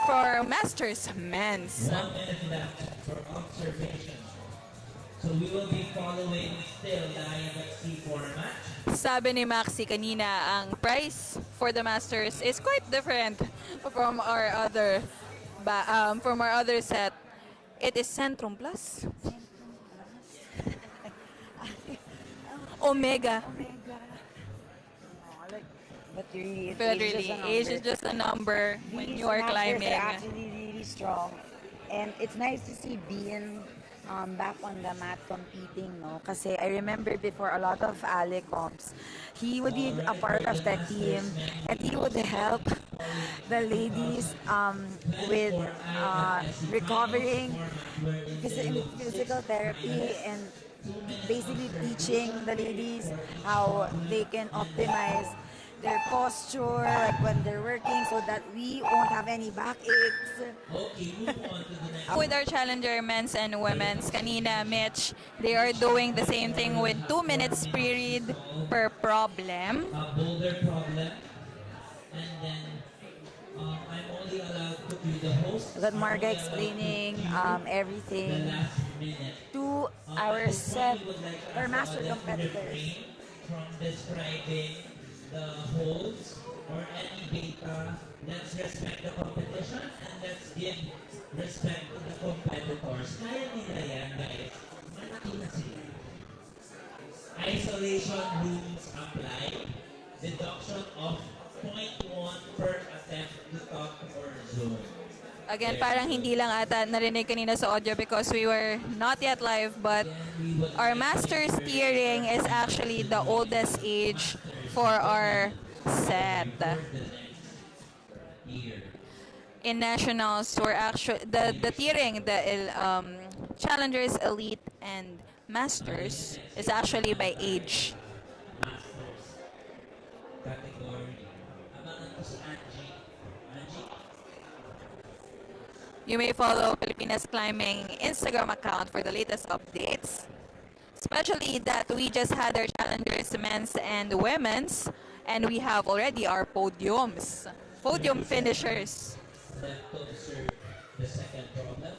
for Masters Men's. 1 minute left for observation. So we will be following still the IMXC format. Sabi ni Maxi kanina, ang price for the Masters is quite different from our other set. It is Centrum Plus. Omega. But really, But really, age is just a number when you are climbing. They're actually really strong. And it's nice to see Bean back on the mat competing, no? Kasi I remember before a lot of Ale comps, he would be a part of the team and he would help the ladies with recovering physical therapy and basically teaching the ladies how they can optimize their posture, like when they're working, so that we won't have any backaches. With our challenger men's and women's, kanina, Mitch, they are doing the same thing with 2 minutes period per problem. Boulder problem. And then I'm only allowed to be the host. That Marga explaining everything to our set, our master competitors. From describing the holds or any data, let's respect the competition and let's give respect to the competitors. Kaya nila yan, guys. Malaki na sila. Isolation rules apply. Deduction of 0.1 per attempt to talk or zoom. Again, parang hindi lang ata narinig kanina sa audio because we were not yet live, but our master's tiering is actually the oldest age for our set. In nationals, we're actually the tiering, the challengers, elite, and masters is actually by age. Category. Abangan ko si Angie. Angie? You may follow Pilipinas Climbing Instagram account for the latest updates. Especially that we just had our challengers, men's and women's, and we have already our podiums, podium finishers. Left to observe the second problem.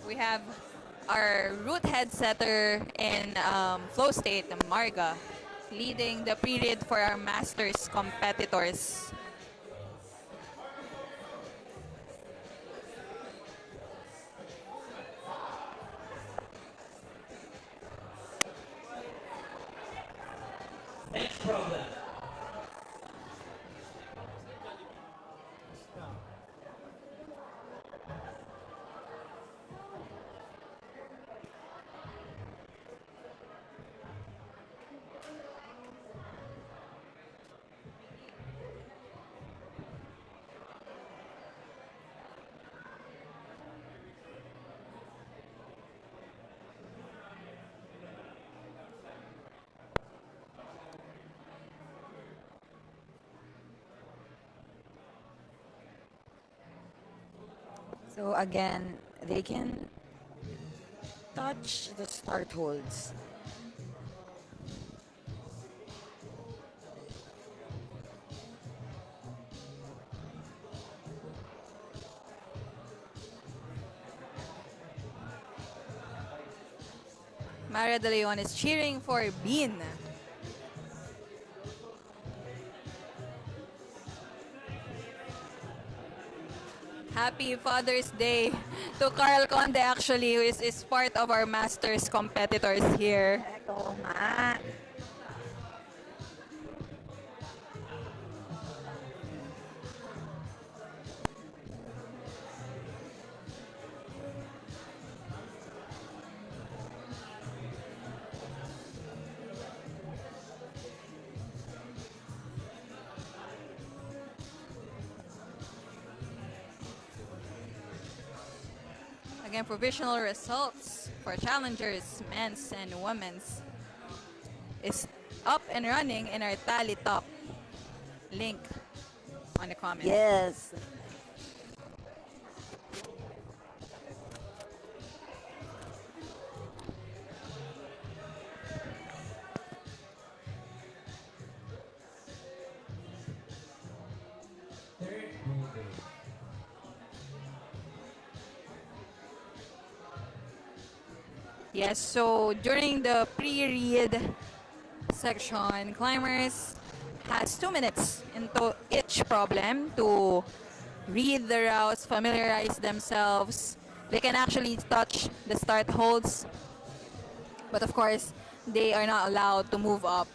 We have our root head setter in Flowstate, Marga, leading the period for our masters competitors. Next problem. So again, they can touch the start holds. Mara De Leon is cheering for Bean. Happy Father's Day to Carl Conde actually, who is part of our masters competitors here. Ito nga. Again, provisional results for challengers, men's and women's is up and running in our Tally Top link on the comments. Yes. Yes, so during the pre-read section, climbers has 2 minutes into each problem to read the routes, familiarize themselves. They can actually touch the start holds, but of course, they are not allowed to move up.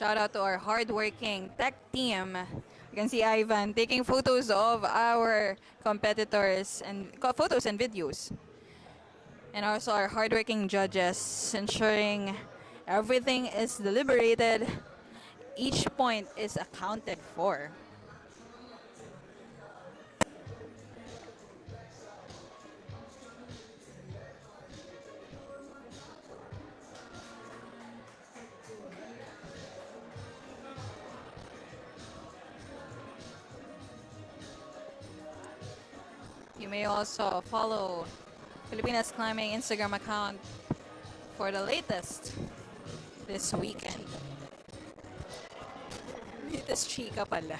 Shout out to our hardworking tech team. You can see Ivan taking photos of our competitors and photos and videos. And also our hardworking judges ensuring everything is deliberated. Each point is accounted for. You may also follow Filipinas Climbing Instagram account for the latest this weekend. Latest chika pala.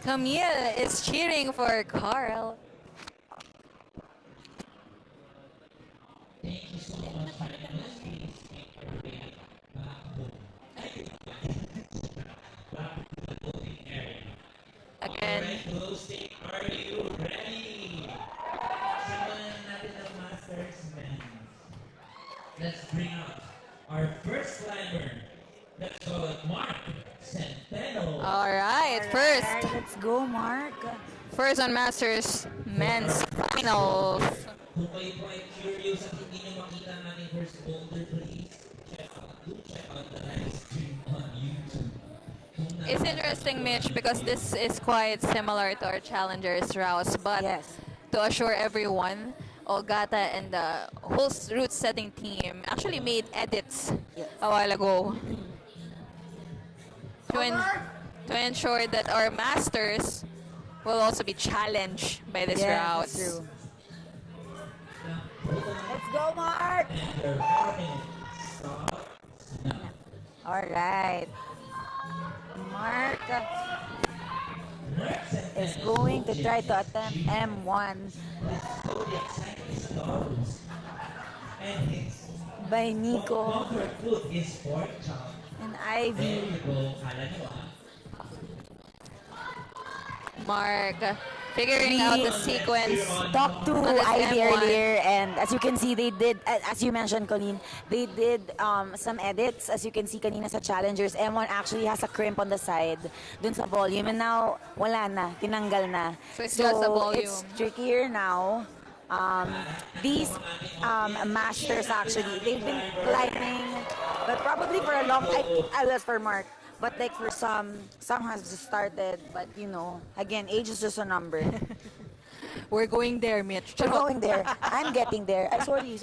Camille is cheering for Carl. Thank you so much, finalists. Please make your way back home. Back to the voting area. Again. Alright, Flowstate, are you ready? Simulan natin ang Masters men. Let's bring out our first climber. Let's go with Mark Centeno. Alright, first. Let's go, Mark. First on Masters Men's Finals. Kung kayo po ay curious at hindi nyo makita natin first boulder, please check out the live stream on YouTube. It's interesting, Mitch, because this is quite similar to our Challengers routes, but to assure everyone, Olgata and the whole route setting team actually made edits a while ago to ensure that our masters will also be challenged by this route. True. Let's go, Mark! All right. Mark is going to try to attempt M1 by Nico and Ivy. Mark figuring out the sequence. Talked to on this Ivy M1. earlier, and as you can see, they did, as you mentioned, Colleen, they did some edits. As you can see kanina sa Challengers, M1 actually has a crimp on the side dun sa volume, and now wala na, tinanggal na. So it's just a volume. It's trickier now. These masters actually, they've been climbing, but probably for a long time, I was for Mark. But like for some has just started, but you know, again, age is just a number. We're going there, Mitch. We're going there. I'm getting there. Ay, sorry.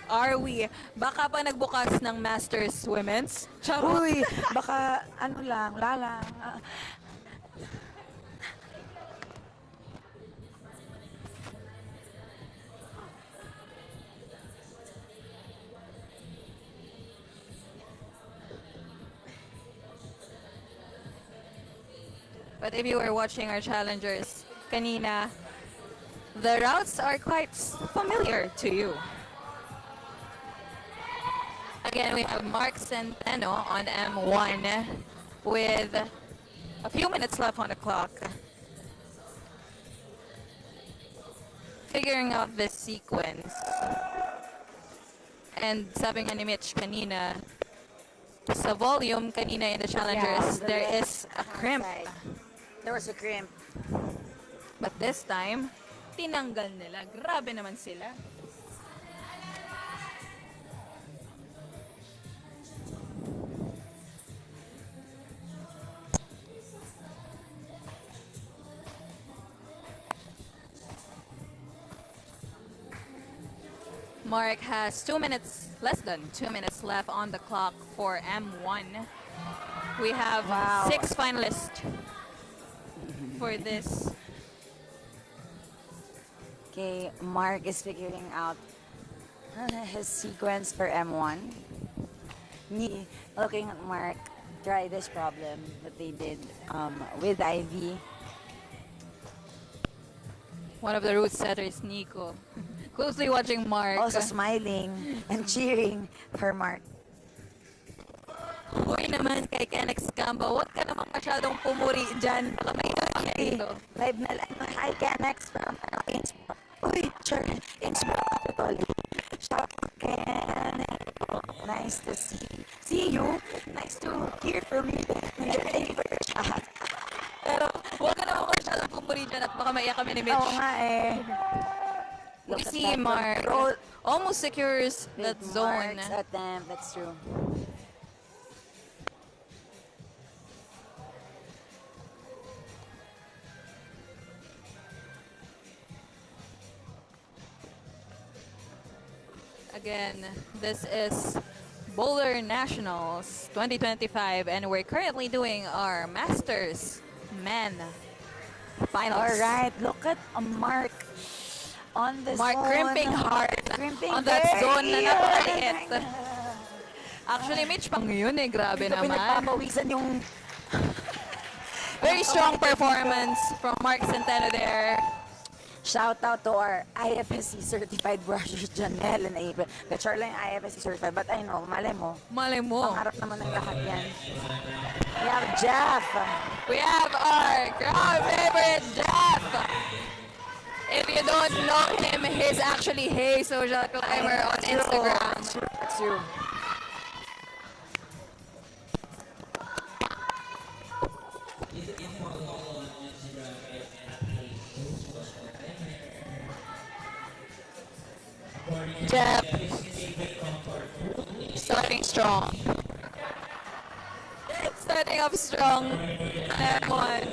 Are we? Baka pa nagbukas ng Masters Women's? Uy, baka ano lang, lala. But if you were watching our challengers kanina, the routes are quite familiar to you. Again, we have Mark Centeno on M1 with a few minutes left on the clock. Figuring out this sequence. And sabi nga ni Mitch kanina, sa volume kanina in the challengers, there is a crimp. There was a crimp. But this time, tinanggal nila. Grabe naman sila. Mark has 2 minutes, less than 2 minutes left on the clock for M1. We have Wow. 6 finalists for this. Okay, Mark is figuring out his sequence for M1. Me looking at Mark try this problem that they did with Ivy. One of the route setters, Nico. Closely watching Mark. Also smiling and cheering for Mark. Uy naman kay Kenex Gamba, huwag ka naman masyadong pumuri dyan. Baka may iyak dito. Live na live. Hi, Kenex from Innsbruck. Uy, sure. Innsbruck, Totally. Shout out, Ken. Nice to see you. Nice to hear from you. Thank you for your chat. Pero huwag ka naman masyadong pumuri dyan at baka maiyak kami ni Mitch. Oo nga eh. We Look at see that Mark control. almost secures that Big zone. Marks at them. That's true. Again, this is Boulder Nationals 2025 and we're currently doing our Masters Men Finals. All right, look at Mark on the Mark zone. crimping hard Crimping on that very zone na napakaliit. hard. Actually, Mitch, pang yun eh. Grabe Dito naman. pinagpapawisan yung Very strong performance from Mark Centeno there. shout out to our IFSC certified brushers, Janelle and April. The Charline IFSC certified, but I know, malay mo. Malay mo. Pangarap naman ng lahat yan. We have Jeff. We have our crowd favorite, Jeff. If you don't know him, he's actually Hey Social Climber on Instagram. That's true. Jeff starting strong. Starting off strong. M1.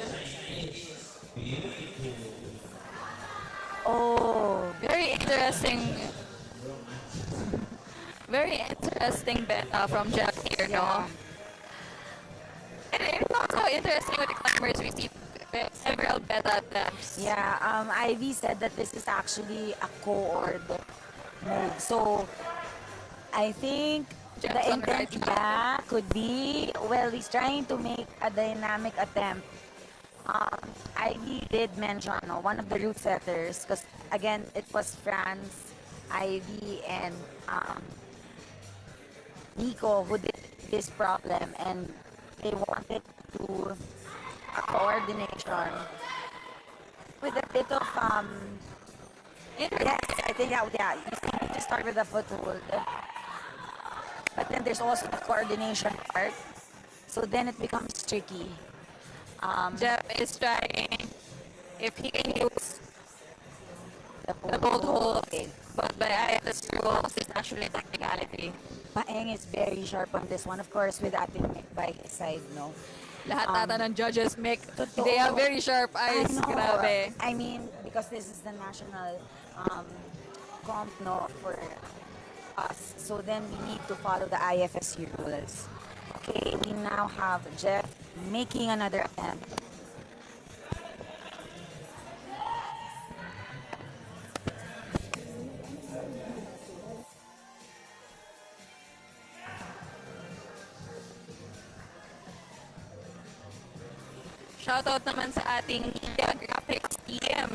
Oh, Very interesting. Very interesting beta from Jeff here, no? And it's also interesting with the climbers we see several beta attempts. yeah. Ivy said that this is actually a co-ord move. So, I think Jeff's the on the right intent, track. yeah, could be, well, he's trying to make a dynamic attempt. Ivy did mention one of the route setters, because again, it was France, Ivy, and Nico who did this problem, and they wanted to a coordination with a bit of yes, I think yeah, you need to start with the foothold, but then there's also the coordination part, so then it becomes tricky. Jeff is trying if he can use the bolt hold, Okay. but by IFS rules, it's actually technicality. Paeng is very sharp on this one, of course, with Atin Mick by his side, no? Lahat ata ng judges, Mick, Totoo. they have very sharp I eyes. know. Grabe. I mean, because this is the national comp, no, for us. So then we need to follow the IFSC rules. Okay, we now have Jeff making another attempt. Shoutout naman sa ating media graphics team.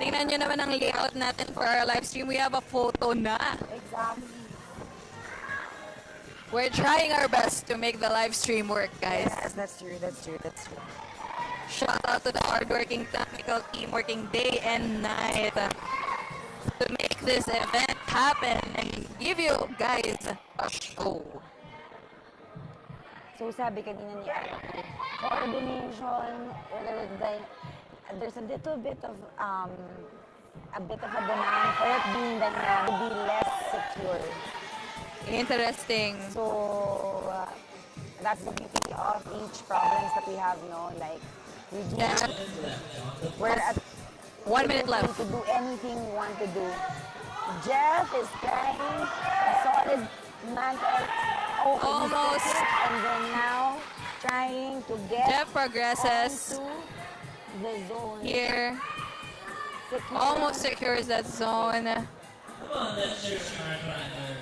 Tingnan nyo naman ang layout natin for our live stream. We have a photo na. Exactly. We're trying our best to make the live stream work, guys. Yes, that's true, that's true, that's true. Shout out to the hardworking technical team working day and night to make this event happen and give you guys a show. So sabi kanina ni Ivy, coordination, there's a little bit of a demand for it being dynamic to be less secure. Interesting. So that's the beauty of each problems that we have, no? Like we do, Yeah. we're at 1 minute left. to do anything we want to do. Jeff is trying a solid mantle. Oh, he's Almost. taking it, and then now trying to get Jeff progresses onto the zone. here. Secure. Almost secures that zone. Come on, let's search front runner.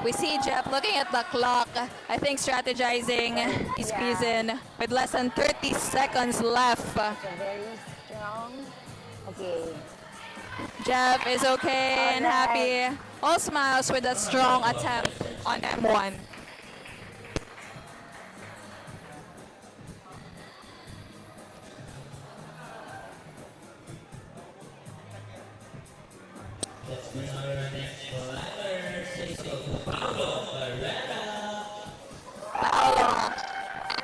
We see Jeff looking at the clock. I think strategizing. He's squeezing with less than 30 seconds left. So very strong. Okay. Jeff is okay and happy. All smiles with a strong attempt on M1. Let's bring our next climber. Say so to Paulo Barrera. Paolo,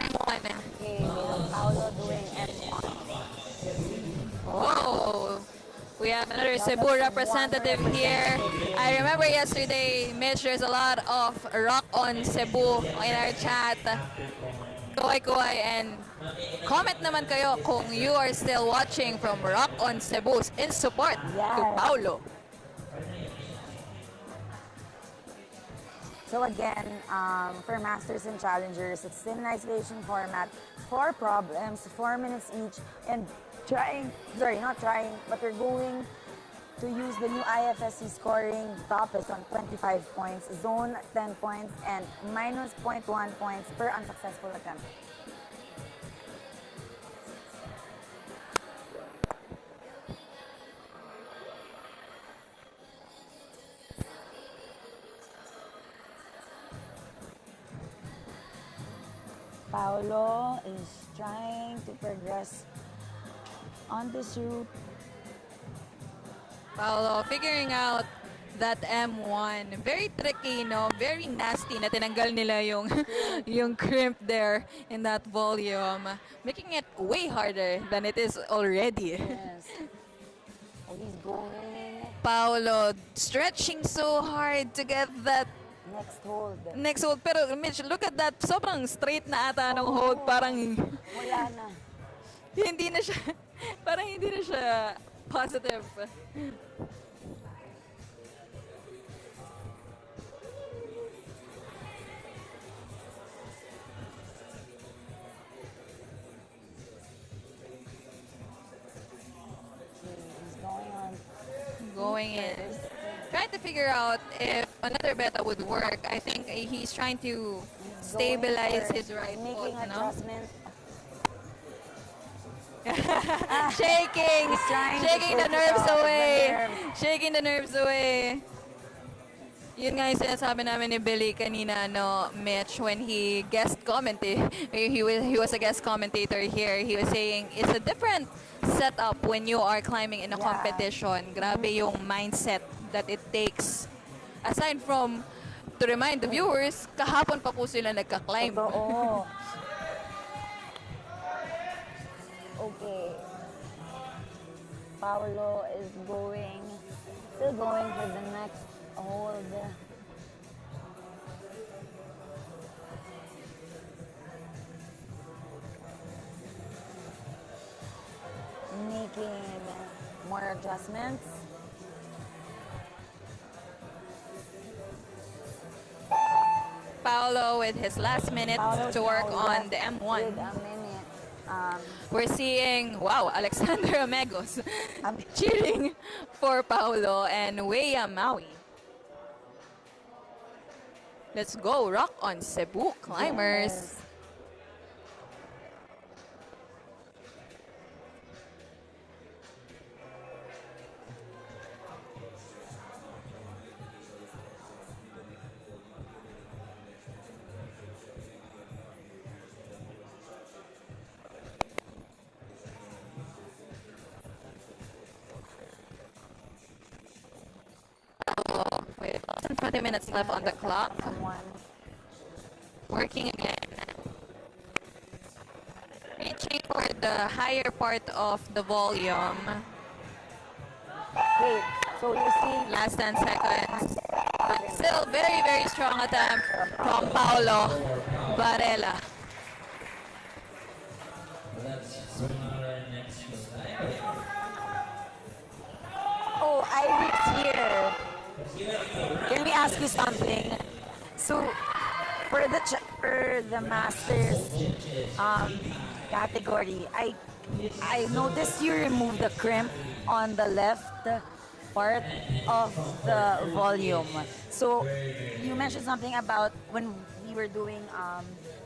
M1. Okay, Paulo doing M1. Whoa. We have another Cebu representative here. I remember yesterday, Mitch, there's a lot of rock on Cebu in our chat. Kuway-kuway, and comment naman kayo kung you are still watching from Rock on Cebu in support to Paulo. So again, for Masters and Challengers, it's in an isolation format, 4 problems, 4 minutes each, and not trying, but we're going to use the new IFSC scoring. Top is on 25 points, zone 10 points, and minus 0.1 points per unsuccessful attempt. Paulo is trying to progress on this route. Paulo figuring out that M1. Very tricky, no? Very nasty na tinanggal nila yung, yung crimp there in that volume. Making it way harder than it is already. Yes. Oh, he's going. Paulo stretching so hard to get that next hold. Pero Mitch, look at that. Sobrang straight na ata ng hold. Parang Wala na. hindi na siya, parang hindi na siya positive. Going in. Trying to figure out if another beta would work. I think he's trying to stabilize his right foot, no? Shaking the nerves away. Shaking the nerves away. Yun nga yung sinasabi namin ni Billy kanina, no, Mitch, when he guest commented, he was a guest commentator here. He was saying it's a different setup when you are climbing in a competition. Grabe yung mindset that it takes. Aside from, to remind the viewers, kahapon pa po sila nagka-climb. Oo. Okay. Paulo is still going for the next hold. Making more adjustments. Paulo with his last minute to work on the M1. We're seeing, wow, Alexander Amegos cheering for Paulo and Weya Maui. Let's go, rock on Cebu climbers. Yes. With less than 20 minutes left on the clock. Working again. Reaching for the higher part of the volume. Wait, so you see... Last 10 seconds. But still very, very strong attempt from Paulo Varela. Oh, Iris here. Can we ask you something? So, for the masters um, category, I noticed you removed the crimp on the left part of the volume. So you mentioned something about when we were doing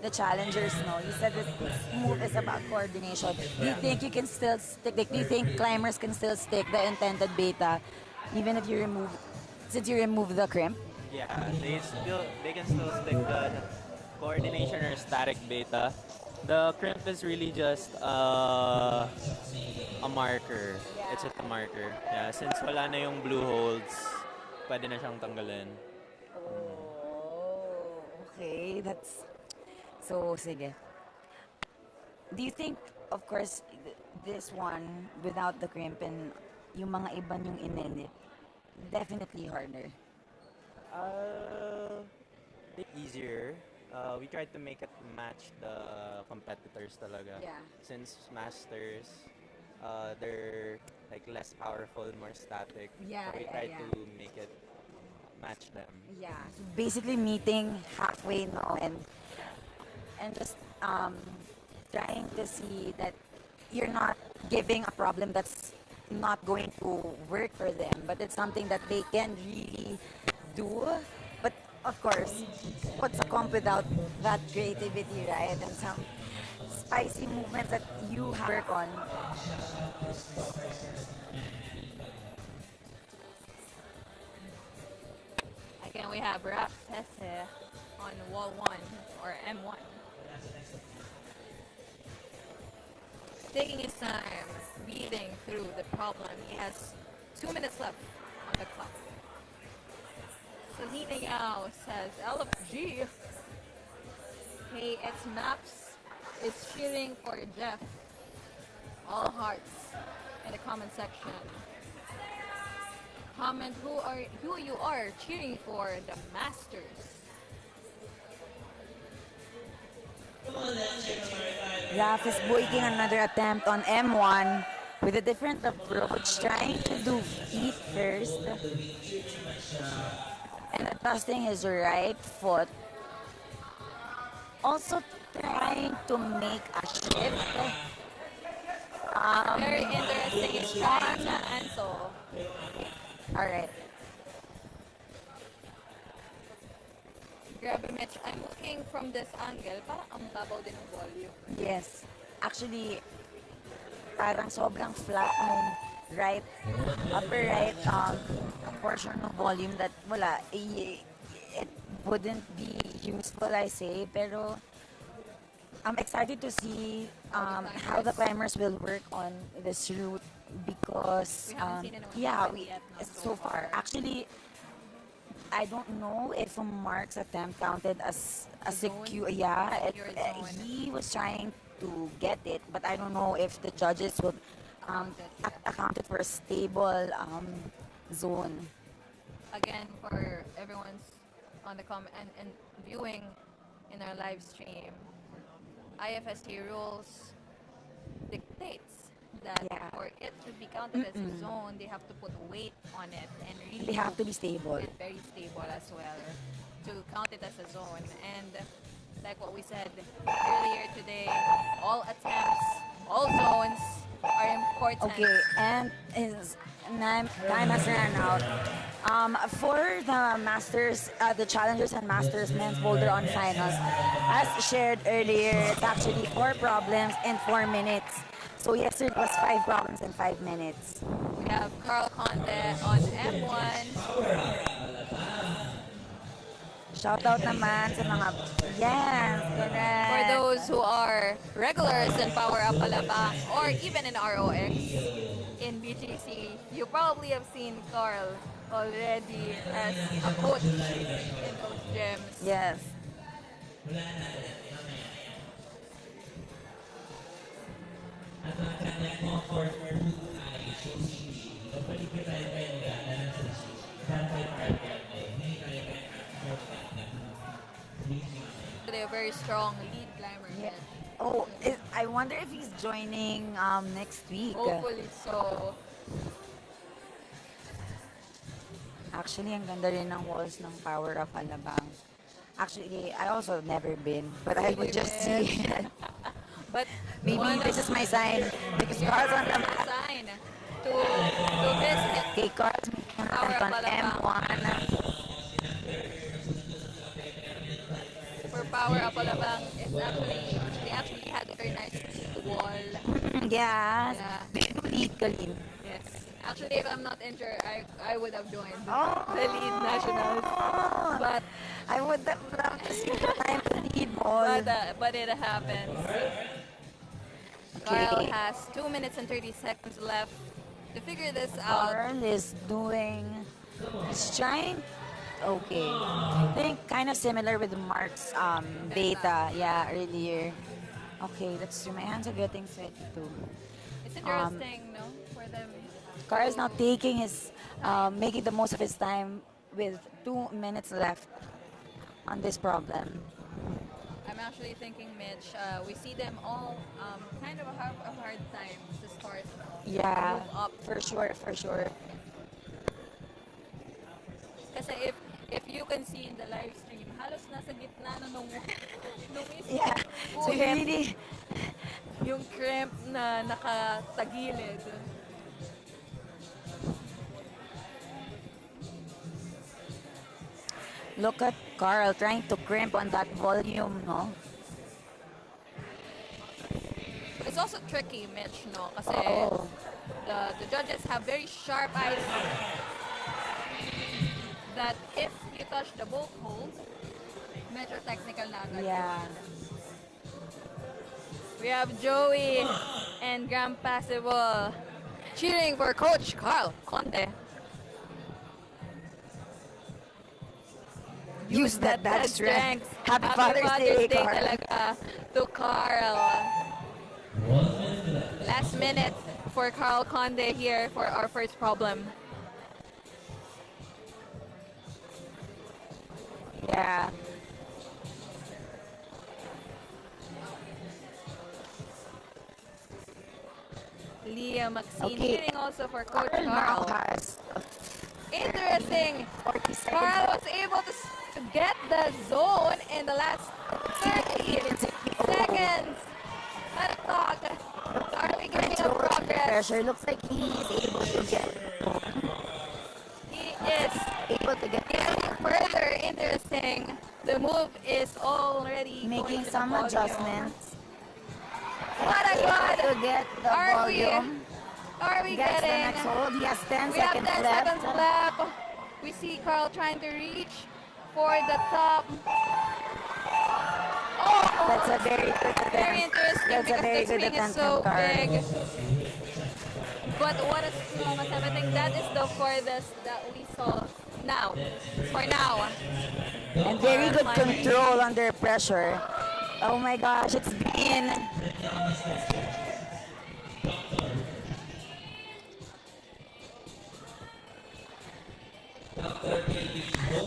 the challengers. No, you said that this move is about coordination. Do you think you can still stick? Like, do you think climbers can still stick the intended beta, even if you remove, since you remove the crimp? Yeah, they can still stick the coordination or static beta. The crimp is really just a marker. It's just a marker. Yeah, since wala na yung blue holds, pwede na siyang tanggalin. Oh, okay. That's so. Sige. Do you think, of course, this one without the crimp and yung mga iba yung inedit, definitely harder. Bit easier. We tried to make it match the competitors talaga. Yeah. Since masters, they're like less powerful, more static. Yeah, So we yeah, tried yeah. to make it match them. Yeah. So basically meeting halfway now and just trying to see that you're not giving a problem that's not going to work for them, but it's something that they can really do. But of course, what's a comp without that creativity, right? And some spicy movements that you work on. Again, we have Rap Tese on wall 1 or M1. Taking his time, beating through the problem. He has 2 minutes left on the clock. Selena Yao says, LFG. Hey, X Maps is cheering for Jeff. All hearts in the comment section. Comment who you are cheering for the Masters. Raf is making another attempt on M1 with a different approach, trying to do feet first and adjusting his right foot. Also trying to make a shift. Very interesting. He's trying to answer. Alright. Grabe, Mitch. I'm looking from this angle. Parang ang babaw din ng volume. Yes. Actually, parang sobrang flat nung upper right portion ng volume that wala. It wouldn't be useful, I say. Pero I'm excited to see how the climbers will work on this route because We haven't seen anyone yeah, do it yet, no, so far. Actually, I don't know if Mark's attempt counted as a secure. Yeah, Secure zone. he was trying to get it, but I don't know if the judges would account it for a stable zone. Again, for everyone's on the comment and viewing in our live stream, IFSC rules dictates that Yeah. for it to be counted as a zone, they have to put weight on it and really They have to be stable. and very stable as well to count it as a zone. And like what we said earlier today, all attempts, all zones are important. Okay, and his time has run out. For the Masters, the Challengers and Masters men's boulder on finals, as shared earlier, it's actually 4 problems in 4 minutes. So yesterday was 5 problems in 5 minutes. We have Carl Conde on M1. Shoutout naman sa mga, yes, correct. For those who are regulars in Power Up Alabang or even in ROX in BGC, you probably have seen Carl already as a coach in those gyms. Yes. They're a very strong lead climber. Yeah. Oh, I wonder if he's joining next week. Hopefully so. Actually, ang ganda rin ng walls ng Power of Alabang. Actually, I also never been, but I would just see it. But Maybe this is my sign because Carl's on the sign to visit Okay, Carl's making an Power attempt of on Alabang. M1. For Power of Alabang, they actually had a very nice wall. Yes. Yeah. Big lead, Colleen. Yes. Actually, if I'm not injured, I would have joined Oh. the lead nationals. But I would have loved to see the time lead ball. but it happens. Carl has 2 minutes and 30 seconds left to figure this out. Carl is doing, he's trying, okay. I think kind of similar with Mark's beta, yeah, earlier. Okay, that's true. My hands are getting sweaty too. It's interesting, no, for them. Carl is now taking his, making the most of his time with 2 minutes left on this problem. I'm actually thinking, Mitch, we see them all kind of have a hard time to start. Yeah, Move up. for sure, for sure. Kasi if you can see in the live stream, halos nasa gitna na nung Yeah, so you really, yung cramp na nakatagilid. look at Carl trying to crimp on that volume, no? It's also tricky, Mitch, no? Kasi Oh. the judges have very sharp eyes that if you touch the both holes, medyo technical na agad. Yeah. We have Joey and Graham Passable cheering for Coach Carl Conde. Use that strength. Happy Father's Day, Carl. talaga to Carl. Last minute for Carl Conde here for our first problem. Yeah. Leah Maxine Okay. cheering also for Coach Carl now Carl. has Interesting. 40 seconds. Carl was able to get the zone in the last 30 seconds. Let's talk. Are we getting a progress? Pressure. Looks like he is able to get He is able to get getting further interesting. The move is already making going to the some volume. adjustments. What a Able to god! get the Are we volume. Gets Gets the getting? next hold. He has 10 We have seconds 10 left. seconds left. We see Carl trying to reach for the top. Oh, That's a very good attempt. very interesting That's a because very the good swing is attempt so from Carl. big. But what a strong attempt. I think that is the furthest that we saw now. For now. And very good control under pressure. Oh my gosh, it's been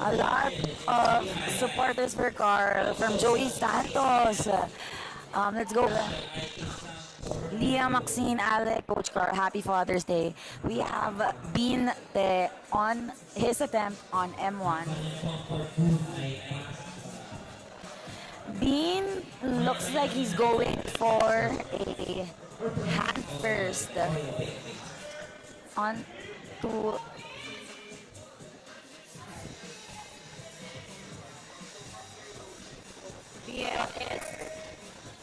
a lot of supporters for Carl from Joey Santos. Let's go. Leah, Maxine, Alec, Coach Carl, happy Father's Day. We have been on his attempt on M1. Bean looks like he's going for a hand first on to Yeah, it's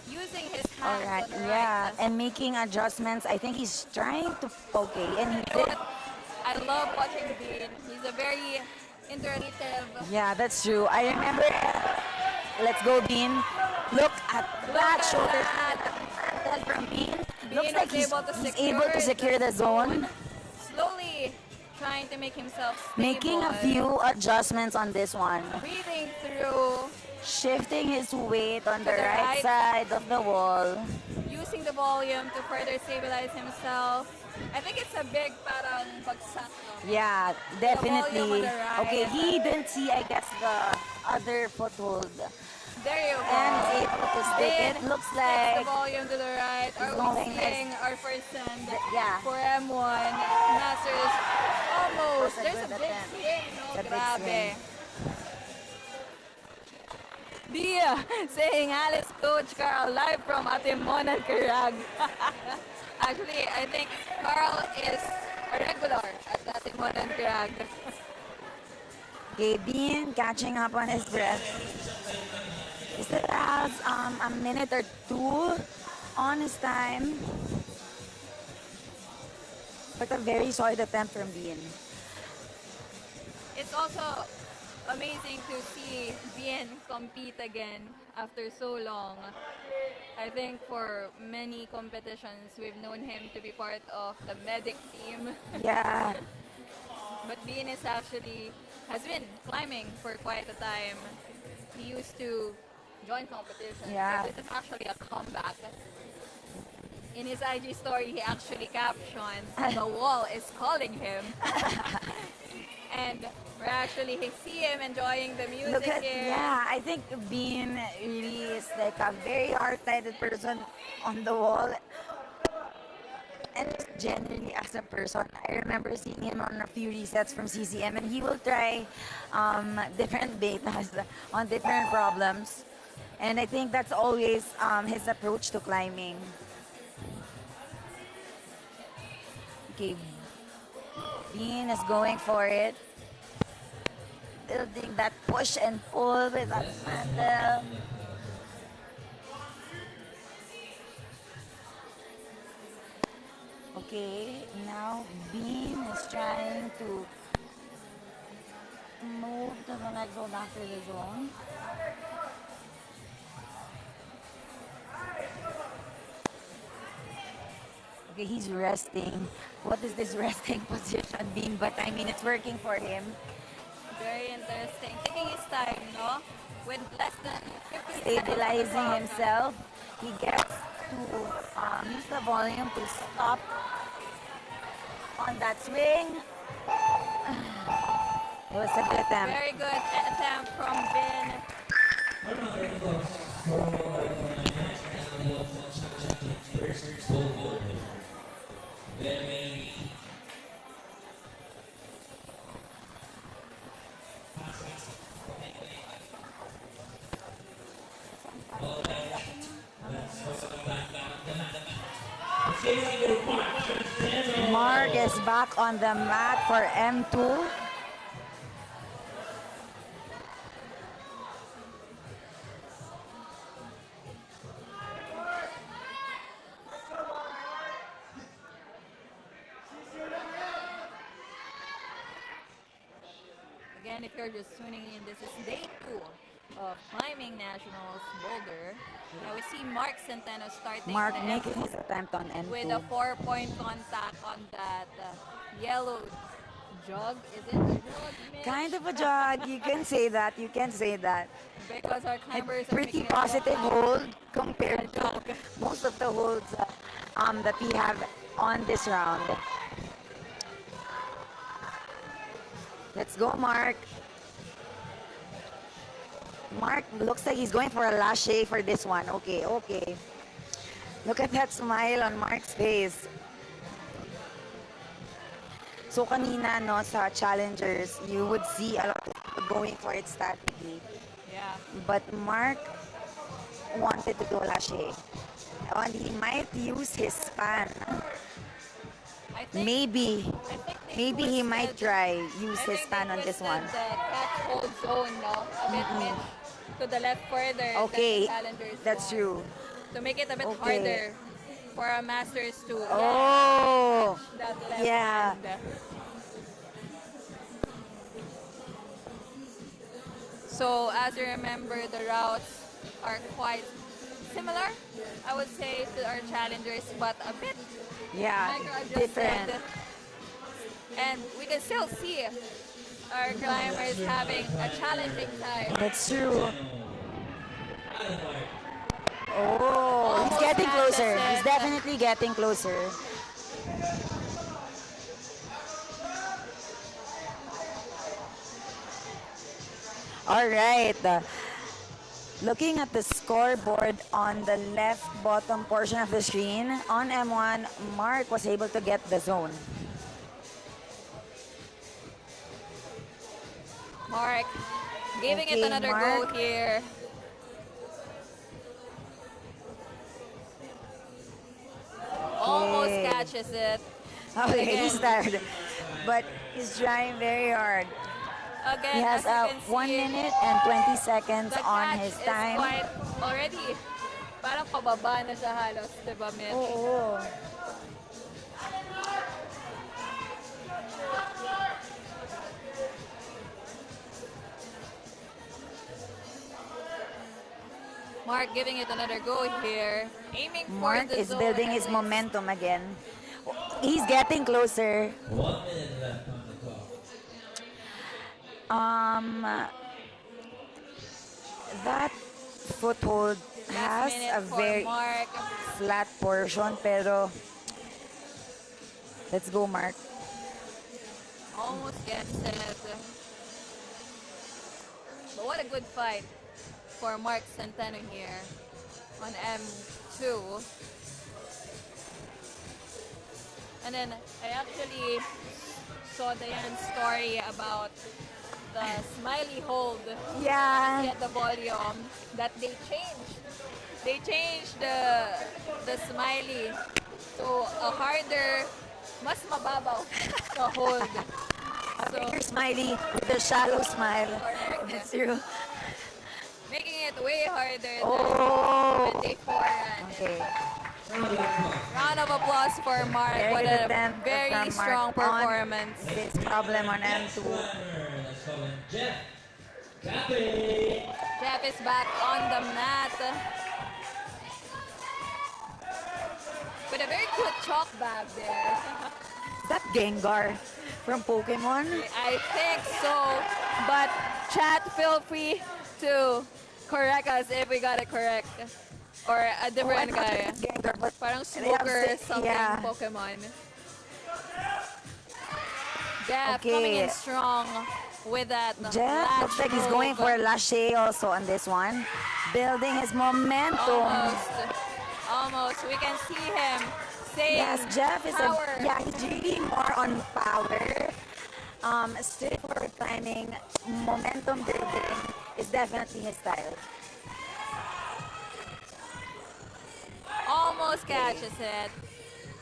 using his hands alright, on the yeah, right. and making adjustments. I think he's trying to okay, and he did. I love watching Dean. He's a very interactive. Yeah, that's true. I remember. Let's go, Bean. Look at that at shoulder that. pad from Bean. Bean Looks like was able to he's secure able to secure the zone. Slowly trying to make himself stable. Making a few adjustments on this one. Breathing through, Shifting his weight on the the right right. side of the wall. using the volume to further stabilize himself. I think it's a big parang bagsak. No? Yeah, volume on definitely. the right. Okay, he didn't see, I guess, the other foothold. There you go. And able to stick Then, it. Looks fix the like volume to the right. Are we going seeing our first send yeah. for M1? Masters, almost. That's a There's a good big attempt. swing, no? It's a big Grabe. swing. Dia saying Alice Coach Carl live from Atimonan, Carag. Actually, I think Carl is a regular at Atimonan, Carag. Okay, Bean catching up on his breath. He still has a minute or two on his time. But a very solid attempt from Bean. It's also amazing to see Bien compete again after so long. I think for many competitions, we've known him to be part of the medic team. Yeah. But Bien has been climbing for quite a time. He used to join competitions. Yeah. But this is actually a comeback. In his IG story, he actually captioned, "The wall is calling him." And we see him enjoying the music Look at, here. yeah, I think Bean really is like a very hard-headed person on the wall. And generally as a person, I remember seeing him on a few resets from CCM and he will try different betas on different problems. And I think that's always his approach to climbing. Okay, Bean is going for it. Building that push and pull with that handle. Okay, now Bean is trying to move to the next zone after the zone. Okay, he's resting. What is this resting position, Bean? But I mean, it's working for him. Very interesting. Taking his time, no? With less than 50 Stabilizing himself. He gets to use the volume to stop on that swing. It was a good attempt. Very good attempt from Ben. Mark is back on the mat for M2. Again, if you're just tuning in, this is day 2 of Climbing Nationals Boulder. Now we see Mark Centeno starting Mark the making his attempt on M2. with a 4-point contact on that yellow jog. Is it a jog, Mitch? Kind of a jog. You can say that. You can say that. Because our A climbers are pretty making a positive jog. hold compared to most of the holds that we have on this round. Let's go, Mark. Mark looks like he's going for a lache for this one. Okay, okay. Look at that smile on Mark's face. So kanina, no, sa challengers, you would see a lot of people going for it strategy. Yeah. But Mark wanted to do a lache. And he might use his span. I think, Maybe I think they Maybe he might twisted- try use I his think span they on this twisted one. The catch hold zone, no? A bit Mitch, to the left further Okay, than the challengers that's one. true. To make it a bit Okay. harder for our masters to Oh, that left yeah. hand. So as you remember, the routes are quite similar, I would say, to our challengers, but a bit Yeah, micro-adjusted. different. And we can still see our climbers having a challenging time. That's true. Oh, he's Almost getting matches closer. it. He's definitely getting closer. All right. Looking at the scoreboard on the left bottom portion of the screen, on M1, Mark was able to get the zone. Mark giving it Okay, another Mark. go here. Almost Okay. catches it. Okay, Again. he's tired. But he's trying very hard. Again, He has as you can 1 see, minute and 20 seconds the on catch his is time. quite already. Parang pababa na siya halos, di ba, Mitch? Oo. Mark giving it another go here. Aiming Mark for the is zone building at his least. momentum again. He's getting closer. 1 minute left on the clock. That foothold has Last minute a for very Mark. flat portion, pero let's go, Mark. Almost gets it. But what a good fight for Mark Centeno here on M2. And then I actually saw Diane's story about the smiley hold Yeah. at the volume that they changed. They changed the smiley to a harder, mas mababaw na hold. So, You're smiley with a shallow smile. Correct. That's true. making it way harder Oh. than when they forehand. Okay. Round of applause for Mark. Very What good a attempt very from Mark strong on performance. This problem on M2. Let's call him Jeff. Cappy. Jeff is back on the mat. With a very cute chalk bag there. Is that Gengar from Pokemon? I think so. But chat, feel free to correct us if we got it correct. Or a different Oh, I thought guy. it was Gengar, but Parang they have Smoker something yeah. Pokemon. Jeff Okay. coming in strong with that Jeff latch looks like he's move. going for a lache also on this one. Building his momentum. Almost. We can see him saying Yes, Jeff is power. he's really more on power. Straight forward climbing, momentum building is definitely his style. Almost catches it.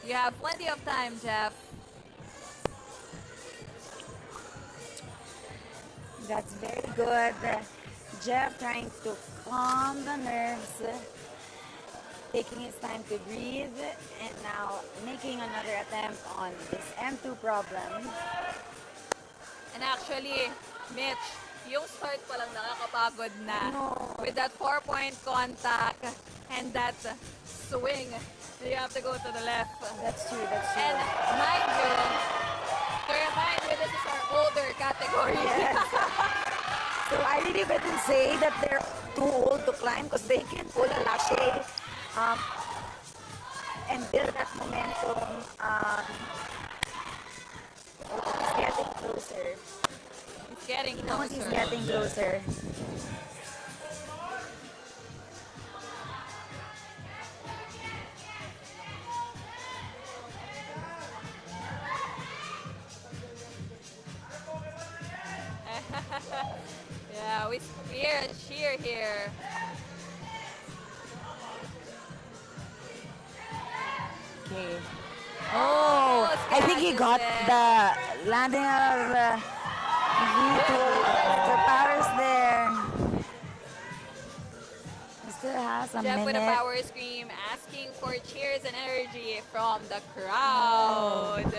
You have plenty of time, Jeff. That's very good. Jeff trying to calm the nerves, taking his time to breathe, and now making another attempt on this M2 problem. And actually, Mitch, yung start pa lang nakakapagod na. No. With that 4-point contact and that swing, you have to go to the left. That's true, that's true. And mind you, to remind you, this is our Boulder category. Yes. So I really couldn't say that they're too old to climb because they can pull a lache and build that momentum. He's getting closer. It's getting Now he's closer. getting closer. Yeah, we hear a cheer here. Okay. Oh, I think he got the landing of V2. The power's there. He still has a Jeff with a minute. power scream, asking for cheers and energy from the crowd.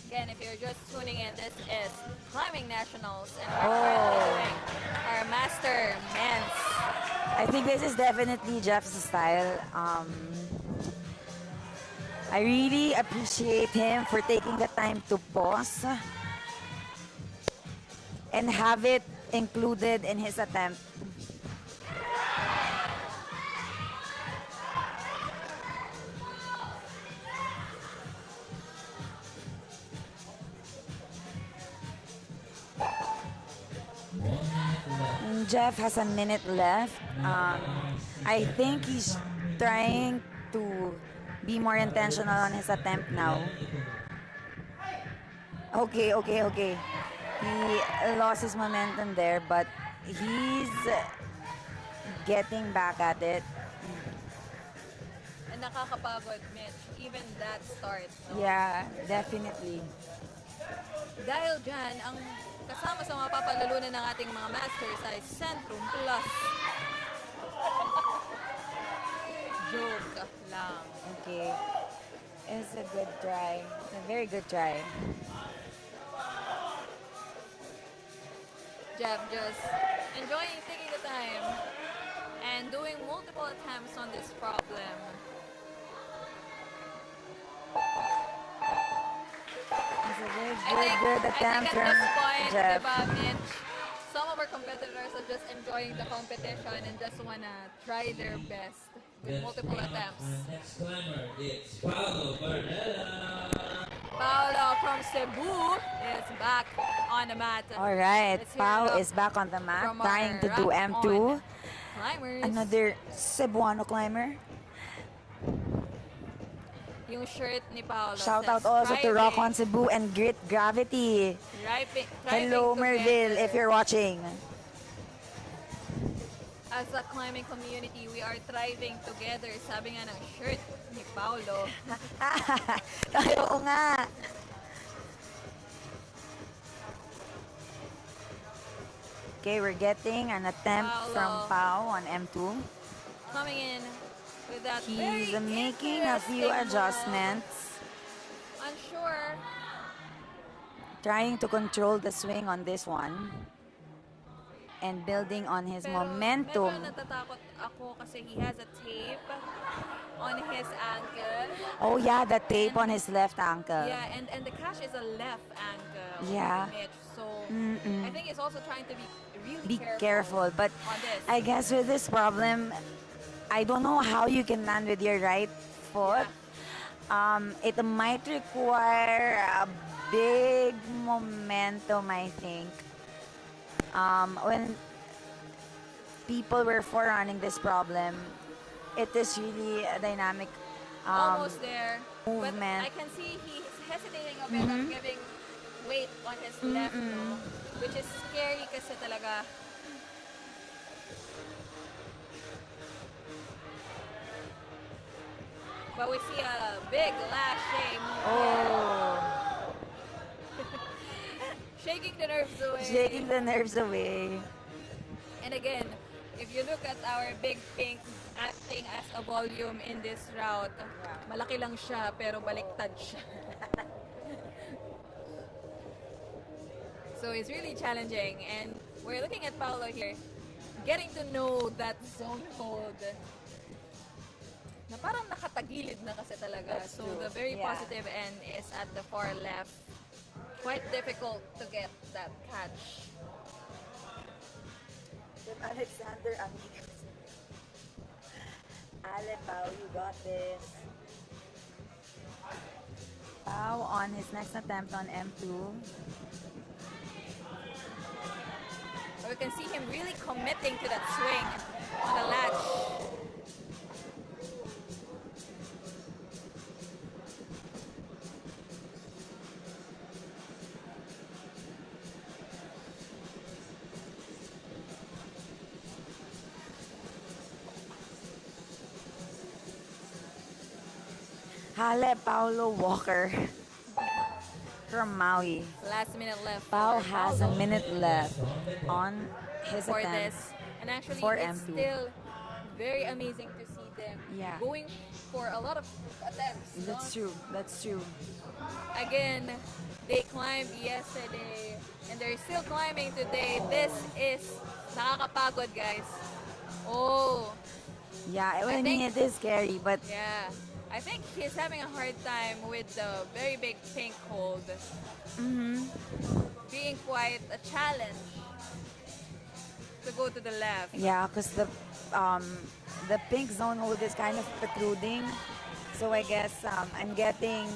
Again, if you're just tuning in, this is Climbing Nationals, and we're currently doing our Master Men's. I think this is definitely Jeff's style. I really appreciate him for taking the time to pause and have it included in his attempt. Jeff has a minute left. I think he's trying to be more intentional on his attempt now. Okay. He lost his momentum there, but he's getting back at it. And nakakapagod, Mitch. Even that start. No? Yeah, definitely. Dahil dyan, ang kasama sa mga papalalunan ng ating mga masters ay Centrum Plus. Joke lang. Okay. It's a good try. It's a very good try. Jeff just enjoying taking the time and doing multiple attempts on this problem. It's a very I good think attempt at from this point, Jeff. diba, Mitch, some of our competitors are just enjoying the competition and just wanna try their best with multiple attempts. Next climber, it's Paulo Bernella. Paolo from Cebu is back on the mat. All right, Let's hear Pau it is back on the mat, from trying to our do rock M2. on climbers. Another Cebuano climber. Yung shirt ni Paolo Shout says, out also to "Thriving, Rock on Cebu and Grit Gravity. thriving Hello, Merville, if you're watching. As a climbing community, we are thriving together. Sabi nga ng shirt ni Paolo. Oo nga. Okay, we're getting an attempt from Pau on M2. Coming in with that very He's making a few interesting adjustments, move. Unsure. trying to control the swing on this one, and building on his Pero momentum. medyo natatakot ako kasi he has a tape on his ankle. Oh yeah, the tape on his left ankle. Yeah, and the cash is a left ankle. Yeah. Mitch. So Mm-mm. I think he's also trying to be really Be careful, but on this. I guess with this problem, I don't know how you can land with your right foot. It might require a big momentum, I think. When people were forerunning this problem, it is really a dynamic Almost there. movement. But I can see he's hesitating a bit on giving weight on his left, no? Which is scary kasi talaga. But we see a big lache move. Oh, Shaking the nerves away. shaking the nerves away. And again, if you look at our big pink acting as a volume in this route, malaki lang siya pero baliktad siya. So it's really challenging, and we're looking at Paolo here, getting to know that zone code na parang nakatagilid na kasi talaga. That's So true. the very Yeah. positive end is at the far left. Quite difficult to get that catch. Alexander Amigos. Ale, Pau, you got this. Pau on his next attempt on M2. So we can see him really committing to that swing on the latch. Hale Paulo Walker from Maui. Last minute left. Pau for has a Paolo minute left on his for attempt. this. And actually, for it's M2. still very amazing to see them Yeah. going for a lot of attempts. no? That's true. That's true. Again, they climbed yesterday and they're still climbing today. This is nakakapagod, guys. Oh, Yeah, I mean, think- it is scary, but yeah. I think he's having a hard time with the very big pink hold being quite a challenge to go to the left. yeah, because the pink zone hold is kind of protruding. So I guess I'm getting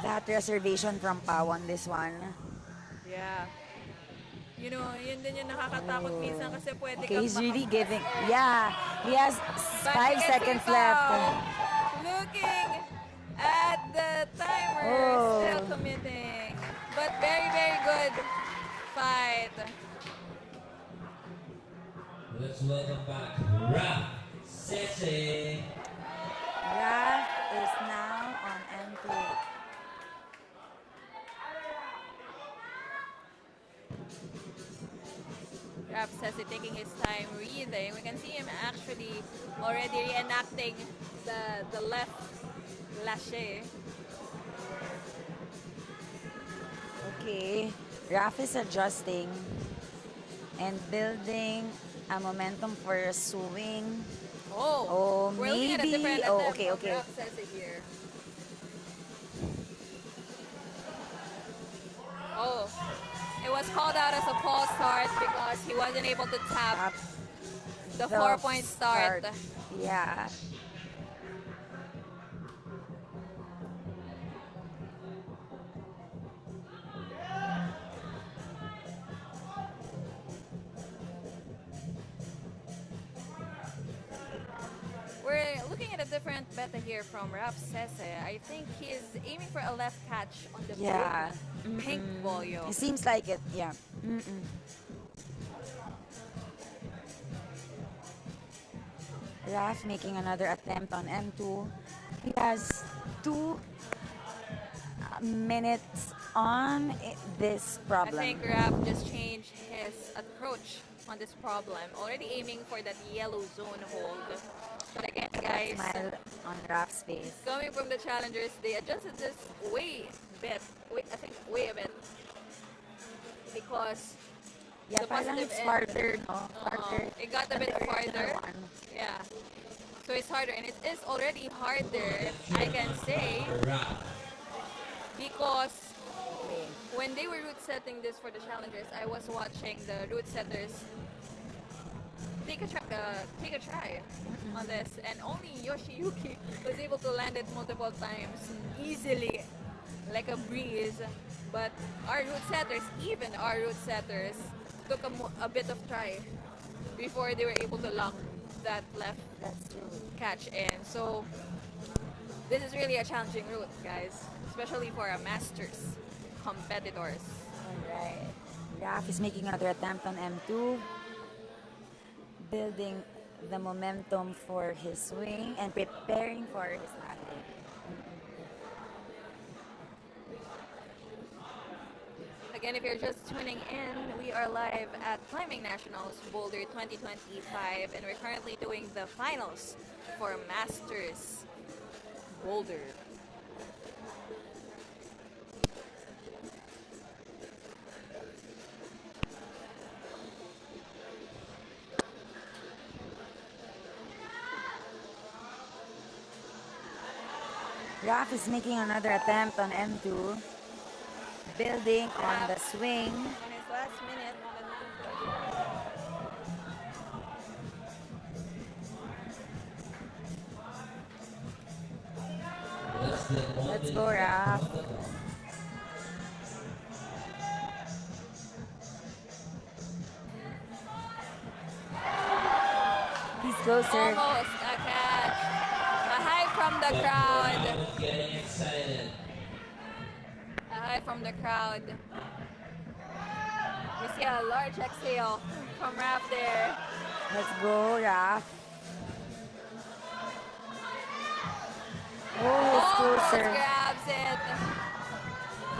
that reservation from Pau on this one. Yeah. You know, yun din yung nakakatakot minsan kasi pwede Okay, kang he's really makapas giving. eh. Yeah, he has But 5 seconds left. looking at the timer, still Oh. committing. But very, very good fight. Let's welcome back Raf Sese. Raf is now on M2. Raf says it taking his time reading. We can see him actually already reenacting the left lâché. Okay, Raf is adjusting and building a momentum for a swing. Oh, we're looking at a maybe. different Oh, attempt okay, of okay. Raf says it here. Oh, it was called out as a false start because he wasn't able to tap the 4-point start. Yeah. We're looking at a different beta here from Raf Sese. I think he's aiming for a left catch on the Yeah. pink volume. It seems like it, yeah. Raf making another attempt on M2. He has 2 minutes on this I problem. think Raf just changed his approach on this problem. Already aiming for that yellow zone hold. But again, guys, Smile on Raf's face. coming from the challengers, they adjusted this way a bit. Because Yeah, the parang positive it's end, farther, no? Farther. it got a bit than the original farther. one. Yeah. So it's harder, and it is already harder, I can say, because when they were route setting this for the challengers, I was watching the route setters take a try on this, and only Yoshiyuki was able to land it multiple times easily, like a breeze. But our route setters, even our route setters, took a bit of try before they were able to lock that left catch in. So this is really a challenging route, guys, especially for our masters competitors. Alright. Raf is making another attempt on M2. Building the momentum for his swing and preparing for his landing. Again, if you're just tuning in, we are live at Climbing Nationals Boulder 2025, and we're currently doing the finals for Masters Boulder. Raf is making another attempt on M2. Building on the swing. In his last minute, Let's go, Raf. He's closer. almost a catch. A high from the crowd. Getting excited. A high from the crowd. We see a large exhale from Raf there. Let's go, Raf. Oh, he's Almost closer. grabs it.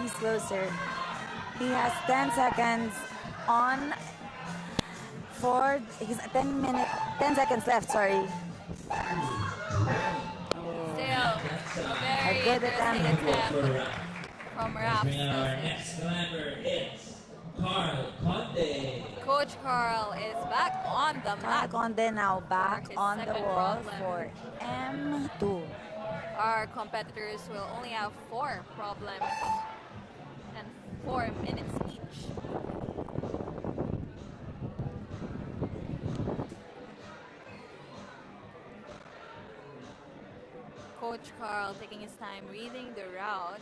He's closer. He has 10 seconds on for he's 10 seconds left, sorry. Still, very A good interesting attempt. attempt from Raf. Bring our next climber, it's Carl Conde. Coach Carl is back on the mat. Conde now back his on the second wall problem. for M2. Our competitors will only have 4 problems and 4 minutes each. Coach Carl taking his time reading the route.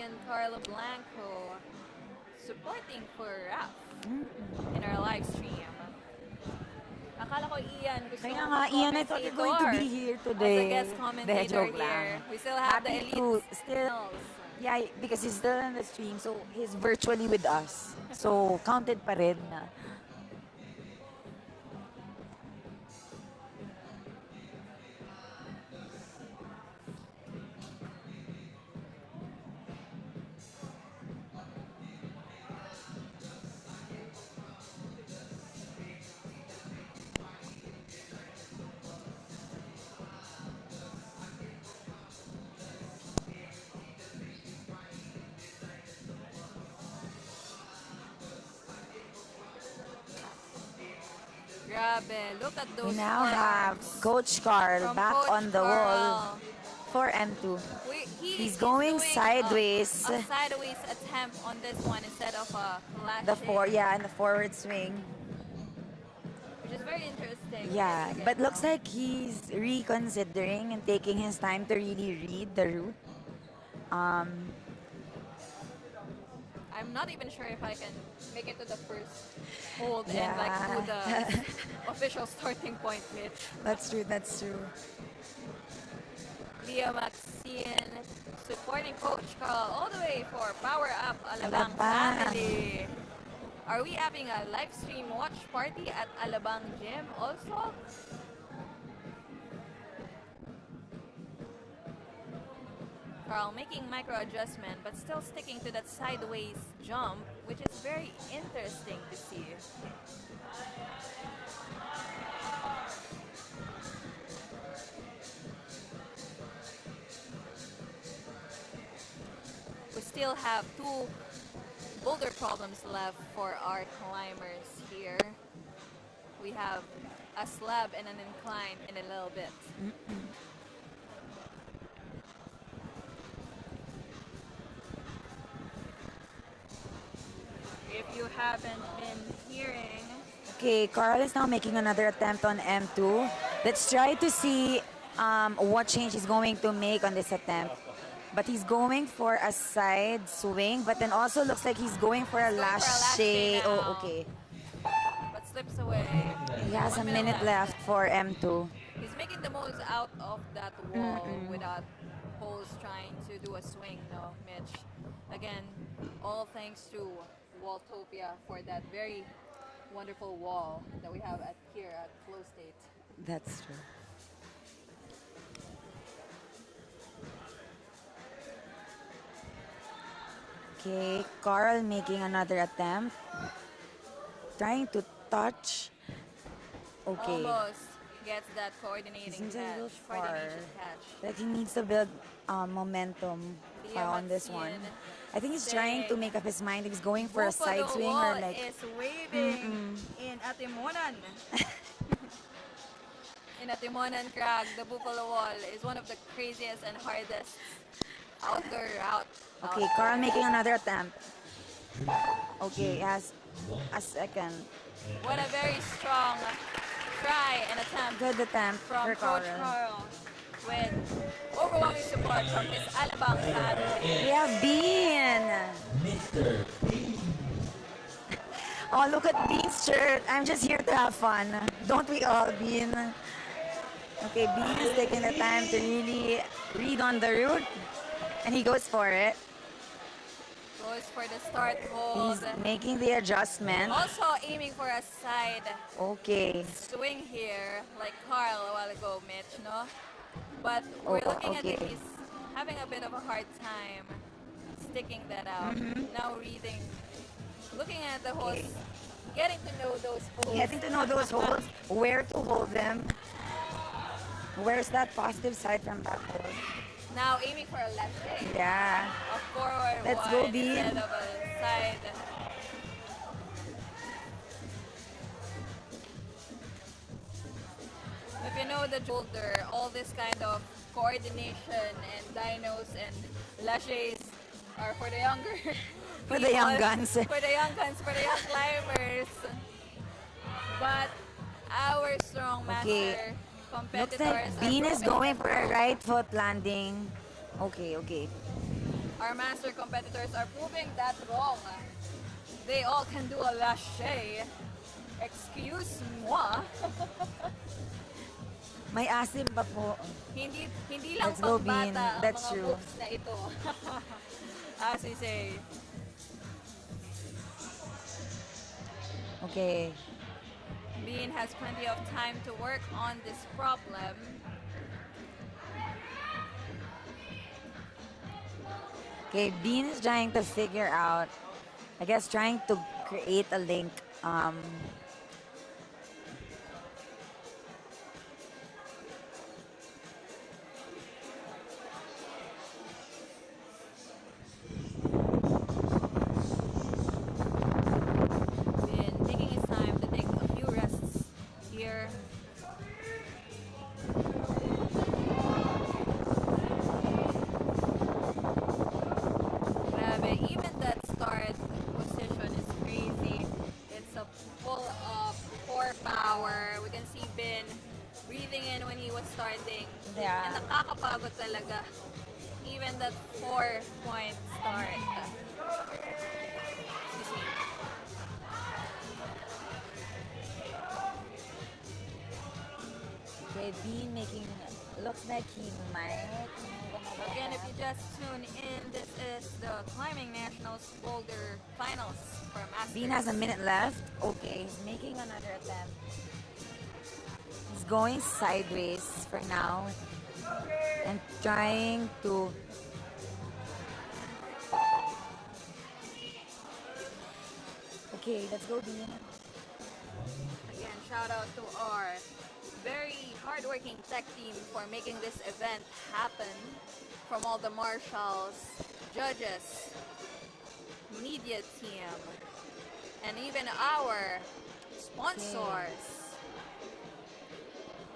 and Carlo Blanco supporting for Raf in our live stream. Akala ko Ian gusto Kaya mong nga, Ian, I thought you're going to be here today. as a guest commentator joke here. lang. We still have Happy the to elite still, finals. yeah, because he's still on the stream, so he's virtually with us. So, counted pa rin na. Grabe, look at those We now have forearms Coach Carl from back Coach on the wall Carl. for M2. He's going doing sideways. A sideways attempt on this one instead of a flash. And the forward swing. Which is very interesting. Yeah, Again, but looks like he's reconsidering and taking his time to really read the route. I'm not even sure if I can make it to the first hold and Yeah. like to the official starting point, Mitch. That's true, that's true. Leah Maxine supporting Coach Carl all the way for Power Up Alabang Alabang. family. Are we having a live stream watch party at Alabang Gym also? Carl making micro adjustment but still sticking to that sideways jump, which is very interesting to see. We still have 2 boulder problems left for our climbers here. We have a slab and an incline in a little bit. If you haven't been hearing, Okay, Carl is now making another attempt on M2. Let's try to see what change he's going to make on this attempt. But he's going for a side swing, but then also looks like he's going for a He's going for a lache. lache Oh, now. okay. but slips away. He has a 1 minute left for M2. He's making the most out of that wall without holes trying to do a swing, no, Mitch. Again, all thanks to Walltopia for that very wonderful wall that we have here at Flowstate. That's true. Okay, Carl making another attempt. Trying to touch. Okay. Almost gets that coordinating Seems a catch. little far. Coordination catch. Like he needs to build momentum Leah on this one. Maxine I think he's trying to saying, make up his mind if he's going for a Buffalo side swing Wall or like. is waving in Atimonan. In Atimonan Crag, the Buffalo Wall is one of the craziest and hardest outdoor route. Okay, Carl making another attempt. Okay, he has a second. What a very strong try and attempt Good attempt from for Coach Carl. Carl with overwhelming support from his Alabang family. We have Bean. Mr. Oh, look at Bean's shirt. I'm just here to have fun. Don't we all, Bean? Okay, Bean is taking the time to really read on the route. And he goes for it. Goes for the start hold. He's making the adjustment. Also aiming for a side Okay. swing here, like Carl a while ago, Mitch, no? But we're Oh, looking at it, okay. he's having a bit of a hard time sticking that out. Now reading, looking at the holes, getting to know those holes. Getting to know those holes, where to hold them. Where's that positive side from that hole? Now aiming for a left leg. Yeah. A forward Let's one go, Bean. instead of a side. If you know the Boulder, all this kind of coordination and dynos and lashes are for the younger For the young people, guns. For the young guns, for the young climbers. But our strong master Okay. competitors Looks like Bean is going for a right foot landing. Okay, okay. Our master competitors are proving that wrong. They all can do a lâché. Excuse moi. May asim pa po. Hindi lang Let's go, Bean. pangbata ang That's mga true. moves na ito. As we say. Okay. Bean has plenty of time to work on this problem. Okay, Bean is trying to figure out, I guess, trying to create a link. Bean taking his time to take a few rests here. Grabe, even that start position is crazy. It's a full of core power. We can see Ben breathing in when he was starting. Yeah. And nakakapagod talaga. Even that 4-point start. Excuse me. Okay, Bean making, looks like he might. Again, if you just tune in, this is the Climbing Nationals Boulder Finals for Masters. Bean has a minute left. Okay, he's making another attempt. He's going sideways for now and trying to. Okay, let's go, Bean. Again, shout out to our very hardworking tech team for making this event happen. From all the marshals, judges, media team, and even our sponsors.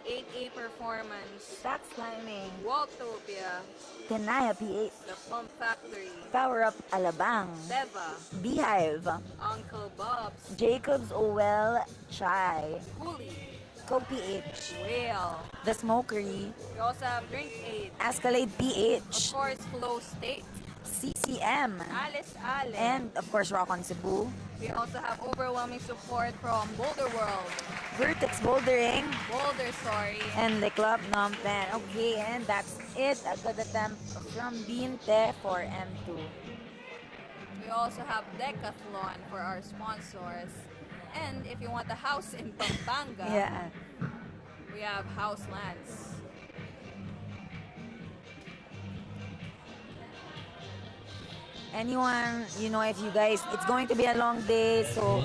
8A Performance, Stop climbing. Waltopia, Tenaya PH. The Pump Factory, Power Up Alabang. Deva, Beehive. Uncle Bob's, Jacob's OL Chai. Cooley, Coke PH. Whale. The Smokery. We also have Drink Aid, Escalade of PH. course, Flowstate, CCM. Alice Ale. And of course, Rock on Cebu. We also have overwhelming support from Boulder World, Vertex Bouldering. Boulder Story, And the Club Nom Pen. Okay, and that's it. A good attempt from Binte for M2. we also have Decathlon for our sponsors. And if you want a house in Pampanga, Yeah. we have Houselands. Anyone, if you guys, it's going to be a long day, so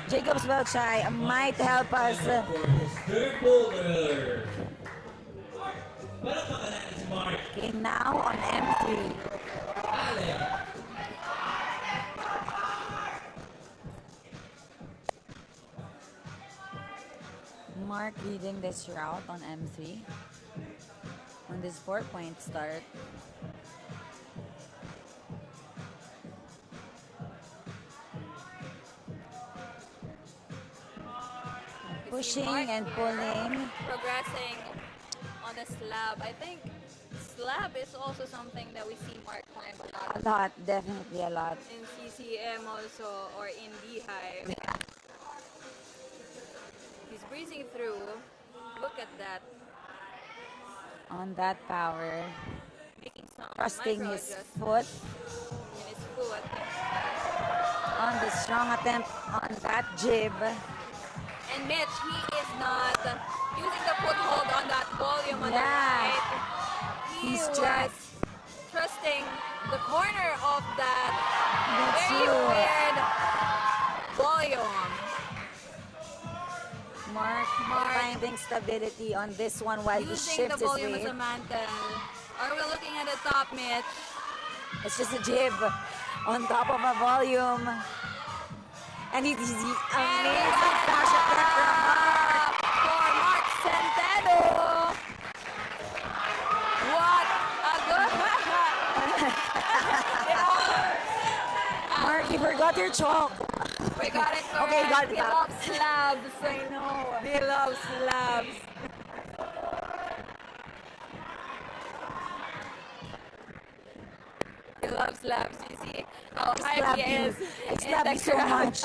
Jacob's Welchai might help us. For his third boulder. Palakpakan natin si Mark Okay, now on M3. Allen. Mark leading this route on M3 on this 4-point start. Pushing Mark and here pulling. Progressing on the slab. I think slab is also something that we see Mark climb a lot. A lot, definitely a lot. In CCM also, or in Beehive. He's breezing through. Look at that. On that power. Making some Trusting micro his adjustments foot. in his foot. On the strong attempt on that jib. And Mitch, he is not using the foothold on that volume on the right. He He's was trusting the corner of that That's very true. weird volume. Mark finding stability on this one while he Using the shifts his volume as weight. a mantle. Are we looking at the top, Mitch? It's just a jib on top of a volume. And he's amazing flash attempt from Mark. For Mark Centeno. What a good... Mark, you forgot your chalk. We got it correct. Okay, got it He back. loves slabs. I know. He loves slabs. He loves Pab slaps. You see how I hype slap he you. is I in slap the you so crowd. much.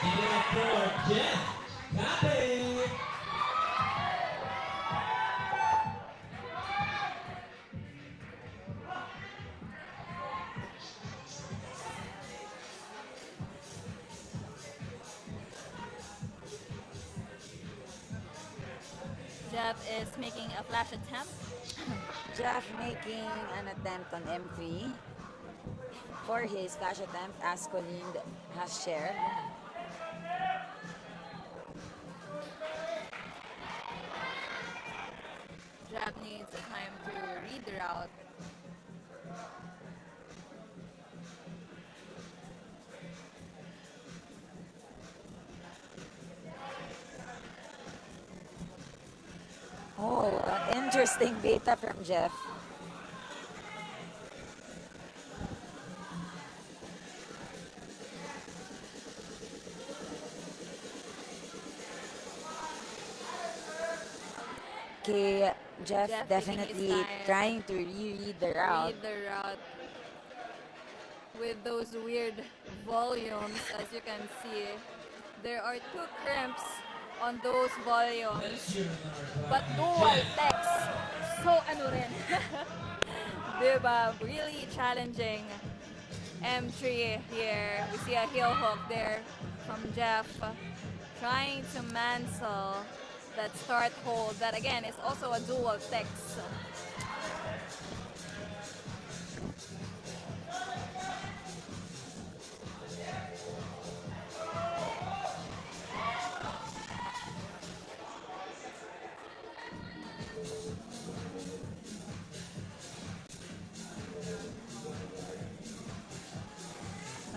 Give it up for Jeff. Copy. Jeff is making a flash attempt. Jeff making an attempt on M3 for his flash attempt as Colleen has shared. Jeff needs time to read the route. Oh, an interesting beta from Jeff. Okay, Jeff Jeff taking definitely his time. trying to reread the route. Read the route with those weird volumes, as you can see. There are two crimps on those volumes, but dual text. So ano rin. Diba? Really challenging M3 here. We see a heel hook there from Jeff, trying to mansell that start hold. That again is also a dual text.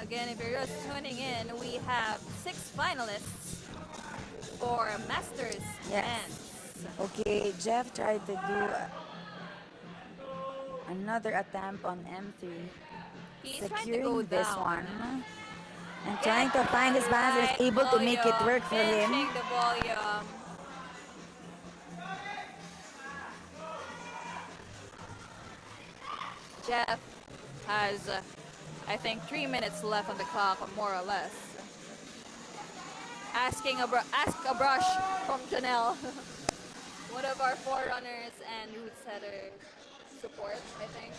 Again, if you're just tuning in, we have 6 finalists for Masters Yes. men's. Okay, Jeff tried to do another attempt on M3, He's trying to securing go this down. one and trying to find his balance, Right is able to make it volume, work for him. pinching the volume. Jeff has, I think, 3 minutes left on the clock, more or less. Ask a brush from Janelle, one of our forerunners and root setter support, I think.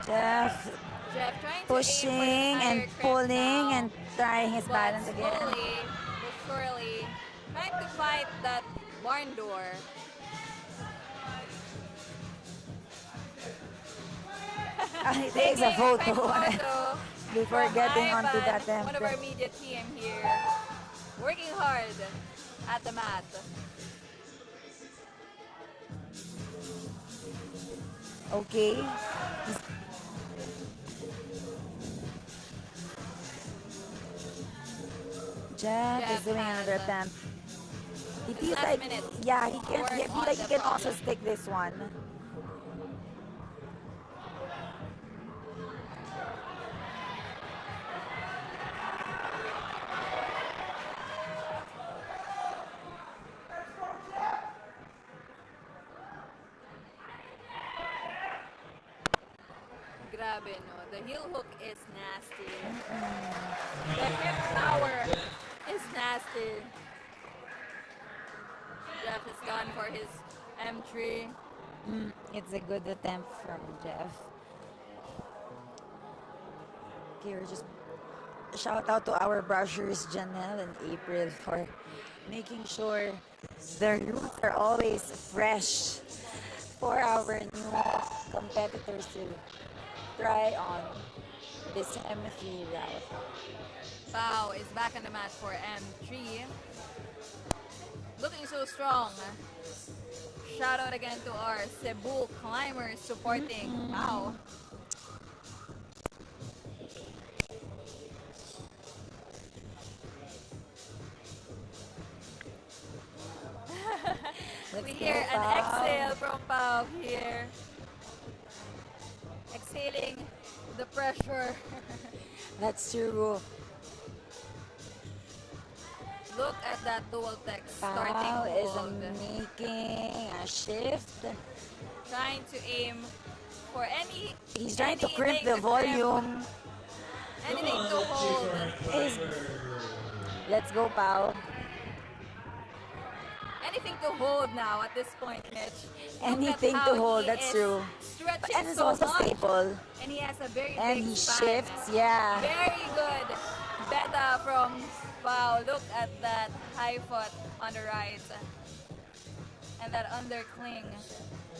Jeff Jeff trying to pushing aim for and higher crimp pulling now, and trying his but balance again. slowly but surely trying to fight that barn door. He takes a Taking quick photo photo before from getting onto Ivan, that one of our template. media team here, working hard at the mat. Okay. Jeff is Jeff doing has another attempt. He feels last like, minute yeah, he can. work I feel on like he the can also problem. stick this one. Grabe, no? The heel hook is nasty. The hip power is nasty. Jeff has gone for his M3. It's a good attempt from Jeff. Okay, we're just shout out to our brushers Janelle and April for making sure the roots are always fresh for our new competitors to try on this M3 route. Pau is back on the mat for M3. Looking so strong. Shout out again to our Cebu climbers supporting Pau. Let's We go, hear an Pau. exhale from Pau here. Exhaling the pressure. That's true. Look at that dual tech starting Pao is hold. making a shift. Trying to aim for He's trying to crimp anything the to crimp, volume. anything to hold. Is Let's go, Pao. Anything to hold now at this point, Mitch. Look at Anything how to hold, he that's is true. Stretching And it's so also much. staple. And he has a very And big he spine. shifts, yeah. Very good beta from Wow. Look at that high foot on the right. And that undercling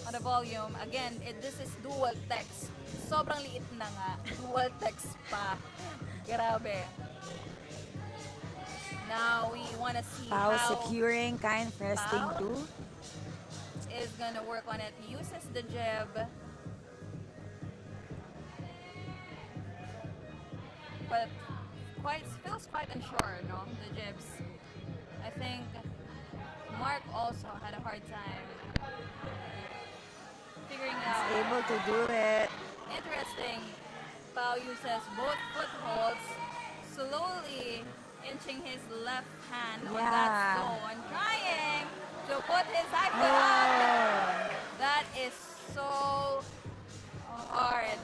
on the volume. Again, this is dual text. Sobrang liit na nga. Dual text pa. Grabe. Now we want to see Pao how securing, kind resting Pao too. is gonna work on it. Uses the jib. But feels quite unsure, no? The jibs. I think Mark also had a hard time figuring out. Able to do it. Interesting. Pao uses both footholds, slowly inching his left hand on that Yeah. zone, trying to put his high foot up. That is so hard.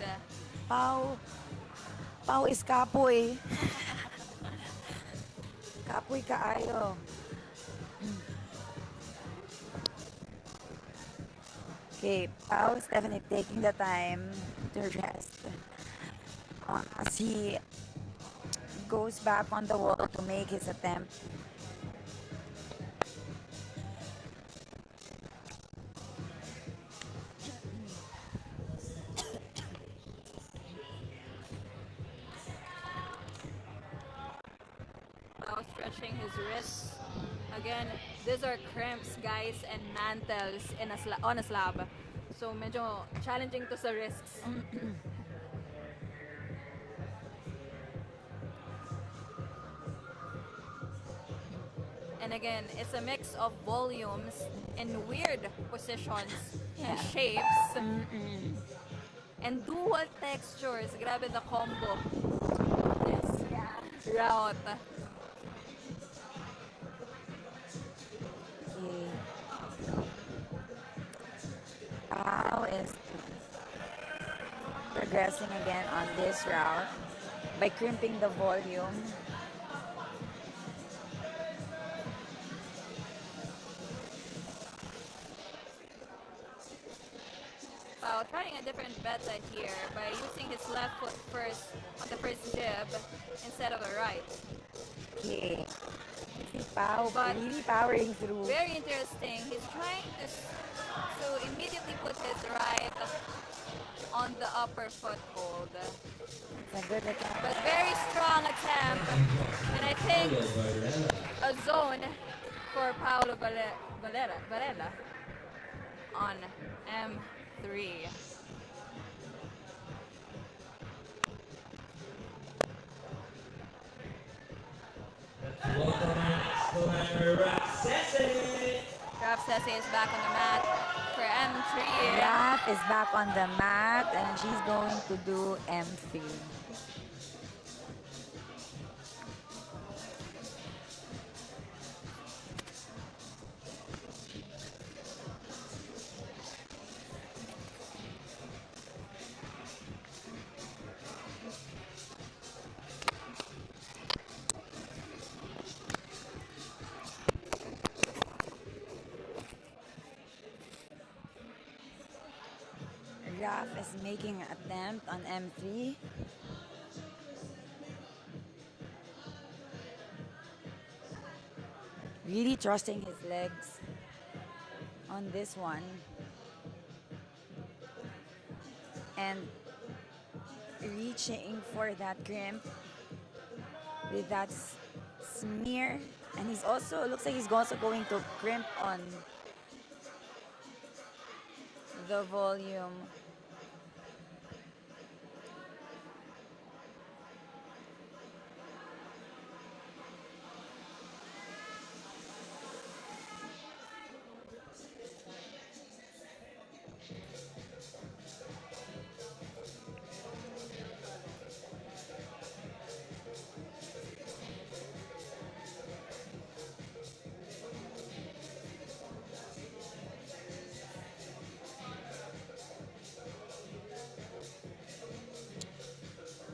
Pao is kapoy. Kapoy kaayo. Okay, Pao is definitely taking the time to rest. As he goes back on the wall to make his attempt. Now stretching his wrists. Again, these are cramps, guys, and mantles on a slab. So medyo challenging to sa wrists. And again, it's a mix of volumes and weird positions and shapes. And dual textures. Grabe the combo. This route. Okay. Pao is progressing again on this route by crimping the volume. Wow, trying a different beta here by using his left foot first on the first jib instead of the right. Okay. Si Pao But really powering through. very interesting. He's trying to immediately put his right on the upper foothold. It's a good attempt. But very strong attempt. And I think a zone for Paulo Varela on M3. Raf Sese is back on the mat for M3. Raf is back on the mat and she's going to do M3. Raf is making an attempt on M3. Really trusting his legs on this one. And reaching for that crimp with that smear. And he's also, looks like he's also going to crimp on the volume.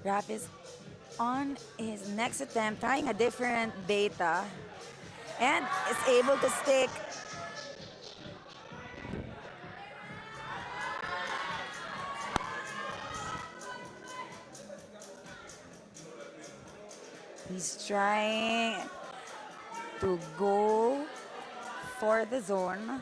Raf is on his next attempt, trying a different beta, and is able to stick. He's trying to go for the zone.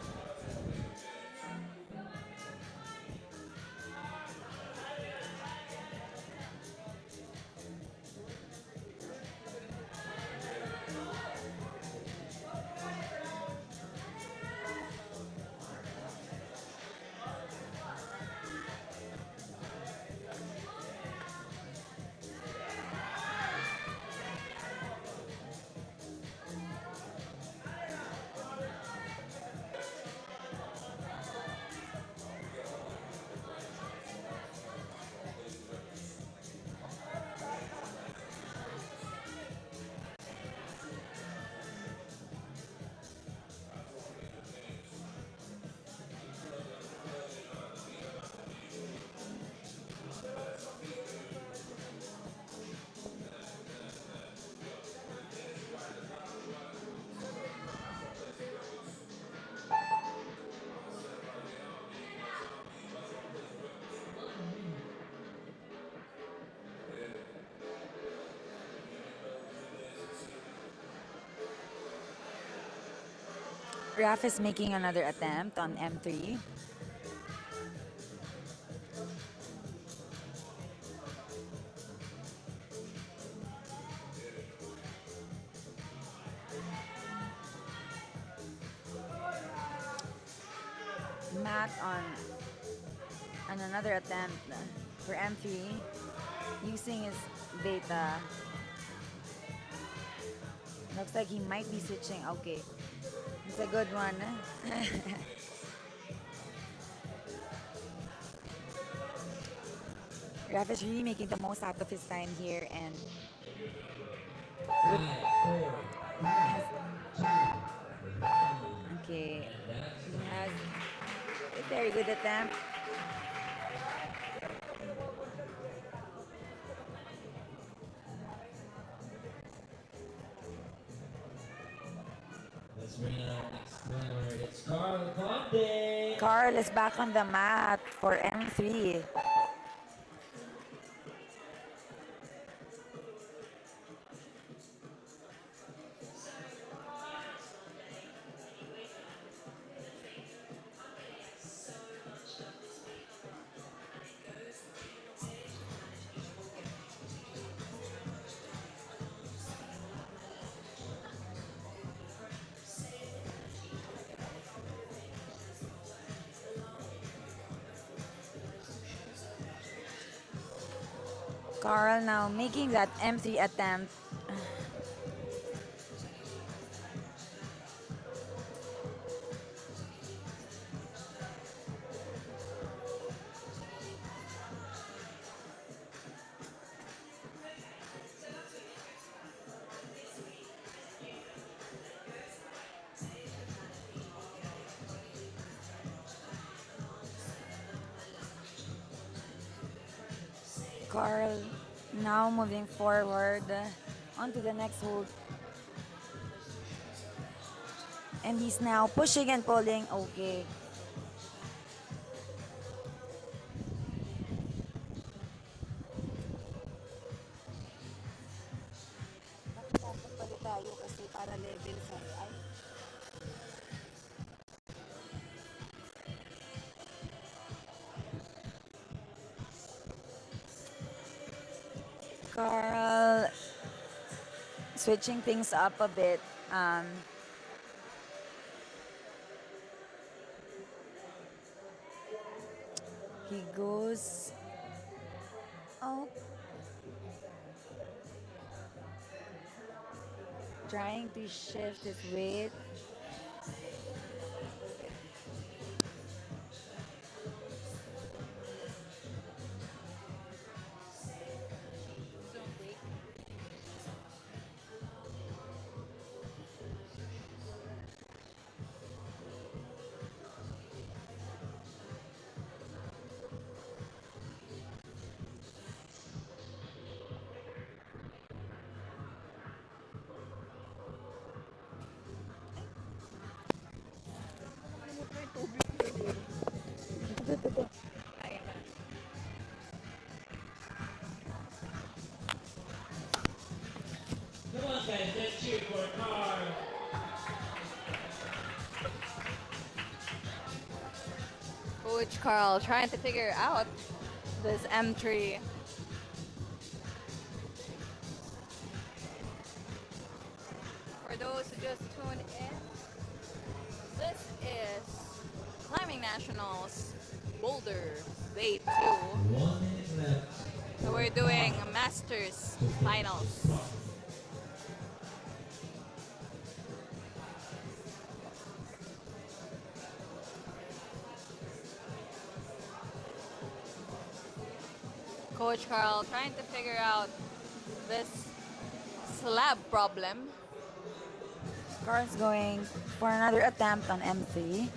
Raf is making another attempt on M3. Matt on another attempt for M3 using his beta. Looks like he might be switching. Okay, it's a good one. Raf is really making the most out of his time here, and okay, he has a very good attempt. Let's bring in our next winner. It's Carl Conde. Carl is back on the mat for M3. Carl now making that M3 attempt. Carl now moving forward onto the next hold. And he's now pushing and pulling. Okay. Tayo kasi para level 5. Ay. Carl switching things up a bit. He goes. Oh. Trying to shift his weight. ito. Come on, guys, let's cheer for Carl. Coach Carl trying to figure out this M3. For those who just tuned in, this is Climbing Nationals Boulder Day 2. 1 minute left. So we're doing Masters Finals. Coach Carl trying to figure out this slab problem. Carl's going for another attempt on M3.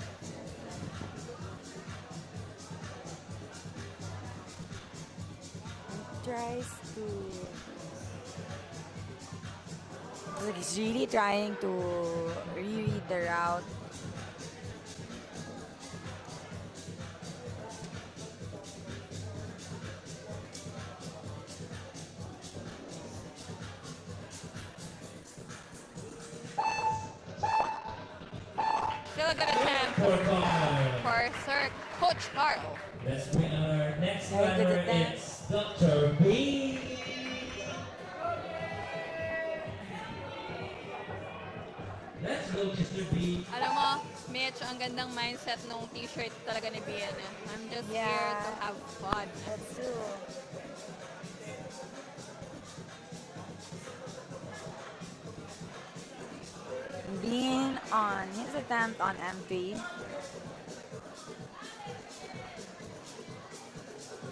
Tries to. Like he's really trying to reread the route. Still a good attempt For Carl. for Sir Coach Carl. Let's bring our next Very good climber. attempt. It's Dr. B. Let's go, Mr. B. Alam mo, Mitch, ang gandang mindset nung t-shirt talaga ni Bian. I'm just here Yeah. to have fun. That's true. Being on his attempt on M3.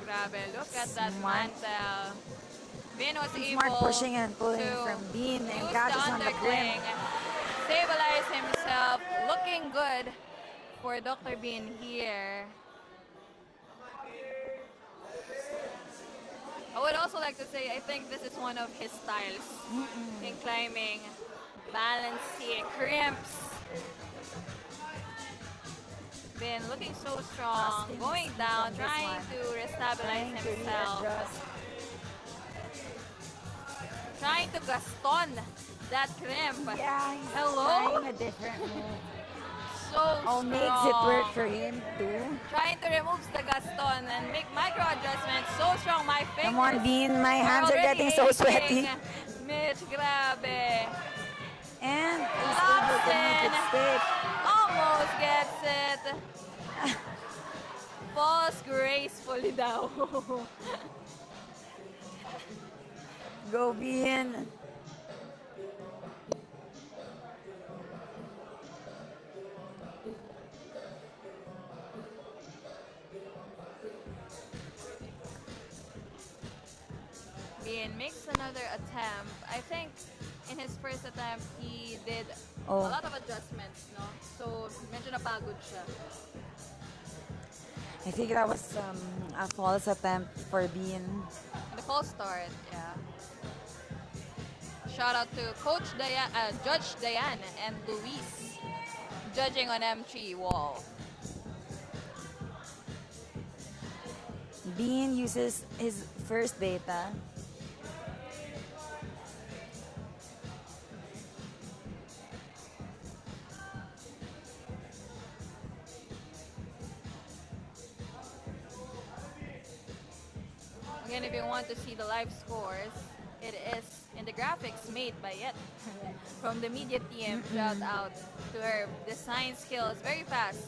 Grabe, look at that Smart. mantle. Bian was Smart able pushing and pulling to from Bean and use catches the on the grim. undercling, stabilize himself, looking good for Dr. Bean here. I would also like to say, I think this is one of his styles in climbing. Balancing, crimps. Been looking so strong, Trusting going his down, feet on this trying one. to restabilize Trying to himself. readjust. Trying to Gaston that crimp. Yeah, he's Hello? trying a different move. So Oh, strong. makes it work for him too. Trying to remove the Gaston and make micro adjustments. So strong, my fingers. Come on, Bean. My hands are already getting so aching. sweaty. Mitch, grabe. And he's able to make it stick. Almost gets it. Falls gracefully daw. Go, Bean. Bean makes another attempt. I think in his first attempt, he did Oh. a lot of adjustments, no? So, medyo napagod siya. I think that was a false attempt for Bean. And the false start, yeah. Shout out to Coach Judge Diane and Luis judging on M3 wall. Bean uses his first beta. Again, if you want to see the live scores, it is in the graphics made by Yet from the media team. Shout out to her design skills, very fast.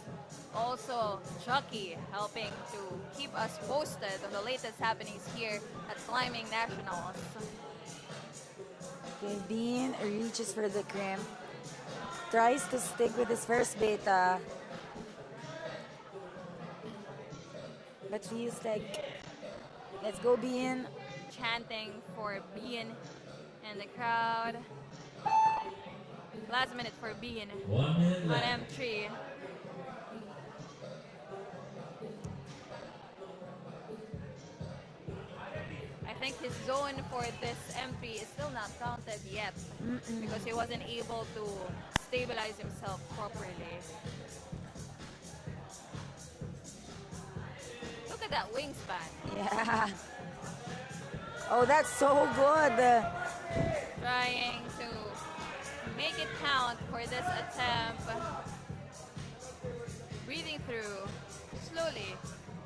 Also, Chucky helping to keep us posted on the latest happenings here at Climbing Nationals. Okay, Bean reaches for the crimp. Tries to stick with his first beta. But feels like, let's go, Bean. Chanting for Bean and the crowd. Last minute for Bean 1 minute on left. M3. I think his zone for this M3 is still not counted yet because he wasn't able to stabilize himself properly. at that wingspan. Yeah. Oh, that's so good. Trying to make it count for this attempt. Breathing through slowly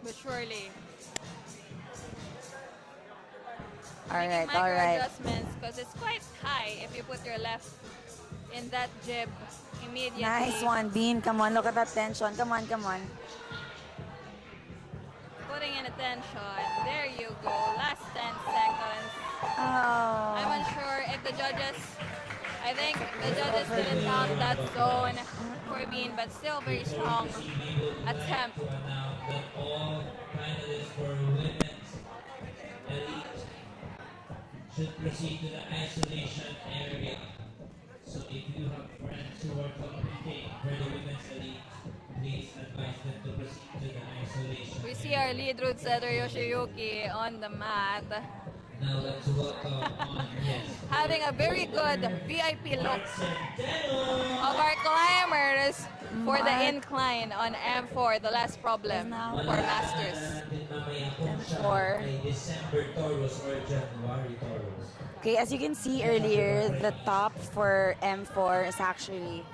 but surely. All Making right, micro all right. adjustments because it's quite high if you put your left in that jib immediately. Nice one, Bean. Come on, look at that tension. Come on, come on. Putting in attention. There you go. Last 10 seconds. Oh. I'm unsure if the judges, I think the judges didn't count that zone for Bean, but still very strong attempt. To announce that all finalists for women's elite should proceed to the isolation area. So if you have friends who are competing for the women's elite, please advise them to proceed to the isolation. We see our lead route setter Yoshiyuki on the mat, Now let's welcome on, yes, having a very good VIP look of our climbers for the incline on M4, the last problem for Masters. M4. December Taurus or January Taurus. Okay, as you can see earlier, the top for M4 is actually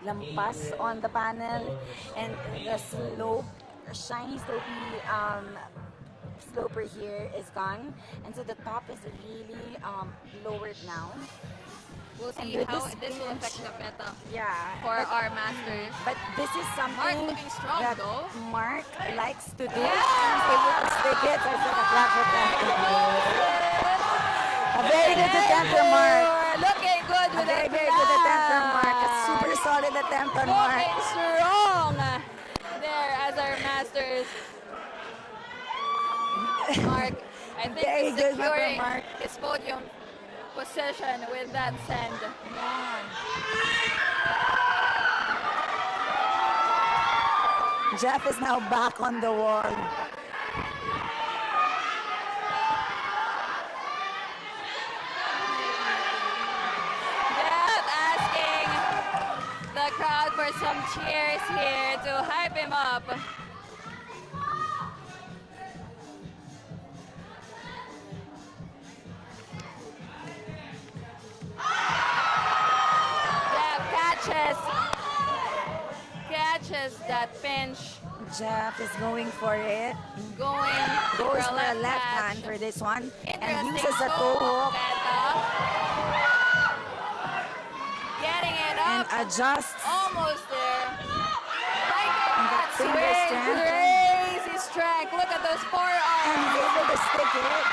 lampas on the panel, and the slope, shiny slopey sloper here is gone, and so the top is really lowered now. We'll And see with how this this will bench- affect the meta Yeah. for our Masters. But this is Mark something looking strong that though. Mark likes to do. Yeah! He's able to stick it. I said a flash of that. A very good attempt from Mark. Looking good A with very, that very good attempt from Mark. A flash. super solid attempt on Mark. Looking strong there as our Masters. Mark, I think Very he's good one from securing Mark. his podium position with that send. Jeff is now back on the wall. Jeff asking the crowd for some cheers here to hype him up. Jeff catches that pinch, Jeff is going for it. going Goes for for a left catch. hand for this one. And Interesting uses a toe hook meta. Getting it and up, adjusts. almost there. And that finger strength. Crazy strength. Look at those And forearms. he's able to stick it.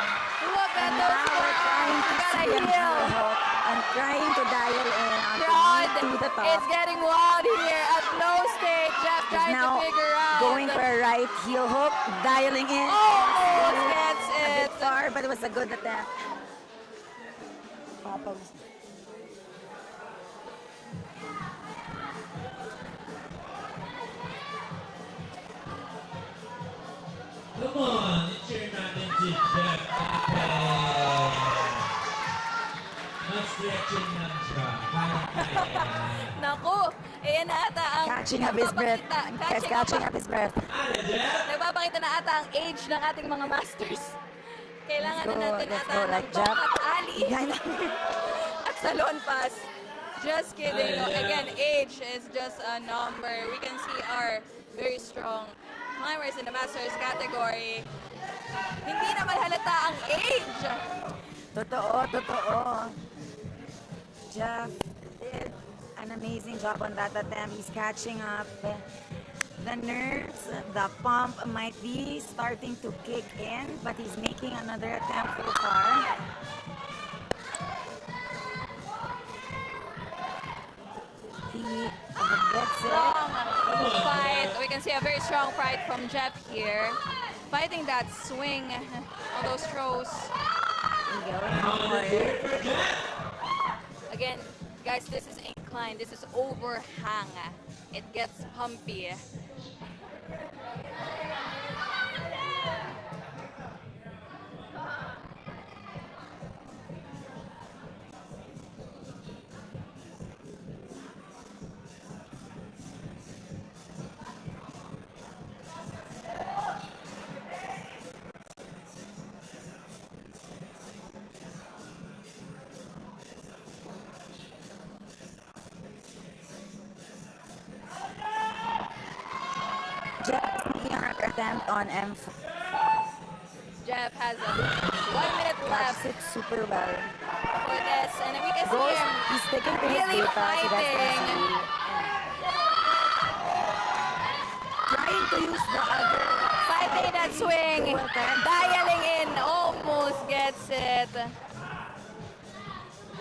Look at And those now we're trying forearms. to Gotta see him heel. hook and trying to dial in Crowd to the top. is getting wild here at Flowstate. Just He's trying now to figure out. going for a right heel hook, dialing in. Almost gets A bit it. far, but it was a good attempt. Come on, cheer natin si Jeff. Okay. Mag-stretching lang siya. Kaya-kaya. Naku, ayan na ata ang Catching up his breath. nagpapakita- Guys, catching up his breath. Nagpapakita na ata ang age ng ating mga masters. Kailangan Let's na go, natin let's ata go, ng like Jeff. at Ali Yan. at salon pass. Just kidding. Again, age is just a number. We can see our very strong climbers in the masters category. Hindi naman halata ang age. Totoo, totoo. Jeff did an amazing job on that attempt. He's catching up. The nerves, the pump might be starting to kick in, but he's making another attempt so far. He gets it. Strong fight. We can see a very strong fight from Jeff here. Fighting that swing on those throws. Going for it. Again, guys, this is incline. This is overhang. It gets pumpy. attempt on M4. Jeff has a 1 minute left Catches it super well. for this, and we can see Goes, him he's sticking to his really beta, so that's fighting. easy. Trying to use the other Fighting that swing, dialing in, almost gets it.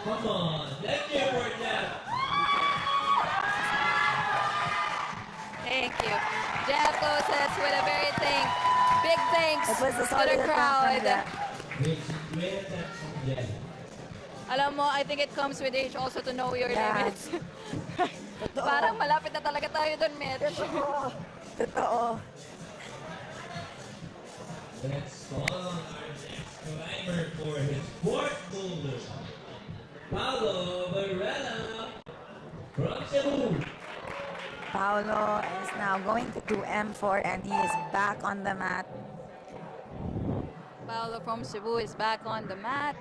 Come on, let's hear for Jeff. Thank you. Jeff closes with a very big thanks It was a to solid the attempt crowd. from Jeff. Great attempt from Jeff. Alam mo, I think it comes with age also to know your Yeah. limits. Totoo. Parang malapit na talaga tayo doon, Mitch. Totoo. Let's call on our next climber for his fourth boulder. Paulo Varela from Cebu. Paolo is now going to do M4 and he is back on the mat. Paolo from Cebu is back on the mat.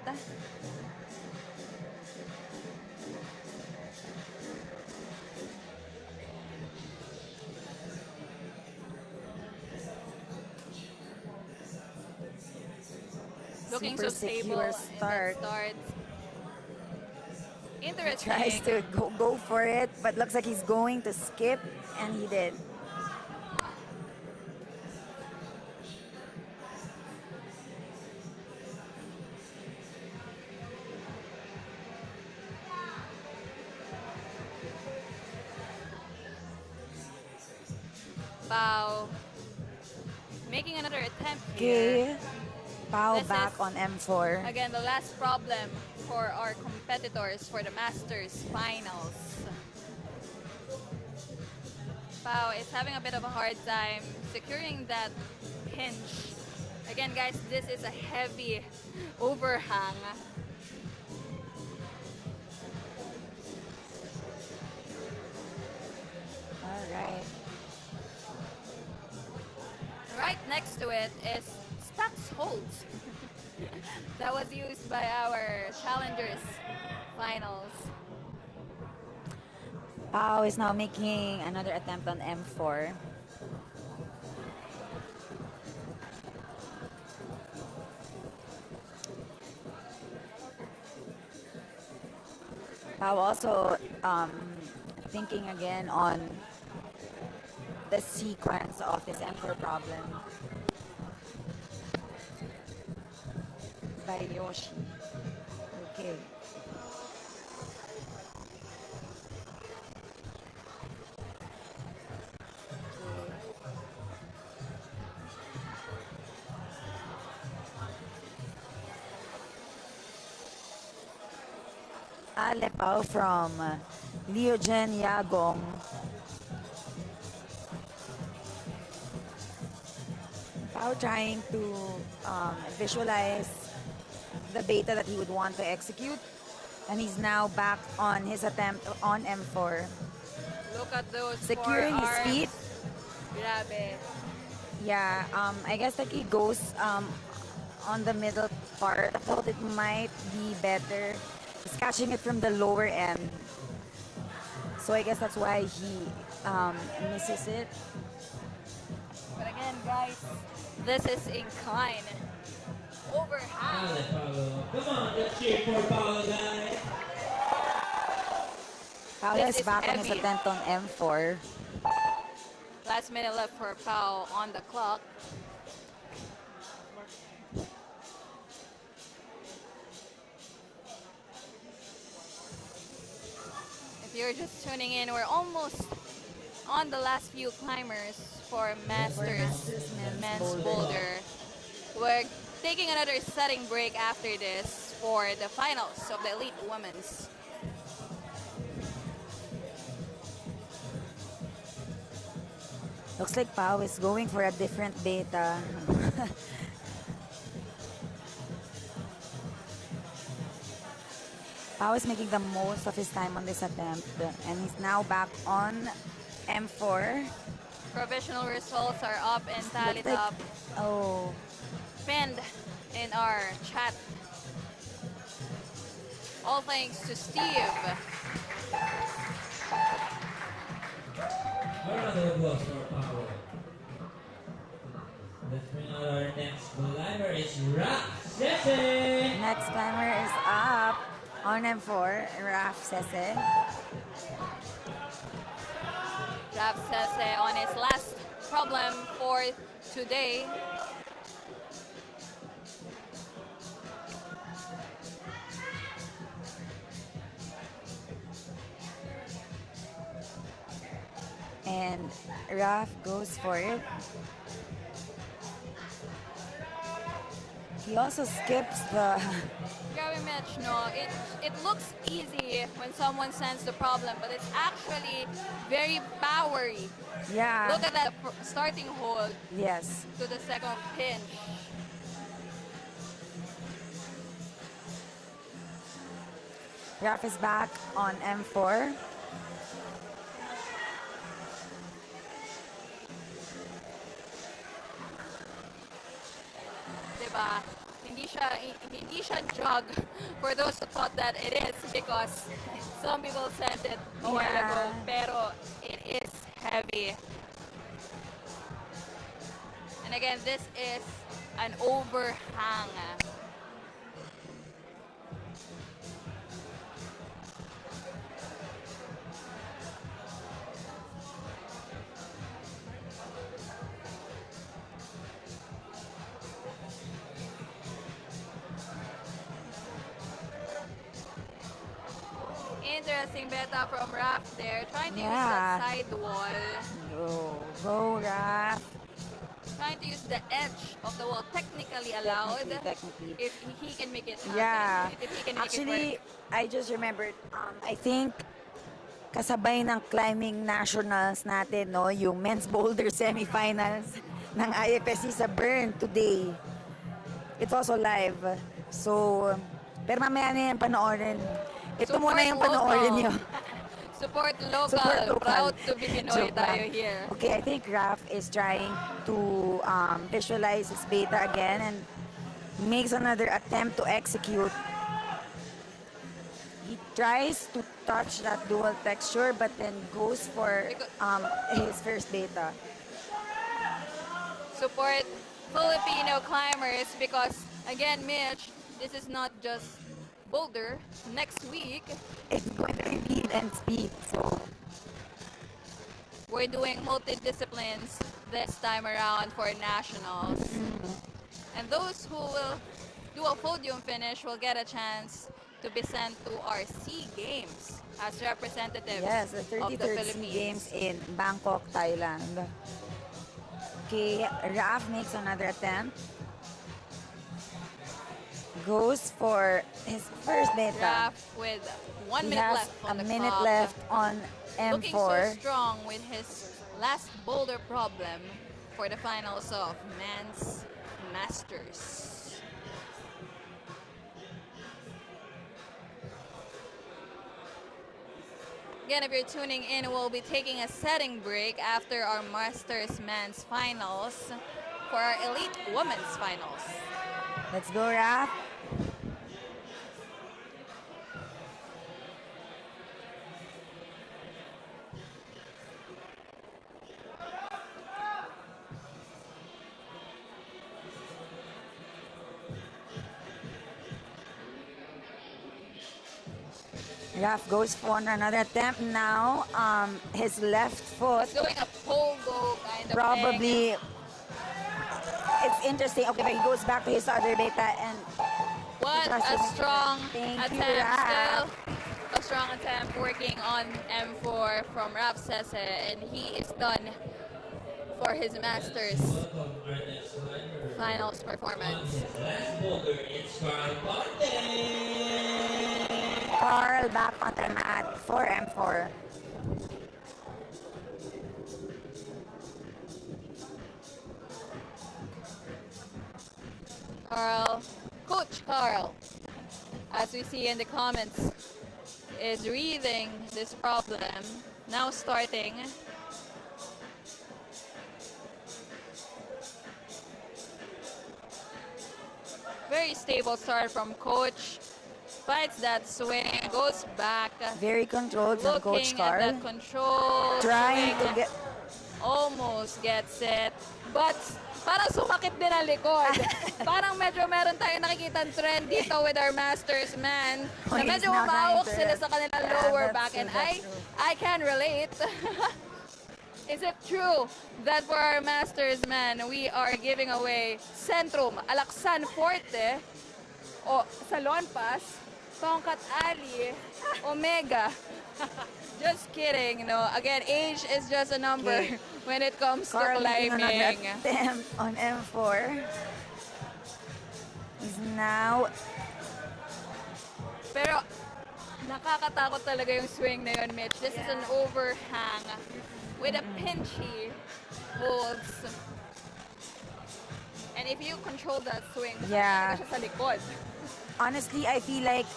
Looking Super so stable secure in start. that start. Interesting. Tries to go for it, but looks like he's going to skip, and he did. Pau making another attempt here. Okay. Pau This back is- on M4. Again, the last problem for our competitors for the Masters Finals. Pau is having a bit of a hard time securing that hinge. Again, guys, this is a heavy overhang. All right. Right next to it is Stacks Holds. That was used by our Challengers Finals. Pau is now making another attempt on M4. Pau also thinking again on the sequence of this M4 problem by Yoshi. Okay. Ale Pau from Leogen Yagong. Pau trying to visualize the beta that he would want to execute. And he's now back on his attempt on M4. Look at those Securing his forearms. feet. Grabe. Yeah, I guess that he goes on the middle part. I thought it might be better. He's catching it from the lower end. So I guess that's why he misses it. But again, guys, this is incline. Overhand. Ale Paulo. Come on, let's cheer for Paulo, guys. Paolo This is is back on his heavy. attempt on M4. Last minute left for Pau on the clock. If you're just tuning in, we're almost on the last few climbers for Masters Men's Boulder. We're taking another setting break after this for the finals of the Elite Women's. Looks like Pau is going for a different beta. Pau is making the most of his time on this attempt, and he's now back on M4. Provisional results are up and tallied Looks like- up, Oh, pinned in our chat. All thanks to Steve. Round of applause for Paulo. Let's bring out our next climber. It's Rock Session. Next climber is up on M4, Raf Sese. Raf Sese on his last problem for today. And Raf goes for it. He also skips the... Very much, no. It looks easy when someone sends the problem, but it's actually very powery. Yeah. Look at that starting hold Yes. to the second pinch. Raf is back on M4. Diba? Hindi siya jog for those who thought that it is because some people sent it a while ago, pero it is heavy. And again, this is an overhang. Interesting beta from Raf there, trying to use that side wall. Go, Raf. Trying to use the edge of the wall, technically allowed. Technically. If he can make it happen. Yeah. If he can make Actually, it work. I just remembered, I think kasabay ng climbing nationals natin, no, yung men's boulder semifinals ng IFSC sa Bern today. It's also live. So, pero mamaya na yan panoorin. Ito muna yung panoorin nyo. Support local. Support local. Proud to be Pinoy Joke tayo lang. here. Okay, I think Raf is trying to visualize his beta again and makes another attempt to execute. He tries to touch that dual texture but then goes for his first beta. Support Filipino climbers because, again, Mitch, this is not just Boulder. Next week, it's going to be speed and speed. So we're doing multi-disciplines this time around for nationals. And those who will do a podium finish will get a chance to be sent to our SEA Games as representatives yes, the of the 33rd SEA Philippines. Games in Bangkok, Thailand. Okay, Raf makes another attempt. Goes for his first beta. Raf with 1 He minute has left on a the minute clock. left on Looking so M4. strong with his last boulder problem for the finals of Men's Masters. Again, if you're tuning in, we'll be taking a setting break after our Masters Men's Finals for our Elite Women's Finals. Let's go, Raf. Raf goes for another attempt now. His left foot Doing a pogo kind of probably. thing. It's interesting. Okay, but he goes back to his other beta and What a strong Thank you, attempt Raf. still. A strong attempt working on M4 from Raf Sese, and he is done for his Masters Welcome our next climber. finals On performance. his last boulder, it's Carl Ponte. Carl back on the mat for M4. Carl, Coach Carl, as we see in the comments, is reading this problem, now starting. Very stable start from Coach. Fights that swing, goes back. Very controlled from Coach Looking at Carl. that control. Trying swing, to get. almost gets it, but parang sumakit din ang likod. Parang medyo meron tayong nakikita trend dito with our masters man na He's medyo now umawak trying to- sila sa kanilang Yeah, lower that's back true, and that's true. I can relate. Is it true that for our masters man, we are giving away Centrum, Alaksan Forte, o Salon Pass, Tongkat Ali, Omega? Just kidding, no. Again, age is just a number Okay. when it comes to Carl making another climbing. attempt on M4. He's now Pero nakakatakot talaga yung swing na yun, Mitch. This is an overhang with a pinchy holds. And if you control that swing, Yeah. talaga siya sa likod. honestly, I feel like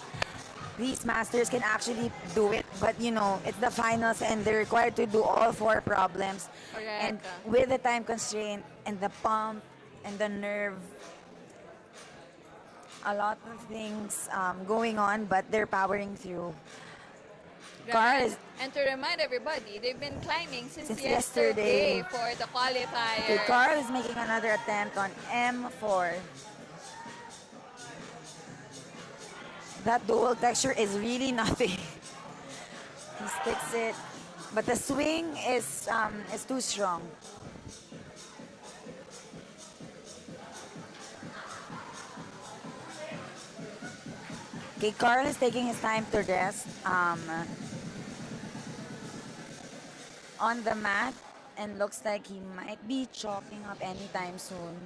these masters can actually do it, but you know, it's the finals and they're required to do all 4 problems. Correct. And with the time constraint and the pump and the nerve, a lot of things going on, but they're powering through. Carl is And to remind everybody, they've been climbing since Since yesterday yesterday. for the qualifier. okay, Carl is making another attempt on M4. That dual texture is really nothing. He sticks it, but the swing is too strong. Okay, Carl is taking his time to rest on the mat, and looks like he might be chalking up anytime soon.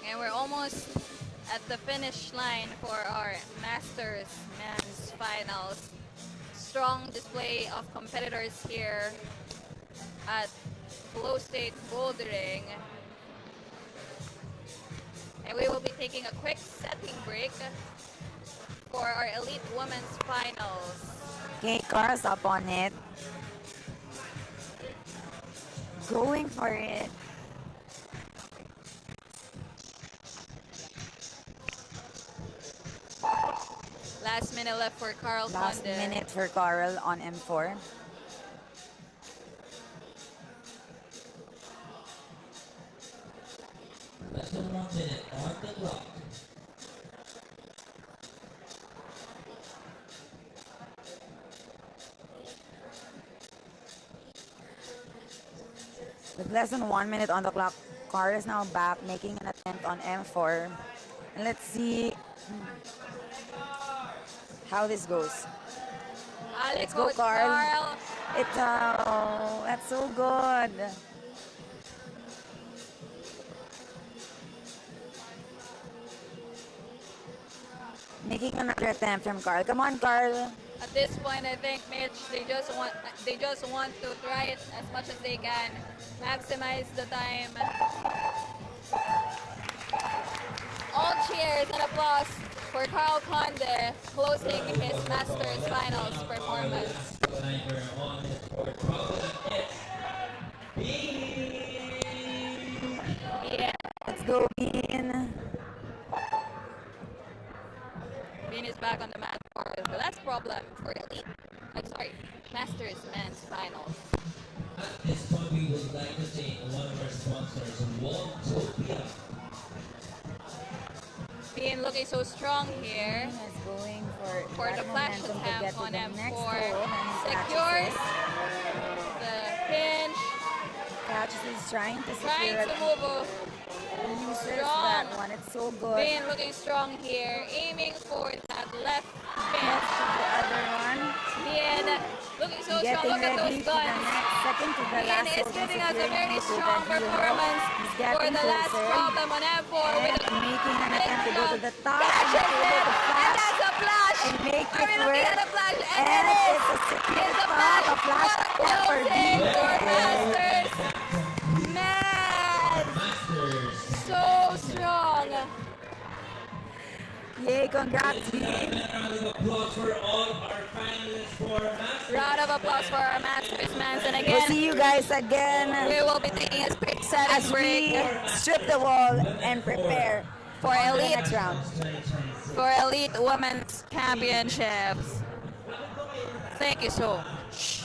And we're almost at the finish line for our Masters Men's Finals. Strong display of competitors here at Flowstate Bouldering. And we will be taking a quick setting break for our Elite Women's Finals. Okay, Carl's up on it. Going for it. Last minute left for Carl Last Conde. minute for Carl on M4. Less than 1 minute on the clock. With less than 1 minute on the clock, Carl is now back making an attempt on M4. And let's see how this goes. Let's go, Coach Carl. It's oh, that's so good. Making another attempt from Carl. Come on, Carl. At this point, I think Mitch, they just want to try it as much as they can, maximize the time. All cheers and applause for Carl Conde closing his Masters Finals performance. Climber on the board. Problem Yeah, Let's go, Bean. Bean is back on the mat for the last problem for Elite. I'm sorry, Masters Men's Finals. At this point, we would like to thank one of our sponsors, Walltopia. Bean looking so strong here. Bean is going for The that flash momentum to attempt get to on the next M4. hole, and he Secures catches the pinch, it. Catches it, he's trying to trying secure to it. move. Uses strong. that one. It's so good. Bean looking strong here, aiming for that left Catch pinch. the other one. Bean looking so strong. Getting Look at ready those to the guns. next second to the Bean last is hole. giving us a Securing very it to strong the hero. performance He's for getting the last closer. problem on M4 And with a making an attempt to go to the top. catches and it, able to and flash that's a flash. and make Are we it looking work. at a flash? And And it is. it's a secure It's a top, flash. a flash What a attempt for closing Bean. for Masters. Man, Masters. so strong. Yay, congrats, Bean. Round of applause for all our finalists for Masters. Round of applause for our Masters man. And We'll see again, you guys again we will be taking a quick setting as break we strip the wall and prepare for the Elite next round. Women's Championships. Thank you so much.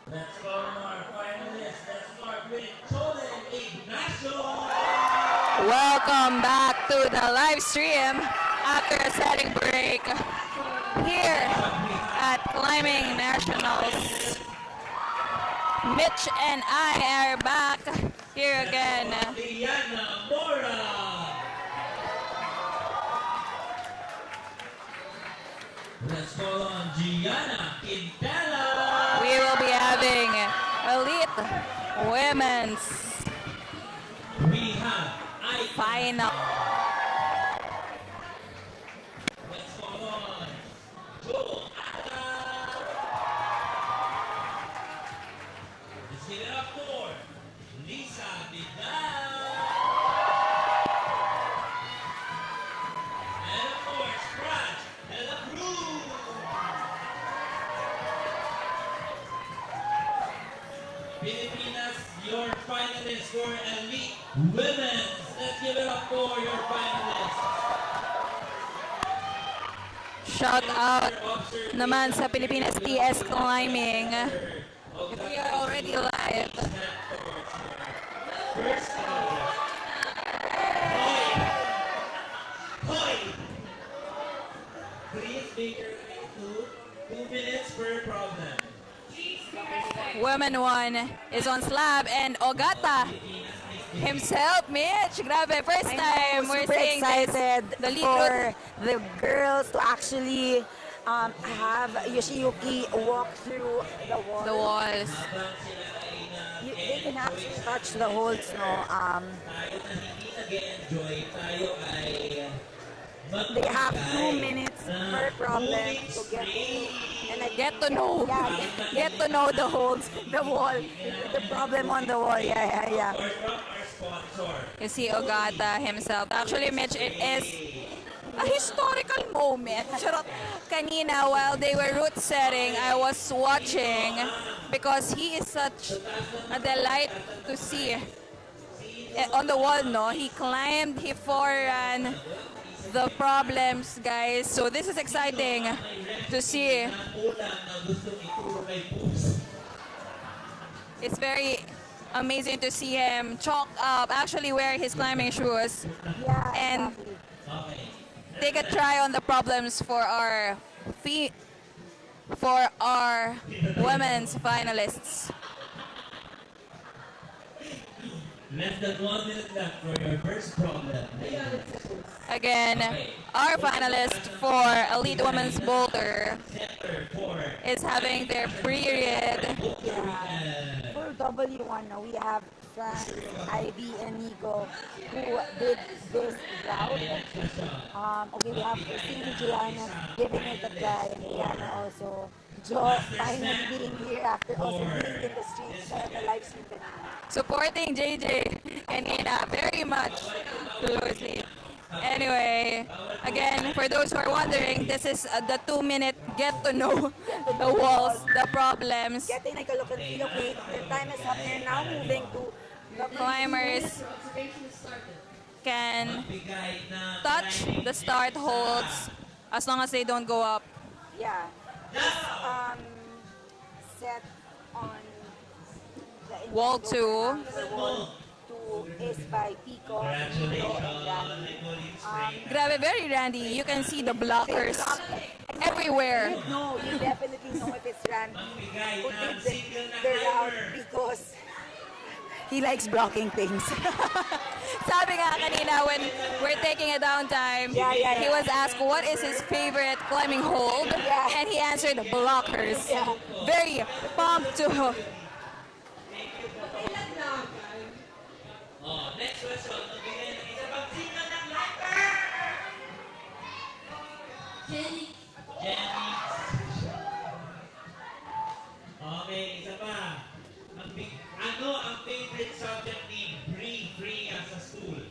Let's go to our finalists. Let's start with Tolan Ignacio. Welcome back to the live stream after a setting break here at Climbing Nationals. Mitch and I are back here again. Liana Mora. Let's call on Gianna Quintela. We will be having elite women's We have final. Let's call on Joe Ata. Let's give it up for Lisa Vidal. And of course, Brad de la Cruz. Filipinas, your finalists for Elite Women's. Let's give it up for your finalists. Shout out naman sa Pilipinas TS Climbing. If we are already live. Hoy! Please make your way to 2 minutes per problem. Women 1 is on slab and Ogata himself, Mitch. Grabe, first time we're Super seeing excited this. The lead for route. the girls to actually have Yoshiyuki walk through the wall. The walls. They can actually touch the holds, no? Tayo na hindi nag-enjoy, tayo ay They have 2 minutes per problem to get and I Get to know. yeah, get to know the holds, the wall, the problem on the wall. Yeah. or from our sponsor. You see Ogata himself. Actually, Mitch, it is a historical moment. Charot. Kanina, while they were route setting, I was watching because he is such a delight to see. On the wall, no? He climbed, he foreran the problems, guys. So this is exciting to see. It's very amazing to see him chalk up, actually wear his climbing shoes, Yeah, and exactly. take a try on the problems for our women's finalists. Less than 1 minute left for your first problem. Again, our finalist for Elite Women's Boulder is having their period. For W1, we have Frank, Ivy, and Nico who did this route. Okay, we have Christine, Gianna giving it a try, and Gianna also. Joe finally being here after also being in the streets the live stream. Supporting JJ and Ina very much closely. Anyway, again, for those who are wondering, this is the 2-minute get to know the walls, the problems. Getting like a look and feel, okay, the time is up here now, moving to the Climbers can touch the start holds as long as they don't go up. Yeah. This set on the Wall 2. Wall 2 is by Pico. Grabe, very randy. You can see the blockers everywhere. No, you definitely know if it's Randy who did the route because he likes blocking things. Sabi nga kanina when we're taking a downtime, he was asked what is his favorite climbing hold, and he answered blockers. Very pumped to. Next question. Magbigay ng isa pang signal ng lighter! Jenny. Okay, isa pa. Ano ang favorite subject ni Bree sa school?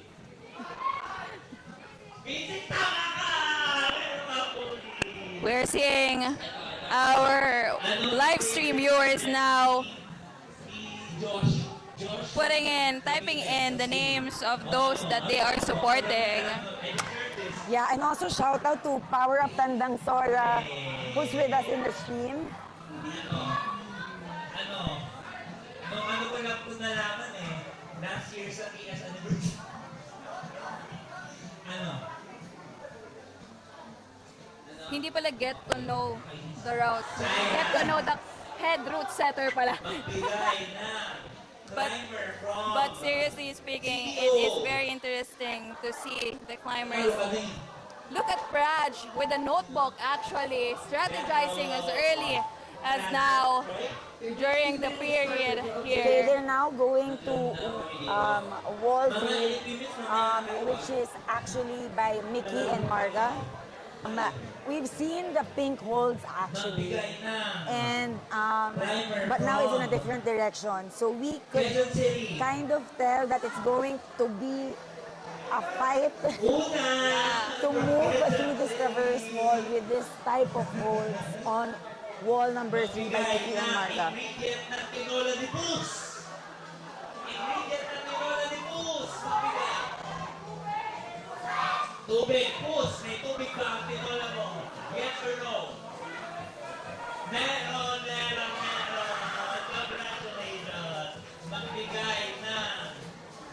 Visit, tama ka! We're seeing our live stream viewers now typing in the names of those that they are supporting. Yeah, and also shout out to Power Up Tandang Sora who's with us in the stream. Ano? Nung ano ko lang po nalaman eh, last year sa TS anniversary. Ano? Hindi pala get to know the route. Get to know the head route setter pala. Magbigay na. But, Climber from... but seriously speaking, it is very interesting to see the climbers. Look at Praj with a notebook actually strategizing as early as now during the period Okay, here. they're now going to wall three, which is actually by Mickey and Marga. We've seen the pink holds actually, and but now it's in a different direction. So we could kind of tell that it's going to be a fight to move through this traverse wall with this type of holds on wall number 3 by Mickey and Marga. Ingredient ng tinola ni Bus. Ingredient ng tinola ni Bus. Tubig, Bus. May tubig ba ang tinola mo? Yes or no? Meron. Congratulations. Magbigay na.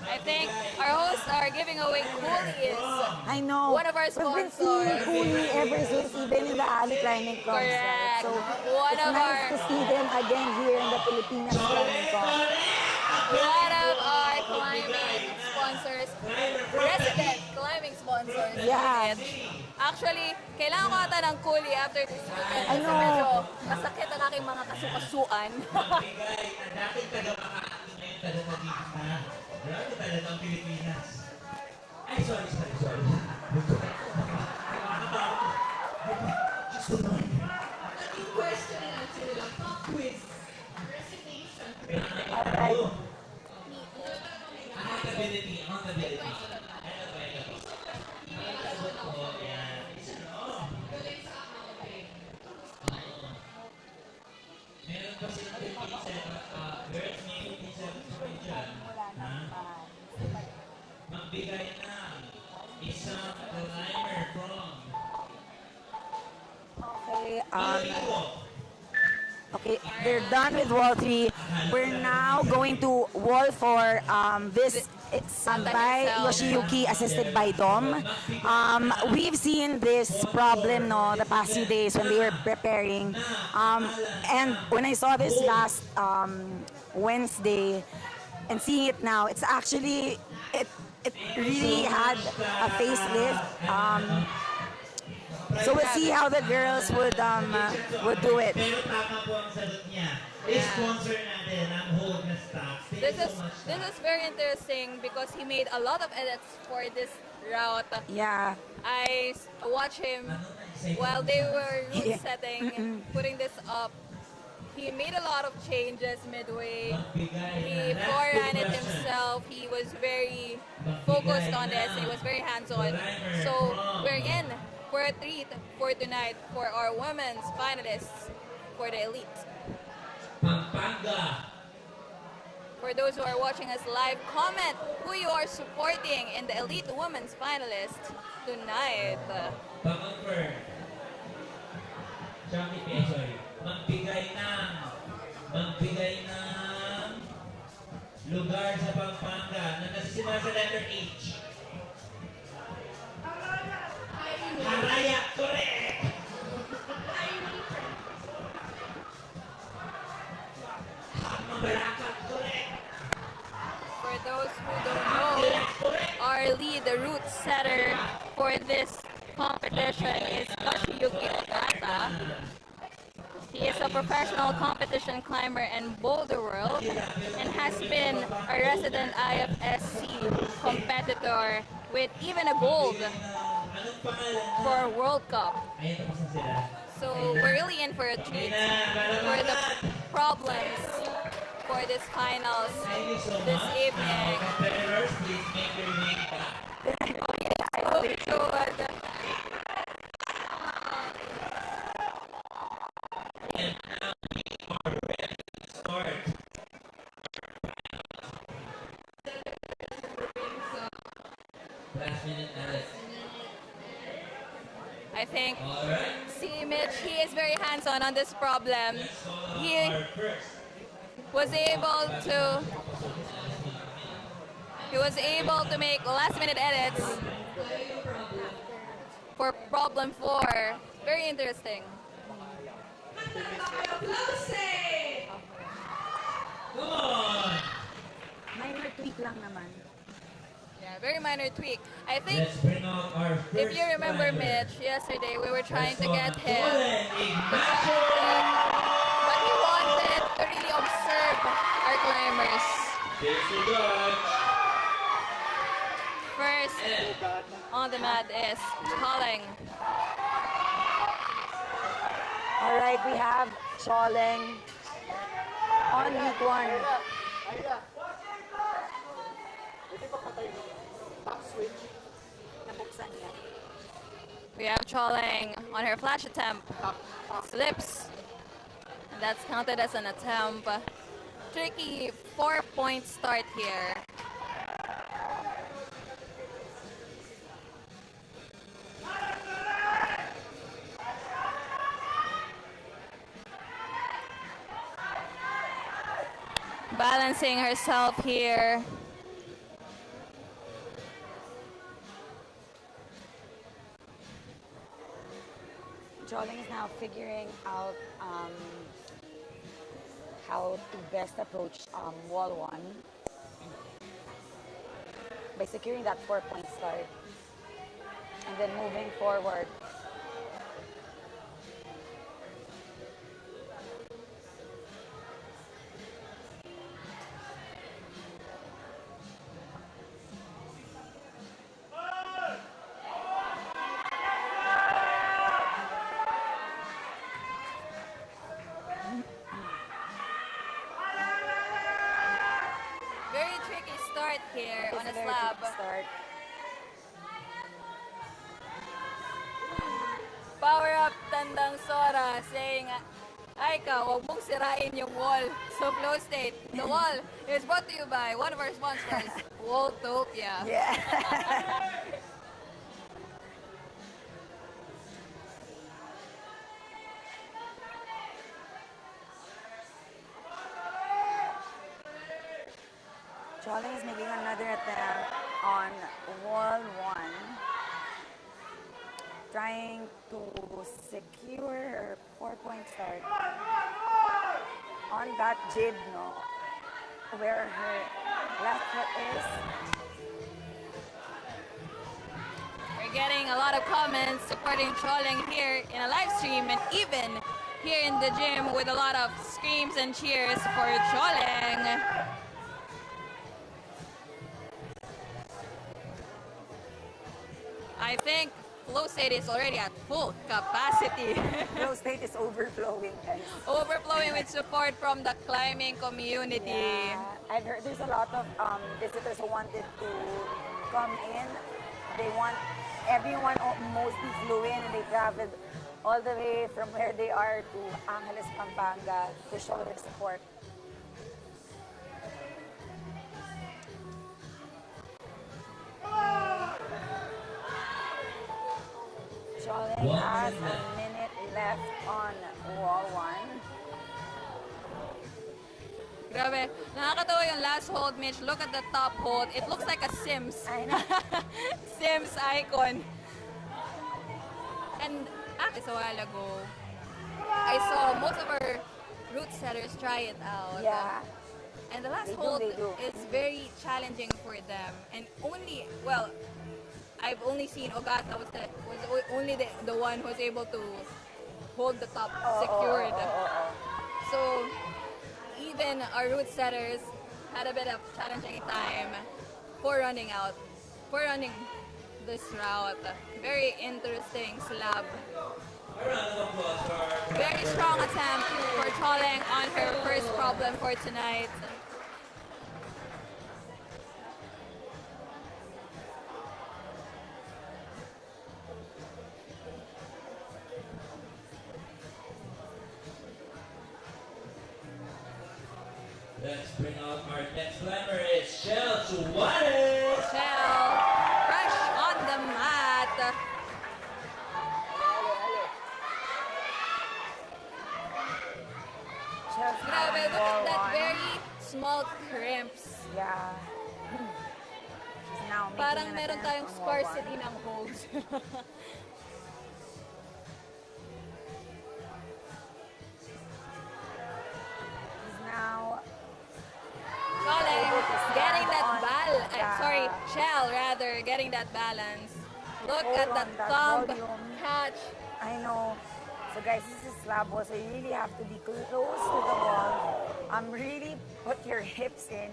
I think our hosts are giving away coolies. I know. One of our We've been seeing sponsors. Cooley ever since, even in the alley climbing clubs. Right? Correct. So One it's of nice our- to see them again here in the Philippines climbing club. One of our climbing sponsors, resident climbing sponsors. Yeah. Actually, kailangan ko ata ng coolie after this weekend. I Kasi know. medyo masakit ang aking mga kasukasuan. Magbigay na dating taga-Makati ngayon taga-Nagig na. Grabe talaga ang Pilipinas. Ay, sorry. Just a moment. Alright. Accountability. Ano ba ito? Sagot ko, yan. Meron pa silang 57, girls may 57 pa dyan. Ha? Magbigay na isang climber from Okay, Mexico. okay, they're done with wall 3. We're now going to wall 4. This is by Yoshiyuki, assisted by Dom. We've seen this problem the past few days when they were preparing. And when I saw this last Wednesday and seeing it now, it's actually, it really had a facelift. So we'll see how the girls would do it. Pero tama po ang sagot niya. Sponsor natin ang hold na stocks. Thank This you is so much. this is very interesting because he made a lot of edits for this route. Yeah. I watched him while they were route setting, putting this up. He made a lot of changes midway. He foreran it himself. He was very focused on this. He was very hands-on. So we're in for a treat for tonight for our women's finalists for the elite. Pampanga. For those who are watching us live, comment who you are supporting in the elite women's finalist tonight. Pampanga. Sorry. Magbigay ng lugar sa Pampanga na nasisimula sa letter H. Haraya, correct! Mabarakat, correct! For those who don't know, our lead, the route setter for this competition is Yoshiyuki Ogata. He is a professional competition climber in Boulder World and has been a resident IFSC competitor with even a gold for World Cup. So we're really in for a treat for the problems for this finals this evening. Competitors, please make your way back. Oh yes, so we should. And now we are ready to start. Last minute edit. I think Alright. see Mitch, he is very hands-on this problem. Let's call He our first was able to make last minute edits for problem 4. Very interesting. Minor tweak lang naman. Yeah, very minor tweak. I think Let's bring out our first if you remember climber. Mitch, yesterday we were trying to get him Colin to Ignacio! but he wanted to really observe our climbers. Disregard. First on the mat is Colin. All right, we have Choleng on week 1. Nabuksan niya. We have Choling on her flash attempt. Slips. And that's counted as an attempt. Tricky 4-point start here. Balancing herself here. Choleng is now figuring out how to best approach wall 1 by securing that 4-point start and then moving forward. Very tricky start here It's on a very slab. tricky start. Power up Tandang Sora saying, Aika, huwag mong sirain yung wall. So Flowstate, the wall is brought to you by one of our sponsors, Walltopia. Yeah. Choleng is making another attempt on wall 1, trying to secure her 4-point start on that jib, no, where her left foot is. We're getting a lot of comments supporting Choling here in a live stream and even here in the gym with a lot of screams and cheers for Choling. I think Flowstate is already at full capacity. Flowstate is overflowing, guys. Overflowing with support from the climbing community. Yeah, I've heard there's a lot of visitors who wanted to come in. They want everyone mostly flew in and they traveled all the way from where they are to Angeles, Pampanga to show their support. Choleng has a minute left on wall 1. Grabe, nakakatawa yung last hold, Mitch. Look at the top hold. It looks like a Sims. I know. Sims icon. And just a while ago, I saw most of our route setters try it out. Yeah. And the last They do, hold they do. is very challenging for them. And only, well, I've only seen Ogata was only the one who was able to hold the top secured. So even our route setters had a bit of challenging time for running this route. Very interesting slab. Very strong attempt for Choleng on her first problem for tonight. Let's bring out our next climber. It's Shell Suarez. Shell, fresh on the mat. Grabe, look at that very small crimps. Yeah. She's now making Parang an meron attempt tayong on wall scarcity one. ng holds. She's now Colin getting that Yeah. sorry, Shell rather, getting that balance. Look Hold at on, that that thumb volume. catch. I know. So guys, this is slab wall, so you really have to be close to the wall. Really put your hips in.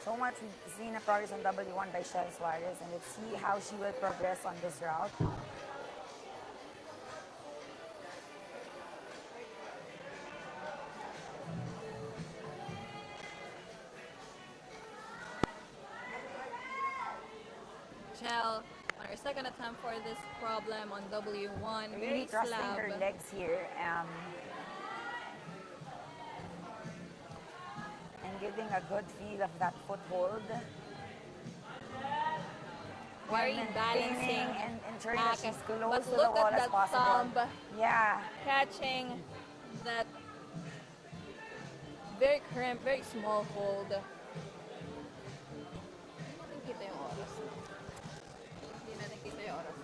So much we've seen a progress on W1 by Shell Suarez, and let's see how she will progress on this route. Shell on her second attempt for this problem on W1. Really Very trusting slab. her legs here. And getting a good feel of that foothold. Very While balancing maintaining and ensuring that she's close But to the look wall at as that possible. thumb Yeah. catching that very cramped, very small hold. Hindi natin kita yung oras. Hindi natin kita yung oras.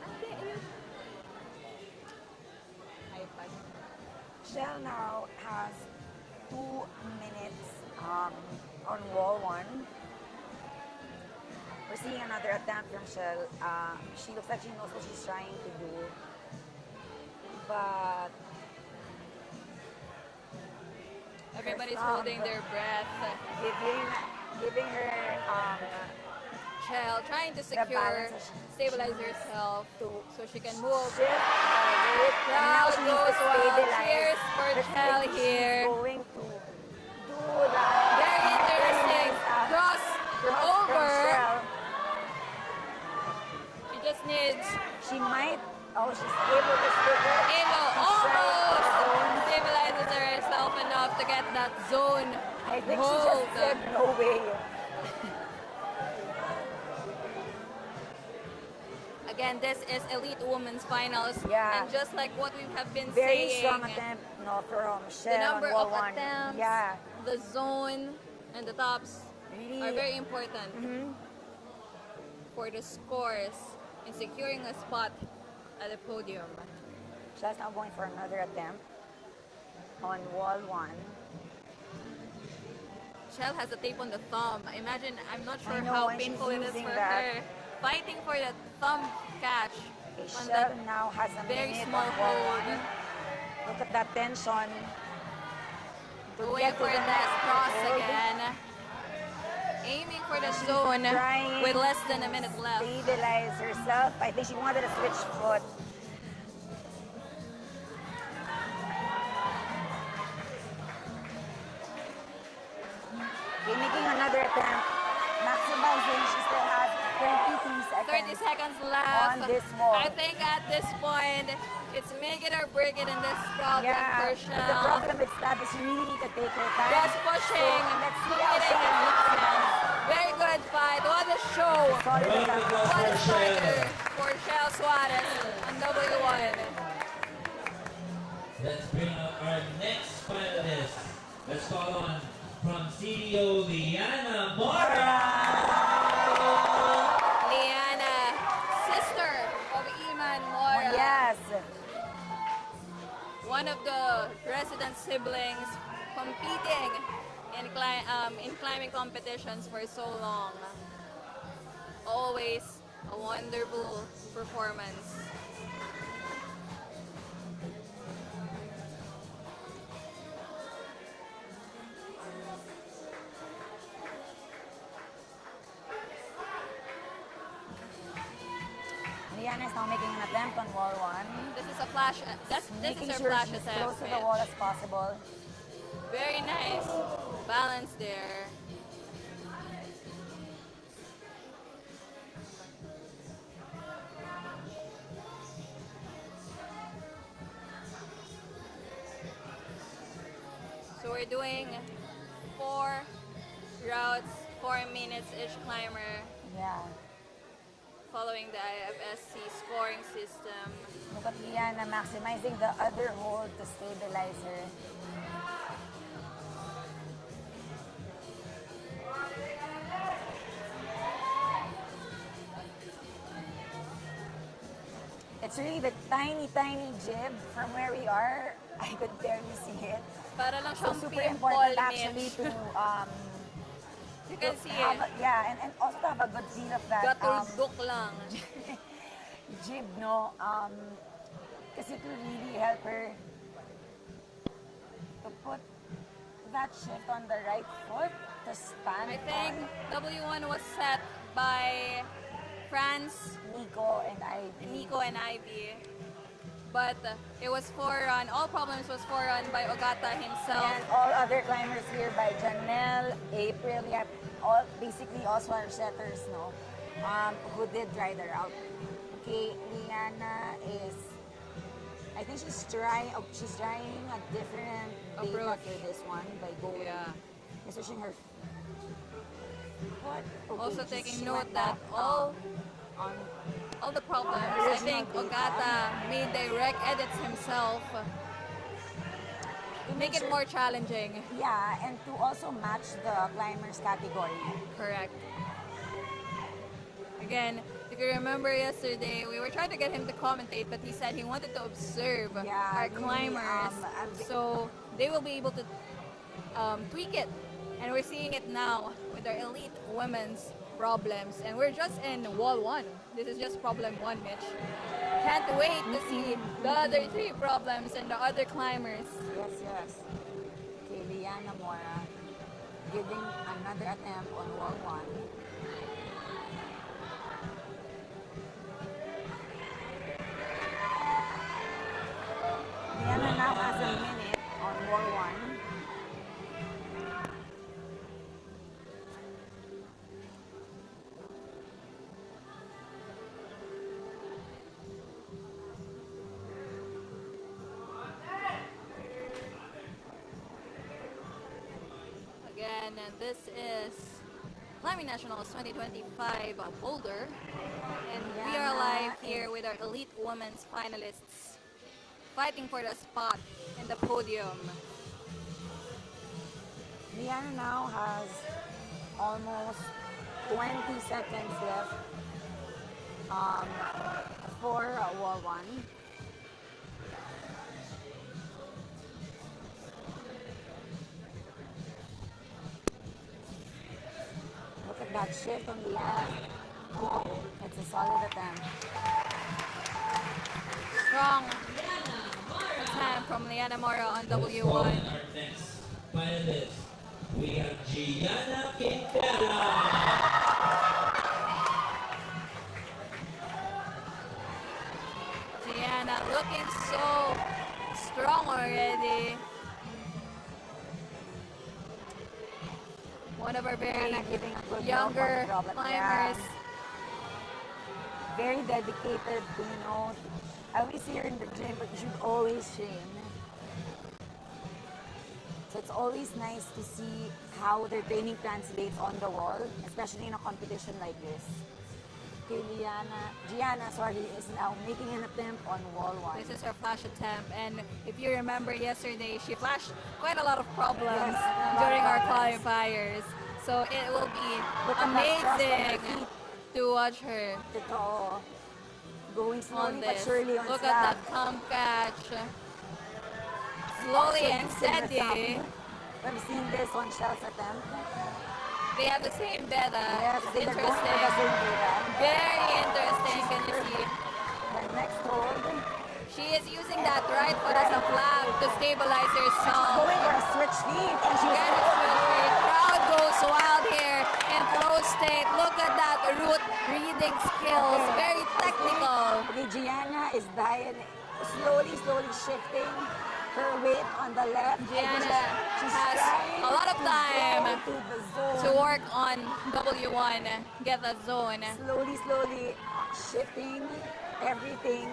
Ate, ayun. iPad. Shell now has 2 minutes on wall one. We're seeing another attempt from Shell. She looks like she knows what she's trying to do. But Everybody's her thumb holding their breath. giving her Shell trying to the secure, balance stabilize herself so she can move. shift weight. And now Crowd she needs to goes wild. stabilize. Cheers for Let's Shell see if here. She's going to do that. Very interesting. Cross from over. Shell. She just needs She might. Oh, she's able to stick it. able almost stabilizes herself enough to get that zone I think she hold. just said no way. Again, this is Elite Women's Finals. Yeah. And just like what we have been Very saying, strong attempt, no, from Shell the number on wall of one. attempts, Yeah, the zone, and the tops really. are very important for the scores in securing a spot at the podium. Shell's now going for another attempt on wall one. Shell has a tape on the thumb. Imagine, I'm not sure I know, how and she's painful it is using for that. her. Fighting for that thumb catch Okay, on Shell that now has a very minute small on wall hold. one. Look at that tension. To Going get to for the that next cross hold. again. Aiming for the zone Trying with less than a minute left. Stabilize herself. I think she wanted to switch foot. Okay, making another attempt. Maximizing. She still has 33 seconds. 30 seconds left. on this wall. I think at this point, it's make it or break it in this problem Yeah, for but the Shell. problem with Slab is you really need to take her time. Just pushing, So, let's see how hitting Shell and maximizes. Very good fight. What a show. Solid attempt. What a starter for Shell Suarez on W1. Let's bring up our next finalist. Let's call on from CDO Liana Mora. Liana, sister of Iman Mora. Yes. One of the resident siblings competing in climbing competitions for so long. Always a wonderful performance. Liana is now making an attempt on wall one. This is a flash. This Making is her sure flash she's attempt. close to the wall as possible. Very nice balance there. So we're doing 4 routes, 4 minutes each climber. Yeah. following the IFSC scoring system. Look at Liana maximizing the other hold to stabilize her. It's really the tiny, tiny jib from where we are. I could barely see it. Para lang So siyang super pimple, important actually Mitch. to You can see have it. and also to have a good feel of that Gatuldok lang. jib, no? Because it will really help her to put that shift on the right foot to stand I think on. W1 was set by France, Nico and Ivy. Nico and Ivy. But it was forerun, all problems was forerun by Ogata himself. And all other climbers here by Janelle, April, yeah, all basically also our setters, no, who did ride her out. Okay, Liana is, I think she's trying a different beta Approach. for this one by going, switching her foot. Okay, Also she taking went note that back all on the problems, I think original data. Ogata made direct edits himself to make it more challenging. Yeah, and to also match the climbers category. Correct. Again, if you remember yesterday, we were trying to get him to commentate, but he said he wanted to observe our really, climbers, so they will be able to tweak it. And we're seeing it now with our elite women's problems, and we're just in wall 1. This is just problem 1, Mitch. Can't wait to see the other 3 problems and the other climbers. Yes, yes. Okay, Liana Mora giving another attempt on wall 1. Liana now has a minute on wall 1. Again, this is Climbing Nationals 2025 Boulder, and we are live here with our elite women's finalists fighting for the spot in the podium. Liana now has almost 20 seconds left for wall 1. Look at that shift on Liana. It's a solid attempt. Strong attempt from Liana Mora on W1. Our next finalist, we have Gianna Quintana. Gianna looking so strong already. One of our very Giving a good younger help on the problem. climbers. Very dedicated, I always see her in the gym, but you should always train. So it's always nice to see how their training translates on the wall, especially in a competition like this. Okay, Gianna, is now making an attempt on wall 1. This is her flash attempt, and if you remember yesterday, she flashed quite a lot of problems during our qualifiers. So it will be amazing to watch her Going on slowly but this. surely on Look slab. at that come catch. Slowly and steady. We've seen this on Shell's attempt. They have the same beta. Yes, It's they're going for the interesting. same data. Very interesting. Can you see? The next hold. She is using that right foot as a flag to stabilize herself. Going for a switch feet. And she's Again, it's really crowd goes wild here in Flowstate. Look at that route reading skills. Very technical. Okay, Gianna is slowly shifting her weight on the left. Gianna She's has trying a lot of to time go to the zone. to work on W1, get that zone. Slowly shifting everything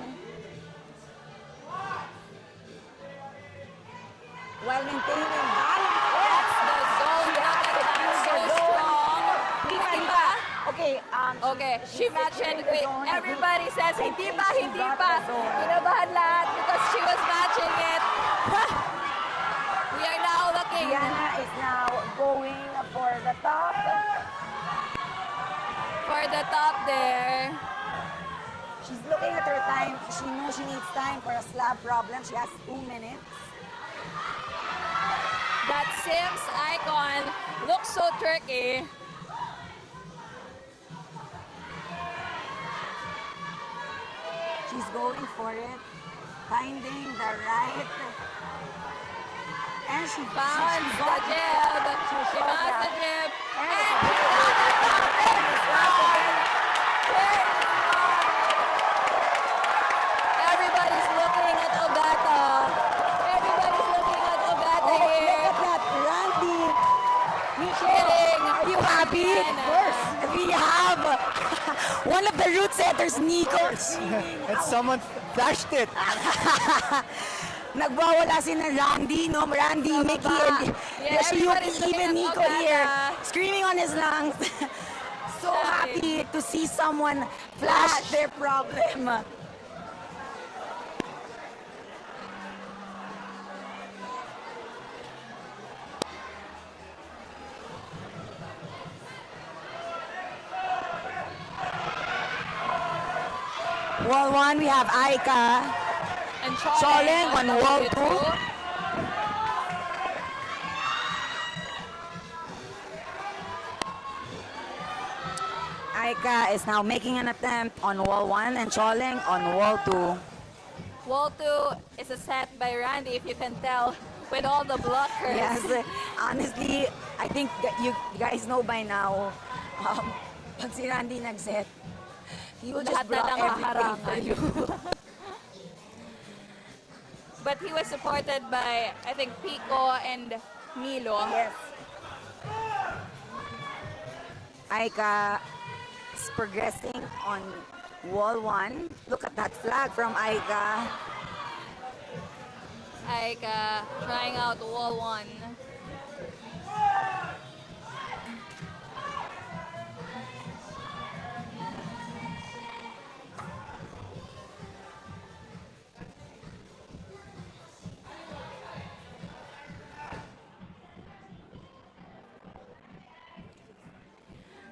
while maintaining balance. That's the zone. Look at that. So strong. Diba? Okay, Okay, she matched it with everybody says, hindi pa, hindi pa. Kinabahan lahat because she was matching it. We are now looking. Diana is now going for the top. For the top there. She's looking at her time. She knows she needs time for a slab problem. She has 2 minutes. That Sims icon looks so tricky. She's going for it, finding the right. And she Found she the got it. jib. She found the jib. And she everybody's looking at Ogata. Everybody's looking at Ogata here. Look at that, Randy. Kidding. Are you happy? Of course. We have one of the root setters, Nico. And someone flashed it. Nagwawala si na Randy, no? Randy, Mickey, and Yeah, everybody's looking even at Nico Ogata. here, screaming on his lungs. So happy to see someone flash their problem. Wall 1, we have Aika. And Choleng on wall 2. Aika is now making an attempt on wall 1 and Choleng on wall 2. Wall 2 is a set by Randy, if you can tell, with all the blockers. Yes, honestly, I think that you guys know by now, pag si Randy nag-set, he will just Lahat na block lang everything for haharangan. you. But he was supported by, I think, Pico and Milo. Yes. Aika is progressing on wall 1. Look at that flag from Aika. Aika trying out wall 1.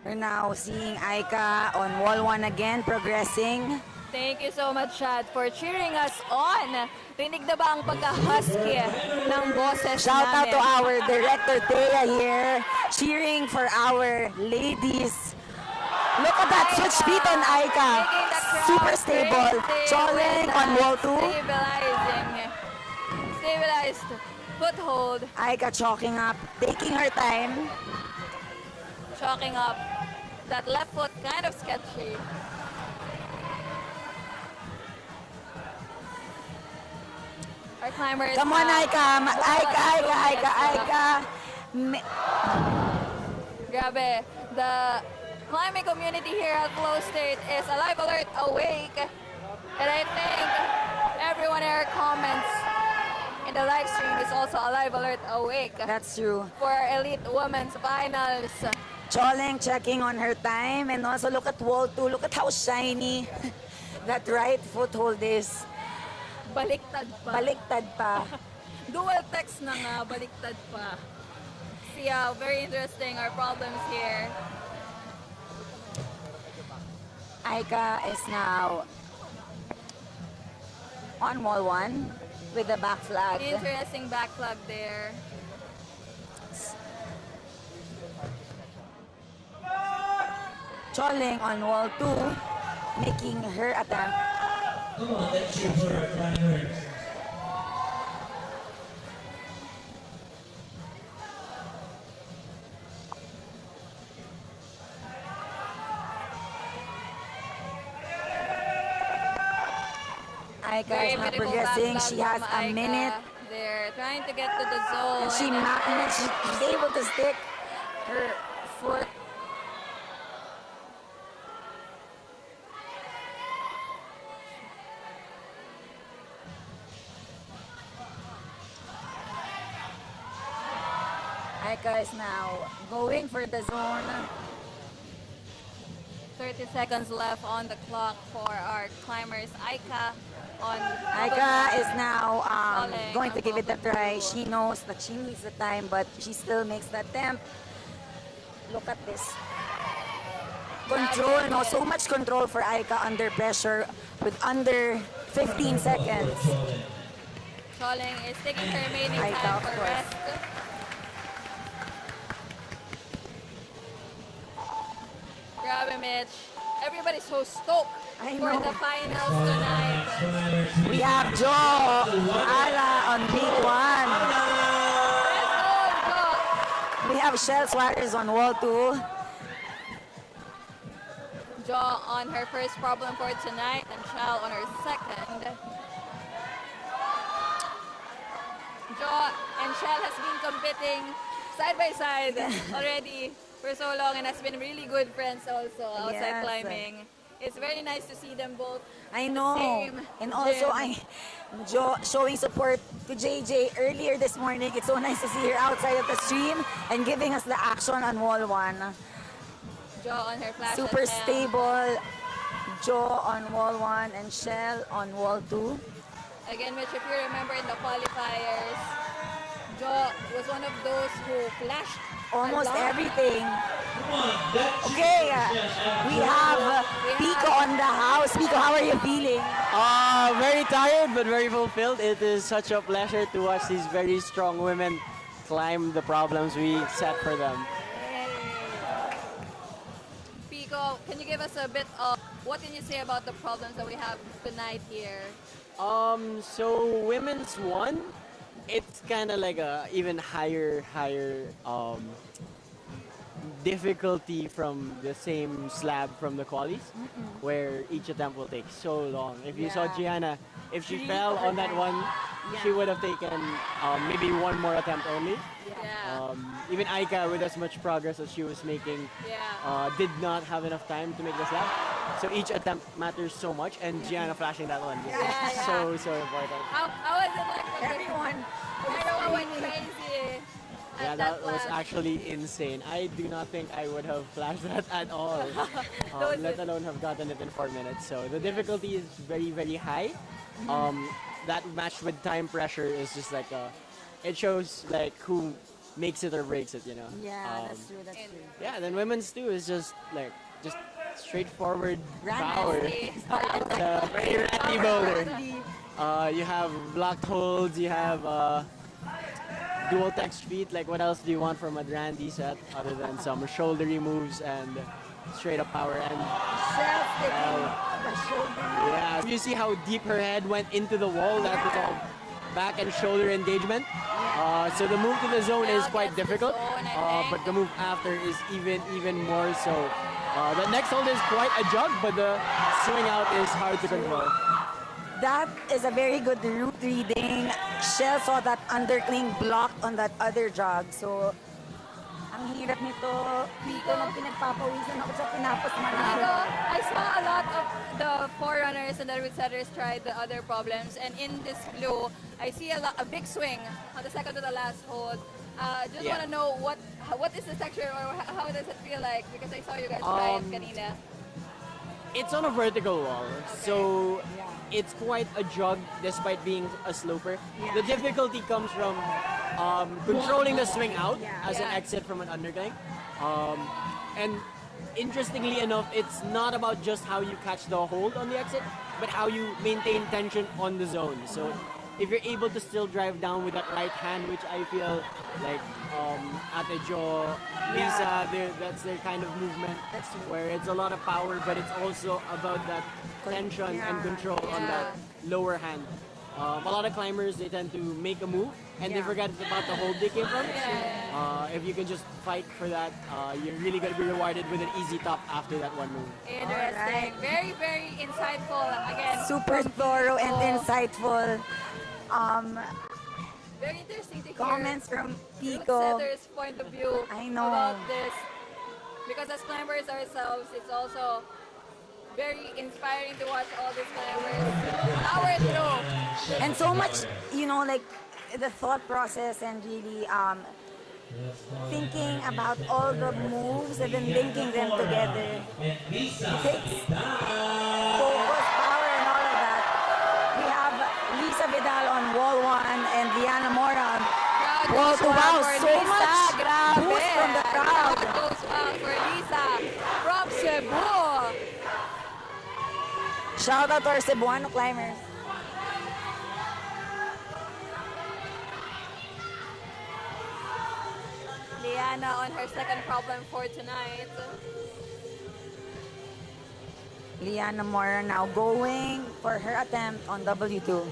We're now seeing Aika on wall 1 again, progressing. Thank you so much, Chad, for cheering us on. Rinig na ba ang pagka-husky ng boses Shout out namin? to our director Thea here, cheering for our ladies. Look at that switch beat on Aika. Making the crowd Super stable. crazy Choleng with on that wall 2. Stabilized foothold. Aika chalking up, taking her time. Chalking up. That left foot kind of sketchy. Our climbers. Come on, Aika. Aika. Grabe. The climbing community here at Flowstate is alive, alert, awake. And I think everyone in our comments in the live stream is also alive, alert, awake. That's true. For our Elite Women's Finals. Choleng checking on her time, and also look at wall 2. Look at how shiny that right foothold is. Baliktad pa. Baliktad pa. Dual text na nga, baliktad pa. See how very interesting our problems here. Aika is now on wall 1 with the back flag. Interesting back flag there. Choleng on wall 2, making her attempt. Come on, let's cheer for our climbers. Aika Very is not beautiful progressing. back She flag has from a Aika. minute. They're trying to get to the zone. And she's able to stick her foot. Aika is now going for the zone. 30 seconds left on the clock for our climbers. Aika on Aika is now Falling going on to give it a bubble try. two. She knows that she needs the time, but she still makes the attempt. Look at this. Control, no, so much control for Aika under pressure with under 15 seconds. Choling is taking her remaining Aika, time of for course. rest. Grabe, Mitch. Everybody's so stoked I for know. the finals tonight. We have Joe Ala on week one. Let's go, Joe. We have Shell Suarez on wall two. Jo on her first problem for tonight and Shal on her second. Jo and Shal has been competing side by side already for so long and has been really good friends also outside Yes. climbing. It's very nice to see them both. I in the know. same And also, gym. Joe showing support to JJ earlier this morning. It's so nice to see her outside of the stream and giving us the action on wall one. Jo on her flash Super attempt. stable. Joe on wall one and Shell on wall two. Again, Mitch, if you remember in the qualifiers, Jo was one of those who flashed Almost a lot. everything. Okay, we have Pico on the house. Pico, how are you feeling? Very tired but very fulfilled. It is such a pleasure to watch these very strong women climb the problems we set for them. Pico, can you give us a bit of what can you say about the problems that we have tonight here? So women's one, it's kind of like a even higher difficulty from the same slab from the qualies, where each attempt will take so long. If you saw Gianna, if she fell on that one, she would have taken maybe one more attempt only. Yeah. Even Aika, with as much progress as she was making, did not have enough time to make the slab. So each attempt matters so much, and Gianna flashing that one is so important. How was it like? Everyone. Everyone went crazy. Yeah, At that was flash. actually insane. I do not think I would have flashed that at all, let alone have gotten it in 4 minutes. So the difficulty is very, very high. That matched with time pressure is just like it shows like who makes it or breaks it, you know. Yeah, that's true, that's true. Yeah, then women's too is just straightforward power. Randy. It's a very randy boulder. You have blocked holds, you have dual text feet. Like, what else do you want from a Randy set other than some shouldery moves and straight up power? And yeah, you see how deep her head went into the wall. That was all back and shoulder engagement. So the move to the zone is quite difficult, but the move after is even more so. The next hold is quite a jug, but the swing out is hard to control. That is a very good route reading. Shell saw that undercling blocked on that other jog. So, ang hirap nito. Pico na pinagpapawisan ako sa pinapos Pico, man. I saw a lot of the forerunners and the route setters try the other problems, and in this blue, I see a big swing on the second to the last hold. Just want to know what is the texture or how does it feel like, because I saw you guys try it kanina. It's on a vertical wall, so it's quite a jog despite being a sloper. The difficulty comes from controlling the swing out as an exit from an undercling. And interestingly enough, it's not about just how you catch the hold on the exit, but how you maintain tension on the zone. So if you're able to still drive down with that right hand, which I feel like Ate Jo, Lisa, that's their kind of movement, where it's a lot of power, but it's also about that tension and control on that lower hand. A lot of climbers, they tend to make a move and they forget about the hold they came from. If you can just fight for that, you're really going to be rewarded with an easy top after that one move. Interesting. Very, very insightful. Again, Super thorough and insightful. very interesting to hear Comments from route Pico. setters' point of view I know. about this. Because as climbers ourselves, it's also very inspiring to watch all these climbers power through. And so much, like the thought process and really thinking about all the moves and then linking them together. It takes focus, power, and all of that. We have Lisa Vidal on wall 1 and Liana Mora on wall 2. Wow, so much boost from the crowd. Goes well for Lisa from Cebu. Shout out to our Cebuano climbers. Liana on her second problem for tonight. Liana Mora now going for her attempt on W2.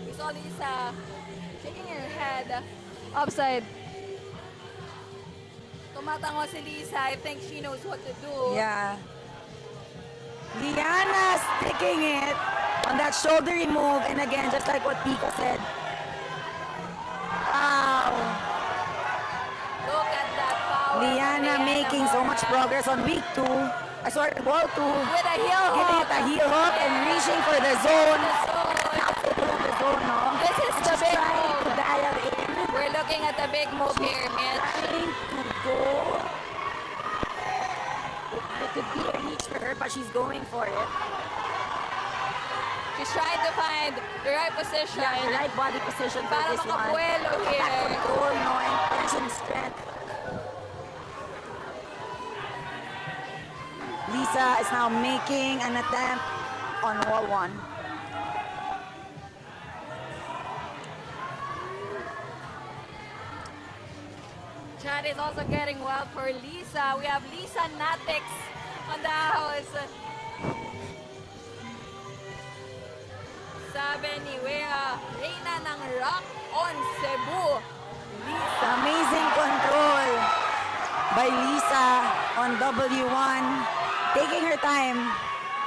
We saw Lisa shaking her head upside. Tumatango si Lisa. I think she knows what to do. Yeah. Liana sticking it on that shouldery move. And again, just like what Pika said. Wow. Look at that power. Liana making so much progress on week 2. Sorry, wall 2. With a heel hook. Giving it a heel hook and reaching for the zone. The zone, no? This is the big Trying move. to dial in. We're looking at the big move here, Mitch. Trying to go. It could be a reach for her, but she's going for it. She's trying to find the right position. Yeah, the right body position for Para this one. makabuelo That here. control, no, and tension strength. Lisa is now making an attempt on wall 1. Chad is also getting well for Lisa. We have Lisa Natix on the house. Sabi ni Wea, Reina ng Rock on Cebu. Lisa. Amazing control by Lisa on W1. Taking her time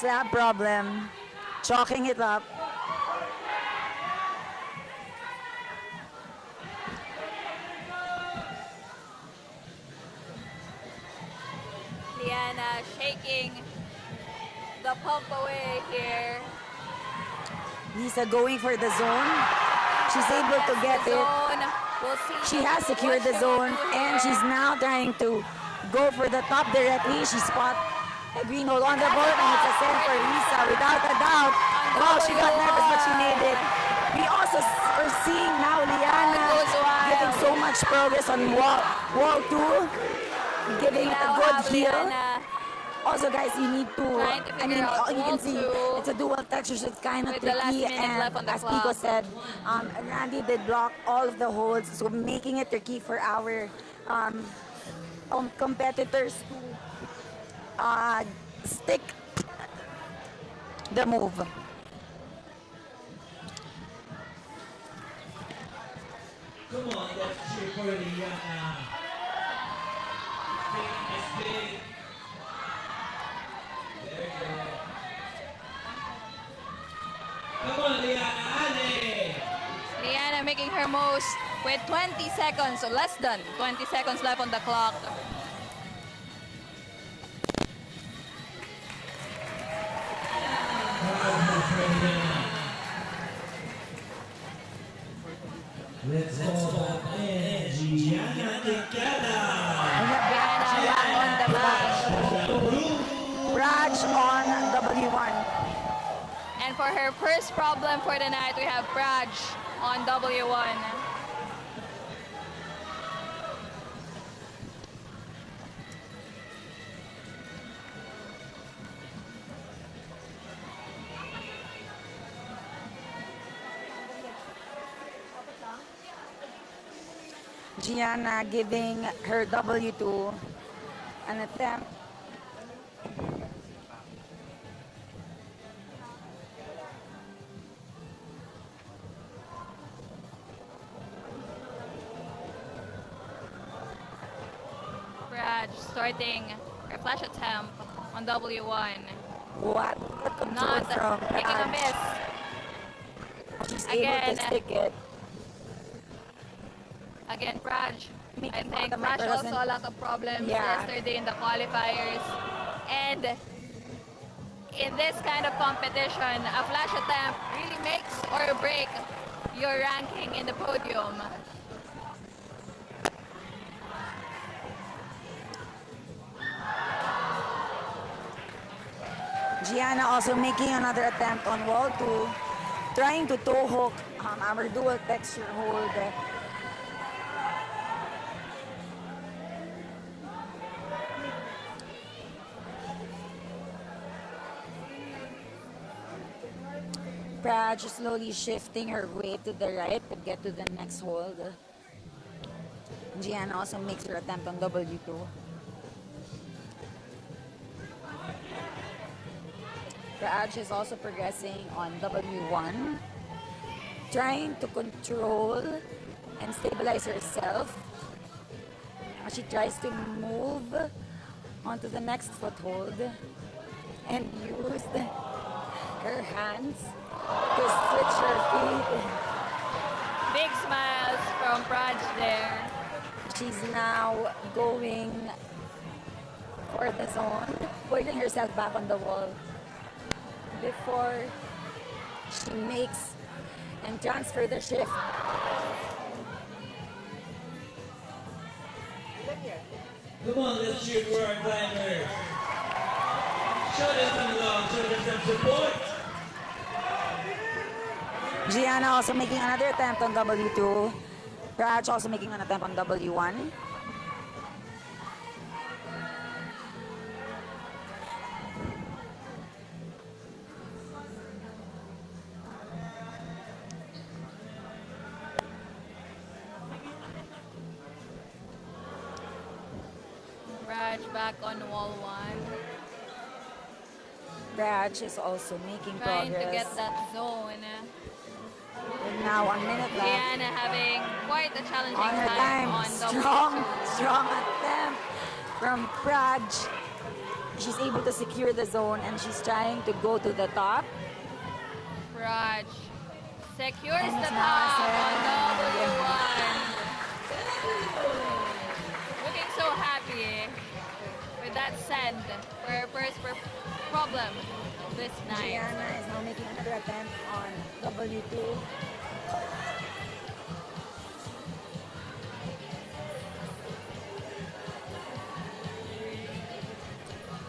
to have problem. Chalking it up. Liana shaking the pump away here. Lisa going for the zone. She's able to get The it. zone. We'll see She has secured the what she will zone do and here. she's now trying to go for the top directly. She spot a green hole on the board and it's a send for Lisa without a doubt. Wow, she got nervous but she made it. We also are seeing now Liana Goes wild. getting so much progress on wall 2, giving a Now good have heel. Liana Also, guys, you need to, trying to figure out you wall can see 2 it's a dual texture, so it's kind of with the last tricky. minute And left on the as clock. Pico said, Randy did block all of the holds, so making it tricky for our competitors to stick the move. Come on, let's cheer for Liana. Big is big. There you go. Come on, Liana, Ale! Liana making her most with 20 seconds, so less than 20 seconds left on the clock. Let's go and Gianna Ticada. Liana back on the back. Raj on W1. And for her first problem for the night, we have Praj on W1. Gianna giving her W2 an attempt. Praj starting her flash attempt on W1. What a control Not from taking a Raj. miss. She's Again. able to stick it. Again, Raj. I Making think the Raj doesn't- also a lot of problems Yeah. yesterday in the qualifiers. And in this kind of competition, a flash attempt really makes or break your ranking in the podium. Gianna also making another attempt on wall 2, trying to toe hook our dual texture hold. Praj slowly shifting her weight to the right to get to the next hold. Gianna also makes her attempt on W2. Praj is also progressing on W1, trying to control and stabilize herself. She tries to move onto the next foothold and use her hands to switch her feet. Big smiles from Praj there. She's now going for the zone, putting herself back on the wall before she makes and transfer the shift. Come on, let's cheer for our climbers. Show them some love, show them some support. Gianna also making another attempt on W2. Raj also making an attempt on W1. Raj back on wall 1. Raj is also making Trying to get progress. that zone. And now 1 minute left. Diana having quite a challenging On her time time, on strong, W2. strong attempt from Praj. She's able to secure the zone and she's trying to go to the top. Raj secures And the it's now top on set. W1. Looking so happy with that send for her first problem this night. Gianna is now making another attempt on W2.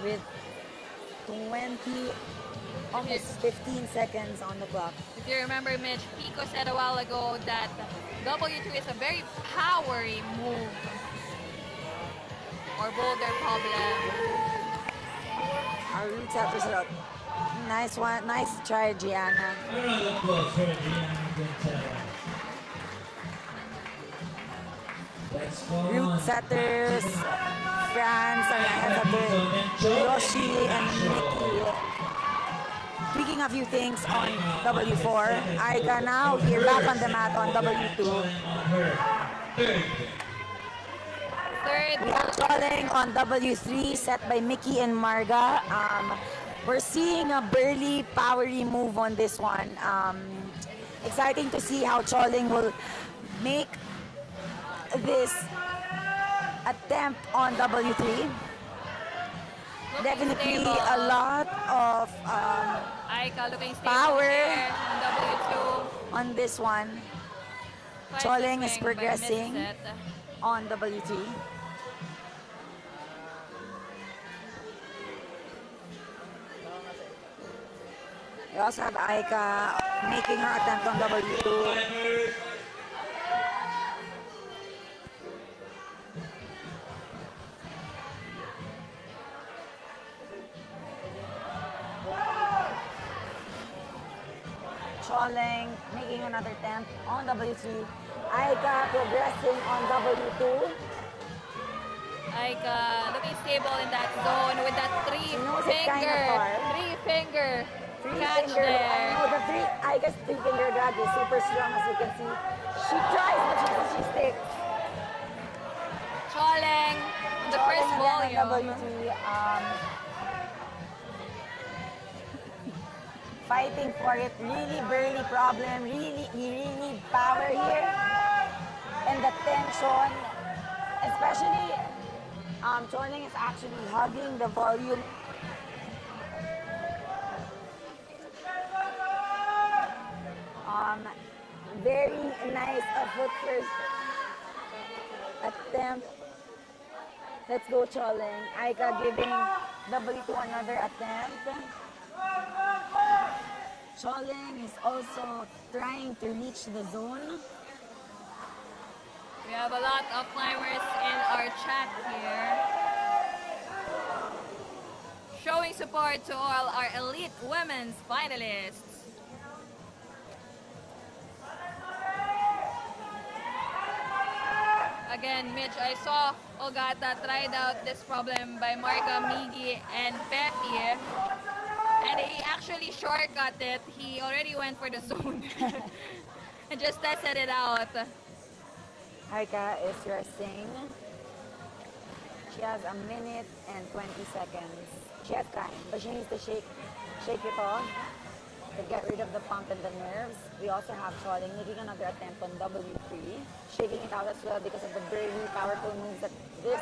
With 20, almost 15 seconds on the clock. If you remember, Mitch, Pico said a while ago that W2 is a very powery move or boulder problem. Our roots have result. Nice one, nice try, Gianna. A round of applause for Gianna Gonzalez. Let's go Root on. setters, France, and Yoshi and Nikki. Tweaking a few things on W4. Aika now here back on the mat on W2. Third, We are calling on W3 set by Mickey and Marga. We're seeing a burly, powery move on this one. Exciting to see how Choling will make this attempt on W3. Definitely stable. a lot of Aika looking stable power here on W2. on this one. Quite Choling the is swing, but progressing missed it. on W3. We also have Aika making her attempt on W2. Choling making another attempt on W3. Aika progressing on W2. Aika looking stable in that zone with that She knows it's kinda far. three finger Three catch finger, there. oh, the three, Aika's three finger drag is super strong as you can see. She tries but she sticks. Choling the first Choling again volume. on W3. Fighting for it, really burly problem, you really need power here. And the tension, especially Choling is actually hugging the volume. Very nice foot first attempt. Let's go Choling. Aika giving W2 another attempt. Choling is also trying to reach the zone. We have a lot of climbers in our chat here. Showing support to all our elite women's finalists. Again, Mitch, I saw Ogata tried out this problem by Marga, Migi, and Pepe. And he actually shortcut it. He already went for the zone. And just tested it out. Aika is resting. She has a minute and 20 seconds. She has time, but she needs to shake it off to get rid of the pump and the nerves. We also have Choling making another attempt on W3, shaking it out as well because of the very powerful moves that this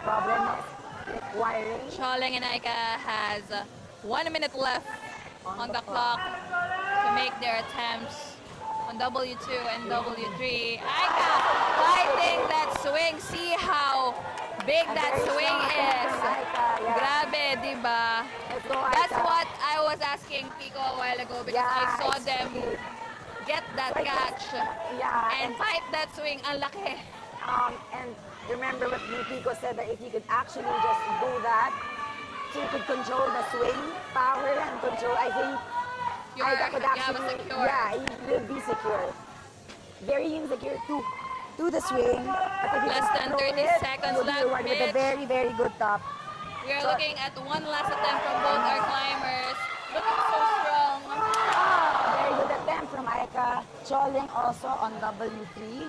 problem is requiring. Choling and Aika has 1 minute left on the clock to make their attempts on W2 and W3. Aika fighting that swing. See how big that swing is. Grabe, diba? That's what I was asking Pico a while ago because I saw them get that catch and fight that swing. Ang laki. And remember what Pico said, that if you could actually just do that, so you could control the swing power and control, I think Aika could actually, he will be secure. Very insecure to the swing. But if you Less than 30 seconds left, with a very, very good top. We are looking at one last attempt from both our climbers. Looking so strong. Very good attempt from Aika. Choling also on W3.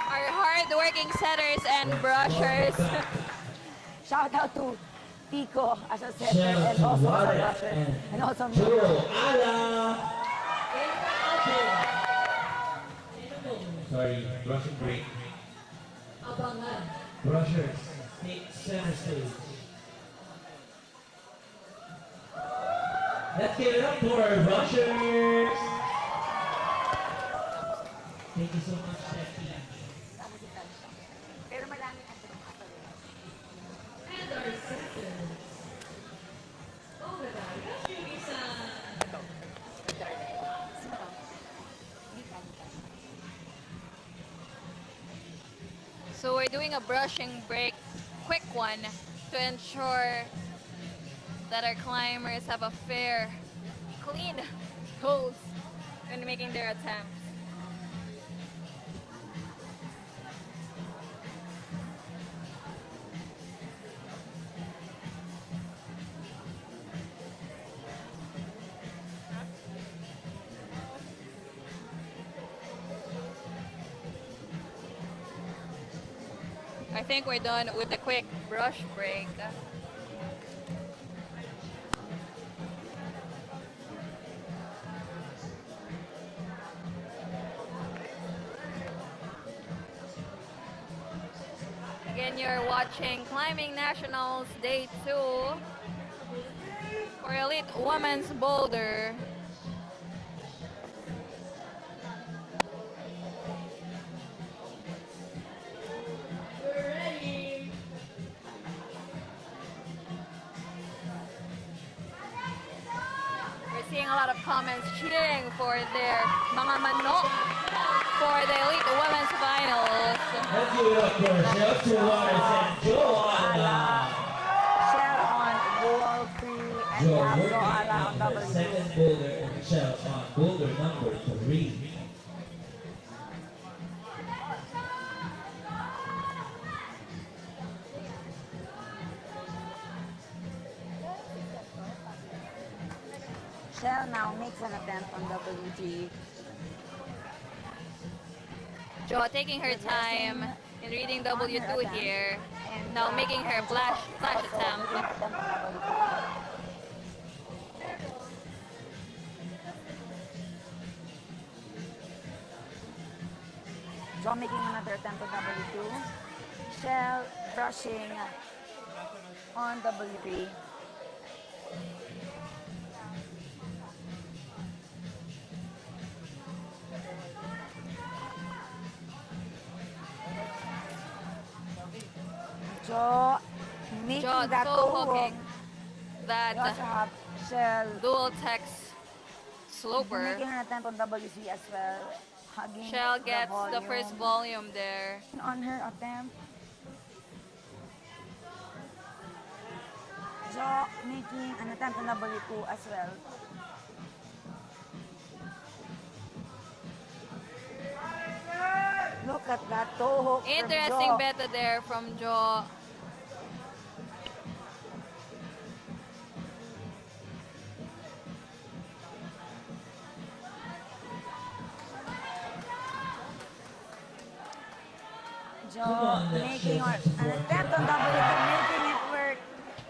Our hard-working setters and brushers. Shout out to Pico as a setter and also as a brusher. And also me. Sorry, brushing break. Brushers, take center stage. Let's give it up for our brushers. Thank you so much, Becky. And our second. Over there, So we're doing a brushing break, quick one, to ensure that our climbers have a fair, clean pose when making their attempts. I think we're done with the quick brush break. Again, you're watching Climbing Nationals Day 2 for Elite Women's Boulder. Seeing a lot of comments cheering for their mga manok for the Elite Women's Finals. Let's give it up for Shell Suarez and Joanna. Shell on wall 3 and Joanna on the W3. second boulder and Shell on boulder number 3. Shell now makes an attempt on W3. Jo taking her time in reading W2 here. Now making her flash attempt. Jo making another attempt on W2. Shell brushing on W3. Jo making Jo that so toe hook. hooking that We also have Shell dual text sloper. making an attempt on W3 as well. Hugging Shell gets the volume. first volume there. On her attempt. Jo making an attempt on W2 as well. Look at that toe hook from Interesting Jo. beta there from Jo. Jo making an attempt on W2, making it work.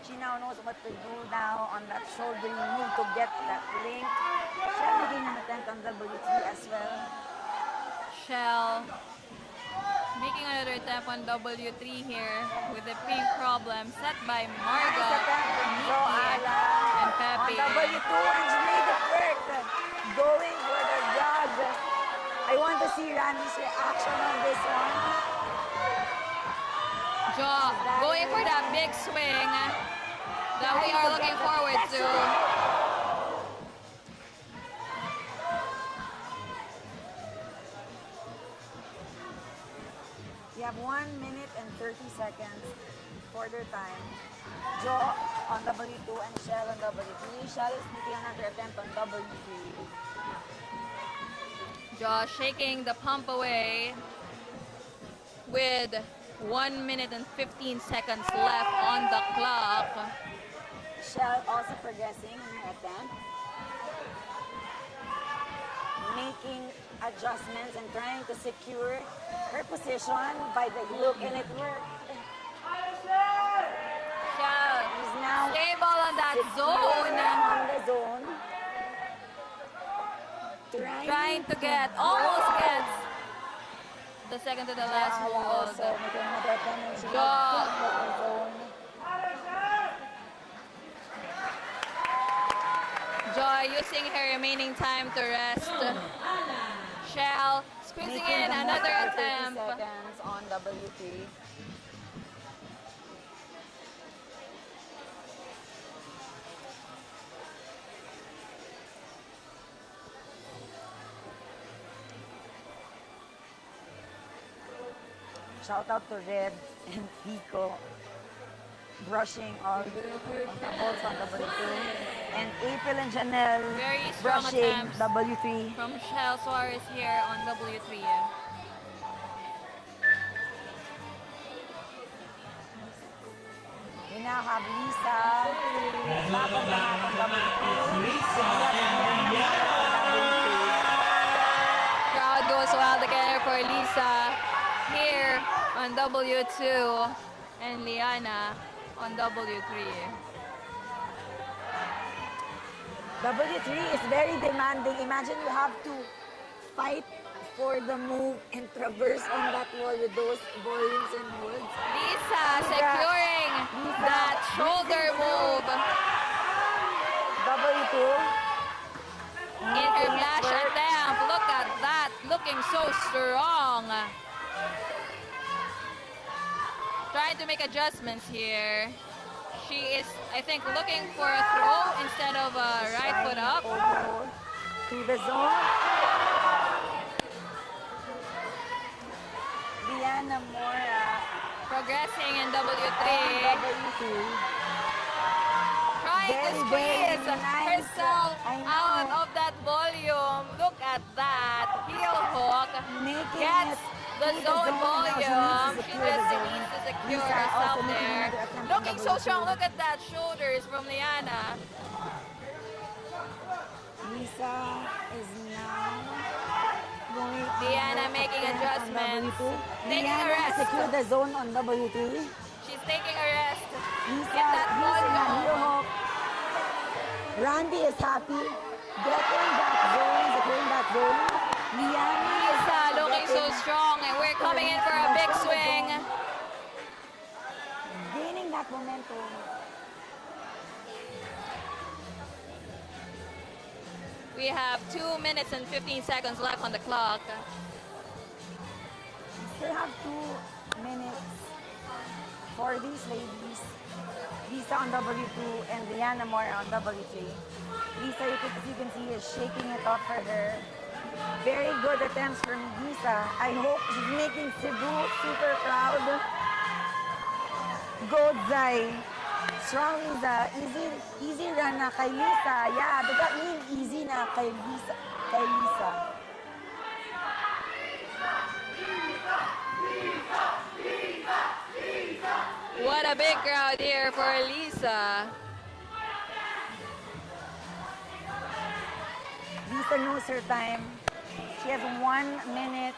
She now knows what to do now on that shouldering move to get that link. Shell making an attempt on W3 as well. Shell making another attempt on W3 here with the pink problem set by Marga, Nice attempt from Jo Ala and on Pepe. W2 and she made it work. Going for the jog. I want to see Randy's reaction on this one. Jo going for that big swing that we are looking forward to. We have 1 minute and 30 seconds for their time. Jo on W2 and Shell on W3. Shell is making another attempt on W3. Jo shaking the pump away with 1 minute and 15 seconds left on the clock. Shell also progressing in her attempt. Making adjustments and trying to secure her position by the hook, and it worked. Shell She's now stable on that secure zone. on the zone. Trying to get, almost gets the second to the last Also hold. making another attempt and she Jo. got put in the zone. Joy using her remaining time to rest. Shell squeezing Making in the another move for 30 attempt. seconds on W3. Shout out to Red and Pico brushing all the balls on W2. And April and Janelle Very strong brushing attempts W3. from Shell Suarez here on W3. We now have Lisa back on the mat on W2. Crowd goes wild again for Lisa here on W2 and Liana on W3. W3 is very demanding. Imagine you have to fight for the move and traverse on that wall with those volumes and holds. Lisa securing that shoulder move W2. in her flash attempt. Look at that, looking so strong. Trying to make adjustments here. She is, I think, looking for a throw instead of a right foot up. To the zone. Diana Mora. Progressing in W3. W2. Trying to Very, squeeze very nice. herself I know. out of that volume. Look at that. Heel hook. Making Gets it the to zone Now volume. she She needs to secure the just zone. needs to secure Lisa herself also making there. another attempt on Looking so W2. strong. Look at that shoulders from Liana. Lisa is now going Liana to making attempt on adjustments. W2. Taking a Liana rest. secured the zone on W3. She's taking a rest. Lisa Get that using a heel volume. hook. Randy is happy. Getting that zone, securing that zone. Liana Lisa looking so strong, and we're coming in for a big swing. Gaining that momentum. We have 2 minutes and 15 seconds left on the clock. Still have 2 minutes for these ladies. Lisa on W2 and Liana Moore on W3. Lisa, as you can see, is shaking it off for her. Very good attempts from Lisa. I hope she's making Cebu super proud. Go Zai. Strong Lisa. Easy run na kay Lisa. Yeah, does that mean easy na kay Lisa? Kay Lisa. What a big crowd here for Lisa. Lisa knows her time. She has 1 minute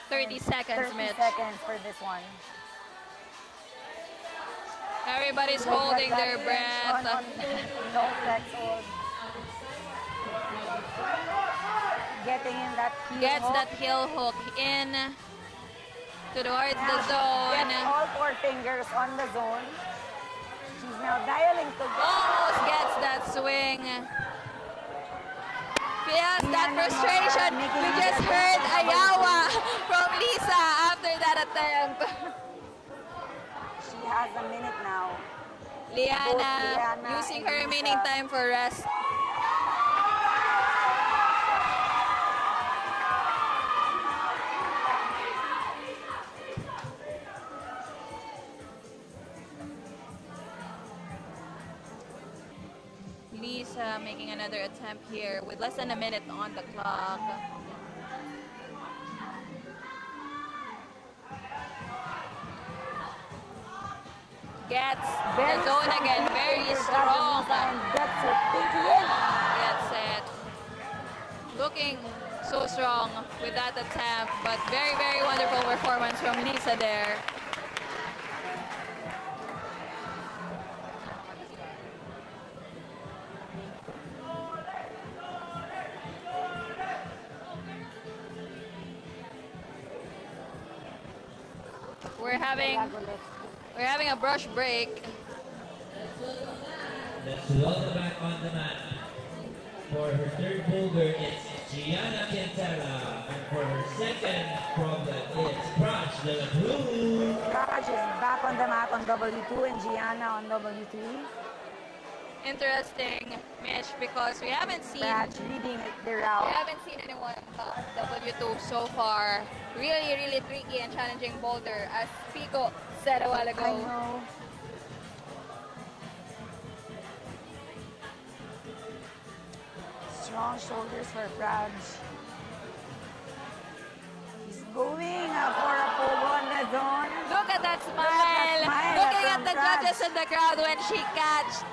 30 seconds, 30 Mitch. seconds for this one. Everybody's holding their breath. No flex hold. Getting in that heel Gets hook. that heel hook in towards the Gets zone. all 4 fingers on the zone. She's now dialing to Almost gets that swing. Feels that frustration. We just heard Ayawa from Lisa after that attempt. She has a minute now. Liana using her remaining time for rest. Lisa making another attempt here with less than a minute on the clock. Gets the zone again, very strong. Gets her pinky in. Gets it. Looking so strong with that attempt, but very, very wonderful performance from Lisa there. We're having a brush break. Let's welcome back on the mat. For her third boulder, it's Gianna Quintela. And for her second problem, it's Praj de la Cruz. Praj is back on the mat on W2 and Gianna on W3. Interesting, Mitch, because we haven't seen reading their route. We haven't seen anyone W2 so far. Really, really tricky and challenging boulder, as Pico said a while ago. I know. Strong shoulders for Praj. He's going for a pogo on the zone. Look at that smile. Looking at the judges in the crowd when she got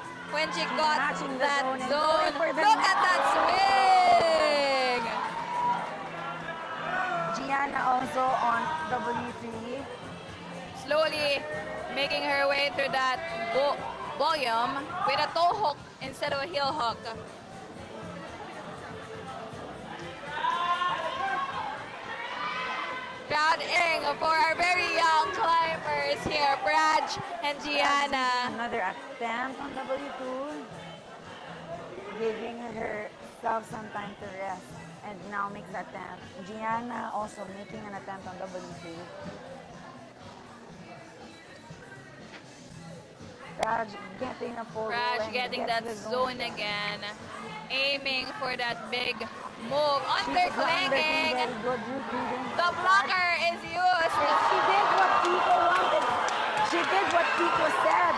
that zone. Look at that swing. Gianna also on W3. Slowly making her way through that volume with a toe hook instead of a heel hook. Crowding for our very young climbers here, Praj and Gianna. Another attempt on W2. Giving herself some time to rest. And now makes the attempt. Gianna also making an attempt on W3. Praj getting a pogo. Praj getting that zone again. Aiming for that big move. Underclinging. The blocker is used. She did what Pico wanted. She did what Pico said.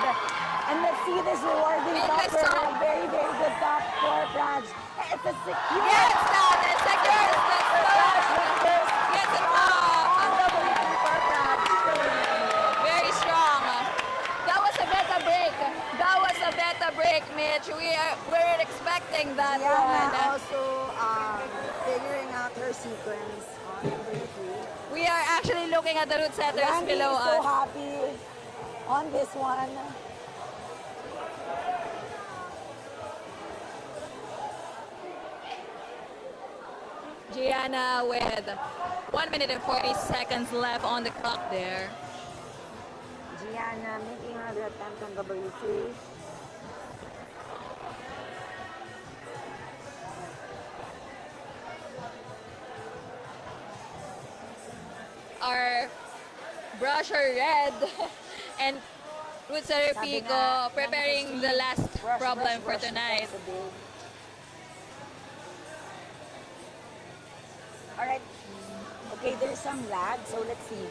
And let's see this rewarding top for a very, very good top for Praj. It's a secure. Yes, that is secure. Gets it top. On W3 for Praj. Very strong. That was a better break. That was a better break, Mitch. We weren't expecting that one. Also sequence on W3. We are actually looking at the root setters Randy below is so us. happy on this one. Gianna with 1 minute and 40 seconds left on the clock there. Gianna making another attempt on W3. Our brusher red and root setter Sabi Pico nga, preparing the last problem for tonight. Alright. Okay, there's some lag, so let's see.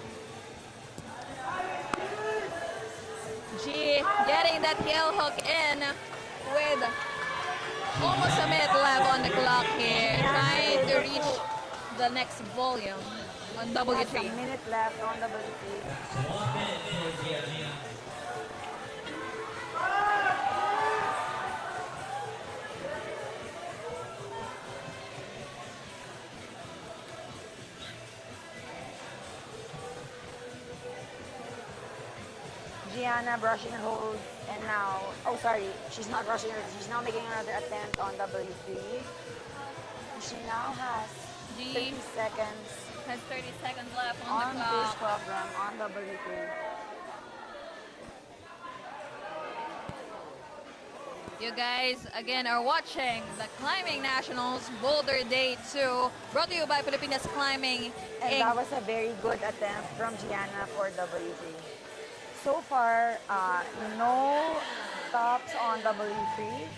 G getting that heel hook in with almost a minute left on the clock here, trying to reach the next volume on That's a W3. minute left on W3. That's 1 minute for Gianna. Gianna brushing her hold, and now, oh sorry, she's not brushing her, she's now making another attempt on W3. She now has G 30 seconds has 30 seconds left on on the this clock. program on W3. You guys again are watching the Climbing Nationals Boulder Day 2, brought to you by Filipinas Climbing And Inc. that was a very good attempt from Gianna for W3. So far, no stops on W3.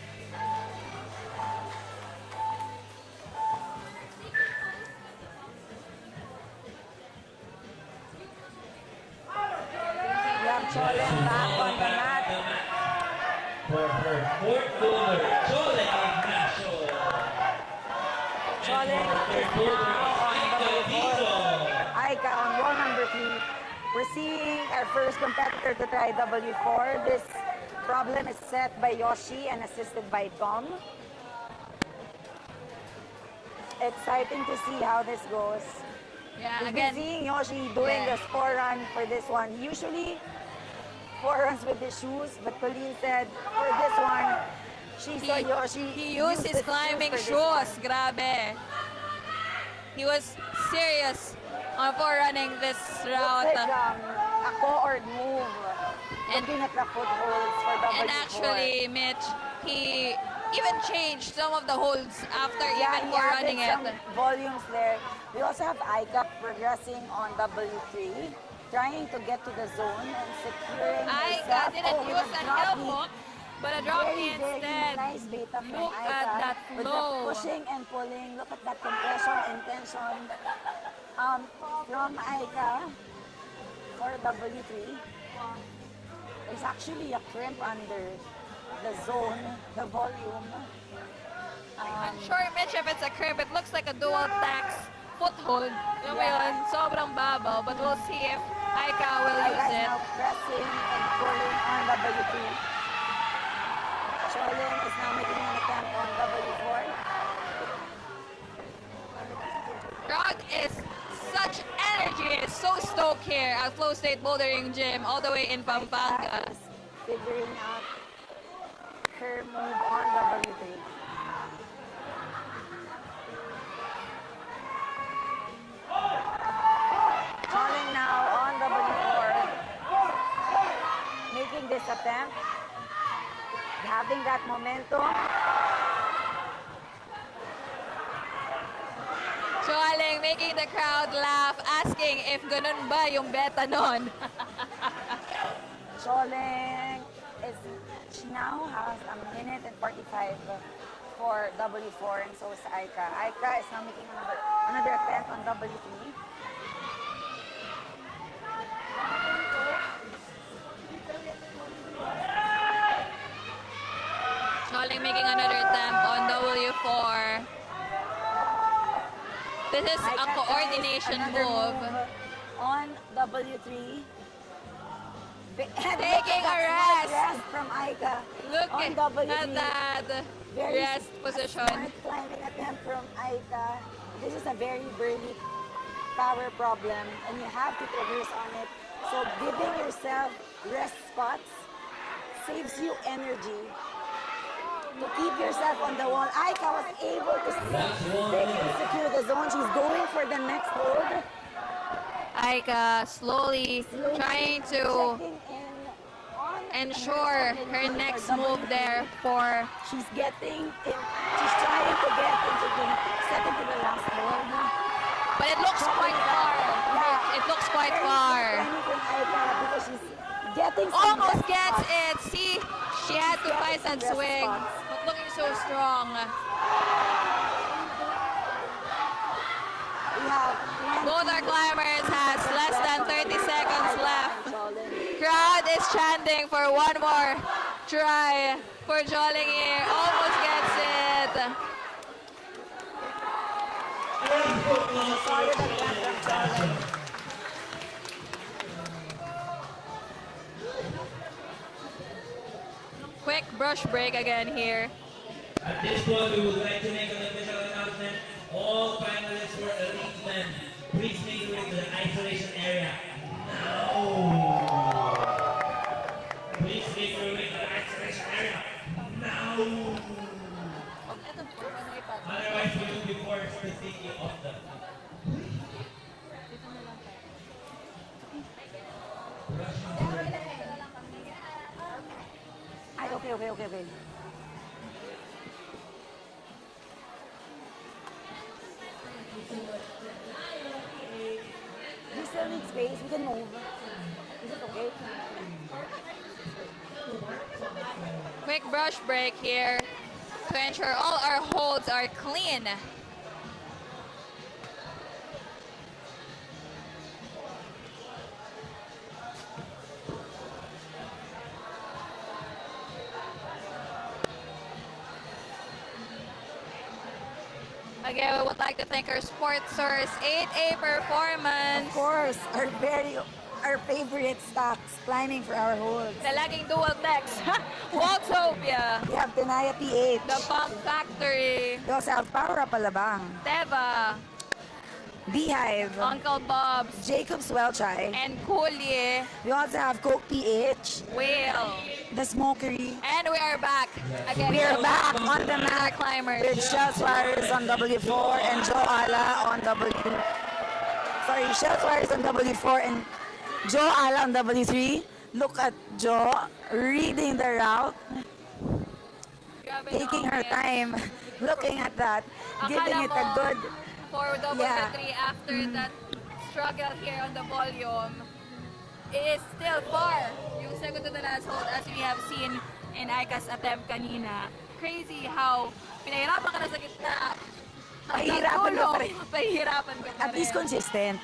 We have Cholen back on the mat. For her fourth boulder, Chole Ignacio. Cholen is now on W4. Aika on wall number 3. We're seeing our first competitor to try W4. This problem is set by Yoshi and assisted by Tom. Exciting to see how this goes. Yeah, We've again, been seeing Yoshi doing Yeah. the 4 run for this one. Usually 4 runs with his shoes, but Colleen said for this one, she saw Yoshi he used his the climbing for this shoes. one. Grabe. He was serious on for running this route. Looks like a forward move. And- Looking at the footholds for W4. And actually, Mitch, he even changed some of the holds after yeah, even he for added running some it. volumes there. We also have Aika progressing on W3, trying to get to the zone and securing herself. Didn't with use a an drop heel knee. hook, but a drop Very, knee very instead. nice beta from Look Aika. at that With flow. the pushing and pulling. Look at that compression and tension from Aika for W3. There's actually a crimp under the zone, the volume. I'm sure, Mitch, if it's a crimp, it looks like a dual tax foothold. Alam mo yun, sobrang babaw, but we'll see if Aika will use Aika is it. now pressing and pulling on W3. Cholen is now making an attempt on W4. Crowd is such energy, it's so stoked here at Flowstate Bouldering Gym, all the way in Pampanga. Aika is figuring out her move on W3. Cholen now on W4. Making this attempt. Having that momentum. Chualing making the crowd laugh, asking if ganun ba yung beta nun. Cholen she now has a minute and 45 for W4, and so is Aika. Aika is now making another attempt on W3. Chualing making another attempt on W4. This is a Aika coordination tries another move. on W3. Taking a rest. From Aika. Look on at W3. that Very rest position. smart climbing attempt from Aika. This is a very burly power problem and you have to traverse on it. So giving yourself rest spots saves you energy to keep yourself on the wall. Aika was able to stick and secure the zone. She's going for the next hold. Aika slowly trying to ensure her next move there for she's getting in, she's trying to get into the second to the last hold. but it looks quite far. Yeah. It looks quite far. Because she's getting some Almost rest gets spots. it. See, she had to fight that Rest swing. spots. But looking so strong. We have Boulder climbers has less than 30 seconds left. Crowd is chanting for one more try for Joling here. Almost gets it. Quick brush break again here. At this point, we would like to make an official announcement. All finalists for Elite Men, please make your way to the isolation area now. Please make your way to the isolation area now. Otherwise, we will be forced to take you off the. Ay, okay. We still need space. We can move. Is it okay? Quick brush break here to ensure all our holds are clean. Again, we would like to thank our sponsors, 8A Performance. Of course, our favorite stocks, climbing for our holds. The laging dual decks, Waltopia. We have Tenaya PH. The Pump Factory. We also have Power Up Alabang. Teva. Beehive. Uncle Bob's. Jacob's Welchai. And Cooley. We also have Coke PH. Whale. The Smokery. And we are back again. We are back on the mat climbers. with Shell Suarez on W4 and Joe Ala on Shell Suarez on W4 and Joe Ala on W3. Look at Joe reading the route, taking her time, looking at that, giving it a good. For W3 after that struggle here on the volume, it is still far. Yung second to the last hold as we have seen in Aika's attempt kanina. Crazy how pinahirapan ka na sa gitna. Pahihirapan ka pa rin. Pahihirapan ka pa At least rin. consistent.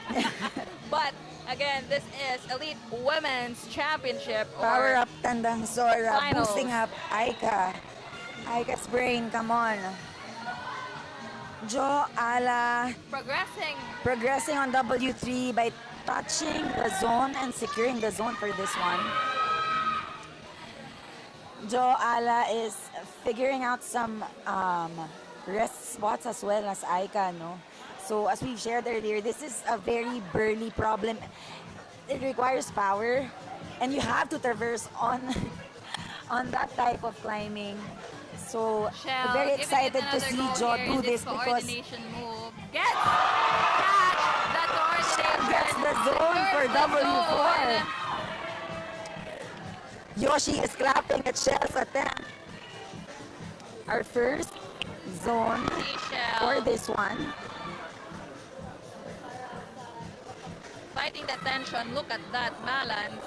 But again, this is Elite Women's Championship. Power up Tandang Sora, Finals. boosting up Aika. Aika's brain, come on. Joe Ala progressing on W3 by touching the zone and securing the zone for this one. Joe Ala is figuring out some rest spots as well as Aika, no? So as we shared earlier, this is a very burly problem. It requires power and you have to traverse on that type of climbing. So Shell, we're very giving it excited to another see go Jo here do in this because coordination move. Catch that coordination. gets the zone for W4. Yoshi is clapping at Shell's attempt. Our first zone for this one. Fighting the tension. Look at that balance.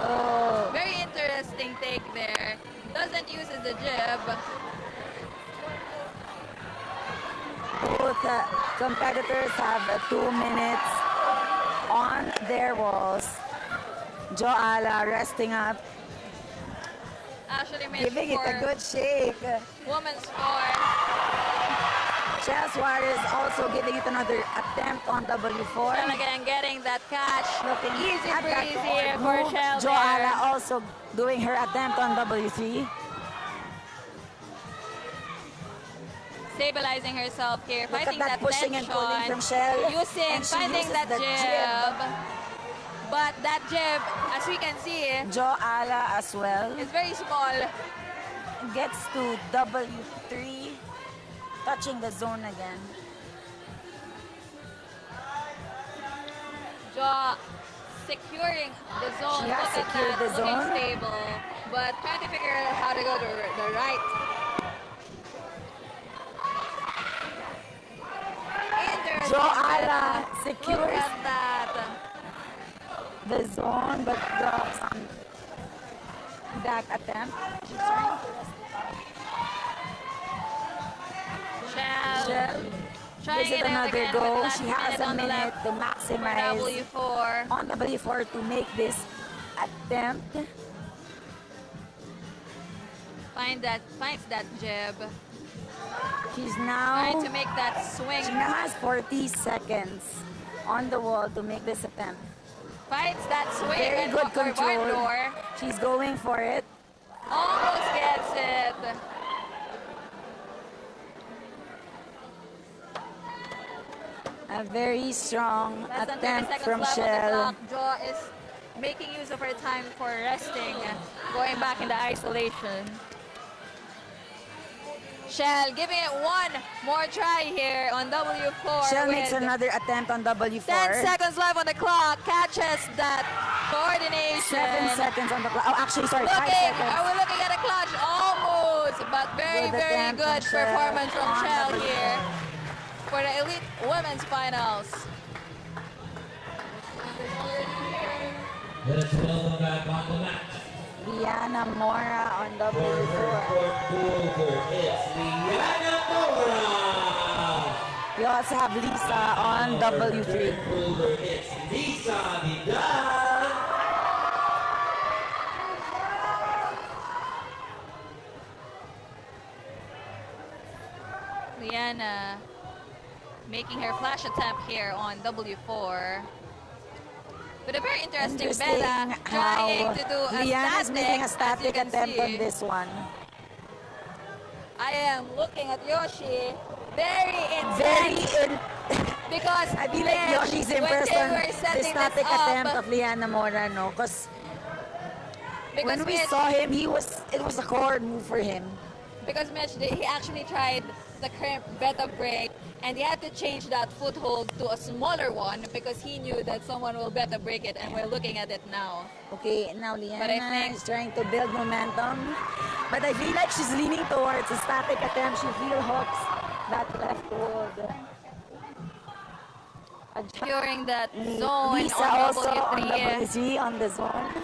Oh. Very interesting take there. Doesn't use the jib. Both competitors have 2 minutes on their walls. Joala resting up, Actually made giving it a for good shake. women's four. Shell Suarez also giving it another attempt on W4. Shell again getting that catch. Looking Easy at that breezy for move. Shell Joala there. also doing her attempt on W3. Stabilizing herself here, Look fighting at that that pushing and pulling tension, from Shell. using, And she finding uses that the jab. But that jab, as we can see, Joala as well. is very small. Gets to W3, touching the zone again. Jo securing the zone. She has Look at secured that, the looking zone. stable, but trying to figure out how to go to the right. Joala Look secures at that. the zone but drops on that attempt. She's trying to Shell. Trying gives it it out another again go. with last She has a on the minute left to for maximize W4. on W4 to make this attempt. Finds that jab. She's now Trying to make that swing. She now has 40 seconds on the wall to make this attempt. Finds that swing. Very and good or barn control. door. She's going for it. Almost gets it. A very strong Less than 30 attempt seconds from left on the Shell. clock. Jo is making use of her time for resting, going back into isolation. Shell giving it one more try here on W4. Shell makes with another attempt on W4. 10 seconds left on the clock. Catches that coordination. 7 seconds on the clock. Oh, actually, sorry, 5 Looking, seconds. are we looking at a clutch? Almost, but very, Good very attempt good from Shell performance from on Shell W4. here for the Elite Women's Finals. Let us welcome back on the mat. Liana Mora on For her W4. fourth Boulder, it's Liana Mora. We also have Lisa on W3. Third Boulder, it's Lisa Vidal. Liana making her flash attempt here on W4. But a very interesting beta trying to do a Liana is making a static, as you static can attempt see. on this one. I am looking at Yoshi very Very intense because I feel like Yoshi's impressed when on they were the setting static this up, attempt of Liana Mora, no? Because when we Mitch- saw him, it was a core move for him. Because Mitch, he actually tried the current beta break and he had to change that foothold to a smaller one because he knew that someone will beta break it, and we're looking at it now. Okay, now But I Liana think- is trying to build momentum. But I feel like she's leaning towards a static attempt. She heel hooks that left hold. Securing that zone Lisa on also on W3. W3 on the zone.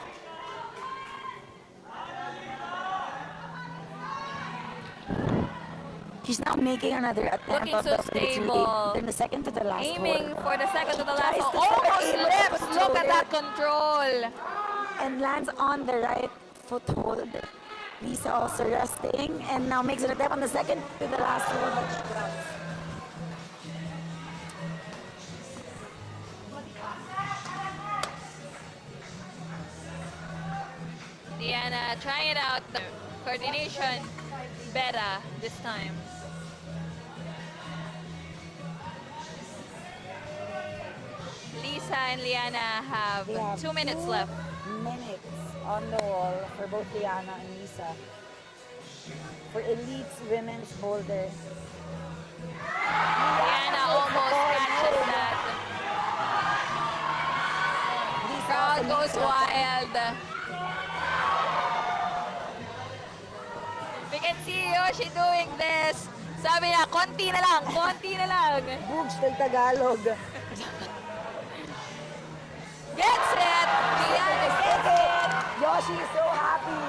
She's now making another attempt Looking on so W3. stable. Then the second to the last Aiming hold. for the second to the last Tries one. to try Almost aim lifts. it, Look at yeah. that control. And lands on the right foothold. Lisa also resting and now makes an attempt on the second to the last hold, but she drops. Diana trying it out. The coordination better this time. Lisa and Liana have They have 2 minutes 2 left. minutes on the wall for both Liana and Lisa. For Elite's Women's Boulder. Liana almost catches that. Crowd goes wild. We can see Yoshi doing this. Sabi niya, konti na lang, konti na lang. Boogs del Tagalog. Gets it! Liana gets it! Yoshi is so happy.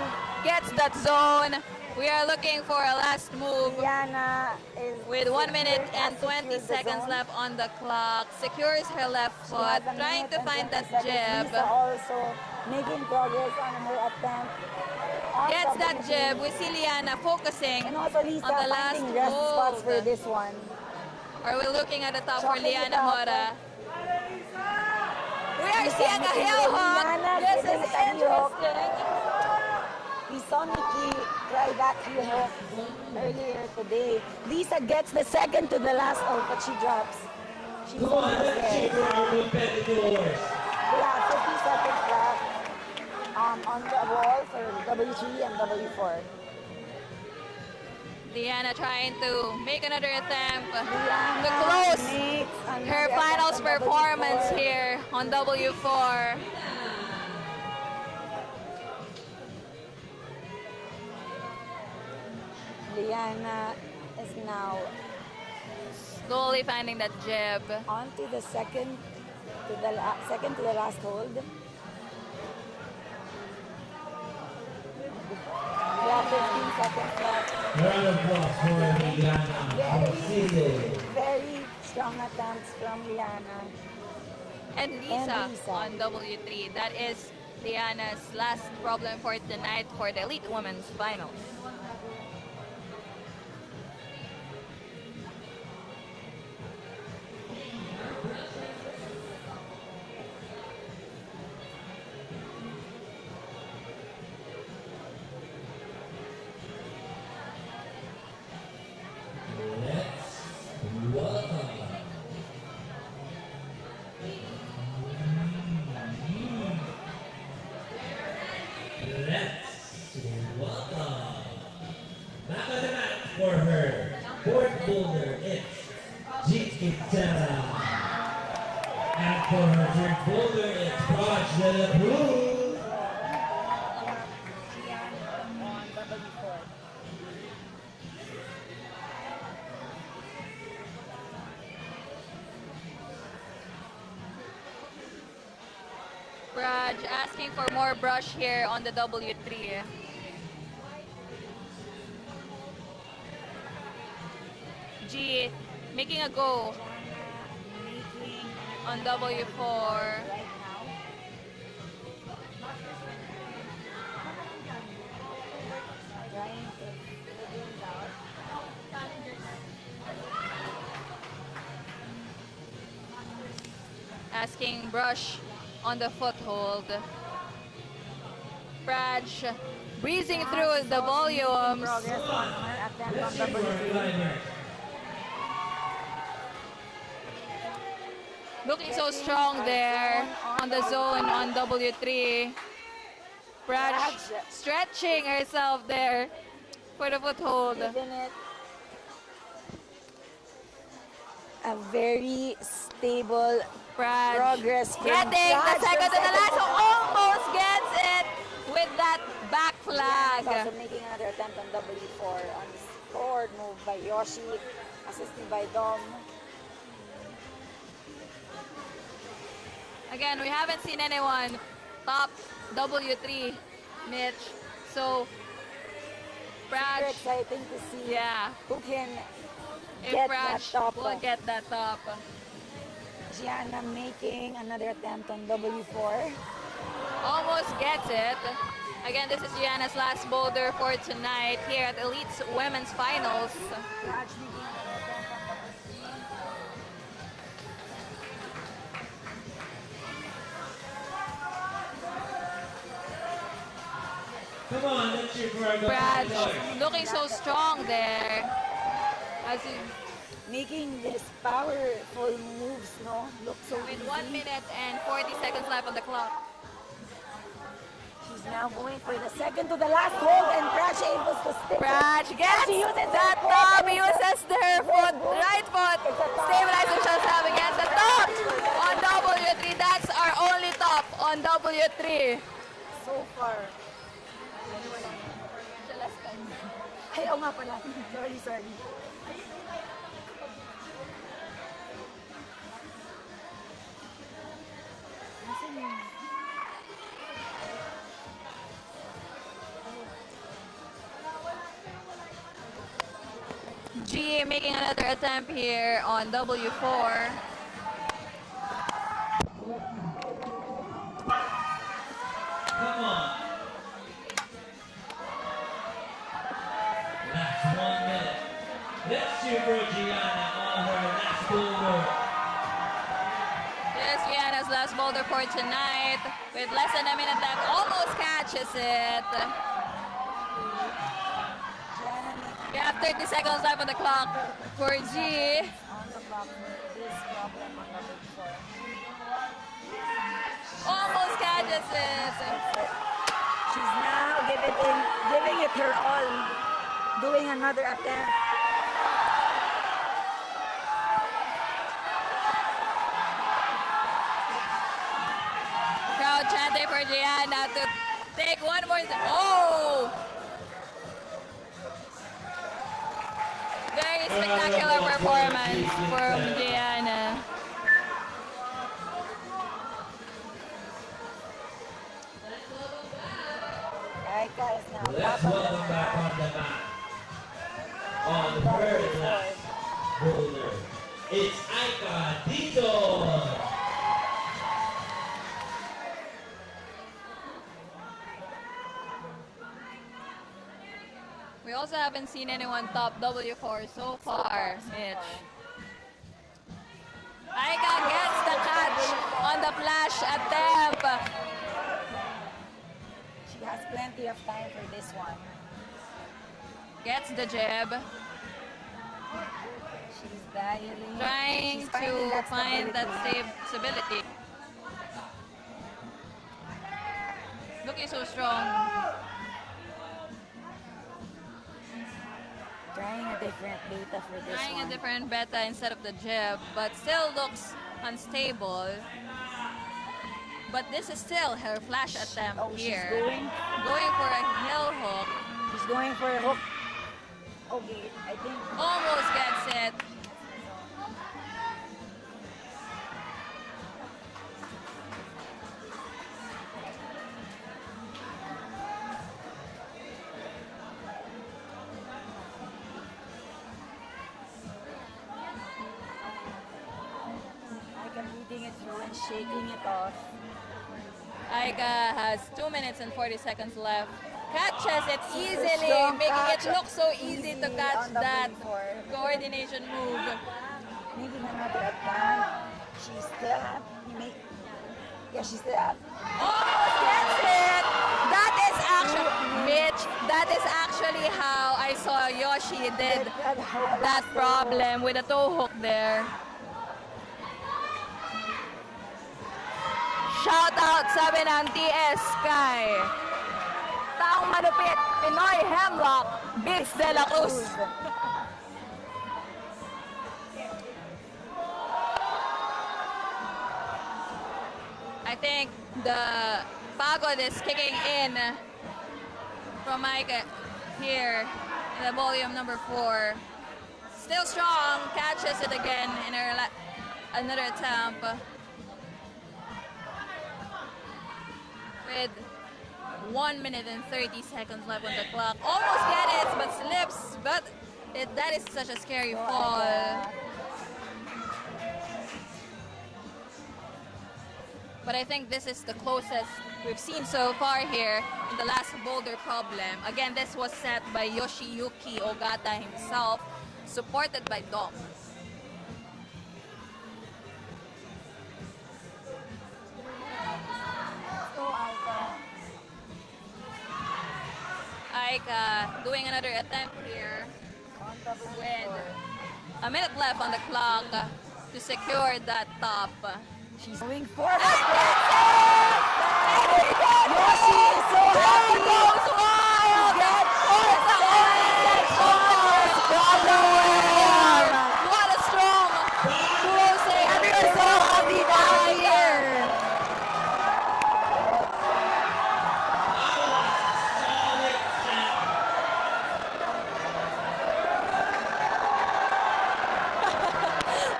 Gets that zone. We are looking for a last move. Liana is With 1 minute and secured 20 the seconds zone. left on the clock. Secures her left She foot. has a Trying minute to and find 20 that seconds. jab. Lisa also making progress on her attempt. on Gets that W3. jab. We see Liana focusing And also Lisa on the last finding rest spots for hold. this one. Are we looking at the top for Liana Mora? We are seeing a heel hook. This is interesting. We saw Nikki try that heel hook earlier today. Lisa gets the second to the last hold, but she drops. She's Come on, almost let's cheer there. for our competitors. We have 50 seconds left on the wall for W3 and W4. Liana trying to make another attempt Liana to close makes her another finals attempt on performance W4. here on W4. Liana is now Slowly finding that jib. on to the second to the last hold. We have 15 seconds left. Round of applause for Liana from Cebu. Very strong attempts from Liana. And Lisa, Lisa. on W3. That is Liana's last problem for tonight for the Elite Women's Finals. Let's welcome. Let's welcome. Back on the mat for her fourth boulder, it's Jeet Kitara. And for her third boulder, it's Raj de la Cruz. On W4. Raj asking for more brush here on the W3. G making a go on W4. Trying to figure it out. Asking brush on the foothold. Raj breezing through the volumes. Progress on her attempt on Let's cheer for our W3. climbers. Looking so strong there on the zone on W3. Raj stretching herself there for the foothold. Giving it a very stable Raj progress from getting the Raj second to from the last, so second. almost gets it with that back She's flag. also making another attempt on W4 on this forward move by Yoshi, assisted by Dom. Again, we haven't seen anyone top W3, Mitch. So, Super Raj, exciting to see yeah, who can if get that Raj top. will get that top. Gianna making another attempt on W4. Almost gets it. Again, this is Gianna's last boulder for tonight here at Elite's Women's Finals. Raj making another attempt on W3. Come on, let's cheer for our Raj competitors. looking so strong there. As he, Making this powerful moves, no? Look so with easy. 1 minute and 40 seconds left on the clock. She's now going for the second to the last hold, and Raj able to stick it. Raj gets She uses that her top, foot. uses her foot, right foot, stabilizes herself against the top on W3. That's our only top on W3. So far. Ay, oo nga pala. Sorry. Nasaan yun? G making another attempt here on W4. Come on. Last 1 minute. Let's cheer for Gianna on her last Aika's last boulder for tonight. With less than a minute left, almost catches it. We have 30 seconds left on the clock for G. On the clock for this problem on the big four. Almost catches it. She's now giving it her all. Doing another attempt. Crowd chanting for Gianna to take one more. Oh! Very spectacular performance from Gianna. Aika is now Let's welcome back on the mat. On her last boulder, it's Aika Dito. We also haven't seen anyone top W4 so far, Mitch. Aika gets the catch on the flash attempt. She has plenty of time for this one. Gets the jab. She's dialing. Trying She's finding to find that stability. stability. Looking so strong. Trying a different beta for this Trying one. a different beta instead of the jab, but still looks unstable. But this is still her flash attempt here. She's Going for a heel hook. She's going for a hook. Okay, I think. Almost gets it. I can reading it through and shaking it off. Aika has 2 minutes and 40 seconds left. Catches it easily, strong making catch. it look so easy to catch on the that before. coordination move. Making another attempt. She's still up. Yeah, she's still up. Almost gets it! That is actually, Mitch, that is actually how I saw Yoshi did that problem with a toe hook there. Shout out, sabi ng TS Sky. Taong malupit, Pinoy Hemlock, beats De La Cruz. I think the pagod is kicking in from Mike here in the volume number 4. Still strong, catches it again in her another attempt. With 1 minute and 30 seconds left on the clock. Almost get it, but slips. But that is such a scary fall. But I think this is the closest we've seen so far here in the last boulder problem. Again, this was set by Yoshiyuki Ogata himself, supported by Dom. Aika doing another attempt here with a minute left on the clock to secure that top. She's going forward. Yoshi is so happy. Goes wild. What a strong closing. Everyone's so happy down here.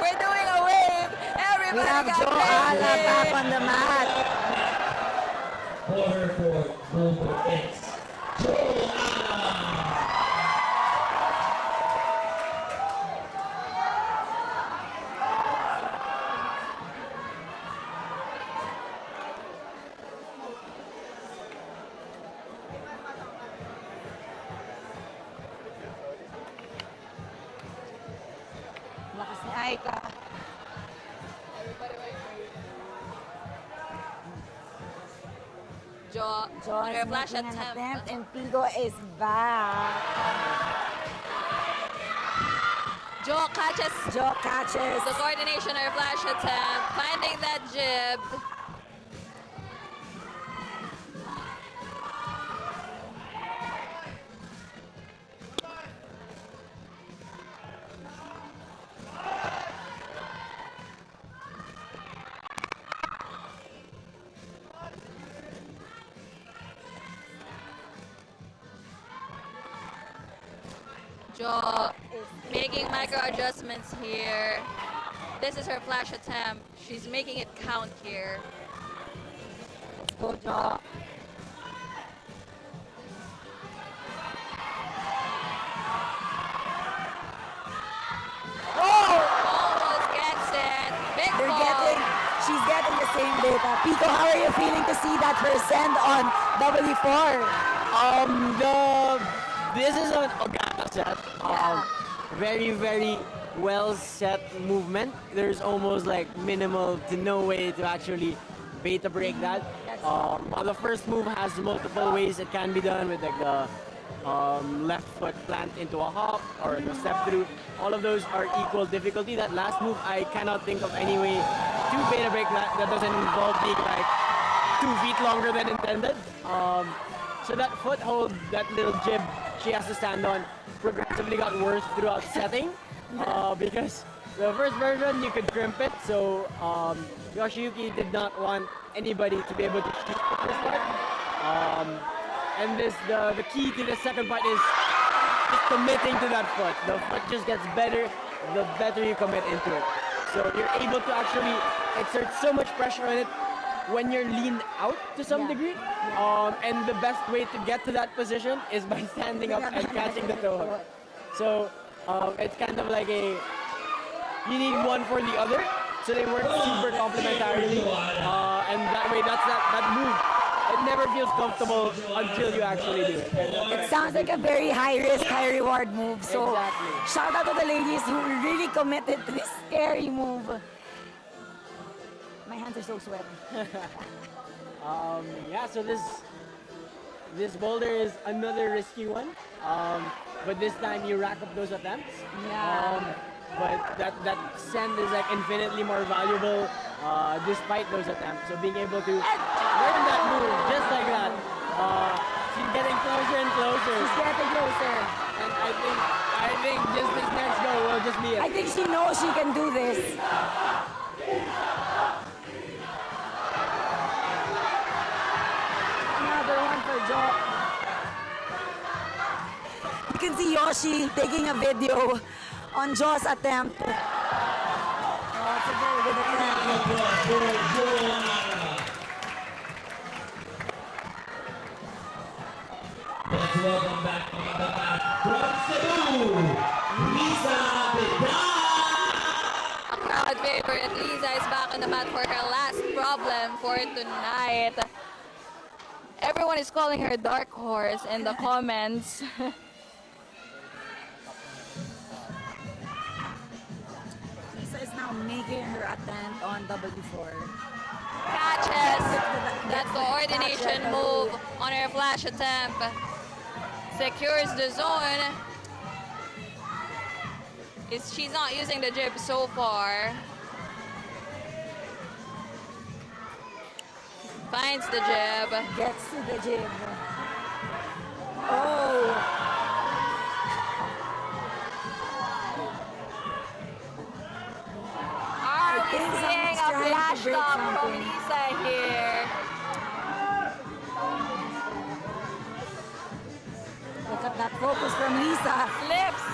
We're doing a wave. Everybody We have got Joala ready. back on the mat. Quarter for Boulder, it's Joanna. Lakas ni Aika. Jo Jo on her is flash making an attempt. attempt and Pico is back. Jo catches Jo catches. the coordination on her flash attempt, finding that jib. Jo making micro adjustments here. This is her flash attempt. She's making it count here. Go Jo. Almost gets it. Big They're ball. she's getting the same data. Pico, how are you feeling to see that first send on W4? This is an Ogata set. Very, very well set movement. There's almost like minimal to no way to actually beta break that. While the first move has multiple ways it can be done with like the left foot plant into a hop or the step through. All of those are equal difficulty. That last move, I cannot think of any way to beta break that doesn't involve being like 2 feet longer than intended. So that foothold, that little jib she has to stand on, progressively got worse throughout setting because the first version you could crimp it. So Yoshiyuki did not want anybody to be able to keep the first part. And the key to the second part is just committing to that foot. The foot just gets better the better you commit into it. So you're able to actually exert so much pressure on it when you're leaned out to some degree. And the best way to get to that position is by standing up and catching the toe hook. So it's kind of like you need one for the other. So they work super complementarily. And that way, that move, it never feels comfortable until you actually do it. It sounds like a very high risk, high reward move. So Exactly. shout out to the ladies who really committed to this scary move. My hands are so sweaty. Yeah, so this boulder is another risky one. But this time you rack up those attempts. Yeah. But that send is like infinitely more valuable despite those attempts. So being able to learn that move just like that, she's getting closer and closer. She's getting closer. And I think just this next go will just be it. I think she knows she can do this. Another one for Jo. You can see Yoshi taking a video on Jo's attempt. Oh, it's a very good attempt. Let's welcome back on the mat from Cebu, Lisa Vidal. A crowd favorite, Lisa is back on the mat for her last problem for tonight. Everyone is calling her dark horse in the comments. Lisa is now making her attempt on W4. Catches that coordination move on her flash attempt. Secures the zone. She's not using the jib so far. Finds the jib. Gets to the jib. Oh! Are we think seeing a someone's trying flash to break stop from something. Lisa here? Look at that focus from Lisa. Slips.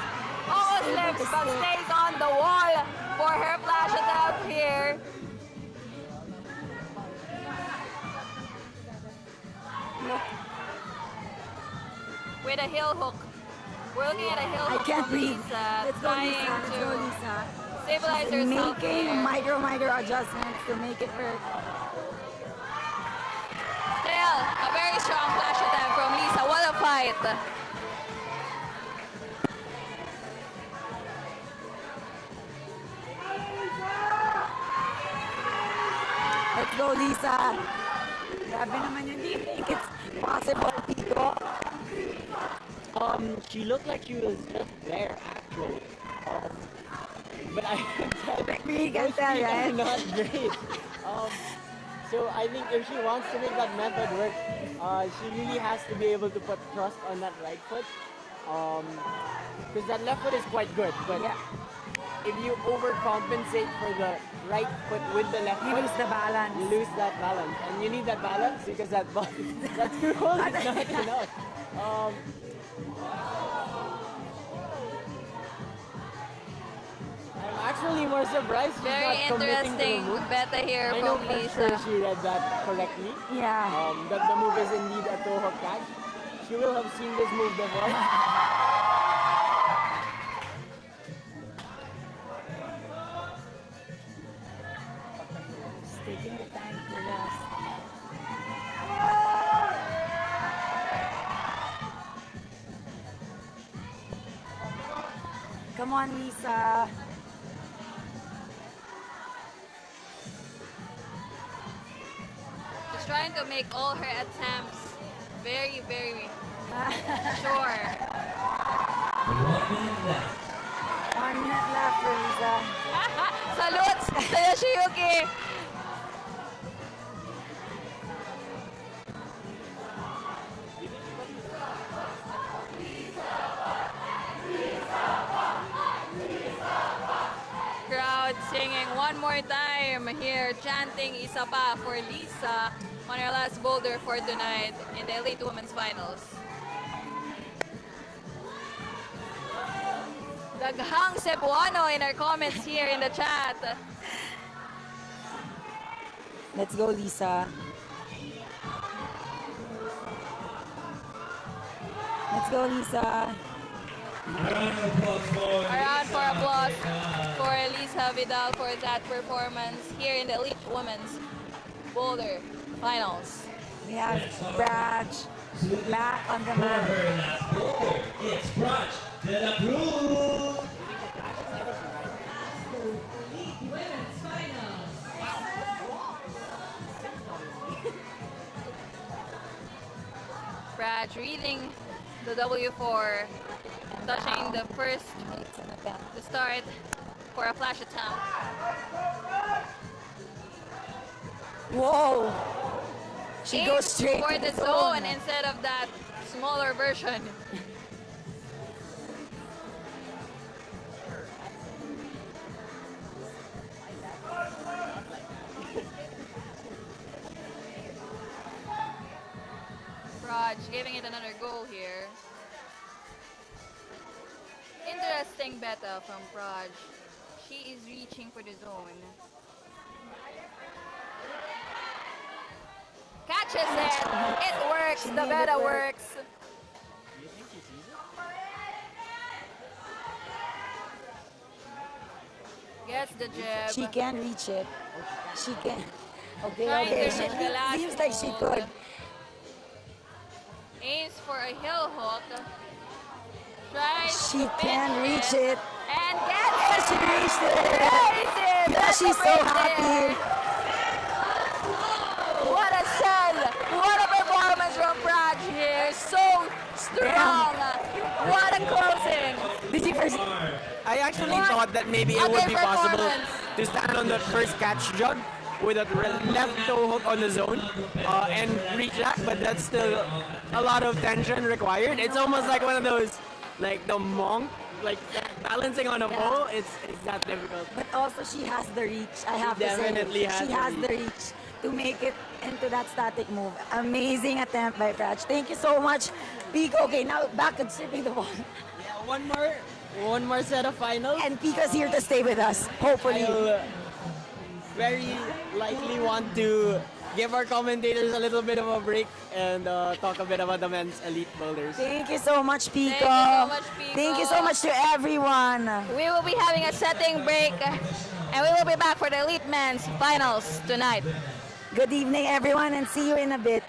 Almost slips, but stays on the wall for her flash attempt here. With a heel hook. We're looking at a heel I hook can't from breathe. Lisa, Let's go, trying Lisa. Let's go, to Lisa. stabilize She's herself making here. micro adjustments to make it work. Still, a very strong flash attempt from Lisa. What a fight. Let's go, Lisa. Grabe naman yun. Do you think it's possible, Pico? She looked like she was just there, actually. But I can tell We can those tell, feet are right? not great. So I think if she wants to make that method work, she really has to be able to put trust on that right foot. Because that left foot is quite good, but if you overcompensate for the right foot with the left You foot, lose the balance. you lose that balance. And you need that balance because that two rolls is not enough. I'm actually more surprised she's Very not committing to the interesting move. beta here I know from for Lisa. sure she read that correctly. Yeah. That the move is indeed a toe hook catch. She will have seen this move before. Just taking the time to rest. Come on, Lisa. She's trying to make all her attempts very, very sure. 1 minute left. 1 minute left for Lisa. Salutes sa Yoshiyuki! Crowd singing one more time here, chanting isa pa for Lisa on her last boulder for tonight in the Elite Women's Finals. Daghang Cebuano in our comments here in the chat. Let's go, Lisa. Let's go, Lisa. A round of applause for A round for applause for Lisa Vidal for that performance here in the Elite Women's Boulder Finals. We have Brad back on the for mat. her last boulder. It's Brach de la Cruz. Brad reading the W4, touching the first to start for a flash attempt. Whoa! She goes Aims straight for to the zone instead of that smaller version. Raj giving it another goal here. Interesting beta from Praj. She is reaching for the zone. Catches it! It works! The beta works! Gets the jab. She can reach it. She can. Okay, Trying okay. to reach the last Seems like she hold. could. Aims for a heel hook. Tries She to can finish reach it. and gets Yes, she reached it. Raise it! Yeah, she's so happy. What a sell! What a performance from Praj here! So strong! What a closing! Did you first? I actually What thought that maybe it a would good be possible performance. to stand on that first catch jug with a left toe hook on the zone and reach that, but that's still a lot of tension required. It's almost like one of those, like the monk, like balancing on a pole. It's that difficult. But also she has the reach. I have to definitely say, has she the has the reach to make it into that static move. Amazing attempt by Praj. Thank you so much, Pico. Okay, now back to stripping the ball. One more set of finals. And Pico's here to stay with us, hopefully. I'll very likely want to give our commentators a little bit of a break and talk a bit about the men's elite boulders. Thank you so much, Pico. Thank you so much, Pico. Thank you so much to everyone. We will be having a setting break and we will be back for the Elite Men's Finals tonight. Good evening, everyone, and see you in a bit.